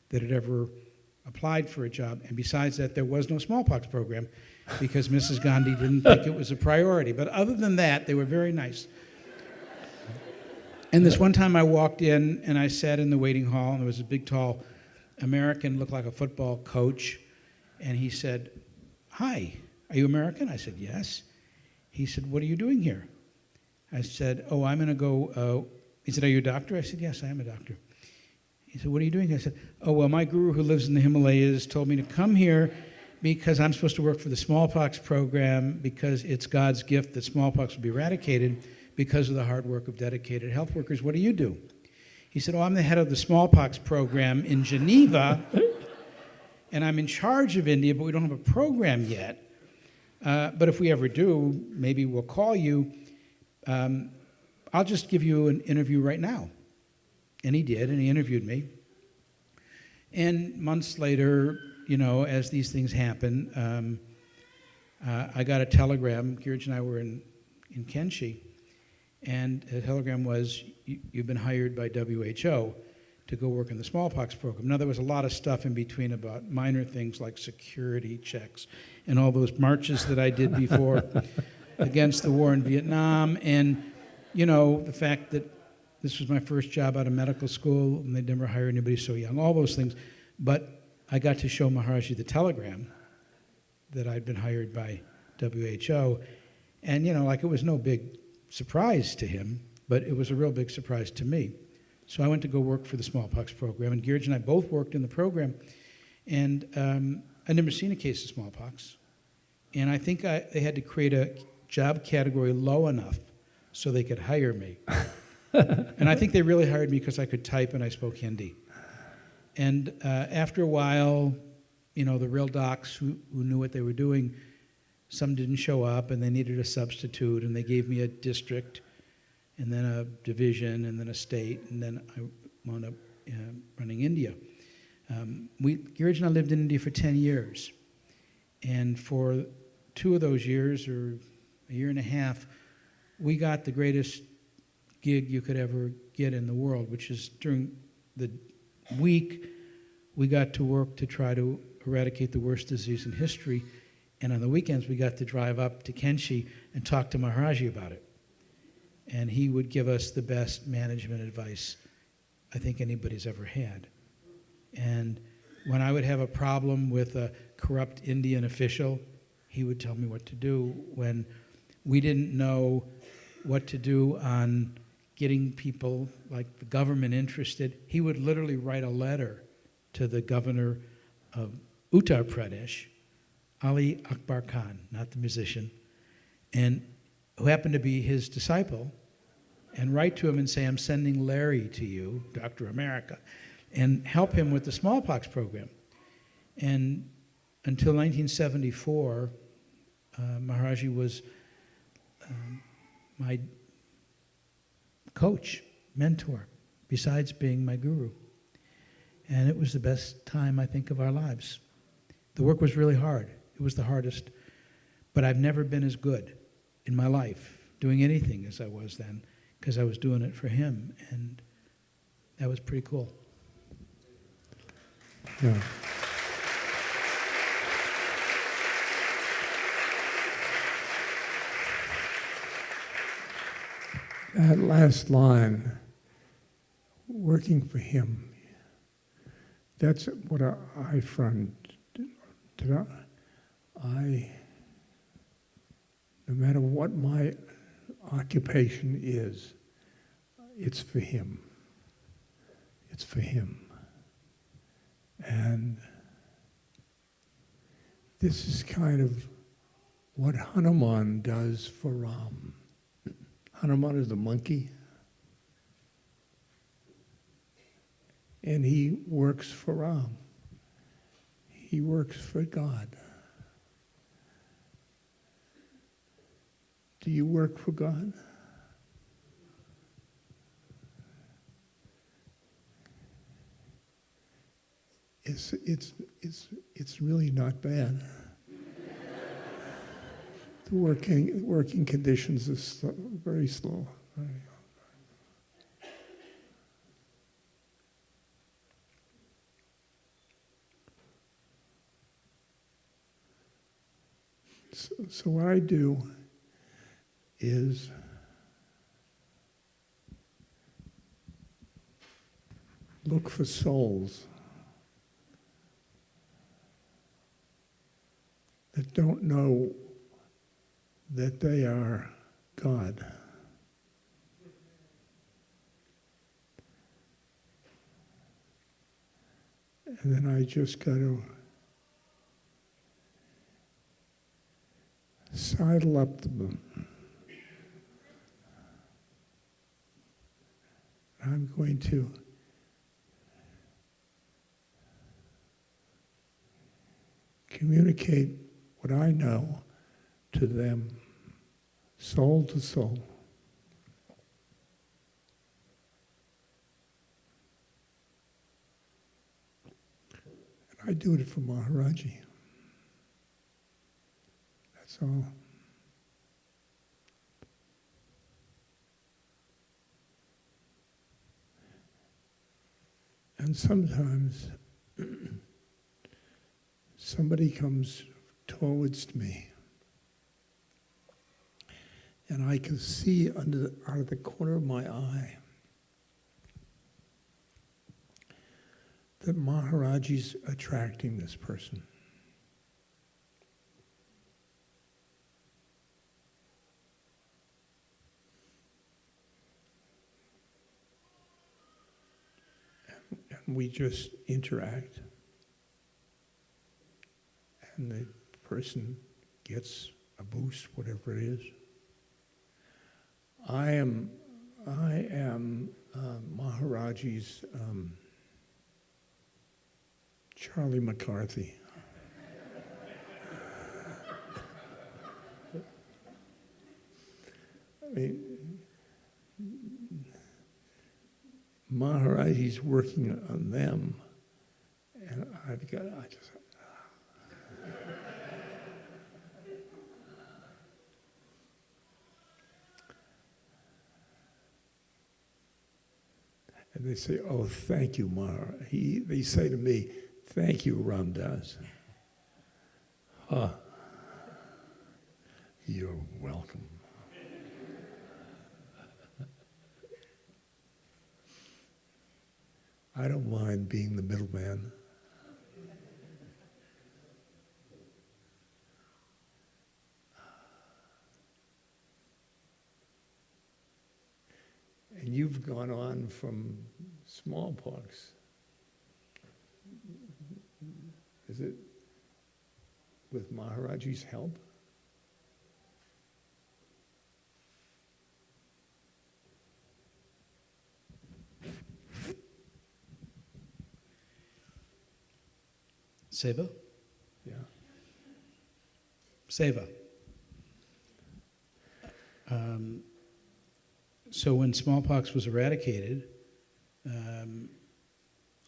that had ever applied for a job. And besides that, there was no smallpox program because Mrs. Gandhi didn't think it was a priority. But other than that, they were very nice. And this one time I walked in, and I sat in the waiting hall, and there was a big, tall American, looked like a football coach, and he said, hi, are you American? I said, yes. He said, what are you doing here? I said, oh, I'm going to go. He said, are you a doctor? I said, yes, I am a doctor. He said, what are you doing here? I said, oh, well, my guru who lives in the Himalayas told me to come here because I'm supposed to work for the smallpox program because it's God's gift that smallpox will be eradicated because of the hard work of dedicated health workers. What do you do? He said, oh, I'm the head of the smallpox program in Geneva, and I'm in charge of India, but we don't have a program yet. But if we ever do, maybe we'll call you. I'll just give you an interview right now. And he did, and he interviewed me. And months later, as these things happen, I got a telegram. Girija and I were in Kenshi, and the telegram was, you've been hired by WHO to go work in the smallpox program. Now, there was a lot of stuff in between about minor things like security checks and all those marches that I did before against the war in Vietnam, and, the fact that this was my first job out of medical school, and they'd never hire anybody so young, all those things. But I got to show Maharaji the telegram that I'd been hired by WHO, and, it was no big surprise to him, but it was a real big surprise to me. So I went to go work for the smallpox program, and Girija and I both worked in the program, and I'd never seen a case of smallpox. And I think they had to create a job category low enough so they could hire me. And I think they really hired me because I could type and I spoke Hindi. And after a while, you know, the real docs who knew what they were doing, some didn't show up and they needed a substitute, and they gave me a district and then a division and then a state, and then I wound up running India. Giraj and I lived in India for 10 years. And for 2 of those years, or a year and a half, we got the greatest gig you could ever get in the world, which is during the week, we got to work to try to eradicate the worst disease in history. And on the weekends, we got to drive up to Kenshi and talk to Maharaji about it. And he would give us the best management advice I think anybody's ever had. And when I would have a problem with a corrupt Indian official, he would tell me what to do. When we didn't know what to do on getting people like the government interested, he would literally write a letter to the governor of Uttar Pradesh, Ali Akbar Khan, not the musician, and who happened to be his disciple, and write to him and say, I'm sending Larry to you, Dr. America, and help him with the smallpox program. And until 1974, Maharaji was my coach, mentor, besides being my guru. And it was the best time, I think, of our lives. The work was really hard. It was the hardest. But I've never been as good in my life doing anything as I was then, because I was doing it for him. And that was pretty cool. Yeah. That last line, working for him, that's what I find. No matter what my occupation is, it's for him. It's for him. And this is kind of what Hanuman does for Ram. Hanuman is the monkey. And he works for Ram. He works for God. Do you work for God? It's really not bad. The working conditions are very slow. So what I do is look for souls that don't know that they are God. And then I just got to sidle up to them. I'm going to communicate what I know to them, soul to soul. And I do it for Maharaji. That's all. And sometimes somebody comes towards me, and I can see out of the corner of my eye that Maharaji's attracting this person. And we just interact. And the person gets a boost, whatever it is. I am Maharaji's Charlie McCarthy. I mean, Maharaji's working on them, and I just. And they say, "Oh, thank you, Mara." They say to me, "Thank you, Ram Dass." You're welcome. I don't mind being the middleman. And you've gone on from smallpox. Is it with Maharaji's help? Seva? Yeah. Seva. So when smallpox was eradicated,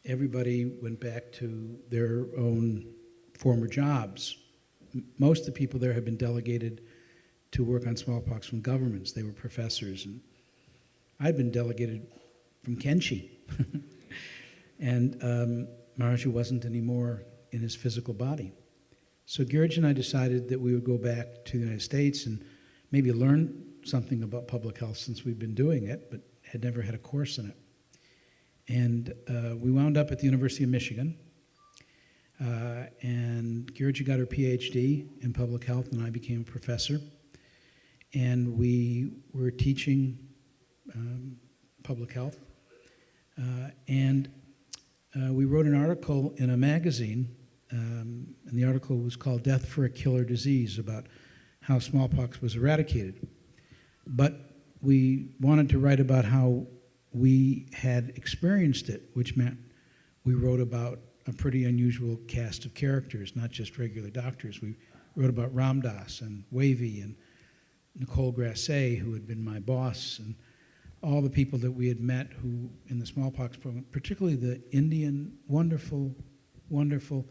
everybody went back to their own former jobs. Most of the people there had been delegated to work on smallpox from governments. They were professors, and I'd been delegated from Kenshi. And Maharaji wasn't anymore in his physical body. So Girij and I decided that we would go back to the United States and maybe learn something about public health, since we've been doing it, but had never had a course in it. And we wound up at the University of Michigan, and Girij got her PhD in public health, and I became a professor. And we were teaching public health. And we wrote an article in a magazine, and the article was called "Death for a Killer Disease," about how smallpox was eradicated. But we wanted to write about how we had experienced it, which meant we wrote about a pretty unusual cast of characters, not just regular doctors. We wrote about Ram Dass and Wavy and Nicole Grasset, who had been my boss, and all the people that we had met who in the smallpox program, particularly the Indian, wonderful, wonderful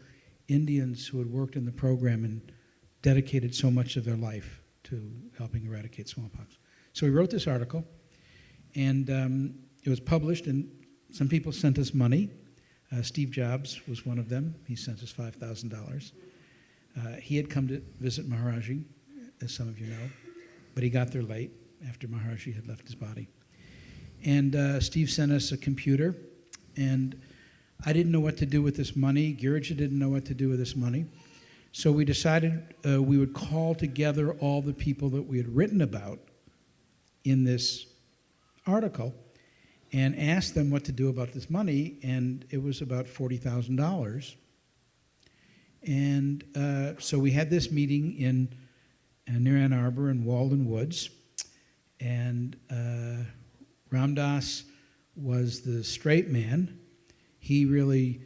Indians who had worked in the program and dedicated so much of their life to helping eradicate smallpox. So we wrote this article, and it was published, and some people sent us money. Steve Jobs was one of them. He sent us $5,000. He had come to visit Maharaji, as some of you know, but he got there late after Maharaji had left his body. And Steve sent us a computer, and I didn't know what to do with this money. Girija didn't know what to do with this money. So we decided we would call together all the people that we had written about in this article and ask them what to do about this money, and it was about $40,000. And so we had this meeting in near Ann Arbor in Walden Woods, and Ram Dass was the straight man. He really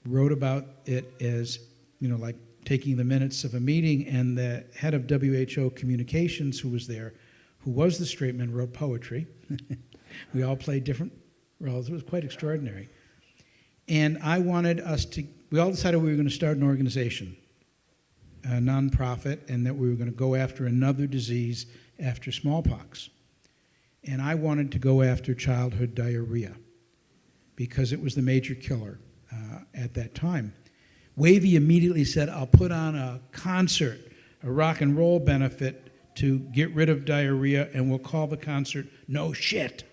wrote about it as, like taking the minutes of a meeting, and the head of WHO communications who was there, who was the straight man, wrote poetry. We all played different roles. It was quite extraordinary. And I wanted us to, we all decided we were going to start an organization, a nonprofit, and that we were going to go after another disease after smallpox. And I wanted to go after childhood diarrhea because it was the major killer at that time. Wavy immediately said, "I'll put on a concert, a rock and roll benefit to get rid of diarrhea, and we'll call the concert No Shit."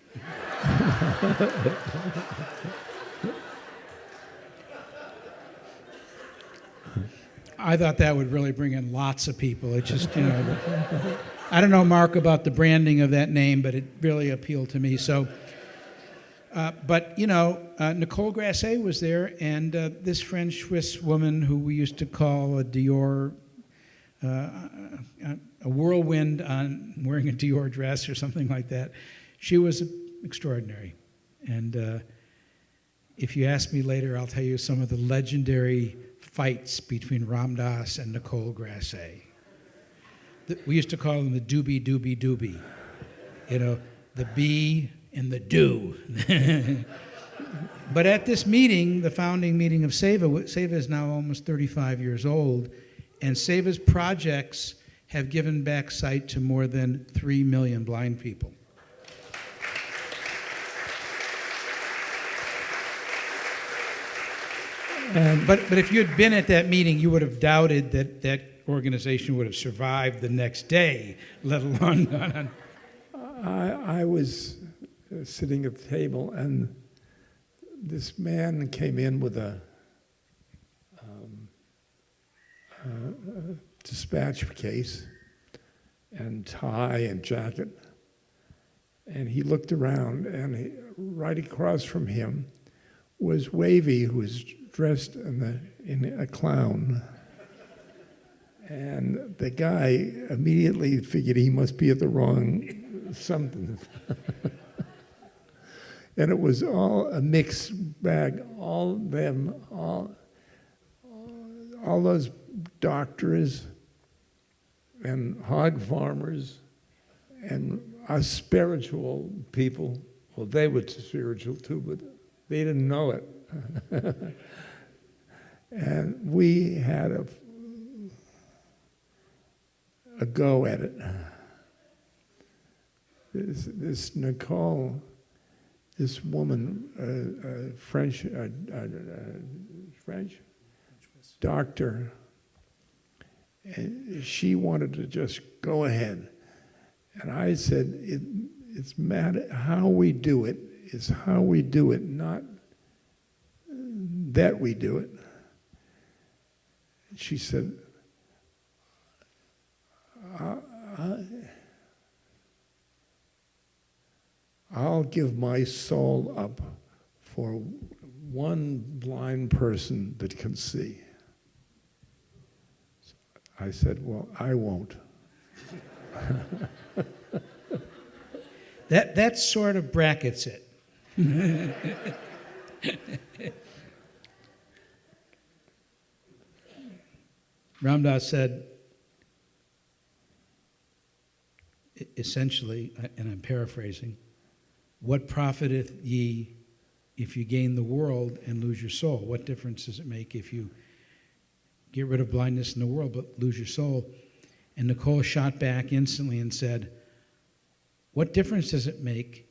I thought that would really bring in lots of people. It just, I don't know, Mark, about the branding of that name, but it really appealed to me. So, but Nicole Grasset was there, and this French Swiss woman who we used to call a Dior a whirlwind on wearing a Dior dress or something like that. She was extraordinary. And if you ask me later, I'll tell you some of the legendary fights between Ram Dass and Nicole Grasset. We used to call them the doobie, doobie, doobie. You know, the be and the do. But at this meeting, the founding meeting of Seva, Seva is now almost 35 years old, and Seva's projects have given back sight to more than 3 million blind people. But if you had been at that meeting, you would have doubted that that organization would have survived the next day, let alone gone on. I was sitting at the table, and this man came in with a dispatch case and tie and jacket, and he looked around, and right across from him was Wavy, who was dressed in a clown. And the guy immediately figured he must be at the wrong something. And it was all a mixed bag, all those doctors and hog farmers and us spiritual people. Well, they were spiritual too, but they didn't know it. And we had a go at it. This Nicole, this woman, French doctor, and she wanted to just go ahead. And I said, it's matter how we do it is how we do it, not that we do it. She said, I'll give my soul up for one blind person that can see. I said, well, I won't. That sort of brackets it. Ram Dass said, essentially, and I'm paraphrasing, what profiteth ye if you gain the world and lose your soul? What difference does it make if you get rid of blindness in the world but lose your soul? And Nicole shot back instantly and said, what difference does it make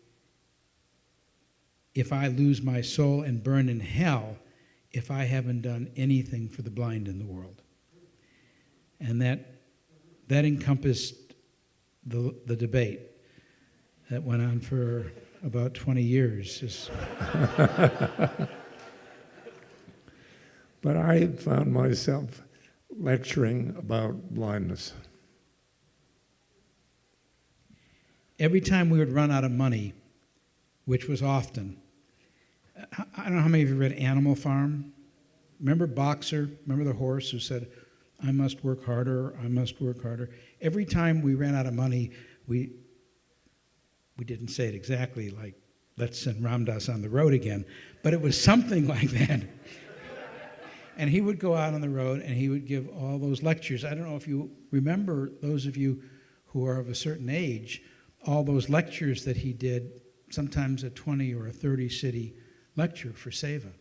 if I lose my soul and burn in hell if I haven't done anything for the blind in the world? And that encompassed the debate that went on for about 20 years. But I found myself lecturing about blindness. Every time we would run out of money, which was often, I don't know how many of you read Animal Farm. Remember Boxer? Remember the horse who said, I must work harder, I must work harder. Every time we ran out of money, we didn't say it exactly like, let's send Ram Dass on the road again, but it was something like that. And he would go out on the road and he would give all those lectures. I don't know if you remember, those of you who are of a certain age, all those lectures that he did, sometimes a 20 or a 30 city lecture for Seva.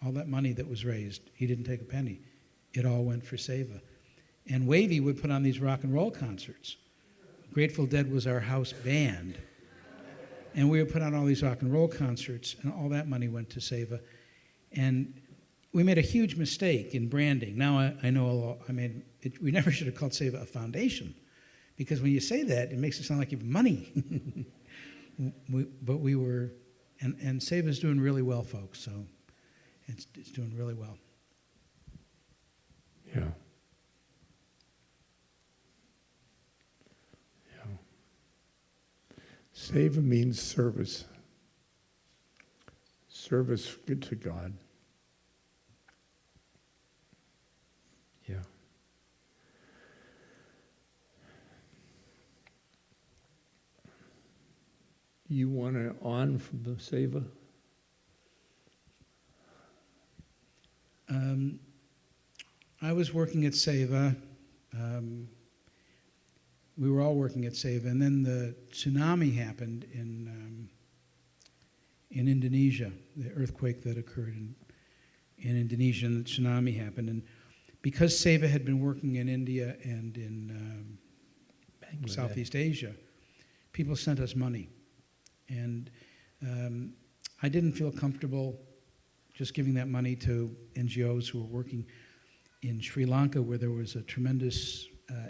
All that money that was raised, he didn't take a penny. It all went for Seva. And Wavy would put on these rock and roll concerts. Grateful Dead was our house band. And we would put on all these rock and roll concerts, and all that money went to Seva. And we made a huge mistake in branding. Now I know we never should have called Seva a foundation, because when you say that, it makes it sound like you have money. But we were, and Seva's doing really well, folks, so it's doing really well. Yeah. Seva means service. Service good to God. Yeah. You want to on from the Seva? I was working at Seva. We were all working at Seva, and then the tsunami happened in Indonesia, the earthquake that occurred in Indonesia, and the tsunami happened. And because Seva had been working in India and in Southeast Asia, people sent us money. And I didn't feel comfortable just giving that money to NGOs who were working in Sri Lanka, where there was a tremendous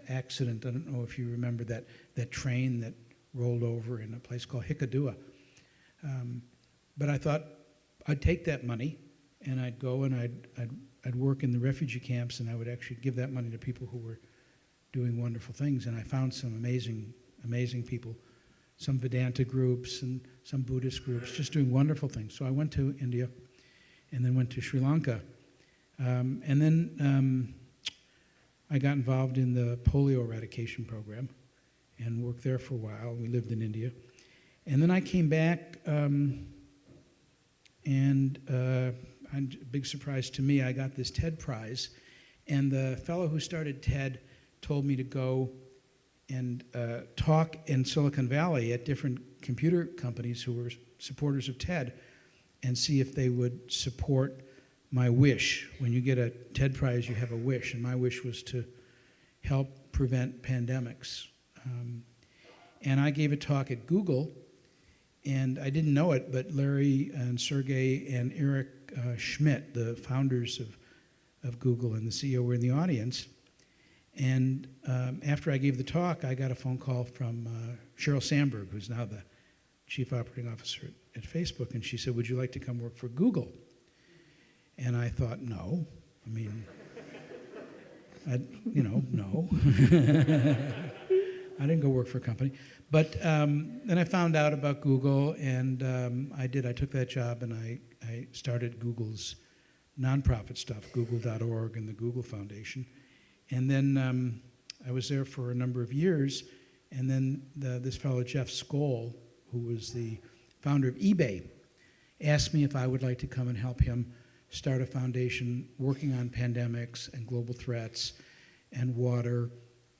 accident. I don't know if you remember that train that rolled over in a place called Hikkaduwa. But I thought I'd take that money and I'd go and I'd work in the refugee camps, and I would actually give that money to people who were doing wonderful things. And I found some amazing people, some Vedanta groups and some Buddhist groups just doing wonderful things. So I went to India and then went to Sri Lanka. And then I got involved in the polio eradication program and worked there for a while. We lived in India. And then I came back, and a big surprise to me, I got this TED Prize. And the fellow who started TED told me to go and talk in Silicon Valley at different computer companies who were supporters of TED and see if they would support my wish. When you get a TED Prize, you have a wish, and my wish was to help prevent pandemics. And I gave a talk at Google, and I didn't know it, but Larry and Sergey and Eric Schmidt, the founders of Google and the CEO, were in the audience. And after I gave the talk, I got a phone call from Sheryl Sandberg, who's now the chief operating officer at Facebook, and she said, "Would you like to come work for Google?" And I thought, no. I mean, no. I didn't go work for a company. But then I found out about Google, and I took that job, and I started Google's nonprofit stuff, google.org and the Google Foundation. And then I was there for a number of years, and then this fellow, Jeff Skoll, who was the founder of eBay, asked me if I would like to come and help him start a foundation working on pandemics and global threats and water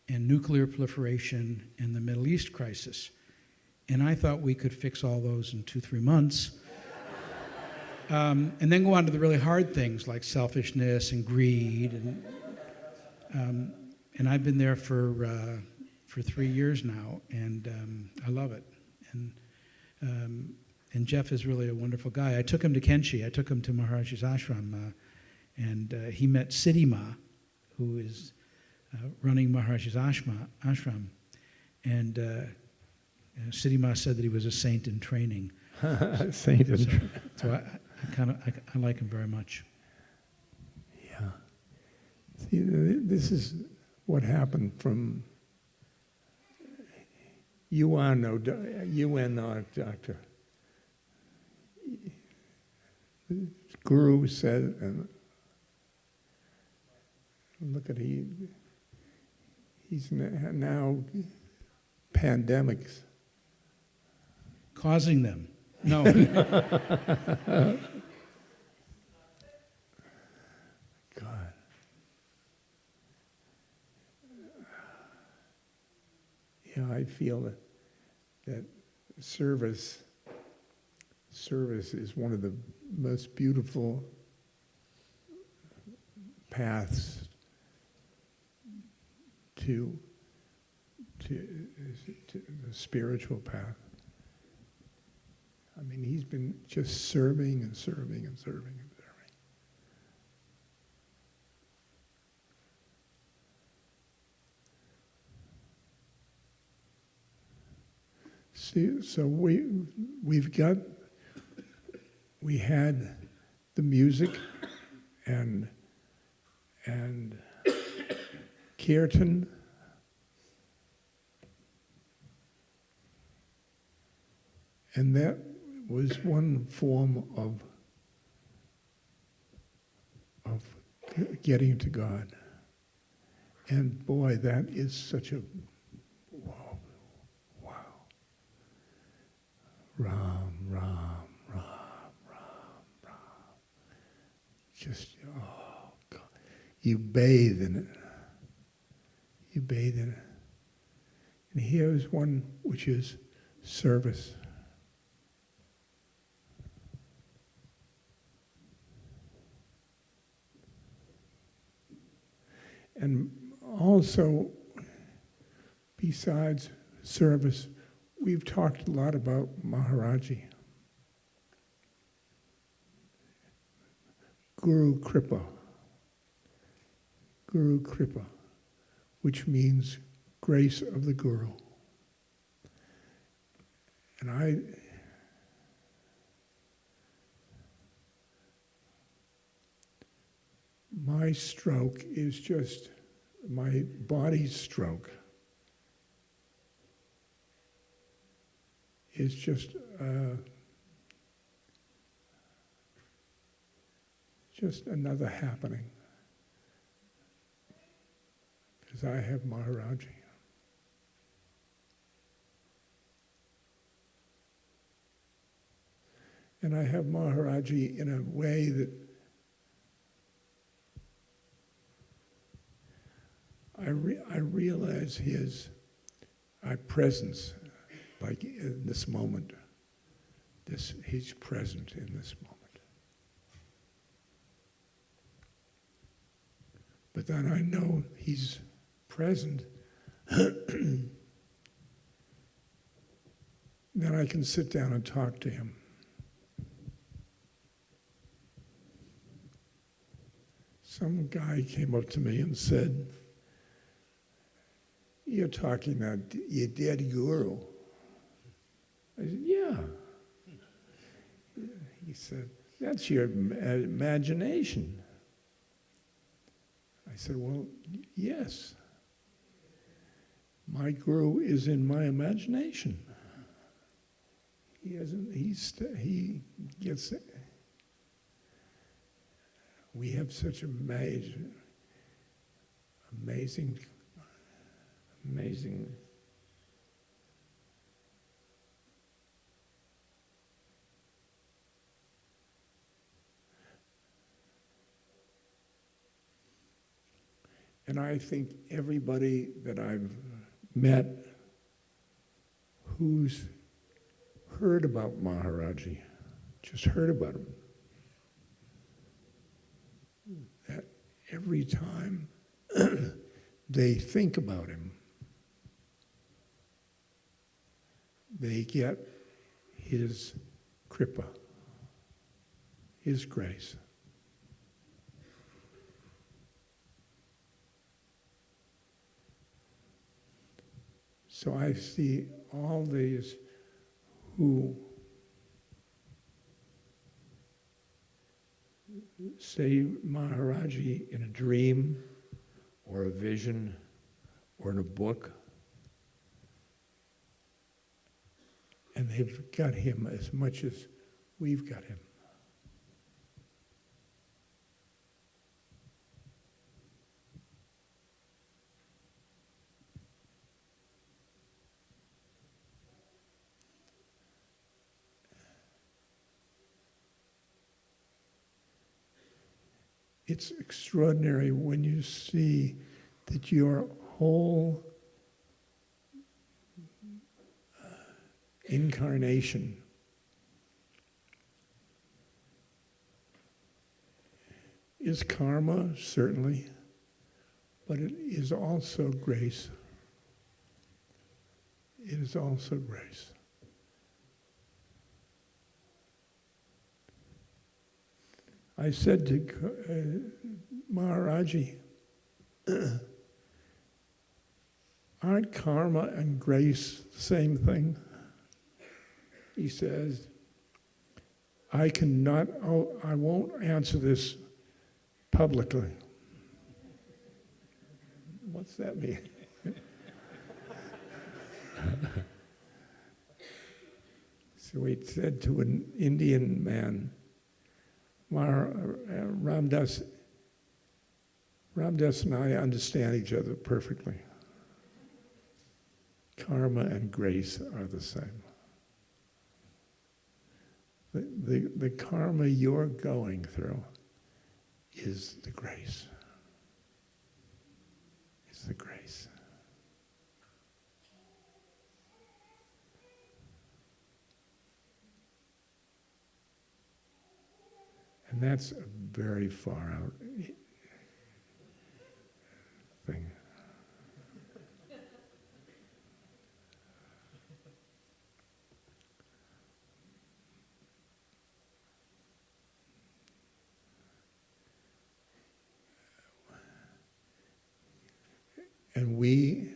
and nuclear proliferation and the Middle East crisis. And I thought we could fix all those in 2-3 months. And then go on to the really hard things like selfishness and greed. And I've been there for 3 years now, and I love it. And Jeff is really a wonderful guy. I took him to Kenshi. I took him to Maharaj's ashram, and he met Siddhi Ma, who is running Maharaj's ashram. And Siddhi Ma said that he was a saint in training. Saint in training. So I like him very much. Yeah. See, this is what happened from UN, doctor. Guru said, and look at he's now pandemics. Causing them. No. God. Yeah, I feel that service is one of the most beautiful paths to the spiritual path. I mean, he's been just serving and serving and serving and serving. See, so we had the music and kirtan. And that was one form of getting to God. And boy, that is such a wow. just, oh God, you bathe in it. You bathe in it. And here's one which is service. And also, besides service, we've talked a lot about Maharaji. Guru Kripa, which means grace of the Guru. And my stroke is just, my body's stroke is just another happening, because I have Maharaji. And I have Maharaji in a way that I realize his presence, like in this moment. He's present in this moment. But then I know he's present. Then I can sit down and talk to him. Some guy came up to me and said, "You're talking about your dead guru." I said, "Yeah." He said, "That's your imagination." I said, "Well, yes. My guru is in my imagination. He gets it. We have such amazing. And I think everybody that I've met who's heard about Maharaji, just heard about him, that every time they think about him, they get his kripa, his grace. So I see all these who say Maharaji in a dream or a vision or in a book, and they've got him as much as we've got him. It's extraordinary when you see that your whole incarnation is karma, certainly, but it is also grace. It is also grace. I said to Maharaji, aren't karma and grace the same thing? He says, I won't answer this publicly. What's that mean? So he said to an Indian man, Ramdas and I understand each other perfectly. Karma and grace are the same. The karma you're going through is the grace. Is the grace. And that's a very far out thing. And we,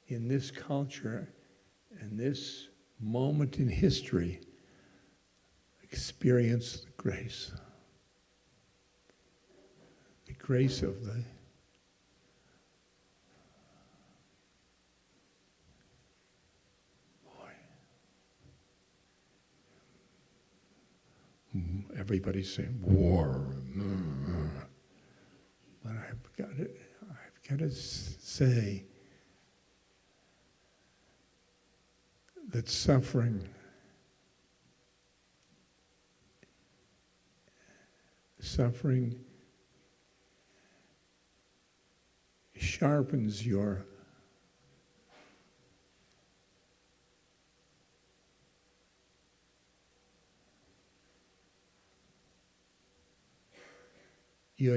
in this culture and this moment in history, experience the grace. The grace of the everybody's saying war, but I've got to say that suffering sharpens your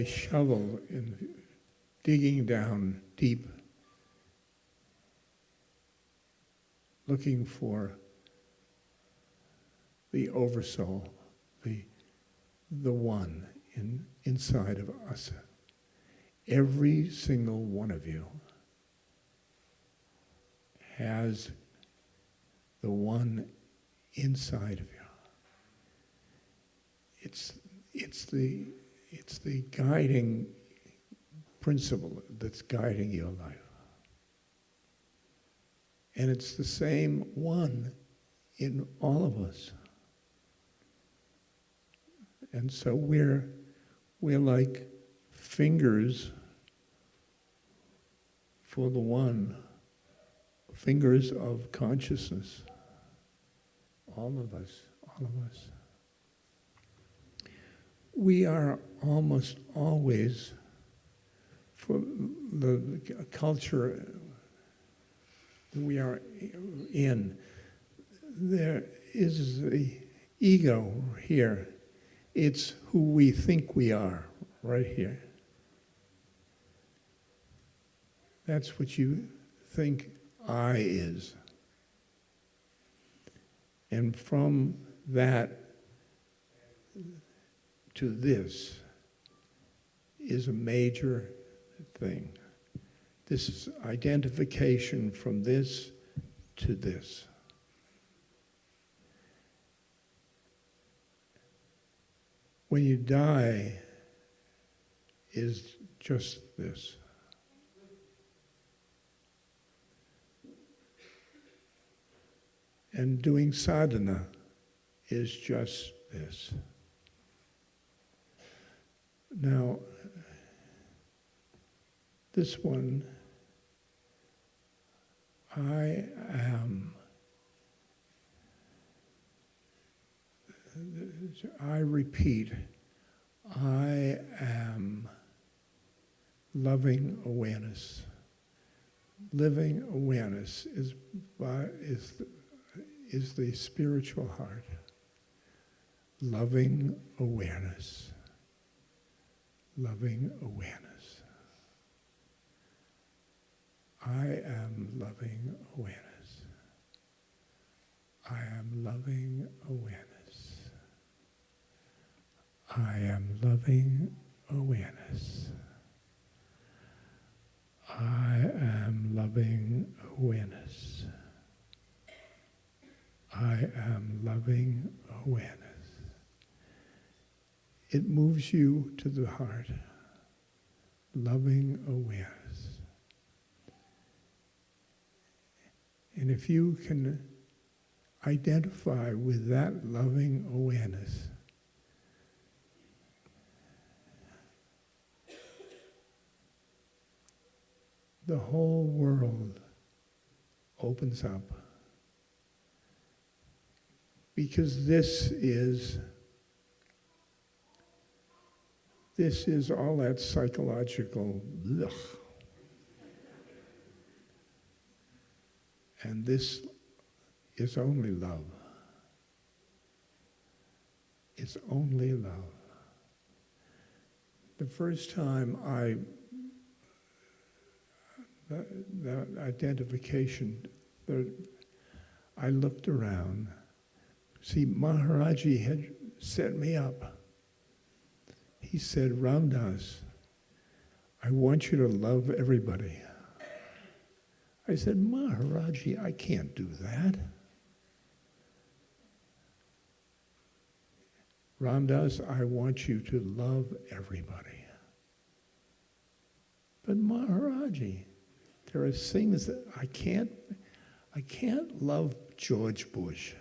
shovel in digging down deep, looking for the oversoul, the one inside of us. Every single one of you has the one inside of you. It's the guiding principle that's guiding your life. And it's the same one in all of us. And so we're like fingers for the one, fingers of consciousness. All of us. We are almost always, for the culture that we are in, there is the ego here. It's who we think we are, right here. That's what you think I is. And from that to this is a major thing. This is identification from this to this. When you die is just this. And doing sadhana is just this. Now, this one, I repeat, I am loving awareness. Living awareness is the spiritual heart. Loving awareness. Loving awareness. I am loving awareness. I am loving awareness. I am loving awareness. I am loving awareness. I am loving awareness. It moves you to the heart. Loving awareness. And if you can identify with that loving awareness, the whole world opens up. Because this is This is all that psychological ugh. And this is only love. It's only love. The first time the identification, I looked around. See, Maharaji had set me up. He said, Ramdas, I want you to love everybody. I said, Maharaji, I can't do that. Ramdas, I want you to love everybody. But Maharaji, there are things that I can't love George Bush.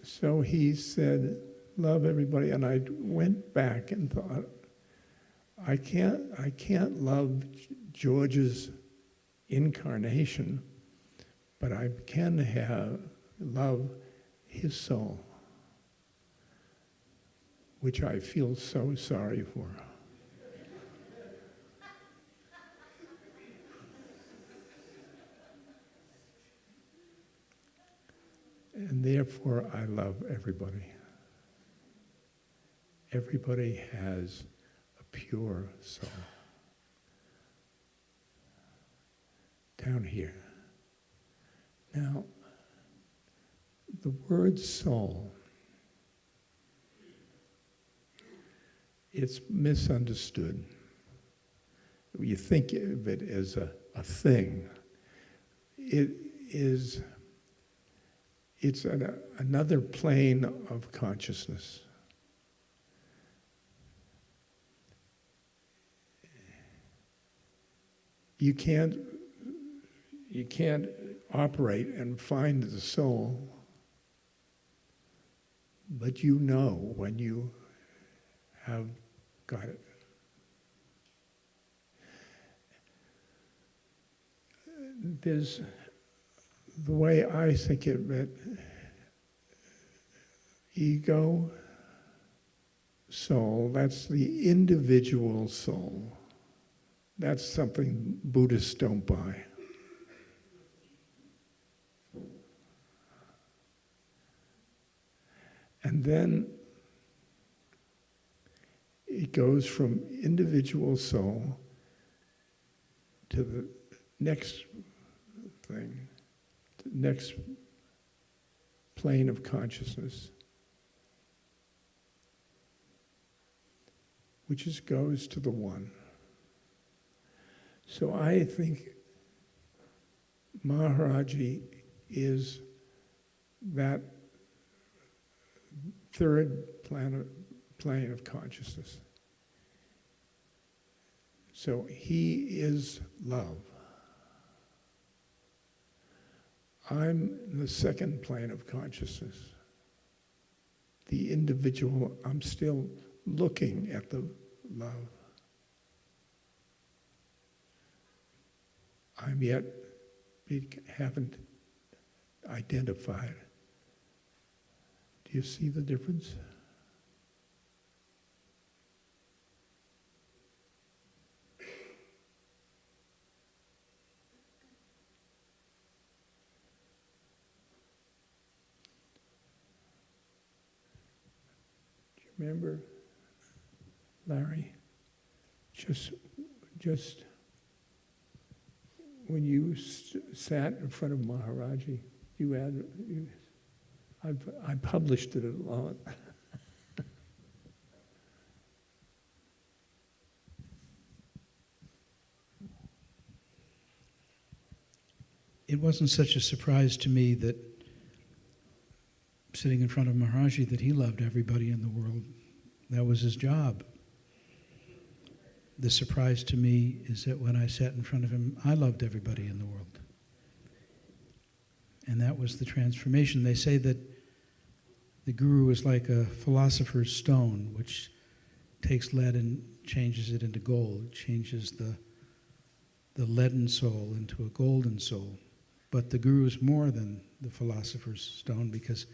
So he said, love everybody. And I went back and thought, I can't love George's incarnation, but I can love his soul, which I feel so sorry for. And therefore, I love everybody. Everybody has a pure soul. Down here. Now, the word soul, it's misunderstood. You think of it as a thing. It's another plane of consciousness. You can't operate and find the soul, but you know when you have got it. There's the way I think of it, ego, soul, that's the individual soul. That's something Buddhists don't buy. And then it goes from individual soul to the next thing, the next plane of consciousness, which goes to the one. So I think Maharaji is that third plane of consciousness. So he is love. I'm the second plane of consciousness. The individual, I'm still looking at the love. I'm yet haven't identified. Do you see the difference? Do you remember, Larry? Just when you sat in front of Maharaji, I published it a lot. It wasn't such a surprise to me that sitting in front of Maharaji that he loved everybody in the world. That was his job. The surprise to me is that when I sat in front of him, I loved everybody in the world. And that was the transformation. They say that the guru is like a philosopher's stone, which takes lead and changes it into gold, changes the leaden soul into a golden soul. But the guru is more than the philosopher's stone because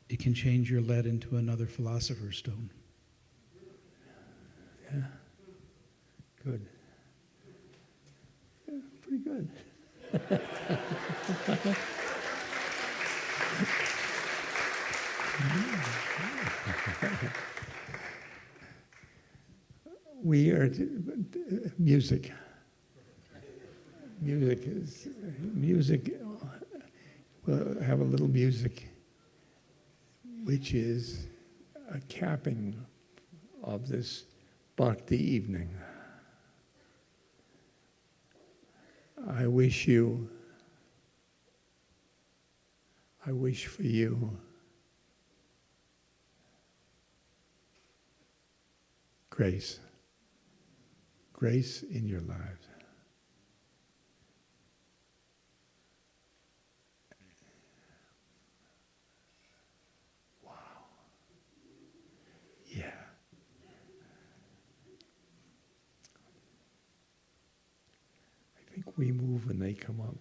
it can change your lead into another philosopher's stone. Yeah. Good. Yeah, pretty good. We are music. Music. We'll have a little music, which is a capping of this bhakti evening. I wish for you grace. Grace in your lives. Wow. Yeah. I think we move and they come up.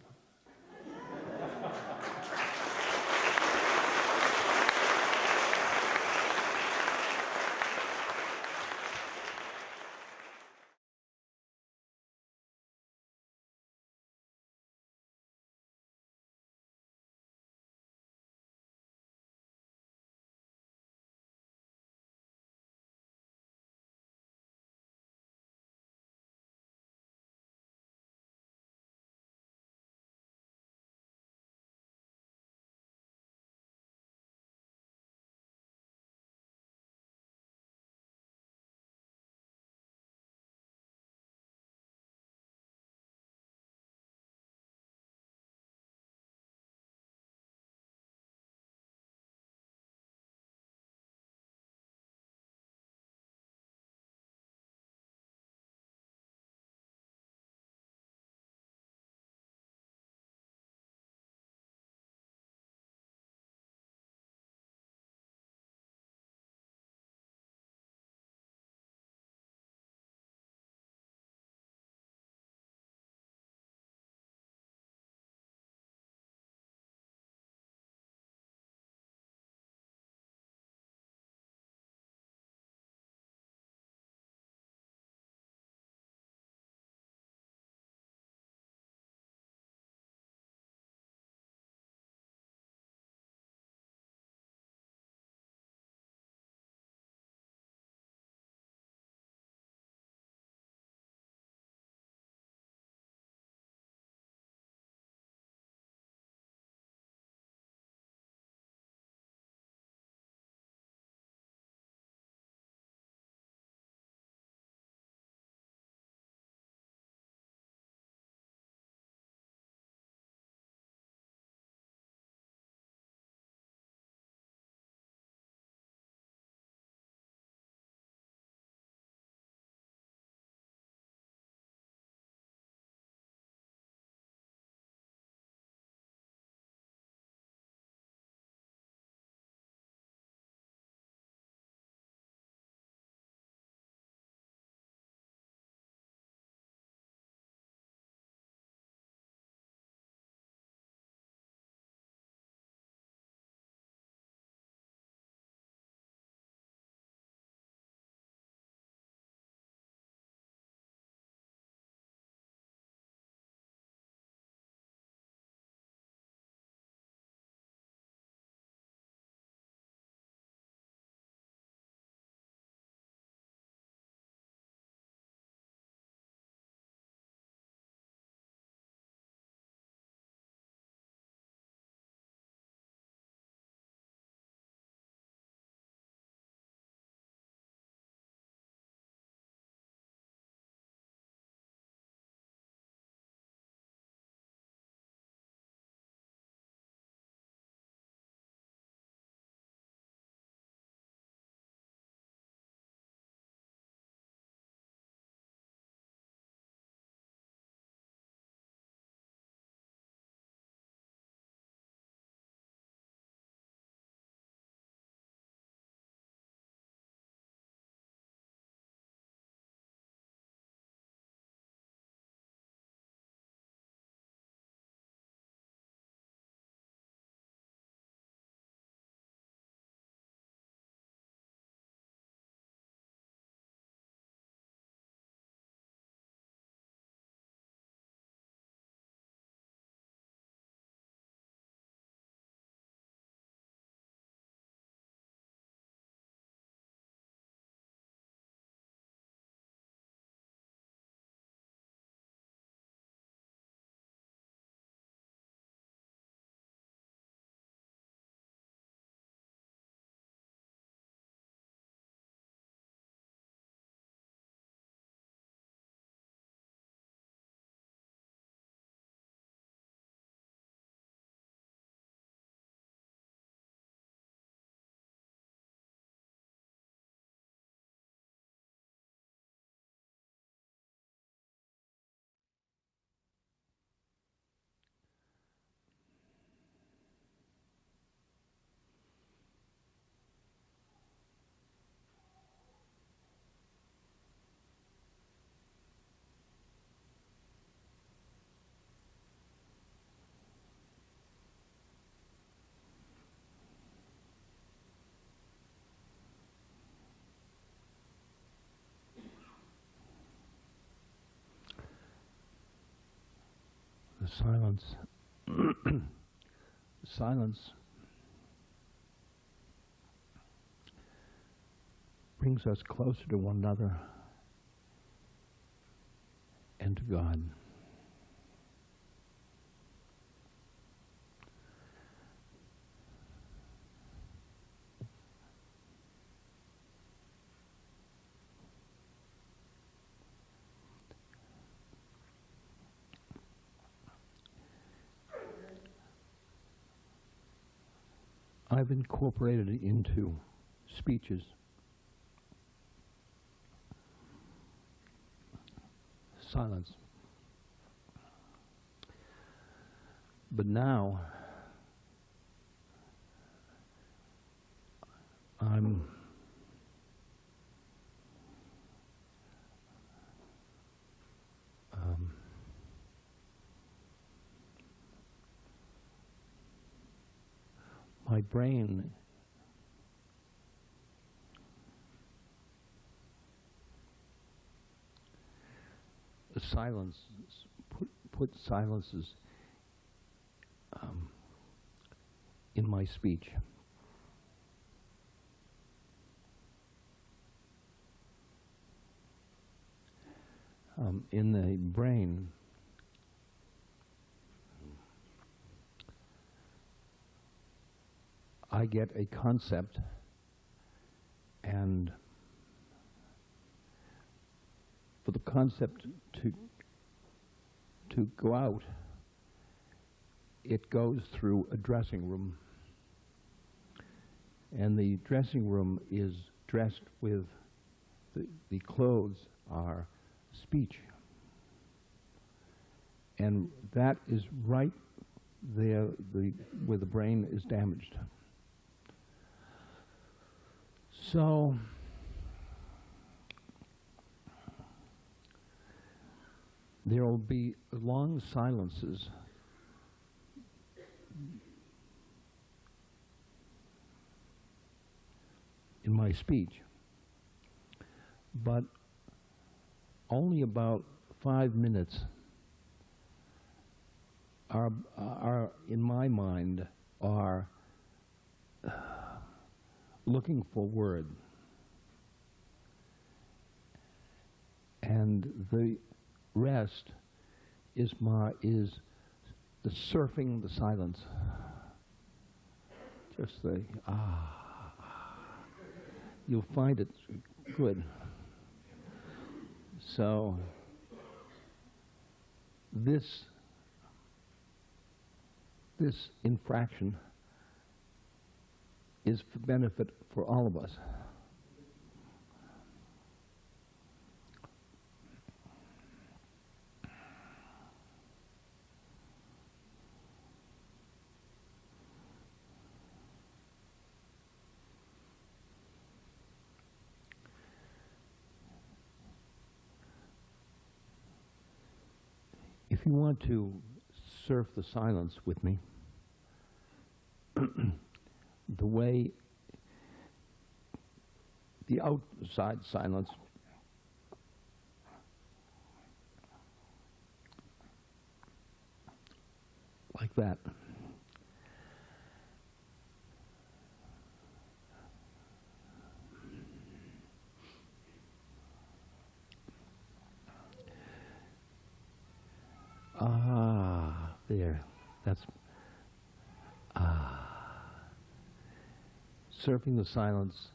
silence. Silence brings us closer to one another and to God. I've incorporated it into speeches. Silence. But now I'm my brain put silences in my speech. In the brain, I get a concept, and for the concept to go out, it goes through a dressing room. And the dressing room is dressed with, the clothes are speech. And that is right there where the brain is damaged. So there will be long silences in my speech, but only about 5 minutes are in my mind are looking for word, and the rest is the surfing the silence. Just the you'll find it good. So this infraction is for benefit for all of us. If you want to surf the silence with me, the way the outside silence like that. There. That's surfing the silence.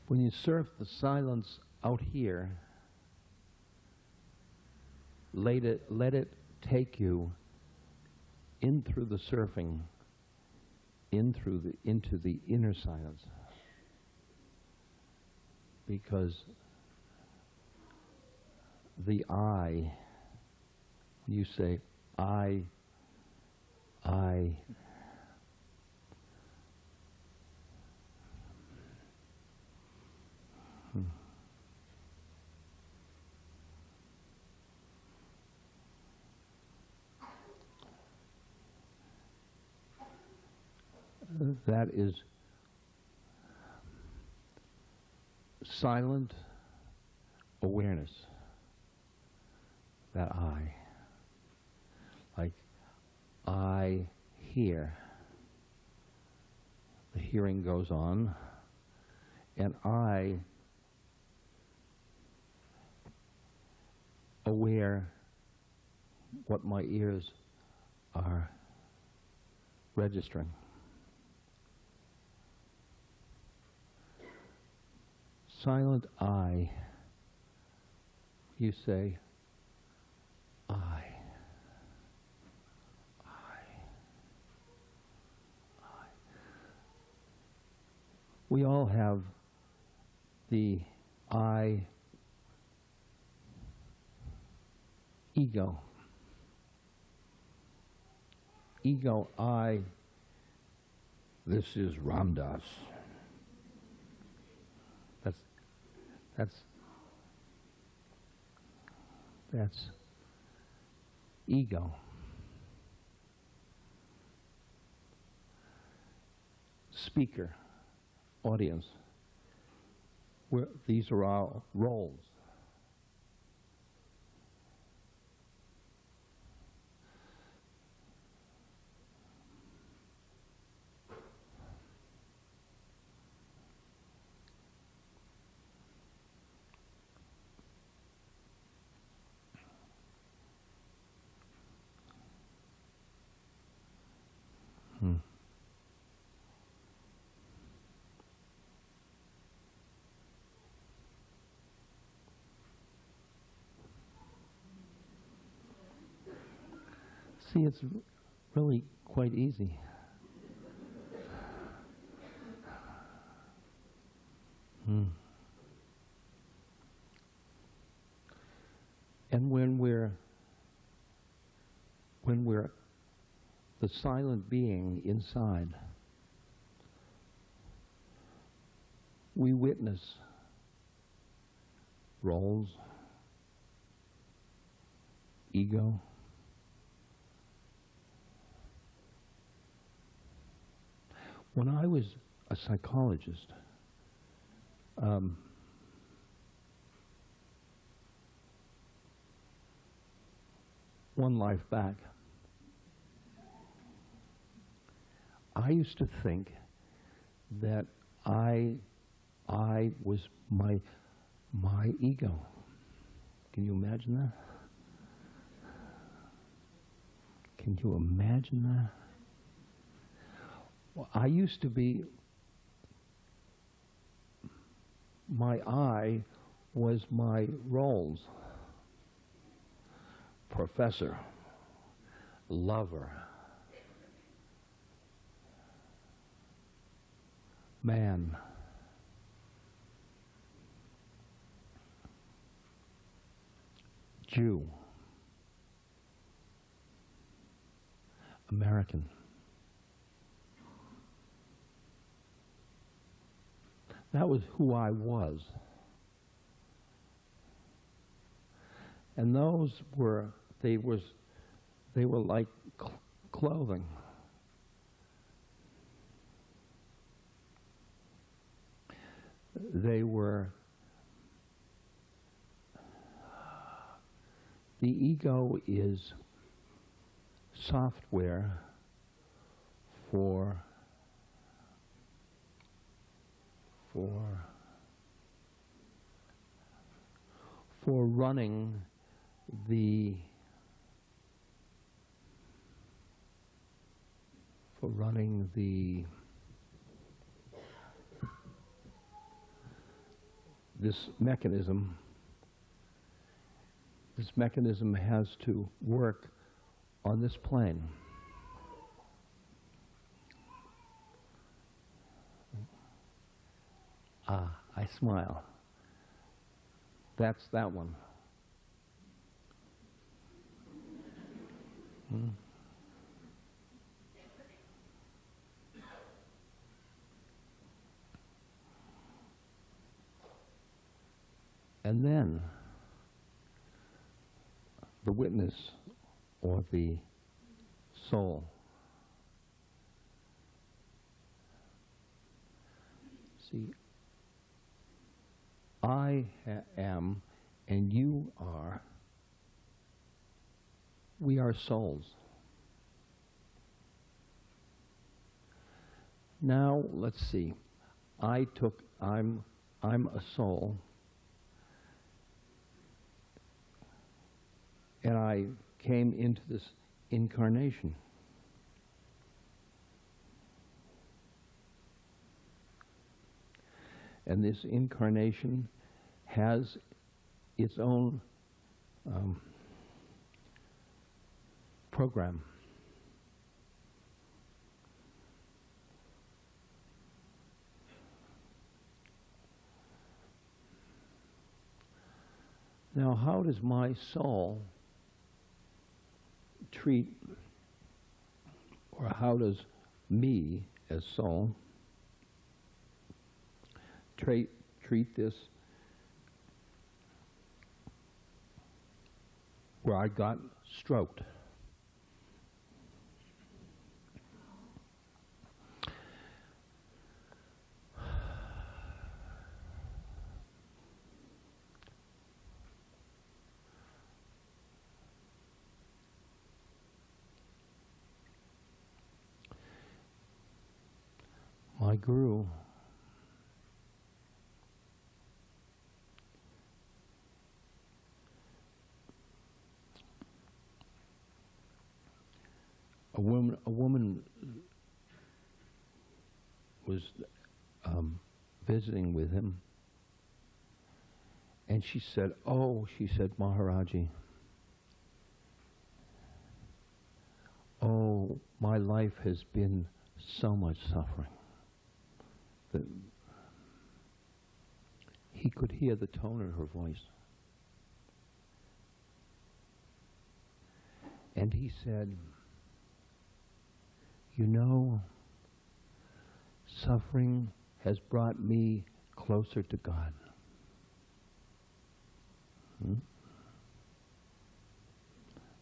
When you surf the silence out here, let it take you in through the surfing, into the inner silence. Because the I, you say, I, that is silent awareness, that I. Like, I hear. The hearing goes on, and I aware what my ears are registering. Silent I, you say, I. We all have the I ego. Ego I, this is Ramdas. That's ego. Speaker, audience. These are our roles. See, it's really quite easy. And when we're the silent being inside, we witness roles, ego, when I was a psychologist, one life back, I used to think that I was my ego. Can you imagine that? Can you imagine that? Well, I used to be, my I was my roles. Professor, lover, man, Jew, American. That was who I was. And those were, they were like clothing. They were, the ego is software for running this mechanism. This mechanism has to work on this plane. Ah, I smile. That's that one. And then the witness or the soul. See, I am and you are. We are souls. Now, let's see. I'm a soul, and I came into this incarnation. And this incarnation has its own program. Now, how does my soul treat, or how does me as soul treat this where I got stroked? My guru a woman was visiting with him, and she said, Maharaji, oh, my life has been so much suffering. That he could hear the tone in her voice. And he said, you know, suffering has brought me closer to God.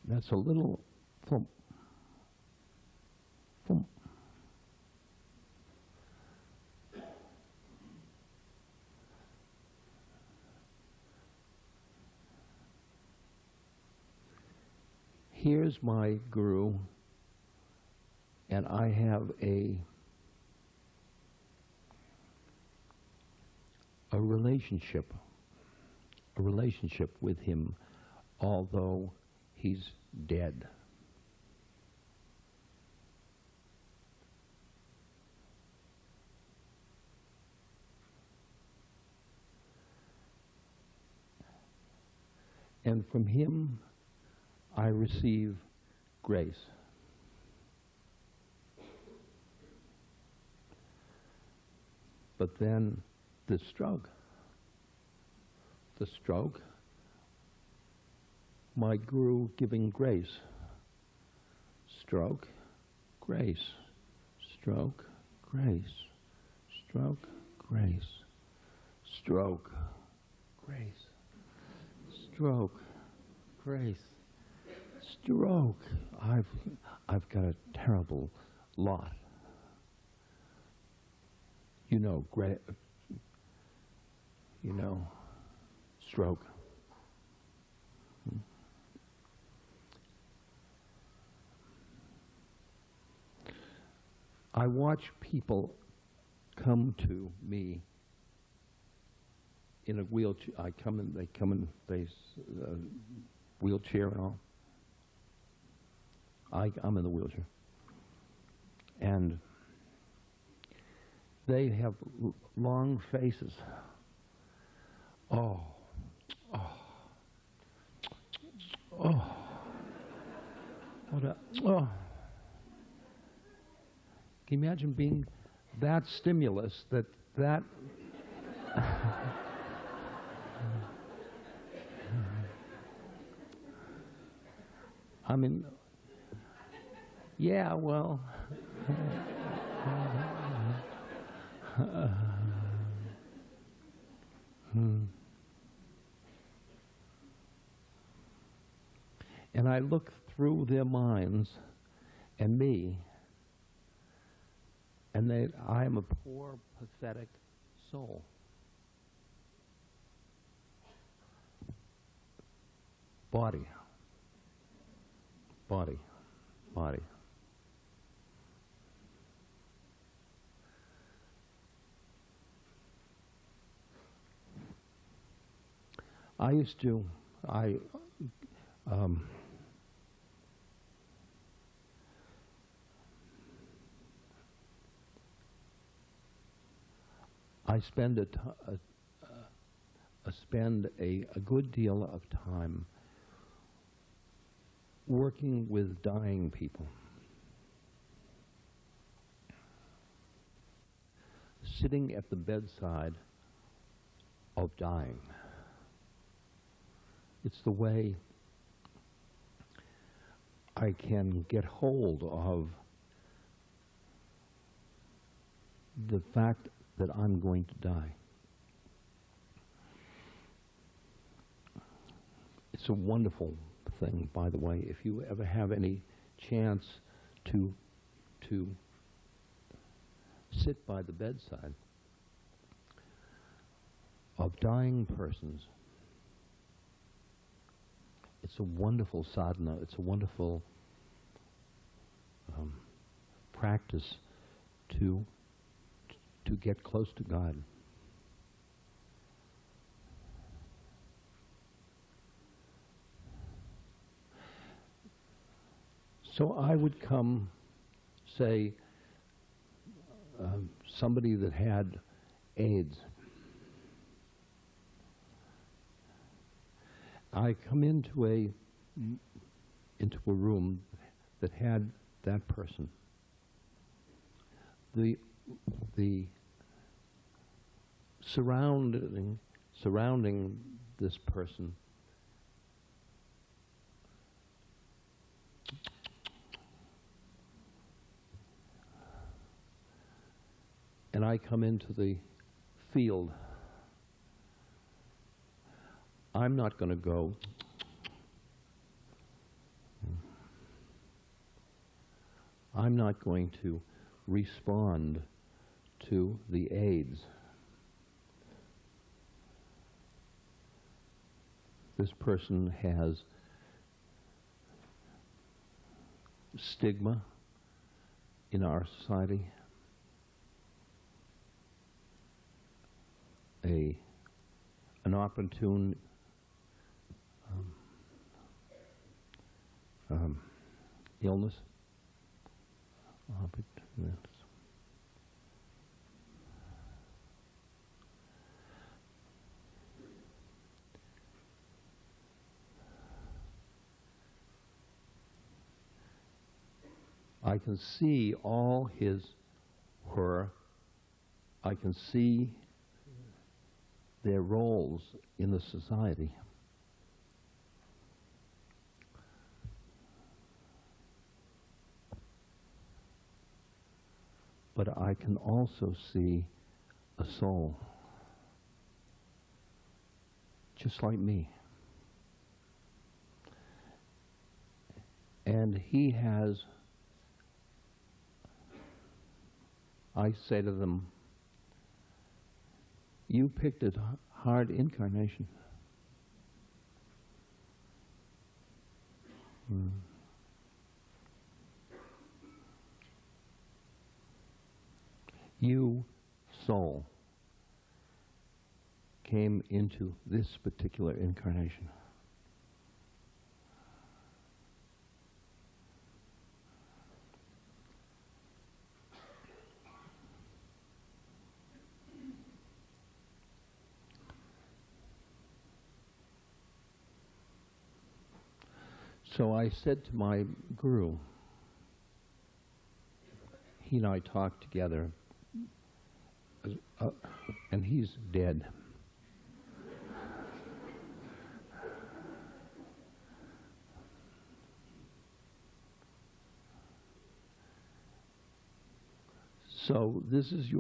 That's a little thump. Thump. Here's my guru, and I have a relationship with him, although he's dead. And from him, I receive grace. But then the stroke, my guru giving grace. Stroke, grace. Stroke, grace. Stroke, grace. Stroke, grace. Stroke, grace. Stroke. I've got a terrible lot. Stroke. I watch people come to me in a wheelchair. They come in wheelchair and all. I'm in the wheelchair. And they have long faces. Oh. Can you imagine being that stimulus that I mean, yeah, well, and I look through their minds and me, and I am a poor, pathetic soul. body, body, body. I used to, I spend a good deal of time working with dying people, sitting at the bedside of dying. It's the way I can get hold of the fact that I'm going to die. It's a wonderful thing, by the way, if you ever have any chance to sit by the bedside of dying persons. It's a wonderful sadhana. It's a wonderful practice to get close to God. So I would come, say, somebody that had AIDS. I come into a room that had that person. The surrounding this person and I come into the field. I'm not going to go, I'm not going to respond to the AIDS. This person has stigma in our society, an opportune illness. I can see all her, I can see their roles in the society. But I can also see a soul, just like me. And he has, I say to them, you picked a hard incarnation. You, soul, came into this particular incarnation. So I said to my guru, he and I talked together, and he's dead. So this is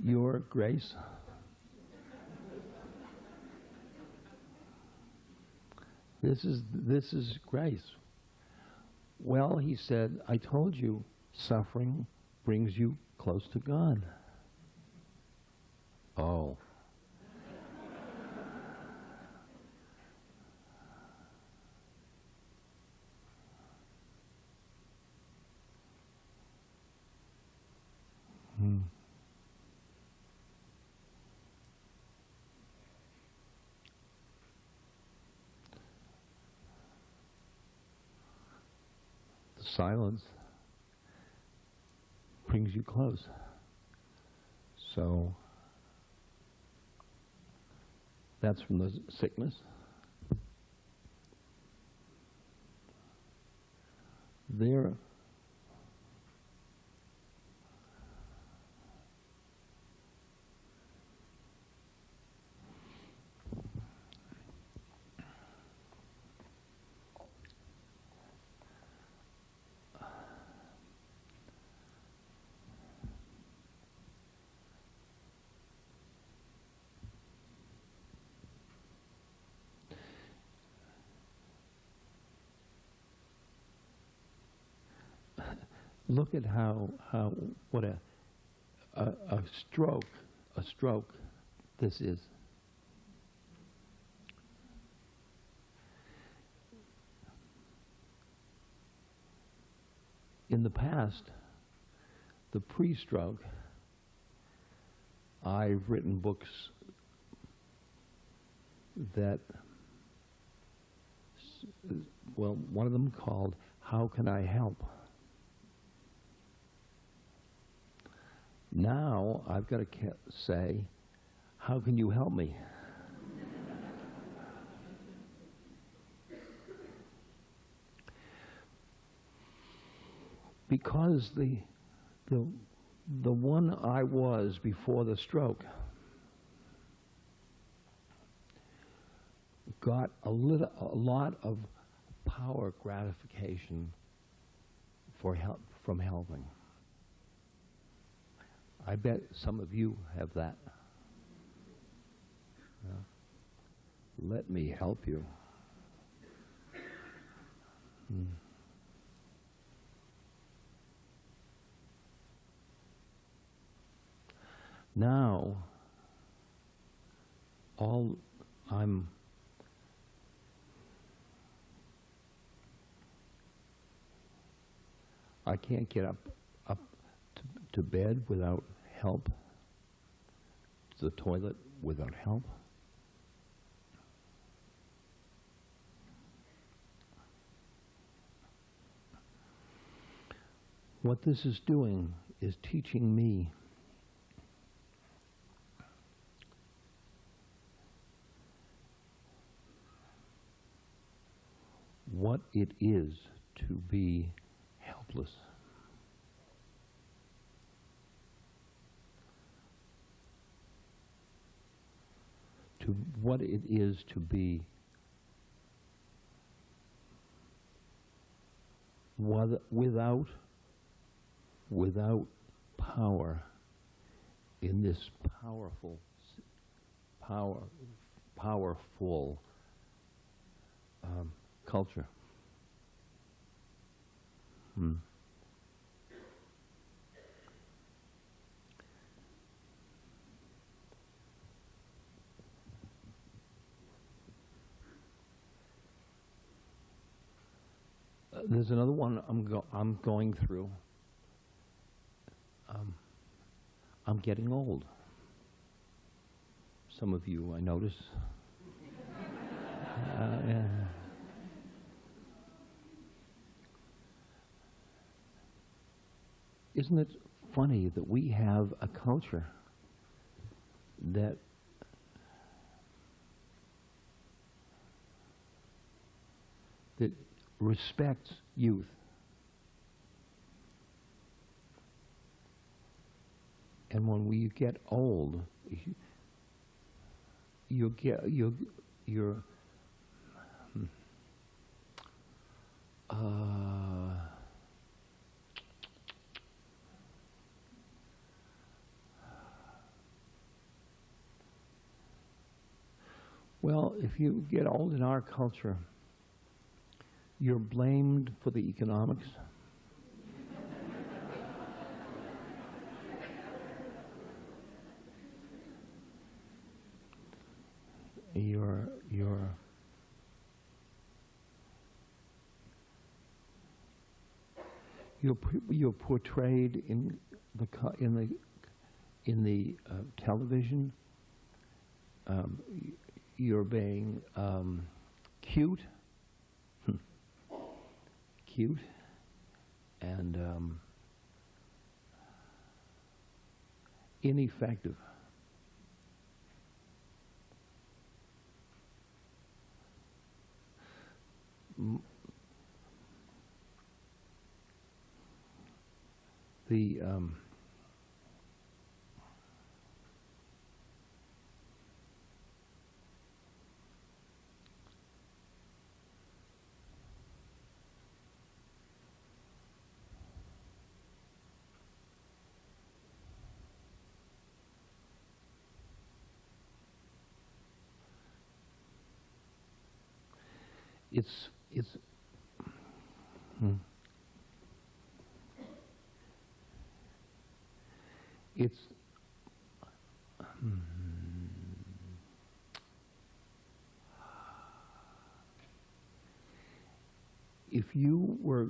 your grace. This is grace. Well, he said, I told you, suffering brings you close to God. Oh. silence brings you close. So that's from the sickness. There, look at what a stroke this is. In the past, the pre-stroke, I've written books that, well, one of them called "How Can I Help?" Now I've got to say, how can you help me? Because the one I was before the stroke got a lot of power gratification from helping. I bet some of you have that. Let me help you. Now, I can't get up to bed without help, to the toilet without help. What this is doing is teaching me what it is to be helpless. To what it is to be without power in this powerful culture. There's another one I'm going through. I'm getting old. Some of you, I notice. Yeah. Isn't it funny that we have a culture that respects youth? And when we get old, you're well, if you get old in our culture, you're blamed for the economics. You're portrayed in the television. You're being cute, and ineffective. The it's it's if you were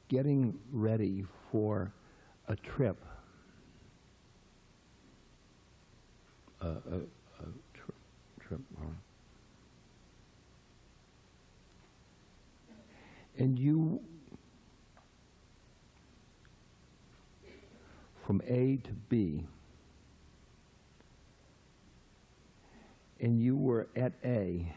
getting ready for a trip, trip, and you, from A to B, and you were at A,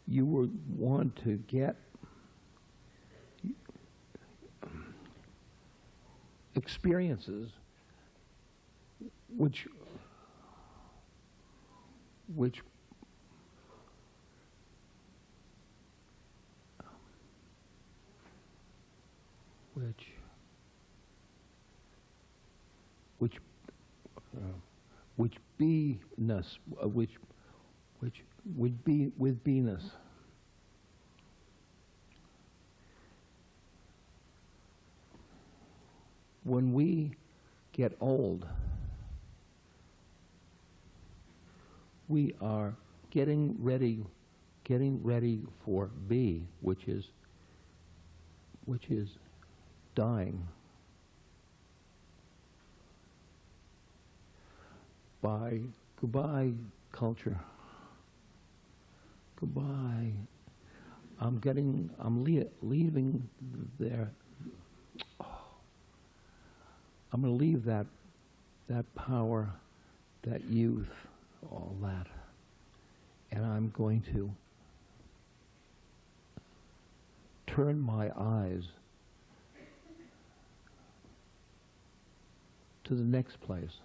you would want to get experiences which beingness, which would be with beingness. When we get old, we are getting ready for B, which is dying. By goodbye, culture. Goodbye. I'm leaving there. I'm going to leave that power, that youth, all that, and I'm going to turn my eyes to the next place.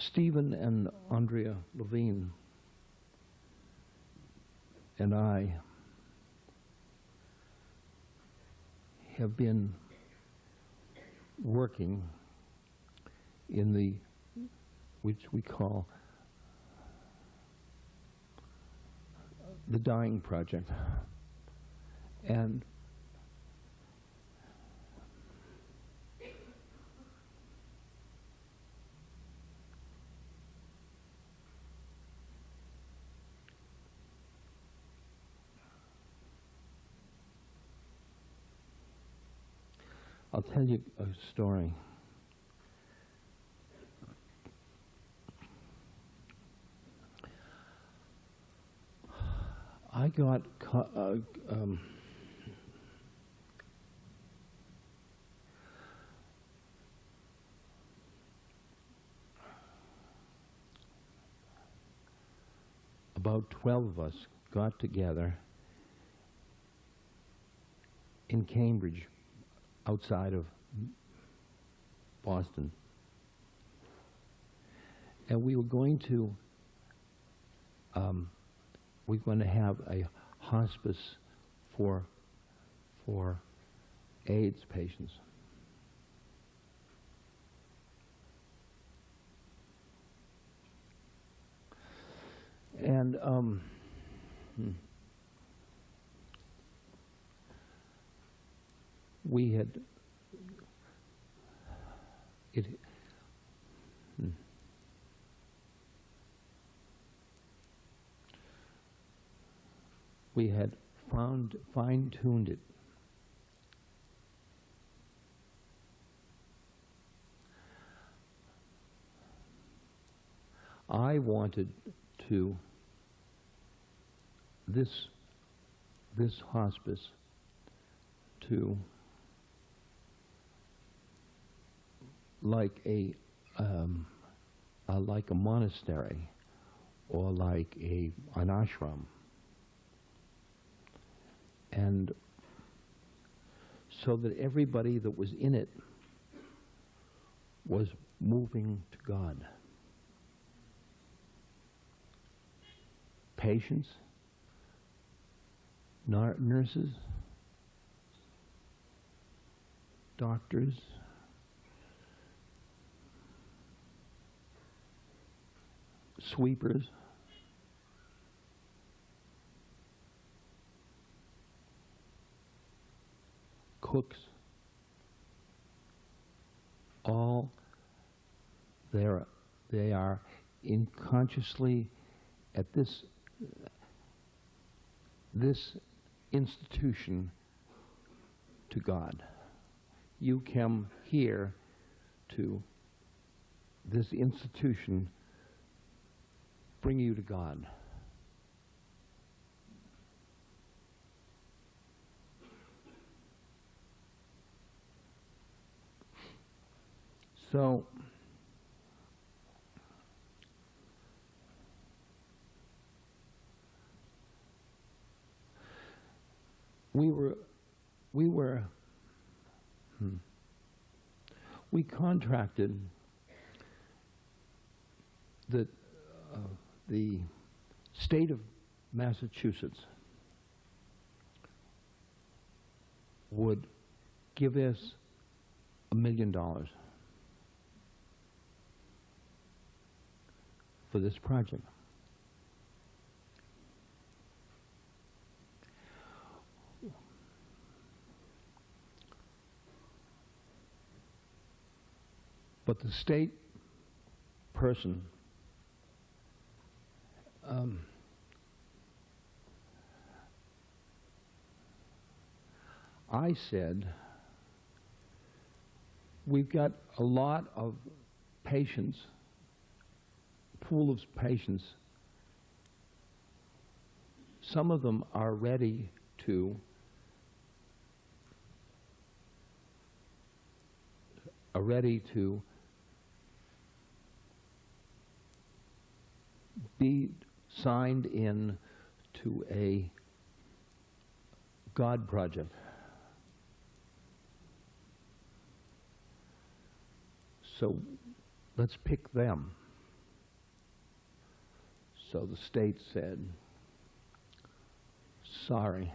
Stephen and Andrea Levine and I have been working in the, which we call the Dying Project. And I'll tell you a story. I got about 12 of us got together in Cambridge, outside of Boston, and we were going to have a hospice for AIDS patients. And we had we had fine-tuned it. I wanted to this hospice to like a monastery or like an ashram, and so that everybody that was in it was moving to God. Patients, nurses, doctors, sweepers, cooks, all they are unconsciously at this institution to God. You come here to this institution, bring you to God. So we contracted that the state of Massachusetts would give us $1 million for this project. But the state person I said, we've got a lot of patients, pool of patients. Some of them are ready to be signed in to a God project. So let's pick them. So the state said, sorry,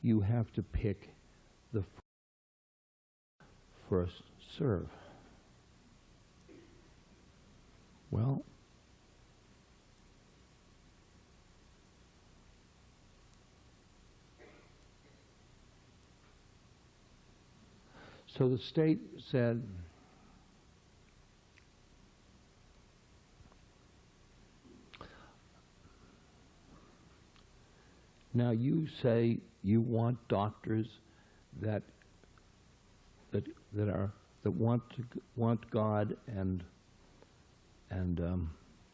you have to pick the first serve. Well, so the state said, now you say you want doctors that want God and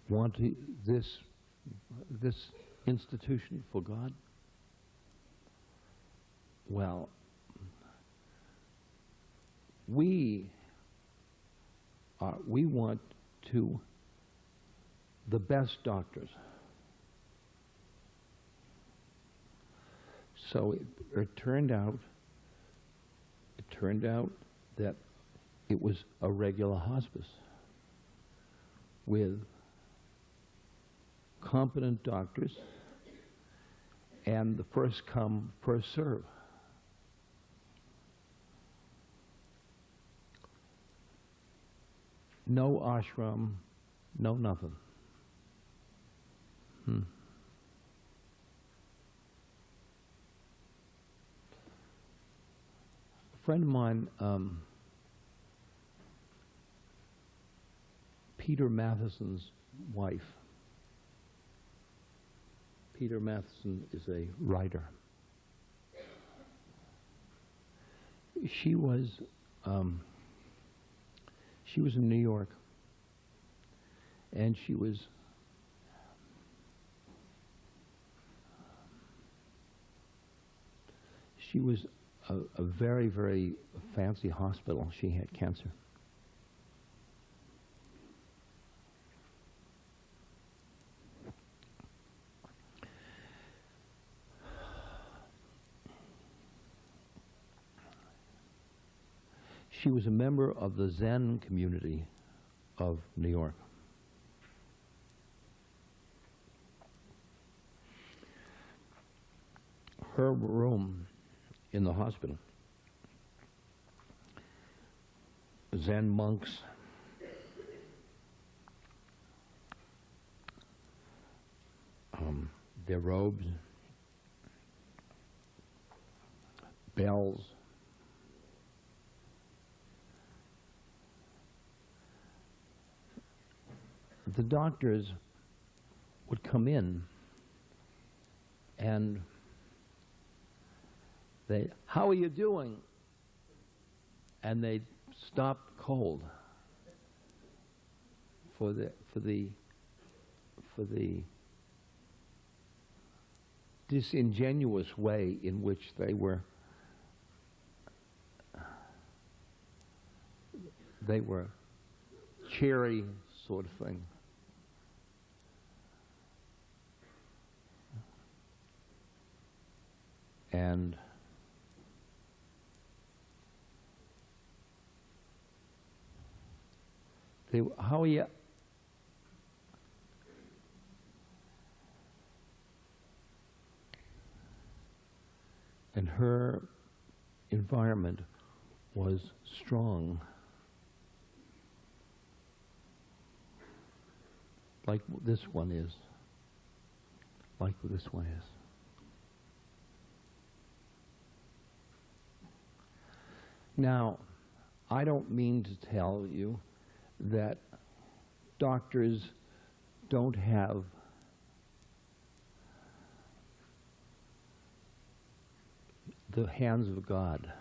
want this institution for God. Well, we want the best doctors. So it turned out that it was a regular hospice with competent doctors and the first come, first serve. No ashram, no nothing. A friend of mine, Peter Matheson's wife, Peter Matheson is a writer. She was in New York, and she was a very, very fancy hospital. She had cancer. She was a member of the Zen community of New York. Her room in the hospital, Zen monks, their robes, bells, the doctors would come in and how are you doing? And they'd stop cold for the disingenuous way in which they were cheery sort of thing. And how are you? And her environment was strong, like this one is, like this one is. Now, I don't mean to tell you that doctors don't have the hands of God.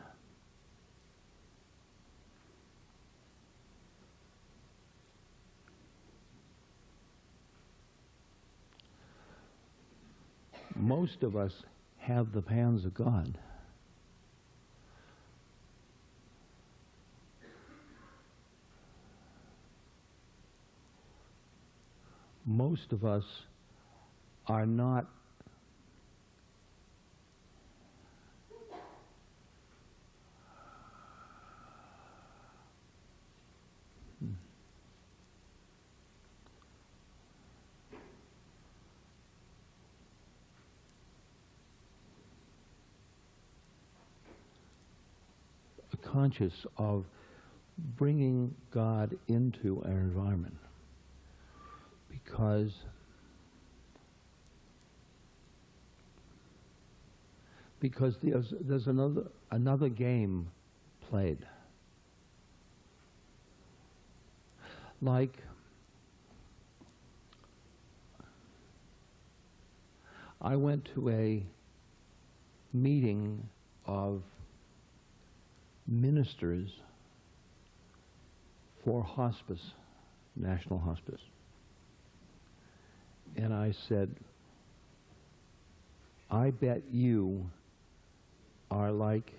Most of us have the hands of God. Most of us are not conscious of bringing God into our environment, because there's another game played. Like I went to a meeting of ministers for hospice, National Hospice. And I said, I bet you are like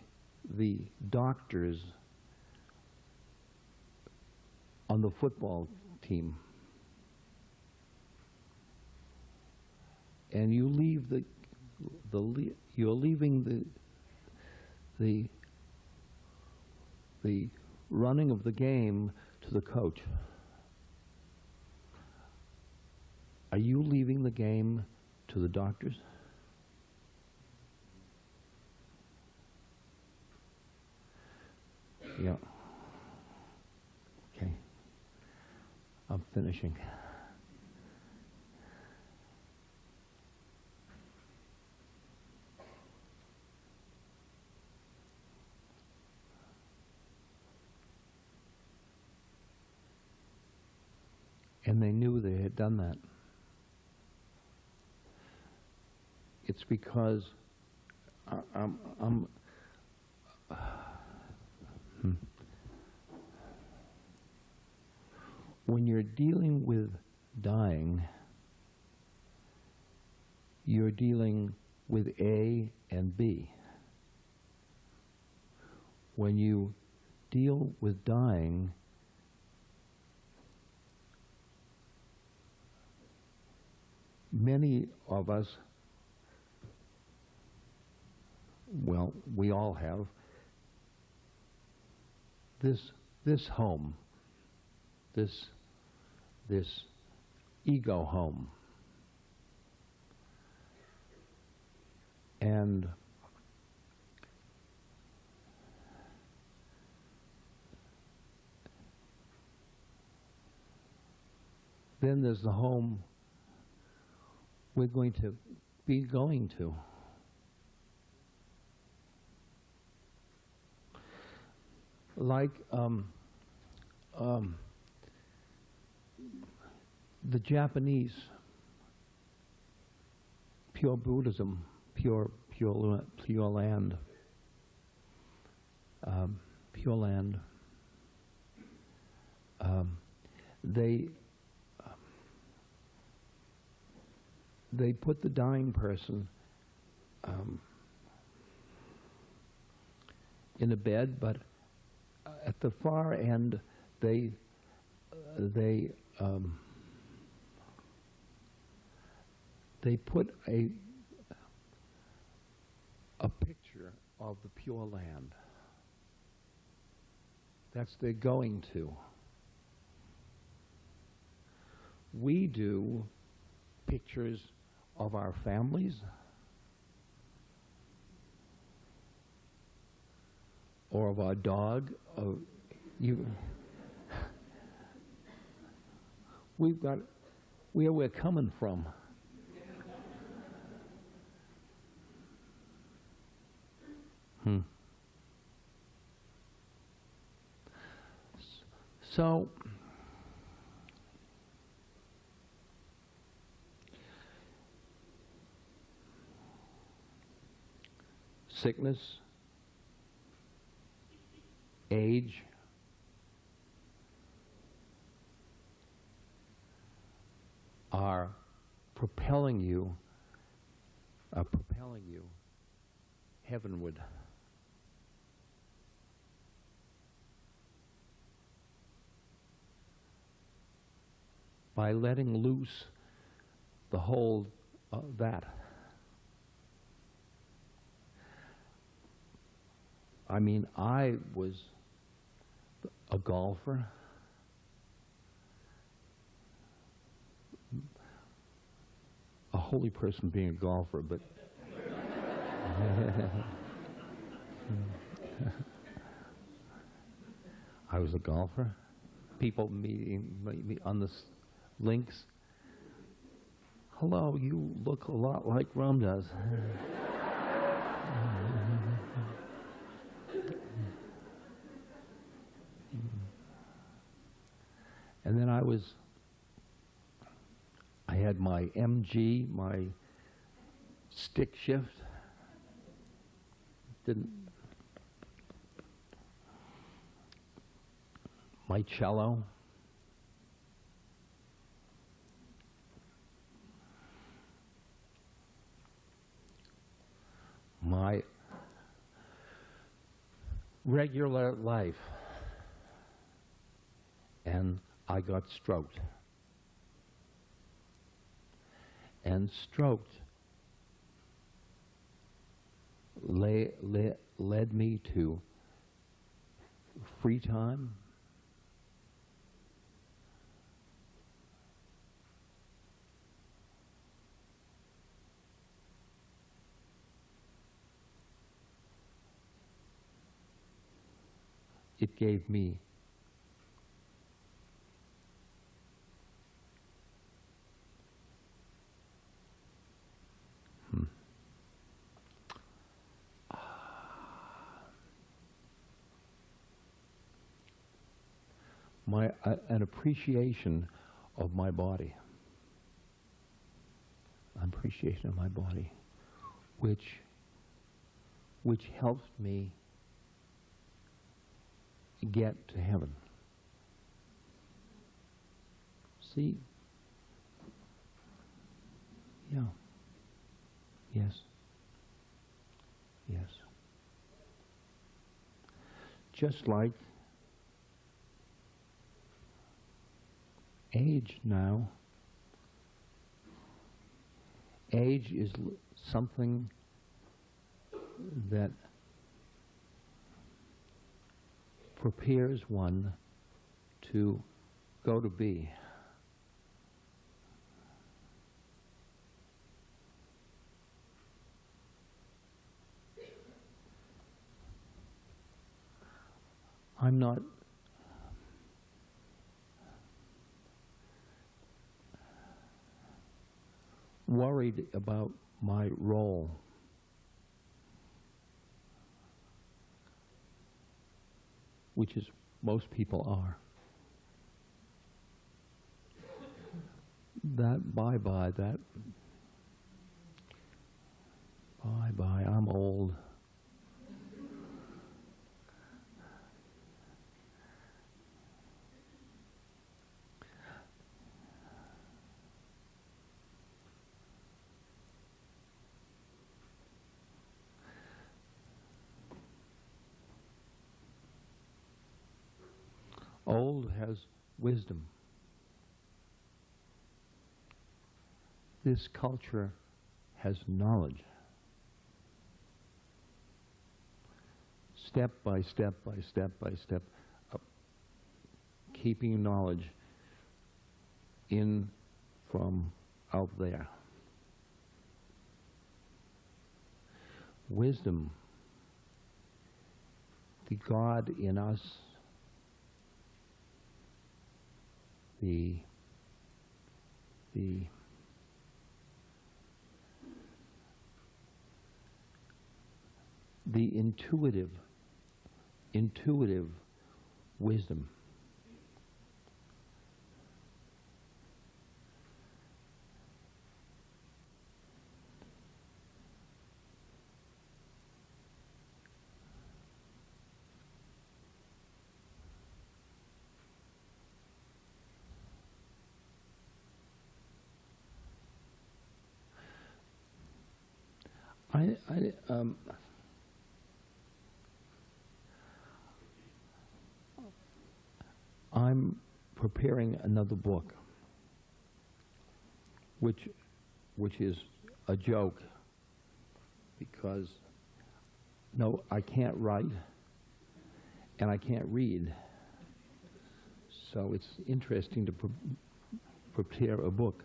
the doctors on the football team. And you leave you're leaving the running of the game to the coach. Are you leaving the game to the doctors? Yeah. Okay. I'm finishing. And they knew they had done that. it's because when you're dealing with dying, you're dealing with A and B. When you deal with dying, many of us, well, we all have this home, this ego home. And then there's the home we're going to be going to. Like the Japanese, pure Buddhism, pure land, pure land. They put the dying person in a bed, but at the far end, they put a picture of the Pure Land. That's they're going to. We do pictures of our families, or of our dog. We've got where we're coming from. So sickness, age, are propelling you heavenward. By letting loose the whole that. I mean, I was a golfer. A holy person being a golfer, but I was a golfer. People meeting me on the links. Hello, you look a lot like Ram does. And then I had my MG, my stick shift. My cello. My regular life. And I got stroked. And stroked led me to free time, it gave me an appreciation of my body. An appreciation of my body. which helps me get to heaven. See? Yeah. Yes. Yes. Just like age now. Age is something that prepares one to go to be. I'm not worried about my role. Which is most people are. That bye-bye, that bye-bye, I'm old. Old has wisdom. This culture has knowledge. Step by step by step by step, keeping knowledge in from out there. Wisdom, the God in us, the intuitive wisdom. I'm preparing another book, which is a joke, because no, I can't write and I can't read, so it's interesting to prepare a book.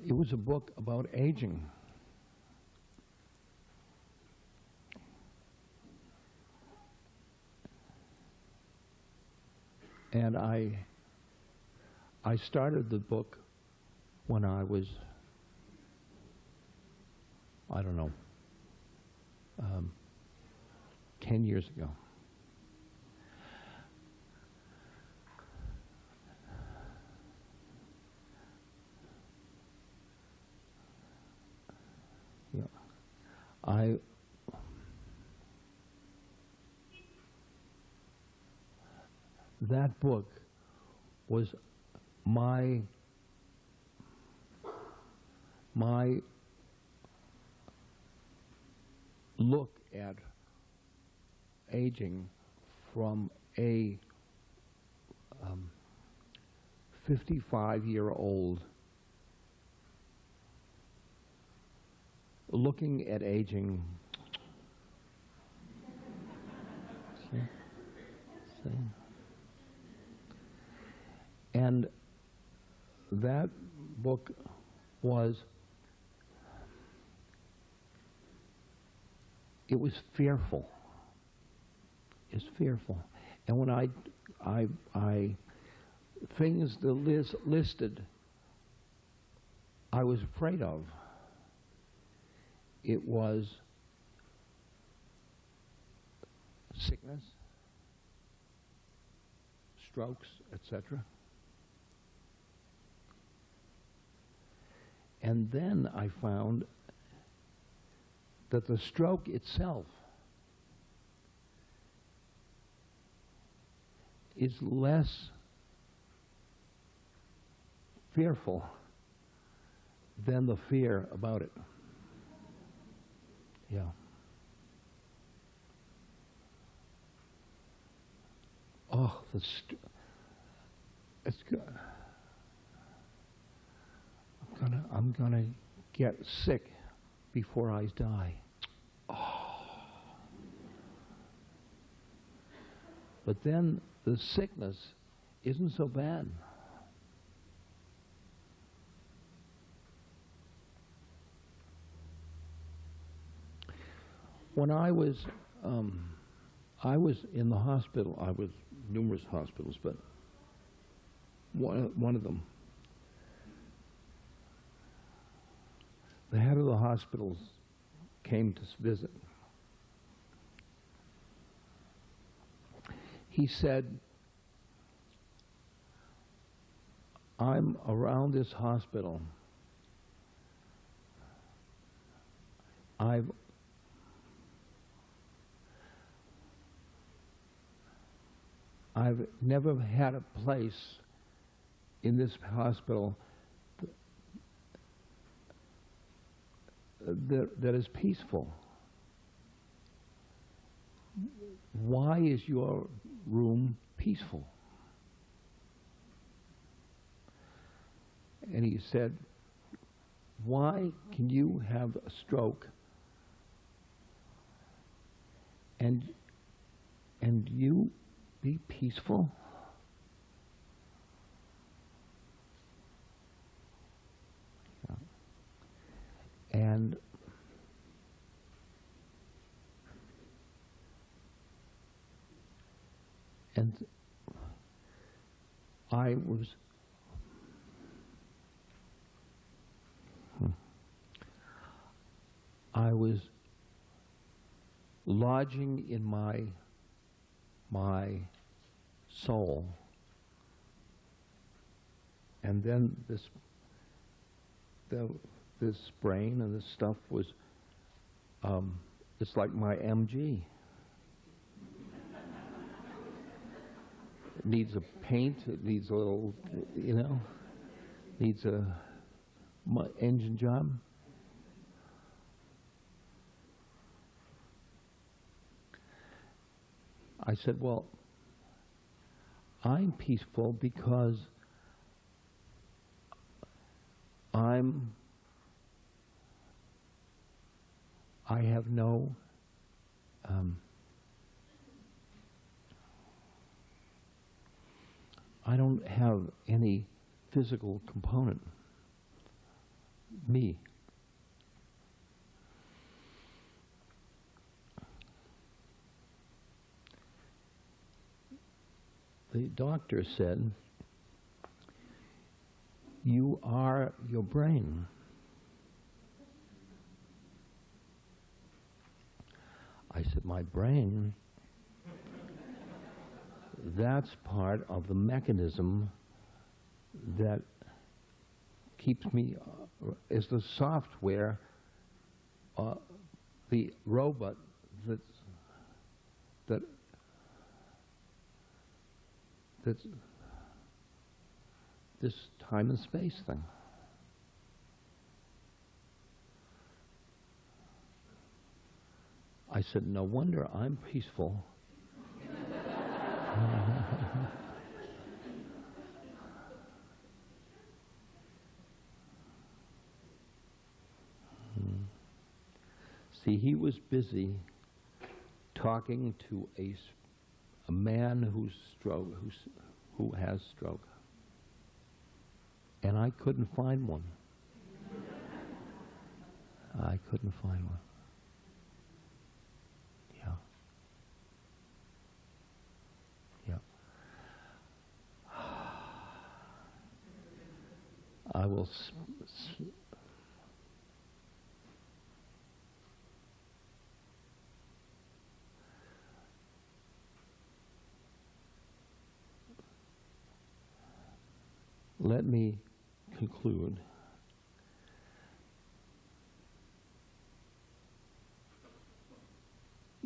It was a book about aging. And I started the book when I was, I don't know, 10 years ago. That book was my look at aging from a 55-year-old looking at aging. See? And that book was, it was fearful. It's fearful. And when I things the list listed I was afraid of, it was sickness, strokes, etc. And then I found that the stroke itself is less fearful than the fear about it. Yeah. Oh, it's good. I'm gonna get sick before I die. Oh. But then the sickness isn't so bad. When I was in the hospital. I was numerous hospitals, but one of them, the head of the hospitals came to visit. He said, "I'm around this hospital. I've never had a place in this hospital that is peaceful. Why is your room peaceful?" And he said, "Why can you have a stroke and you be peaceful?" Yeah. And I was lodging in my soul, and then this brain and this stuff was it's like my MG. It needs a paint, it needs a little, needs a engine job. I said, "Well, I'm peaceful because I have no I don't have any physical component. Me. The doctor said, "You are your brain." I said, "My brain? That's part of the mechanism that keeps me, is the software, the robot that's this time and space thing." I said, "No wonder I'm peaceful." See, he was busy talking to a man who has stroke, and I couldn't find one. I couldn't find one. Yeah. Yeah. I will let me conclude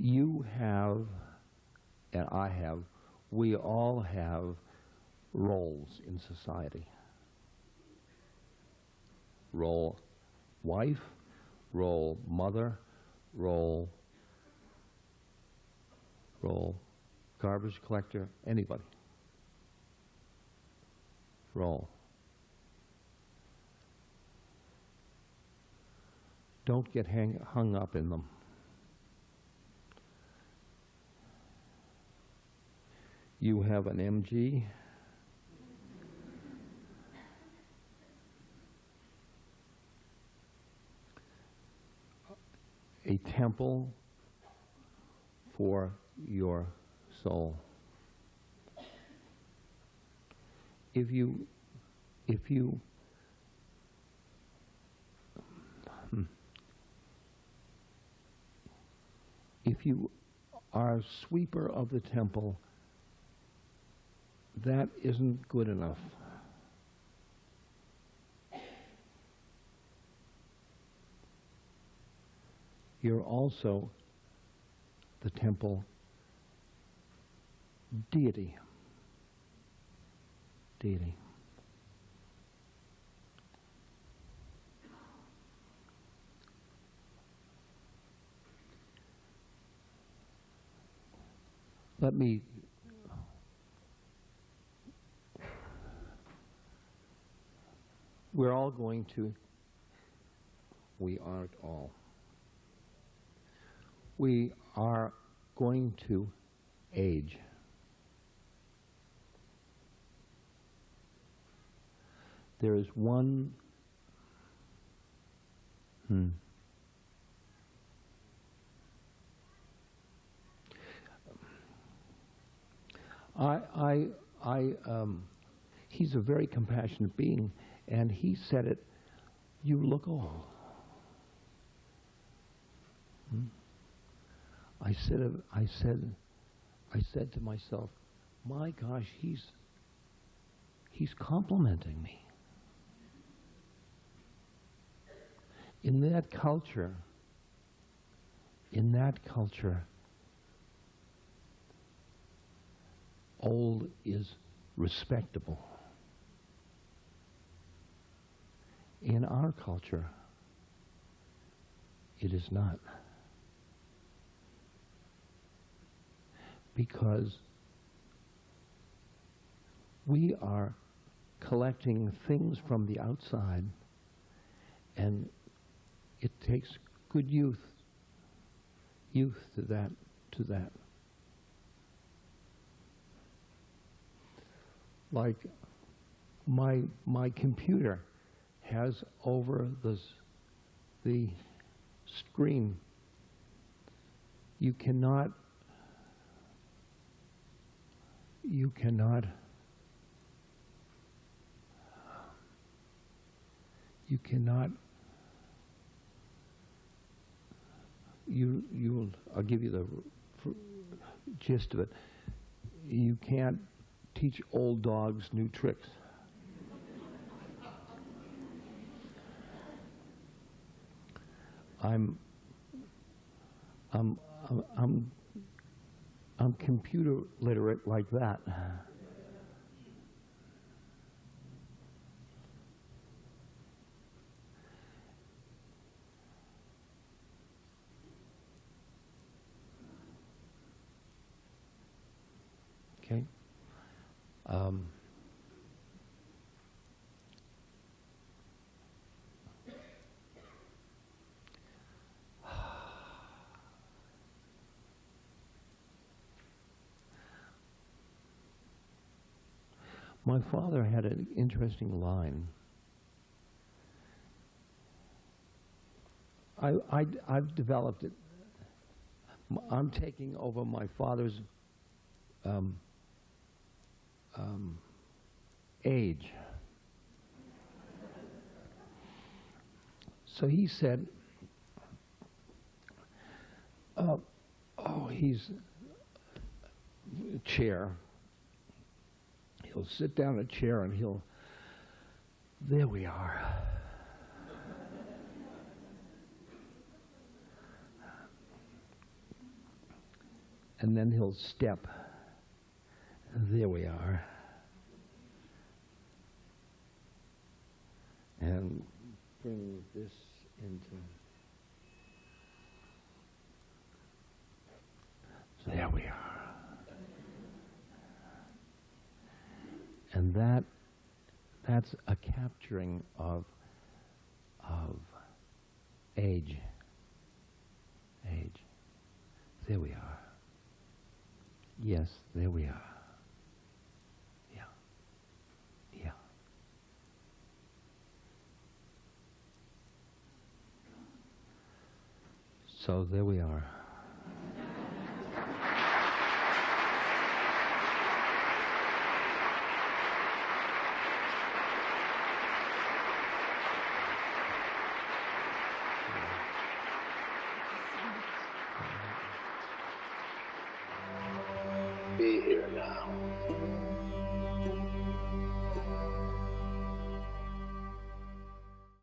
You have, and I have, we all have roles in society. Role wife, role mother, role garbage collector, anybody. Role. Don't get hung up in them. You have an MG. A temple for your soul. If you are sweeper of the temple, that isn't good enough. You're also the temple deity. Deity. Let me we're all going to, we aren't all. We are going to age. There is one he's a very compassionate being, and he said it, you look old. I said to myself, my gosh, he's complimenting me. In that culture, old is respectable. In our culture, it is not. Because we are collecting things from the outside, and it takes good youth to that. Like my computer has over the screen, you cannot I'll give you the gist of it. You can't teach old dogs new tricks. I'm computer literate like that. Okay. My father had an interesting line. I've developed it. I'm taking over my father's age. So he said, he's a chair. He'll sit down in a chair and there we are. And then he'll step. There we are. And bring this into... So there we are. And that's a capturing of age. Age. There we are. Yes, there we are. Yeah. Yeah. So there we are. Be here now.